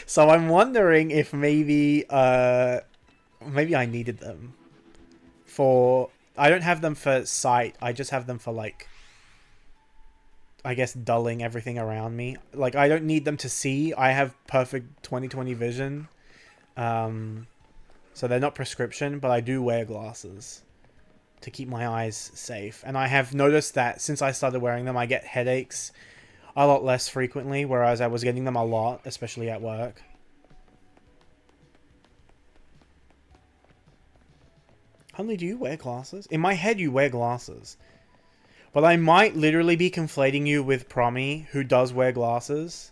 So I'm wondering if maybe I needed them. I don't have them for sight. I just have them for, like, I guess, dulling everything around me. Like, I don't need them to see. I have perfect 20/20 vision. So they're not prescription, but I do wear glasses. to keep my eyes safe. And I have noticed that since I started wearing them, I get headaches a lot less frequently, whereas I was getting them a lot, especially at work. Hunley, do you wear glasses? In my head, you wear glasses. But I might literally be conflating you with Promi, who does wear glasses.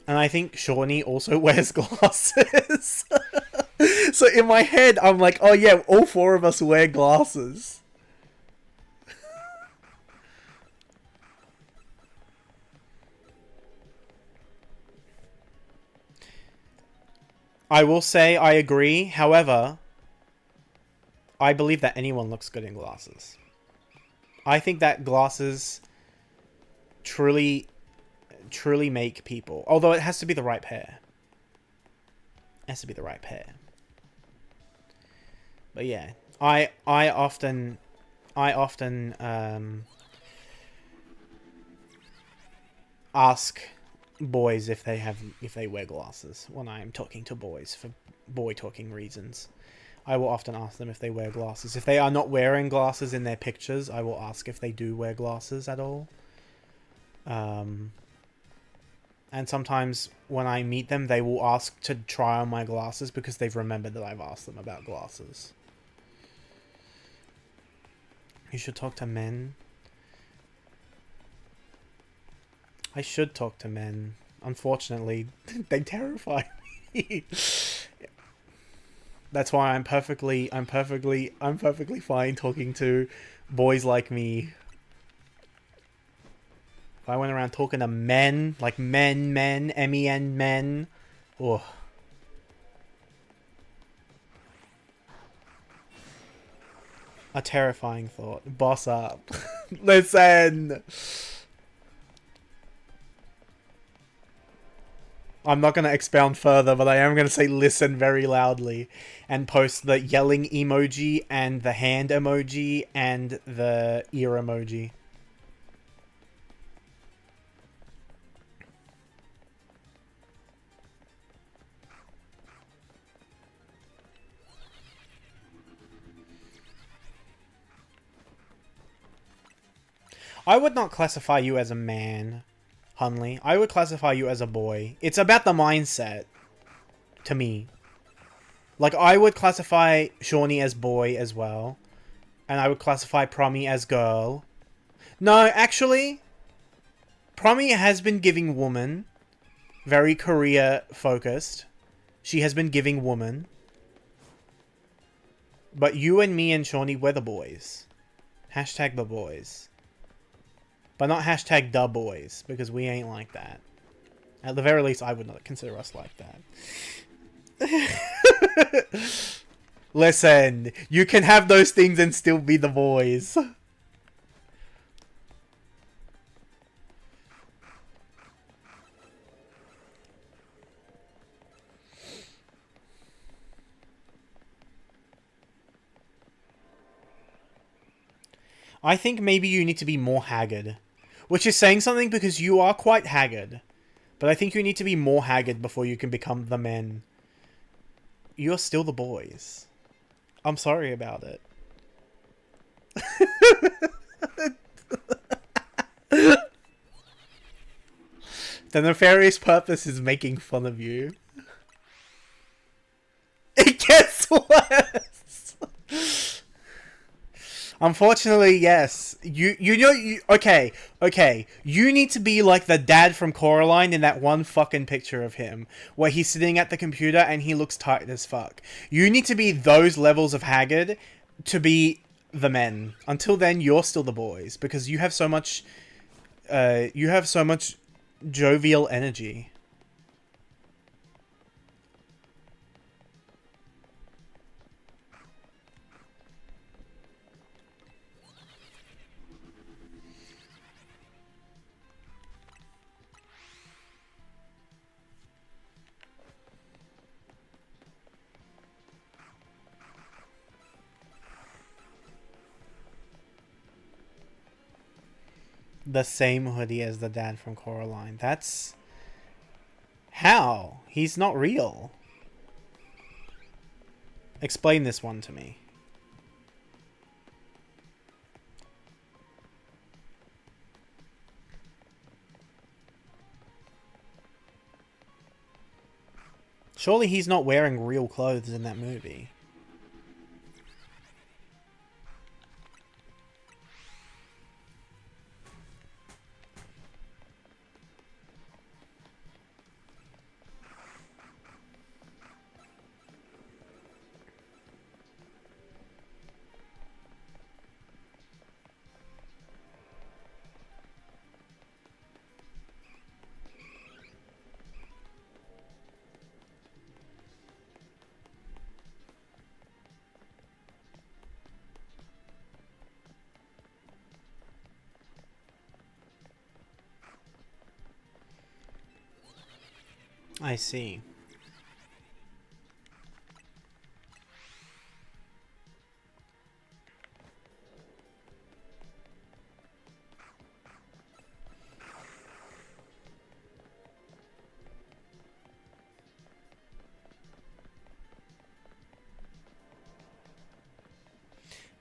And I think Shawnee also wears glasses. So in my head, I'm like, oh yeah, all four of us wear glasses. I will say I agree. However, I believe that anyone looks good in glasses. I think that glasses truly make people. Although it has to be the right pair. It has to be the right pair. But yeah, I often ask boys if they wear glasses when I am talking to boys for boy talking reasons. I will often ask them if they wear glasses. If they are not wearing glasses in their pictures, I will ask if they do wear glasses at all. And sometimes when I meet them, they will ask to try on my glasses because they've remembered that I've asked them about glasses. You should talk to men. I should talk to men. Unfortunately, they terrify me. That's why I'm perfectly fine talking to boys like me. If I went around talking to men, like men, M-E-N, men, oh. A terrifying thought. Boss up. Listen! I'm not going to expound further, but I am going to say listen very loudly. And post the yelling emoji and the hand emoji and the ear emoji. I would not classify you as a man, Hunley. I would classify you as a boy. It's about the mindset, to me. Like, I would classify Shawnee as boy as well. And I would classify Promi as girl. No, actually, Promi has been giving woman. Very career-focused. She has been giving woman. But you and me and Shawnee, we're the boys. Hashtag the boys. But not hashtag the boys, because we ain't like that. At the very least, I would not consider us like that. Listen, you can have those things and still be the boys. I think maybe you need to be more haggard. Which is saying something because you are quite haggard. But I think you need to be more haggard before you can become the men. You're still the boys. I'm sorry about it. The nefarious purpose is making fun of you. It gets worse! Unfortunately, yes. Okay. You need to be like the dad from Coraline in that one fucking picture of him, where he's sitting at the computer and he looks tight as fuck. You need to be those levels of haggard to be the men. Until then, you're still the boys, because you have so much jovial energy. The same hoodie as the dad from Coraline. That's... How? He's not real. Explain this one to me. Surely he's not wearing real clothes in that movie. I see.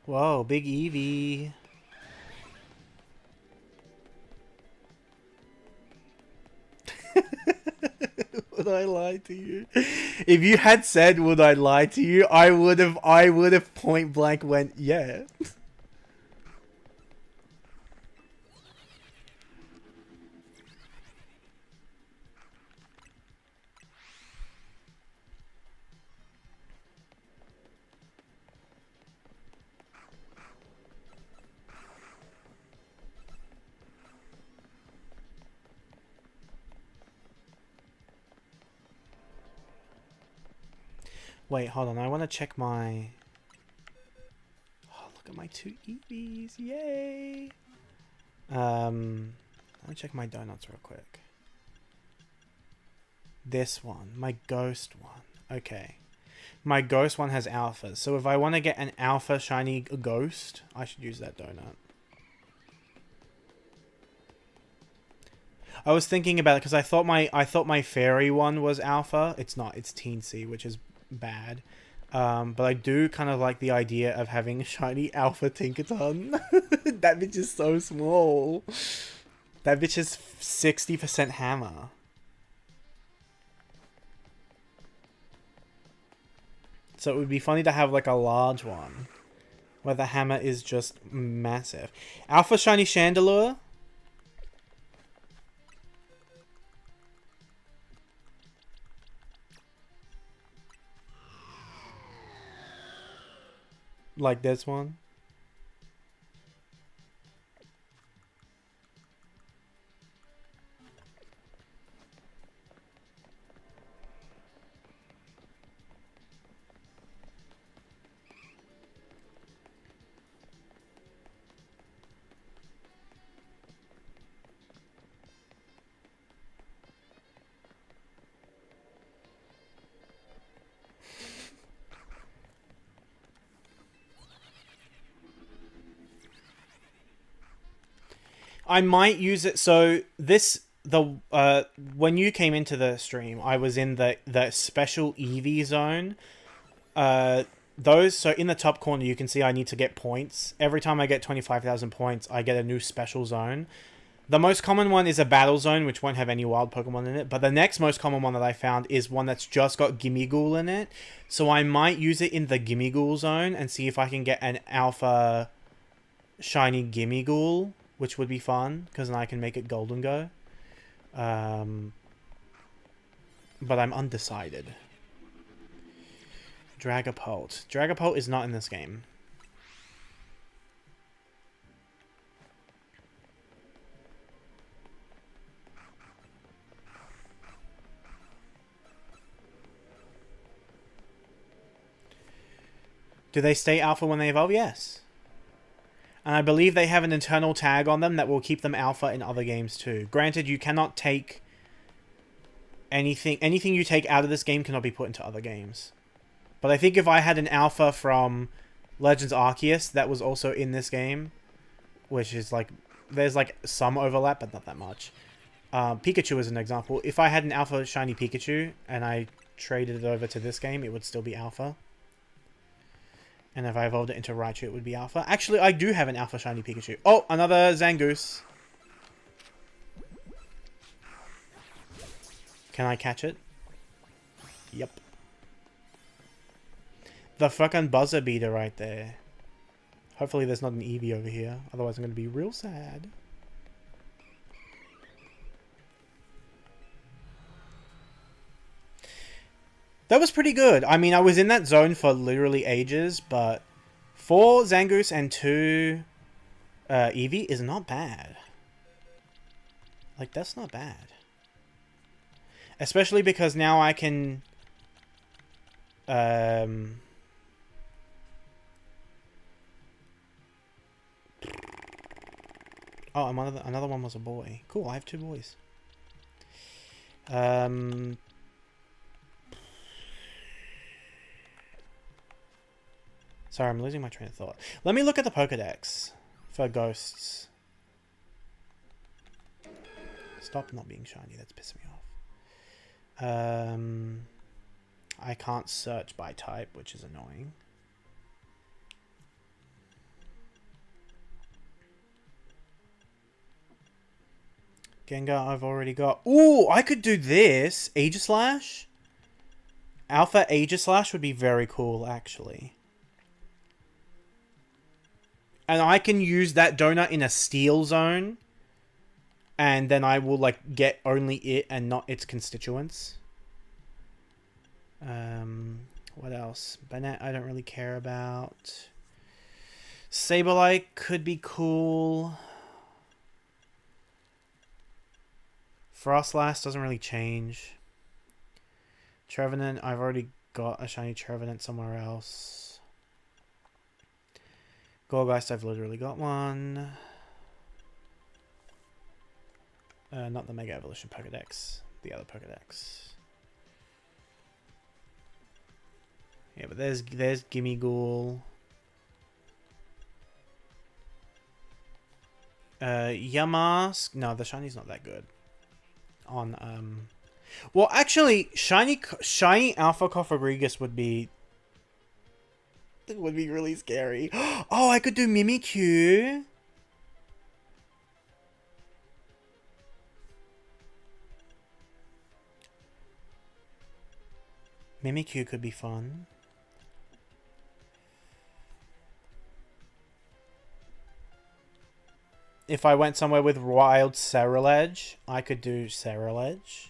Whoa, big Eevee. Would I lie to you? If you had said, "Would I lie to you?" I would have point blank went, "Yeah." Wait, hold on. I want to check my... Oh, look at my 2 Eevees. Yay! Let me check my donuts real quick. This one. My ghost one. Okay. My ghost one has alphas. So if I want to get an alpha shiny ghost, I should use that donut. I was thinking about it because I thought my fairy one was alpha. It's not. It's teensy, which is bad. But I do kind of like the idea of having a shiny alpha Tinkaton. That bitch is so small. That bitch is 60% hammer. So it would be funny to have like a large one where the hammer is just massive. Alpha shiny Chandelure. Like this one. I might use it. So this when you came into the stream, I was in the special Eevee zone. So in the top corner, you can see I need to get points. Every time I get 25,000 points, I get a new special zone. The most common one is a battle zone, which won't have any wild Pokemon in it. But the next most common one that I found is one that's just got Gimmighoul in it. So I might use it in the Gimmighoul zone and see if I can get an alpha shiny Gimmighoul, which would be fun, because then I can make it Golden Go. But I'm undecided. Dragapult. Dragapult is not in this game. Do they stay alpha when they evolve? Yes. And I believe they have an internal tag on them that will keep them alpha in other games too. Granted, you cannot take anything you take out of this game cannot be put into other games. But I think if I had an alpha from Legends Arceus that was also in this game, which is like, there's like some overlap, but not that much. Pikachu is an example. If I had an alpha shiny Pikachu and I traded it over to this game, it would still be alpha. And if I evolved it into Raichu, it would be Alpha. Actually, I do have an Alpha Shiny Pikachu. Oh, another Zangoose. Can I catch it? Yep. The fucking buzzer beater right there. Hopefully there's not an Eevee over here. Otherwise I'm going to be real sad. That was pretty good. I mean, I was in that zone for literally ages, but 4 Zangoose and 2 Eevee is not bad. Like, that's not bad. Especially because now I can... Oh, another one was a boy. Cool, I have 2 boys. Sorry, I'm losing my train of thought. Let me look at the Pokedex for ghosts. Stop not being shiny, that's pissing me off. I can't search by type, which is annoying. Gengar I've already got. Ooh, I could do this. Aegislash? Alpha Aegislash would be very cool, actually. And I can use that donut in a steel zone. And then I will, like, get only it and not its constituents. What else? Banette I don't really care about. Sableye could be cool. Frostlass doesn't really change. Trevenant, I've already got a shiny Trevenant somewhere else. Goldgeist, I've literally got one. Not the Mega Evolution Pokedex. The other Pokedex. Yeah, but there's Gimmighoul. Yamask. No, the shiny's not that good. On well, actually, shiny Alpha Cofagrigus would be really scary. Oh, I could do Mimikyu. Mimikyu could be fun. If I went somewhere with wild Ceruledge, I could do Ceruledge.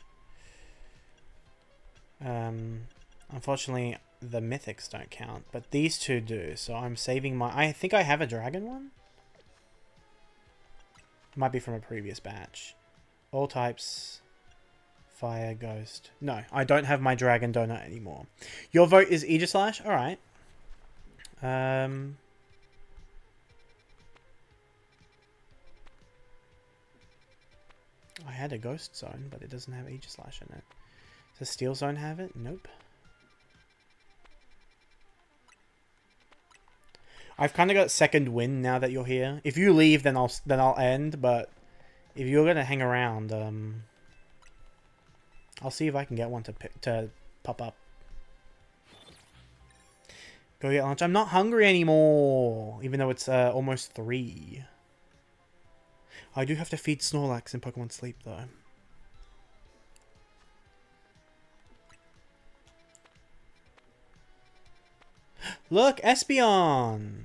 Unfortunately, the mythics don't count, but these 2 do. So I'm saving my... I think I have a dragon one. Might be from a previous batch. All types. Fire, ghost. No, I don't have my dragon donut anymore. Your vote is Aegislash? Alright. I had a ghost zone, but it doesn't have Aegislash in it. Does Steel Zone have it? Nope. I've kind of got second wind now that you're here. If you leave, then I'll end. But if you're gonna hang around, I'll see if I can get one to pop up. Go get lunch. I'm not hungry anymore, even though it's almost 3. I do have to feed Snorlax in Pokemon Sleep, though. Look, Espeon!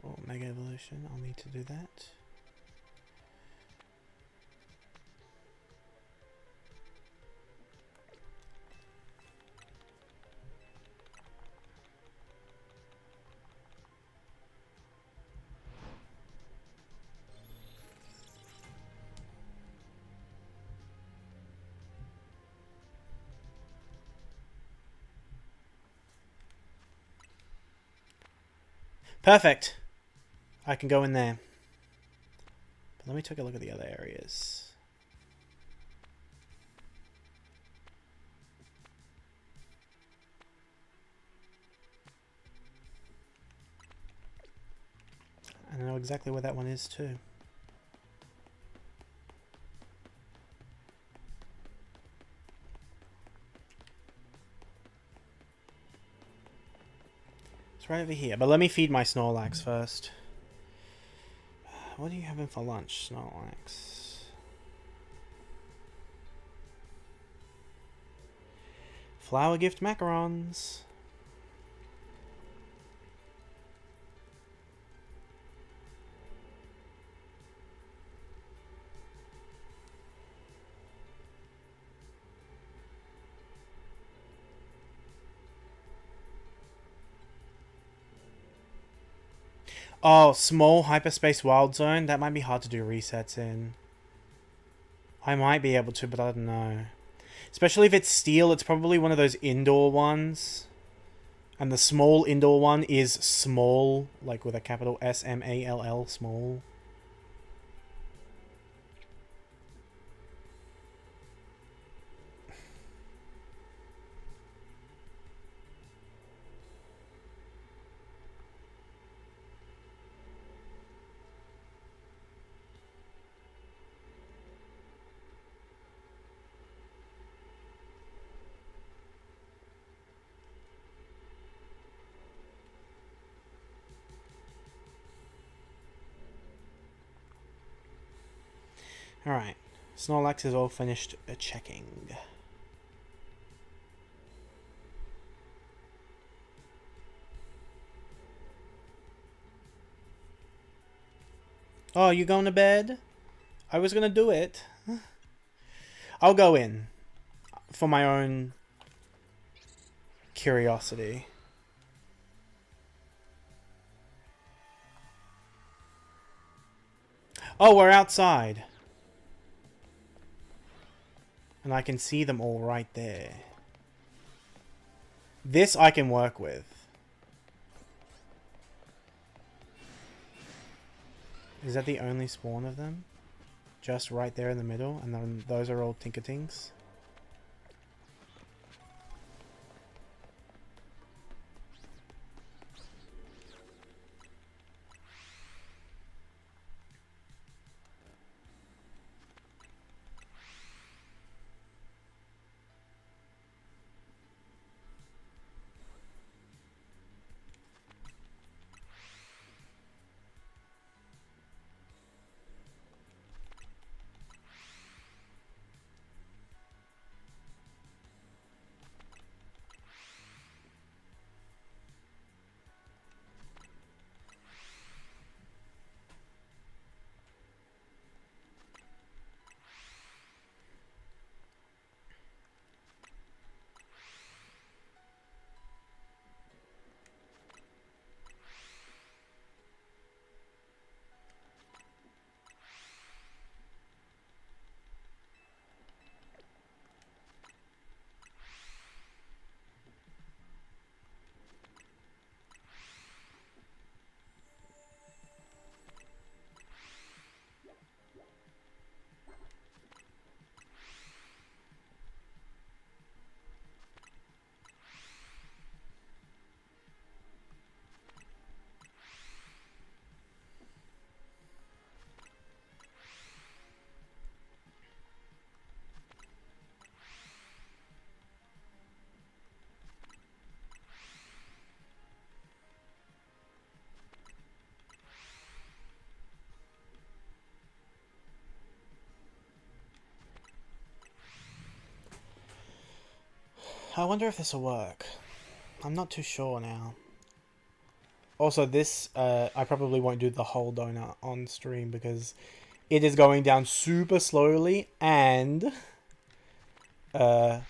Oh, Mega Evolution. I'll need to do that. Perfect. I can go in there. But let me take a look at the other areas. I know exactly where that one is too. It's right over here. But let me feed my Snorlax first. What are you having for lunch, Snorlax? Flower gift macarons. Oh, small hyperspace wild zone? That might be hard to do resets in. I might be able to, but I don't know. Especially if it's steel, it's probably one of those indoor ones. And the small indoor one is small, like with a capital S-M-A-L-L, small. Alright, Snorlax is all finished checking. Oh, you going to bed? I was gonna do it. I'll go in. For my own curiosity. Oh, we're outside. And I can see them all right there. This I can work with. Is that the only spawn of them? Just right there in the middle, and then those are all Tinkertings. I wonder if this will work. I'm not too sure now. Also, this, I probably won't do the whole donut on stream because it is going down super slowly and I'm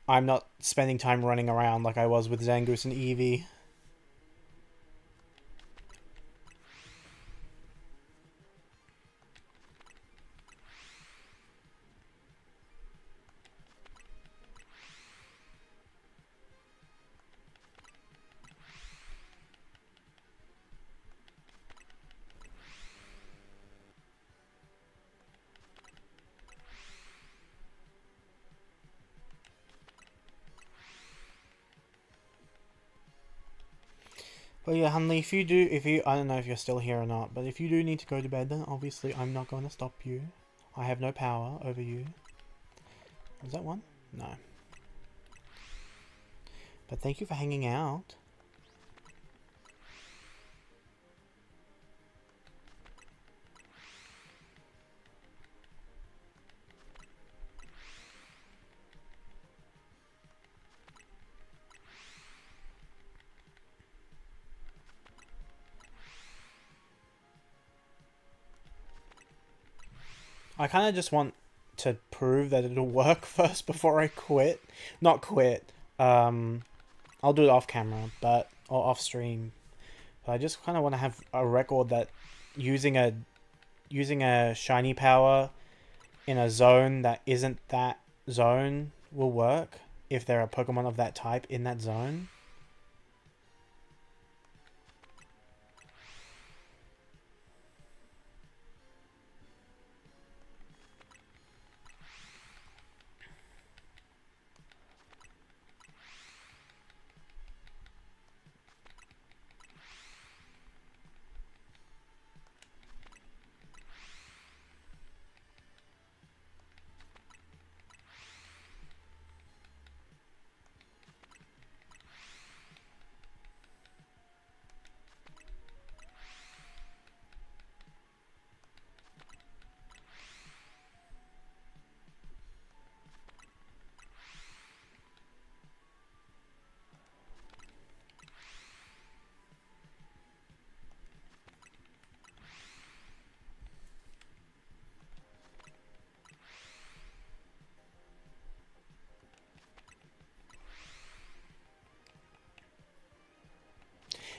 not spending time running around like I was with Zangoose and Eevee. But yeah, Hunley, I don't know if you're still here or not, but if you do need to go to bed, then obviously I'm not going to stop you. I have no power over you. Was that one? No. But thank you for hanging out. I kind of just want to prove that it'll work first before I quit. Not quit. I'll do it off camera, or off stream. But I just kind of want to have a record that using a shiny power in a zone that isn't that zone will work if there are Pokemon of that type in that zone.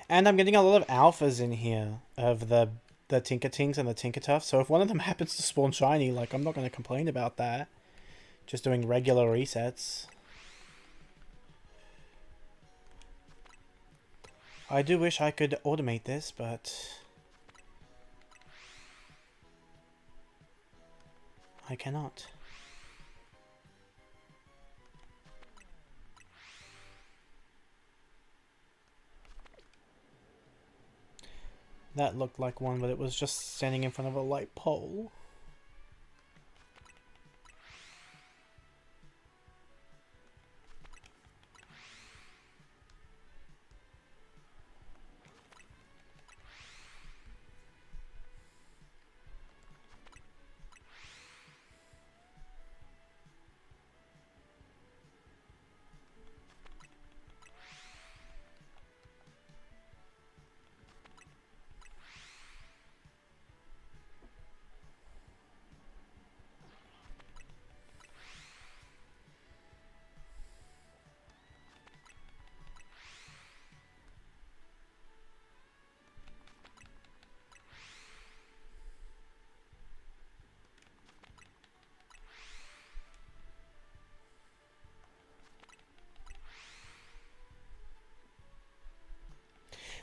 And I'm getting a lot of alphas in here of the Tinkertings and the Tinkertuffs. So if one of them happens to spawn shiny, like, I'm not going to complain about that. Just doing regular resets. I do wish I could automate this, but I cannot. That looked like one, but it was just standing in front of a light pole.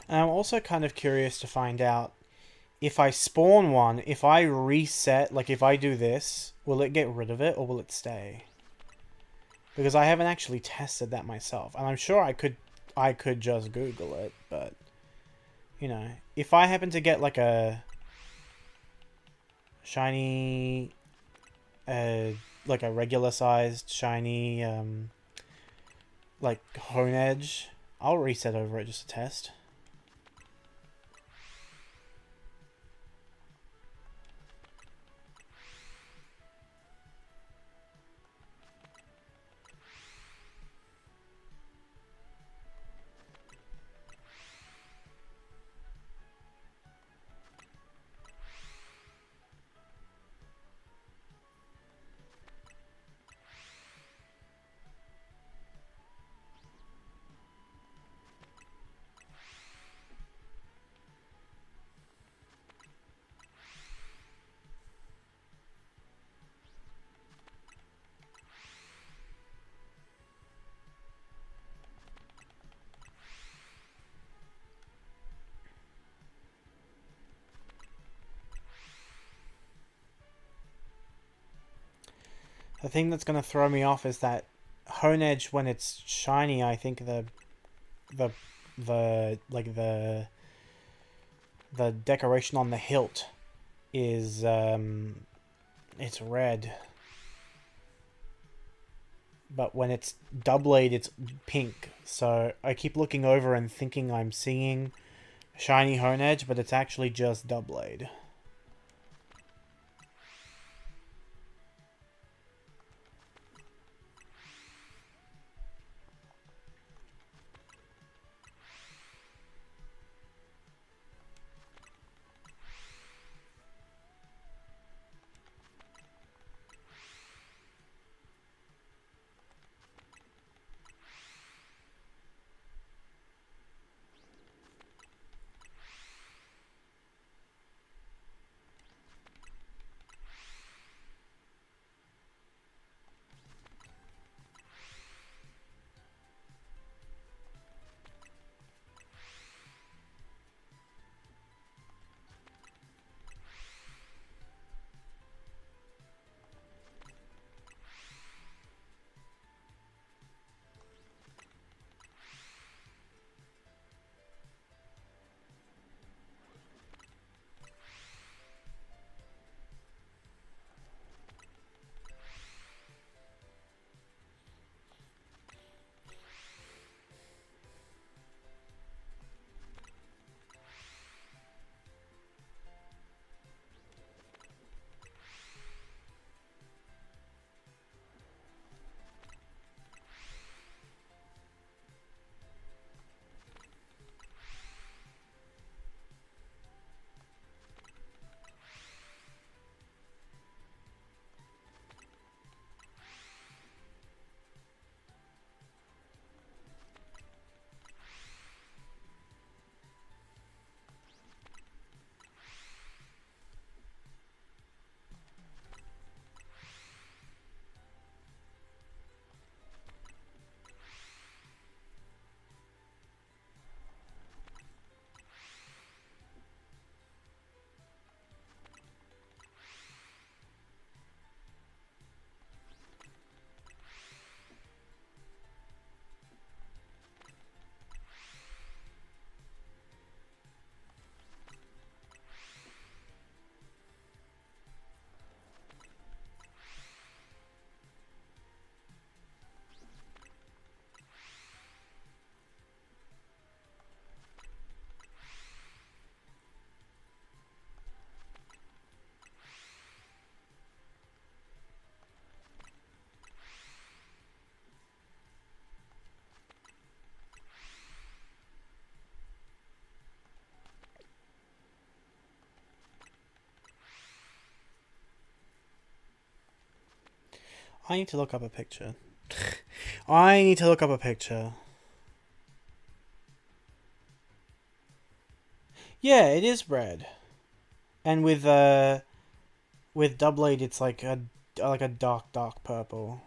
And I'm also kind of curious to find out if I spawn one, if I reset, like if I do this, will it get rid of it or will it stay? Because I haven't actually tested that myself. And I'm sure I could just Google it, but you know, if I happen to get like a shiny like a regular sized shiny like Honedge, I'll reset over it just to test. The thing that's going to throw me off is that Honedge, when it's shiny, I think the decoration on the hilt is it's red, but when it's Doublade, it's pink. So I keep looking over and thinking I'm seeing shiny Honedge, but it's actually just Doublade. I need to look up a picture. I need to look up a picture. Yeah, it is red. And with Doublade it's like a dark purple.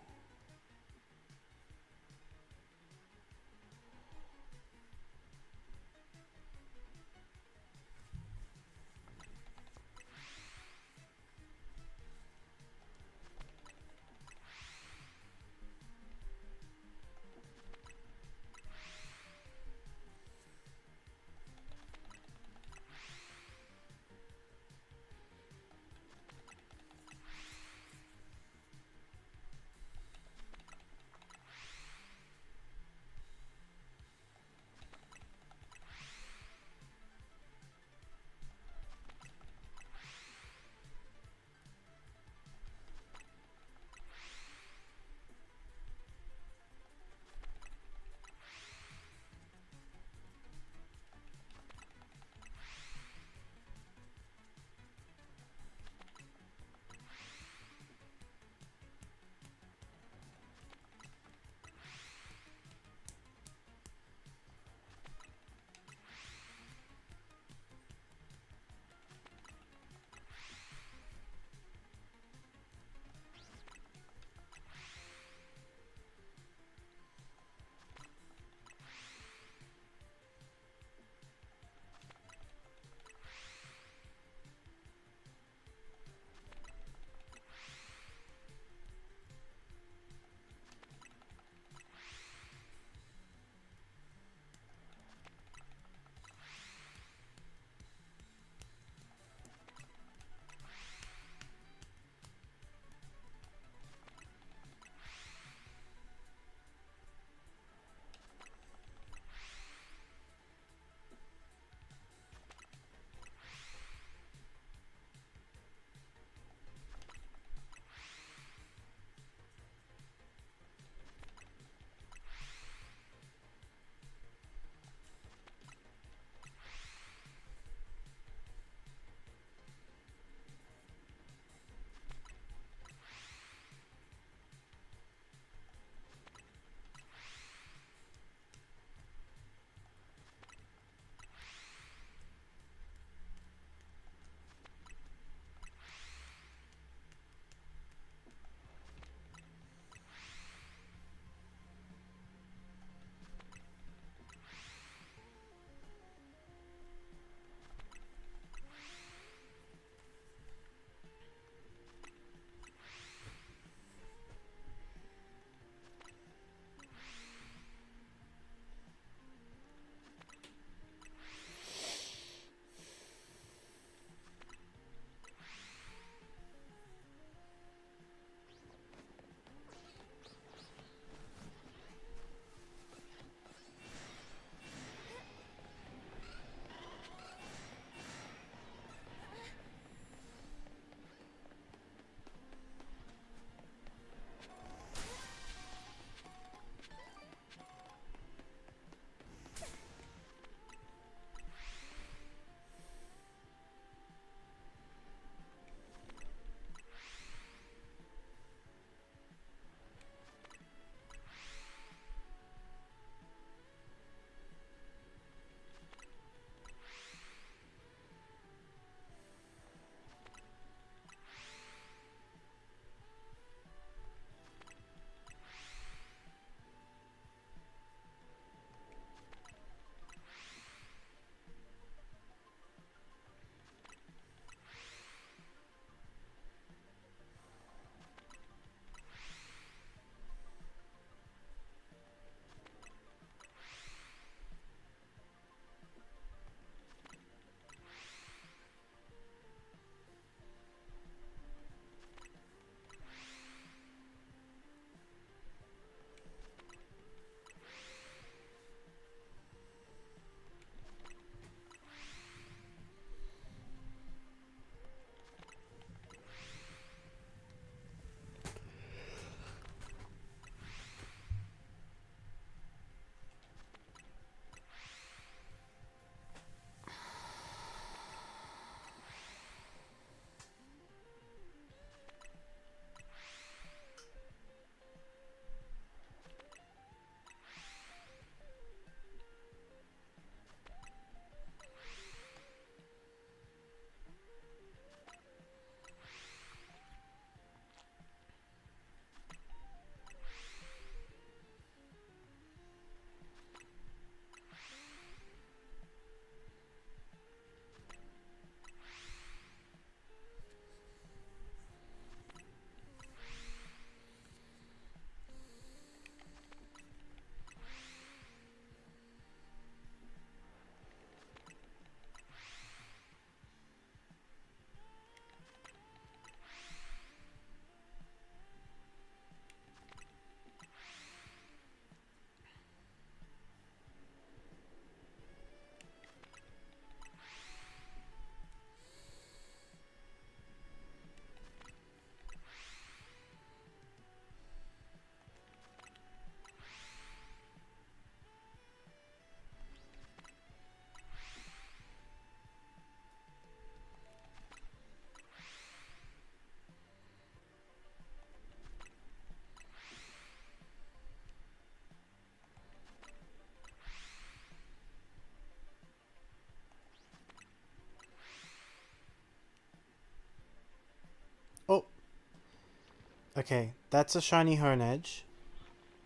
Okay, that's a shiny Honedge.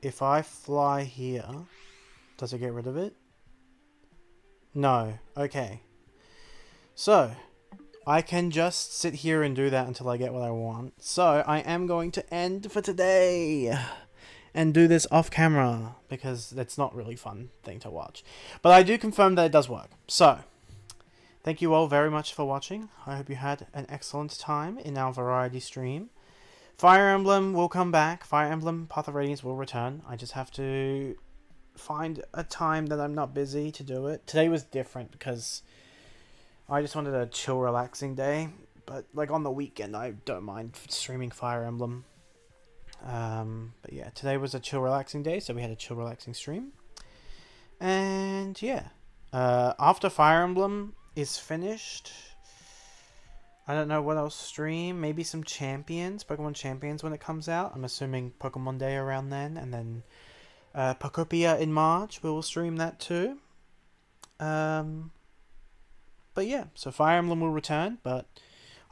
If I fly here, does it get rid of it? No. Okay. So, I can just sit here and do that until I get what I want. So, I am going to end for today. And do this off camera. Because it's not really fun thing to watch. But I do confirm that it does work. So, thank you all very much for watching. I hope you had an excellent time in our variety stream. Fire Emblem will come back. Fire Emblem Path of Radiance will return. I just have to find a time that I'm not busy to do it. Today was different because I just wanted a chill, relaxing day. But like on the weekend, I don't mind streaming Fire Emblem. But yeah, today was a chill, relaxing day, so we had a chill, relaxing stream. And yeah, after Fire Emblem is finished, I don't know what else stream. Maybe some Champions, Pokemon Champions when it comes out. I'm assuming Pokemon Day around then, and then Pokopia in March. We will stream that too. But yeah, so Fire Emblem will return, but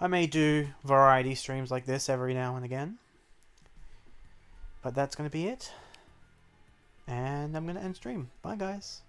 I may do variety streams like this every now and again. But that's going to be it. And I'm going to end stream. Bye, guys.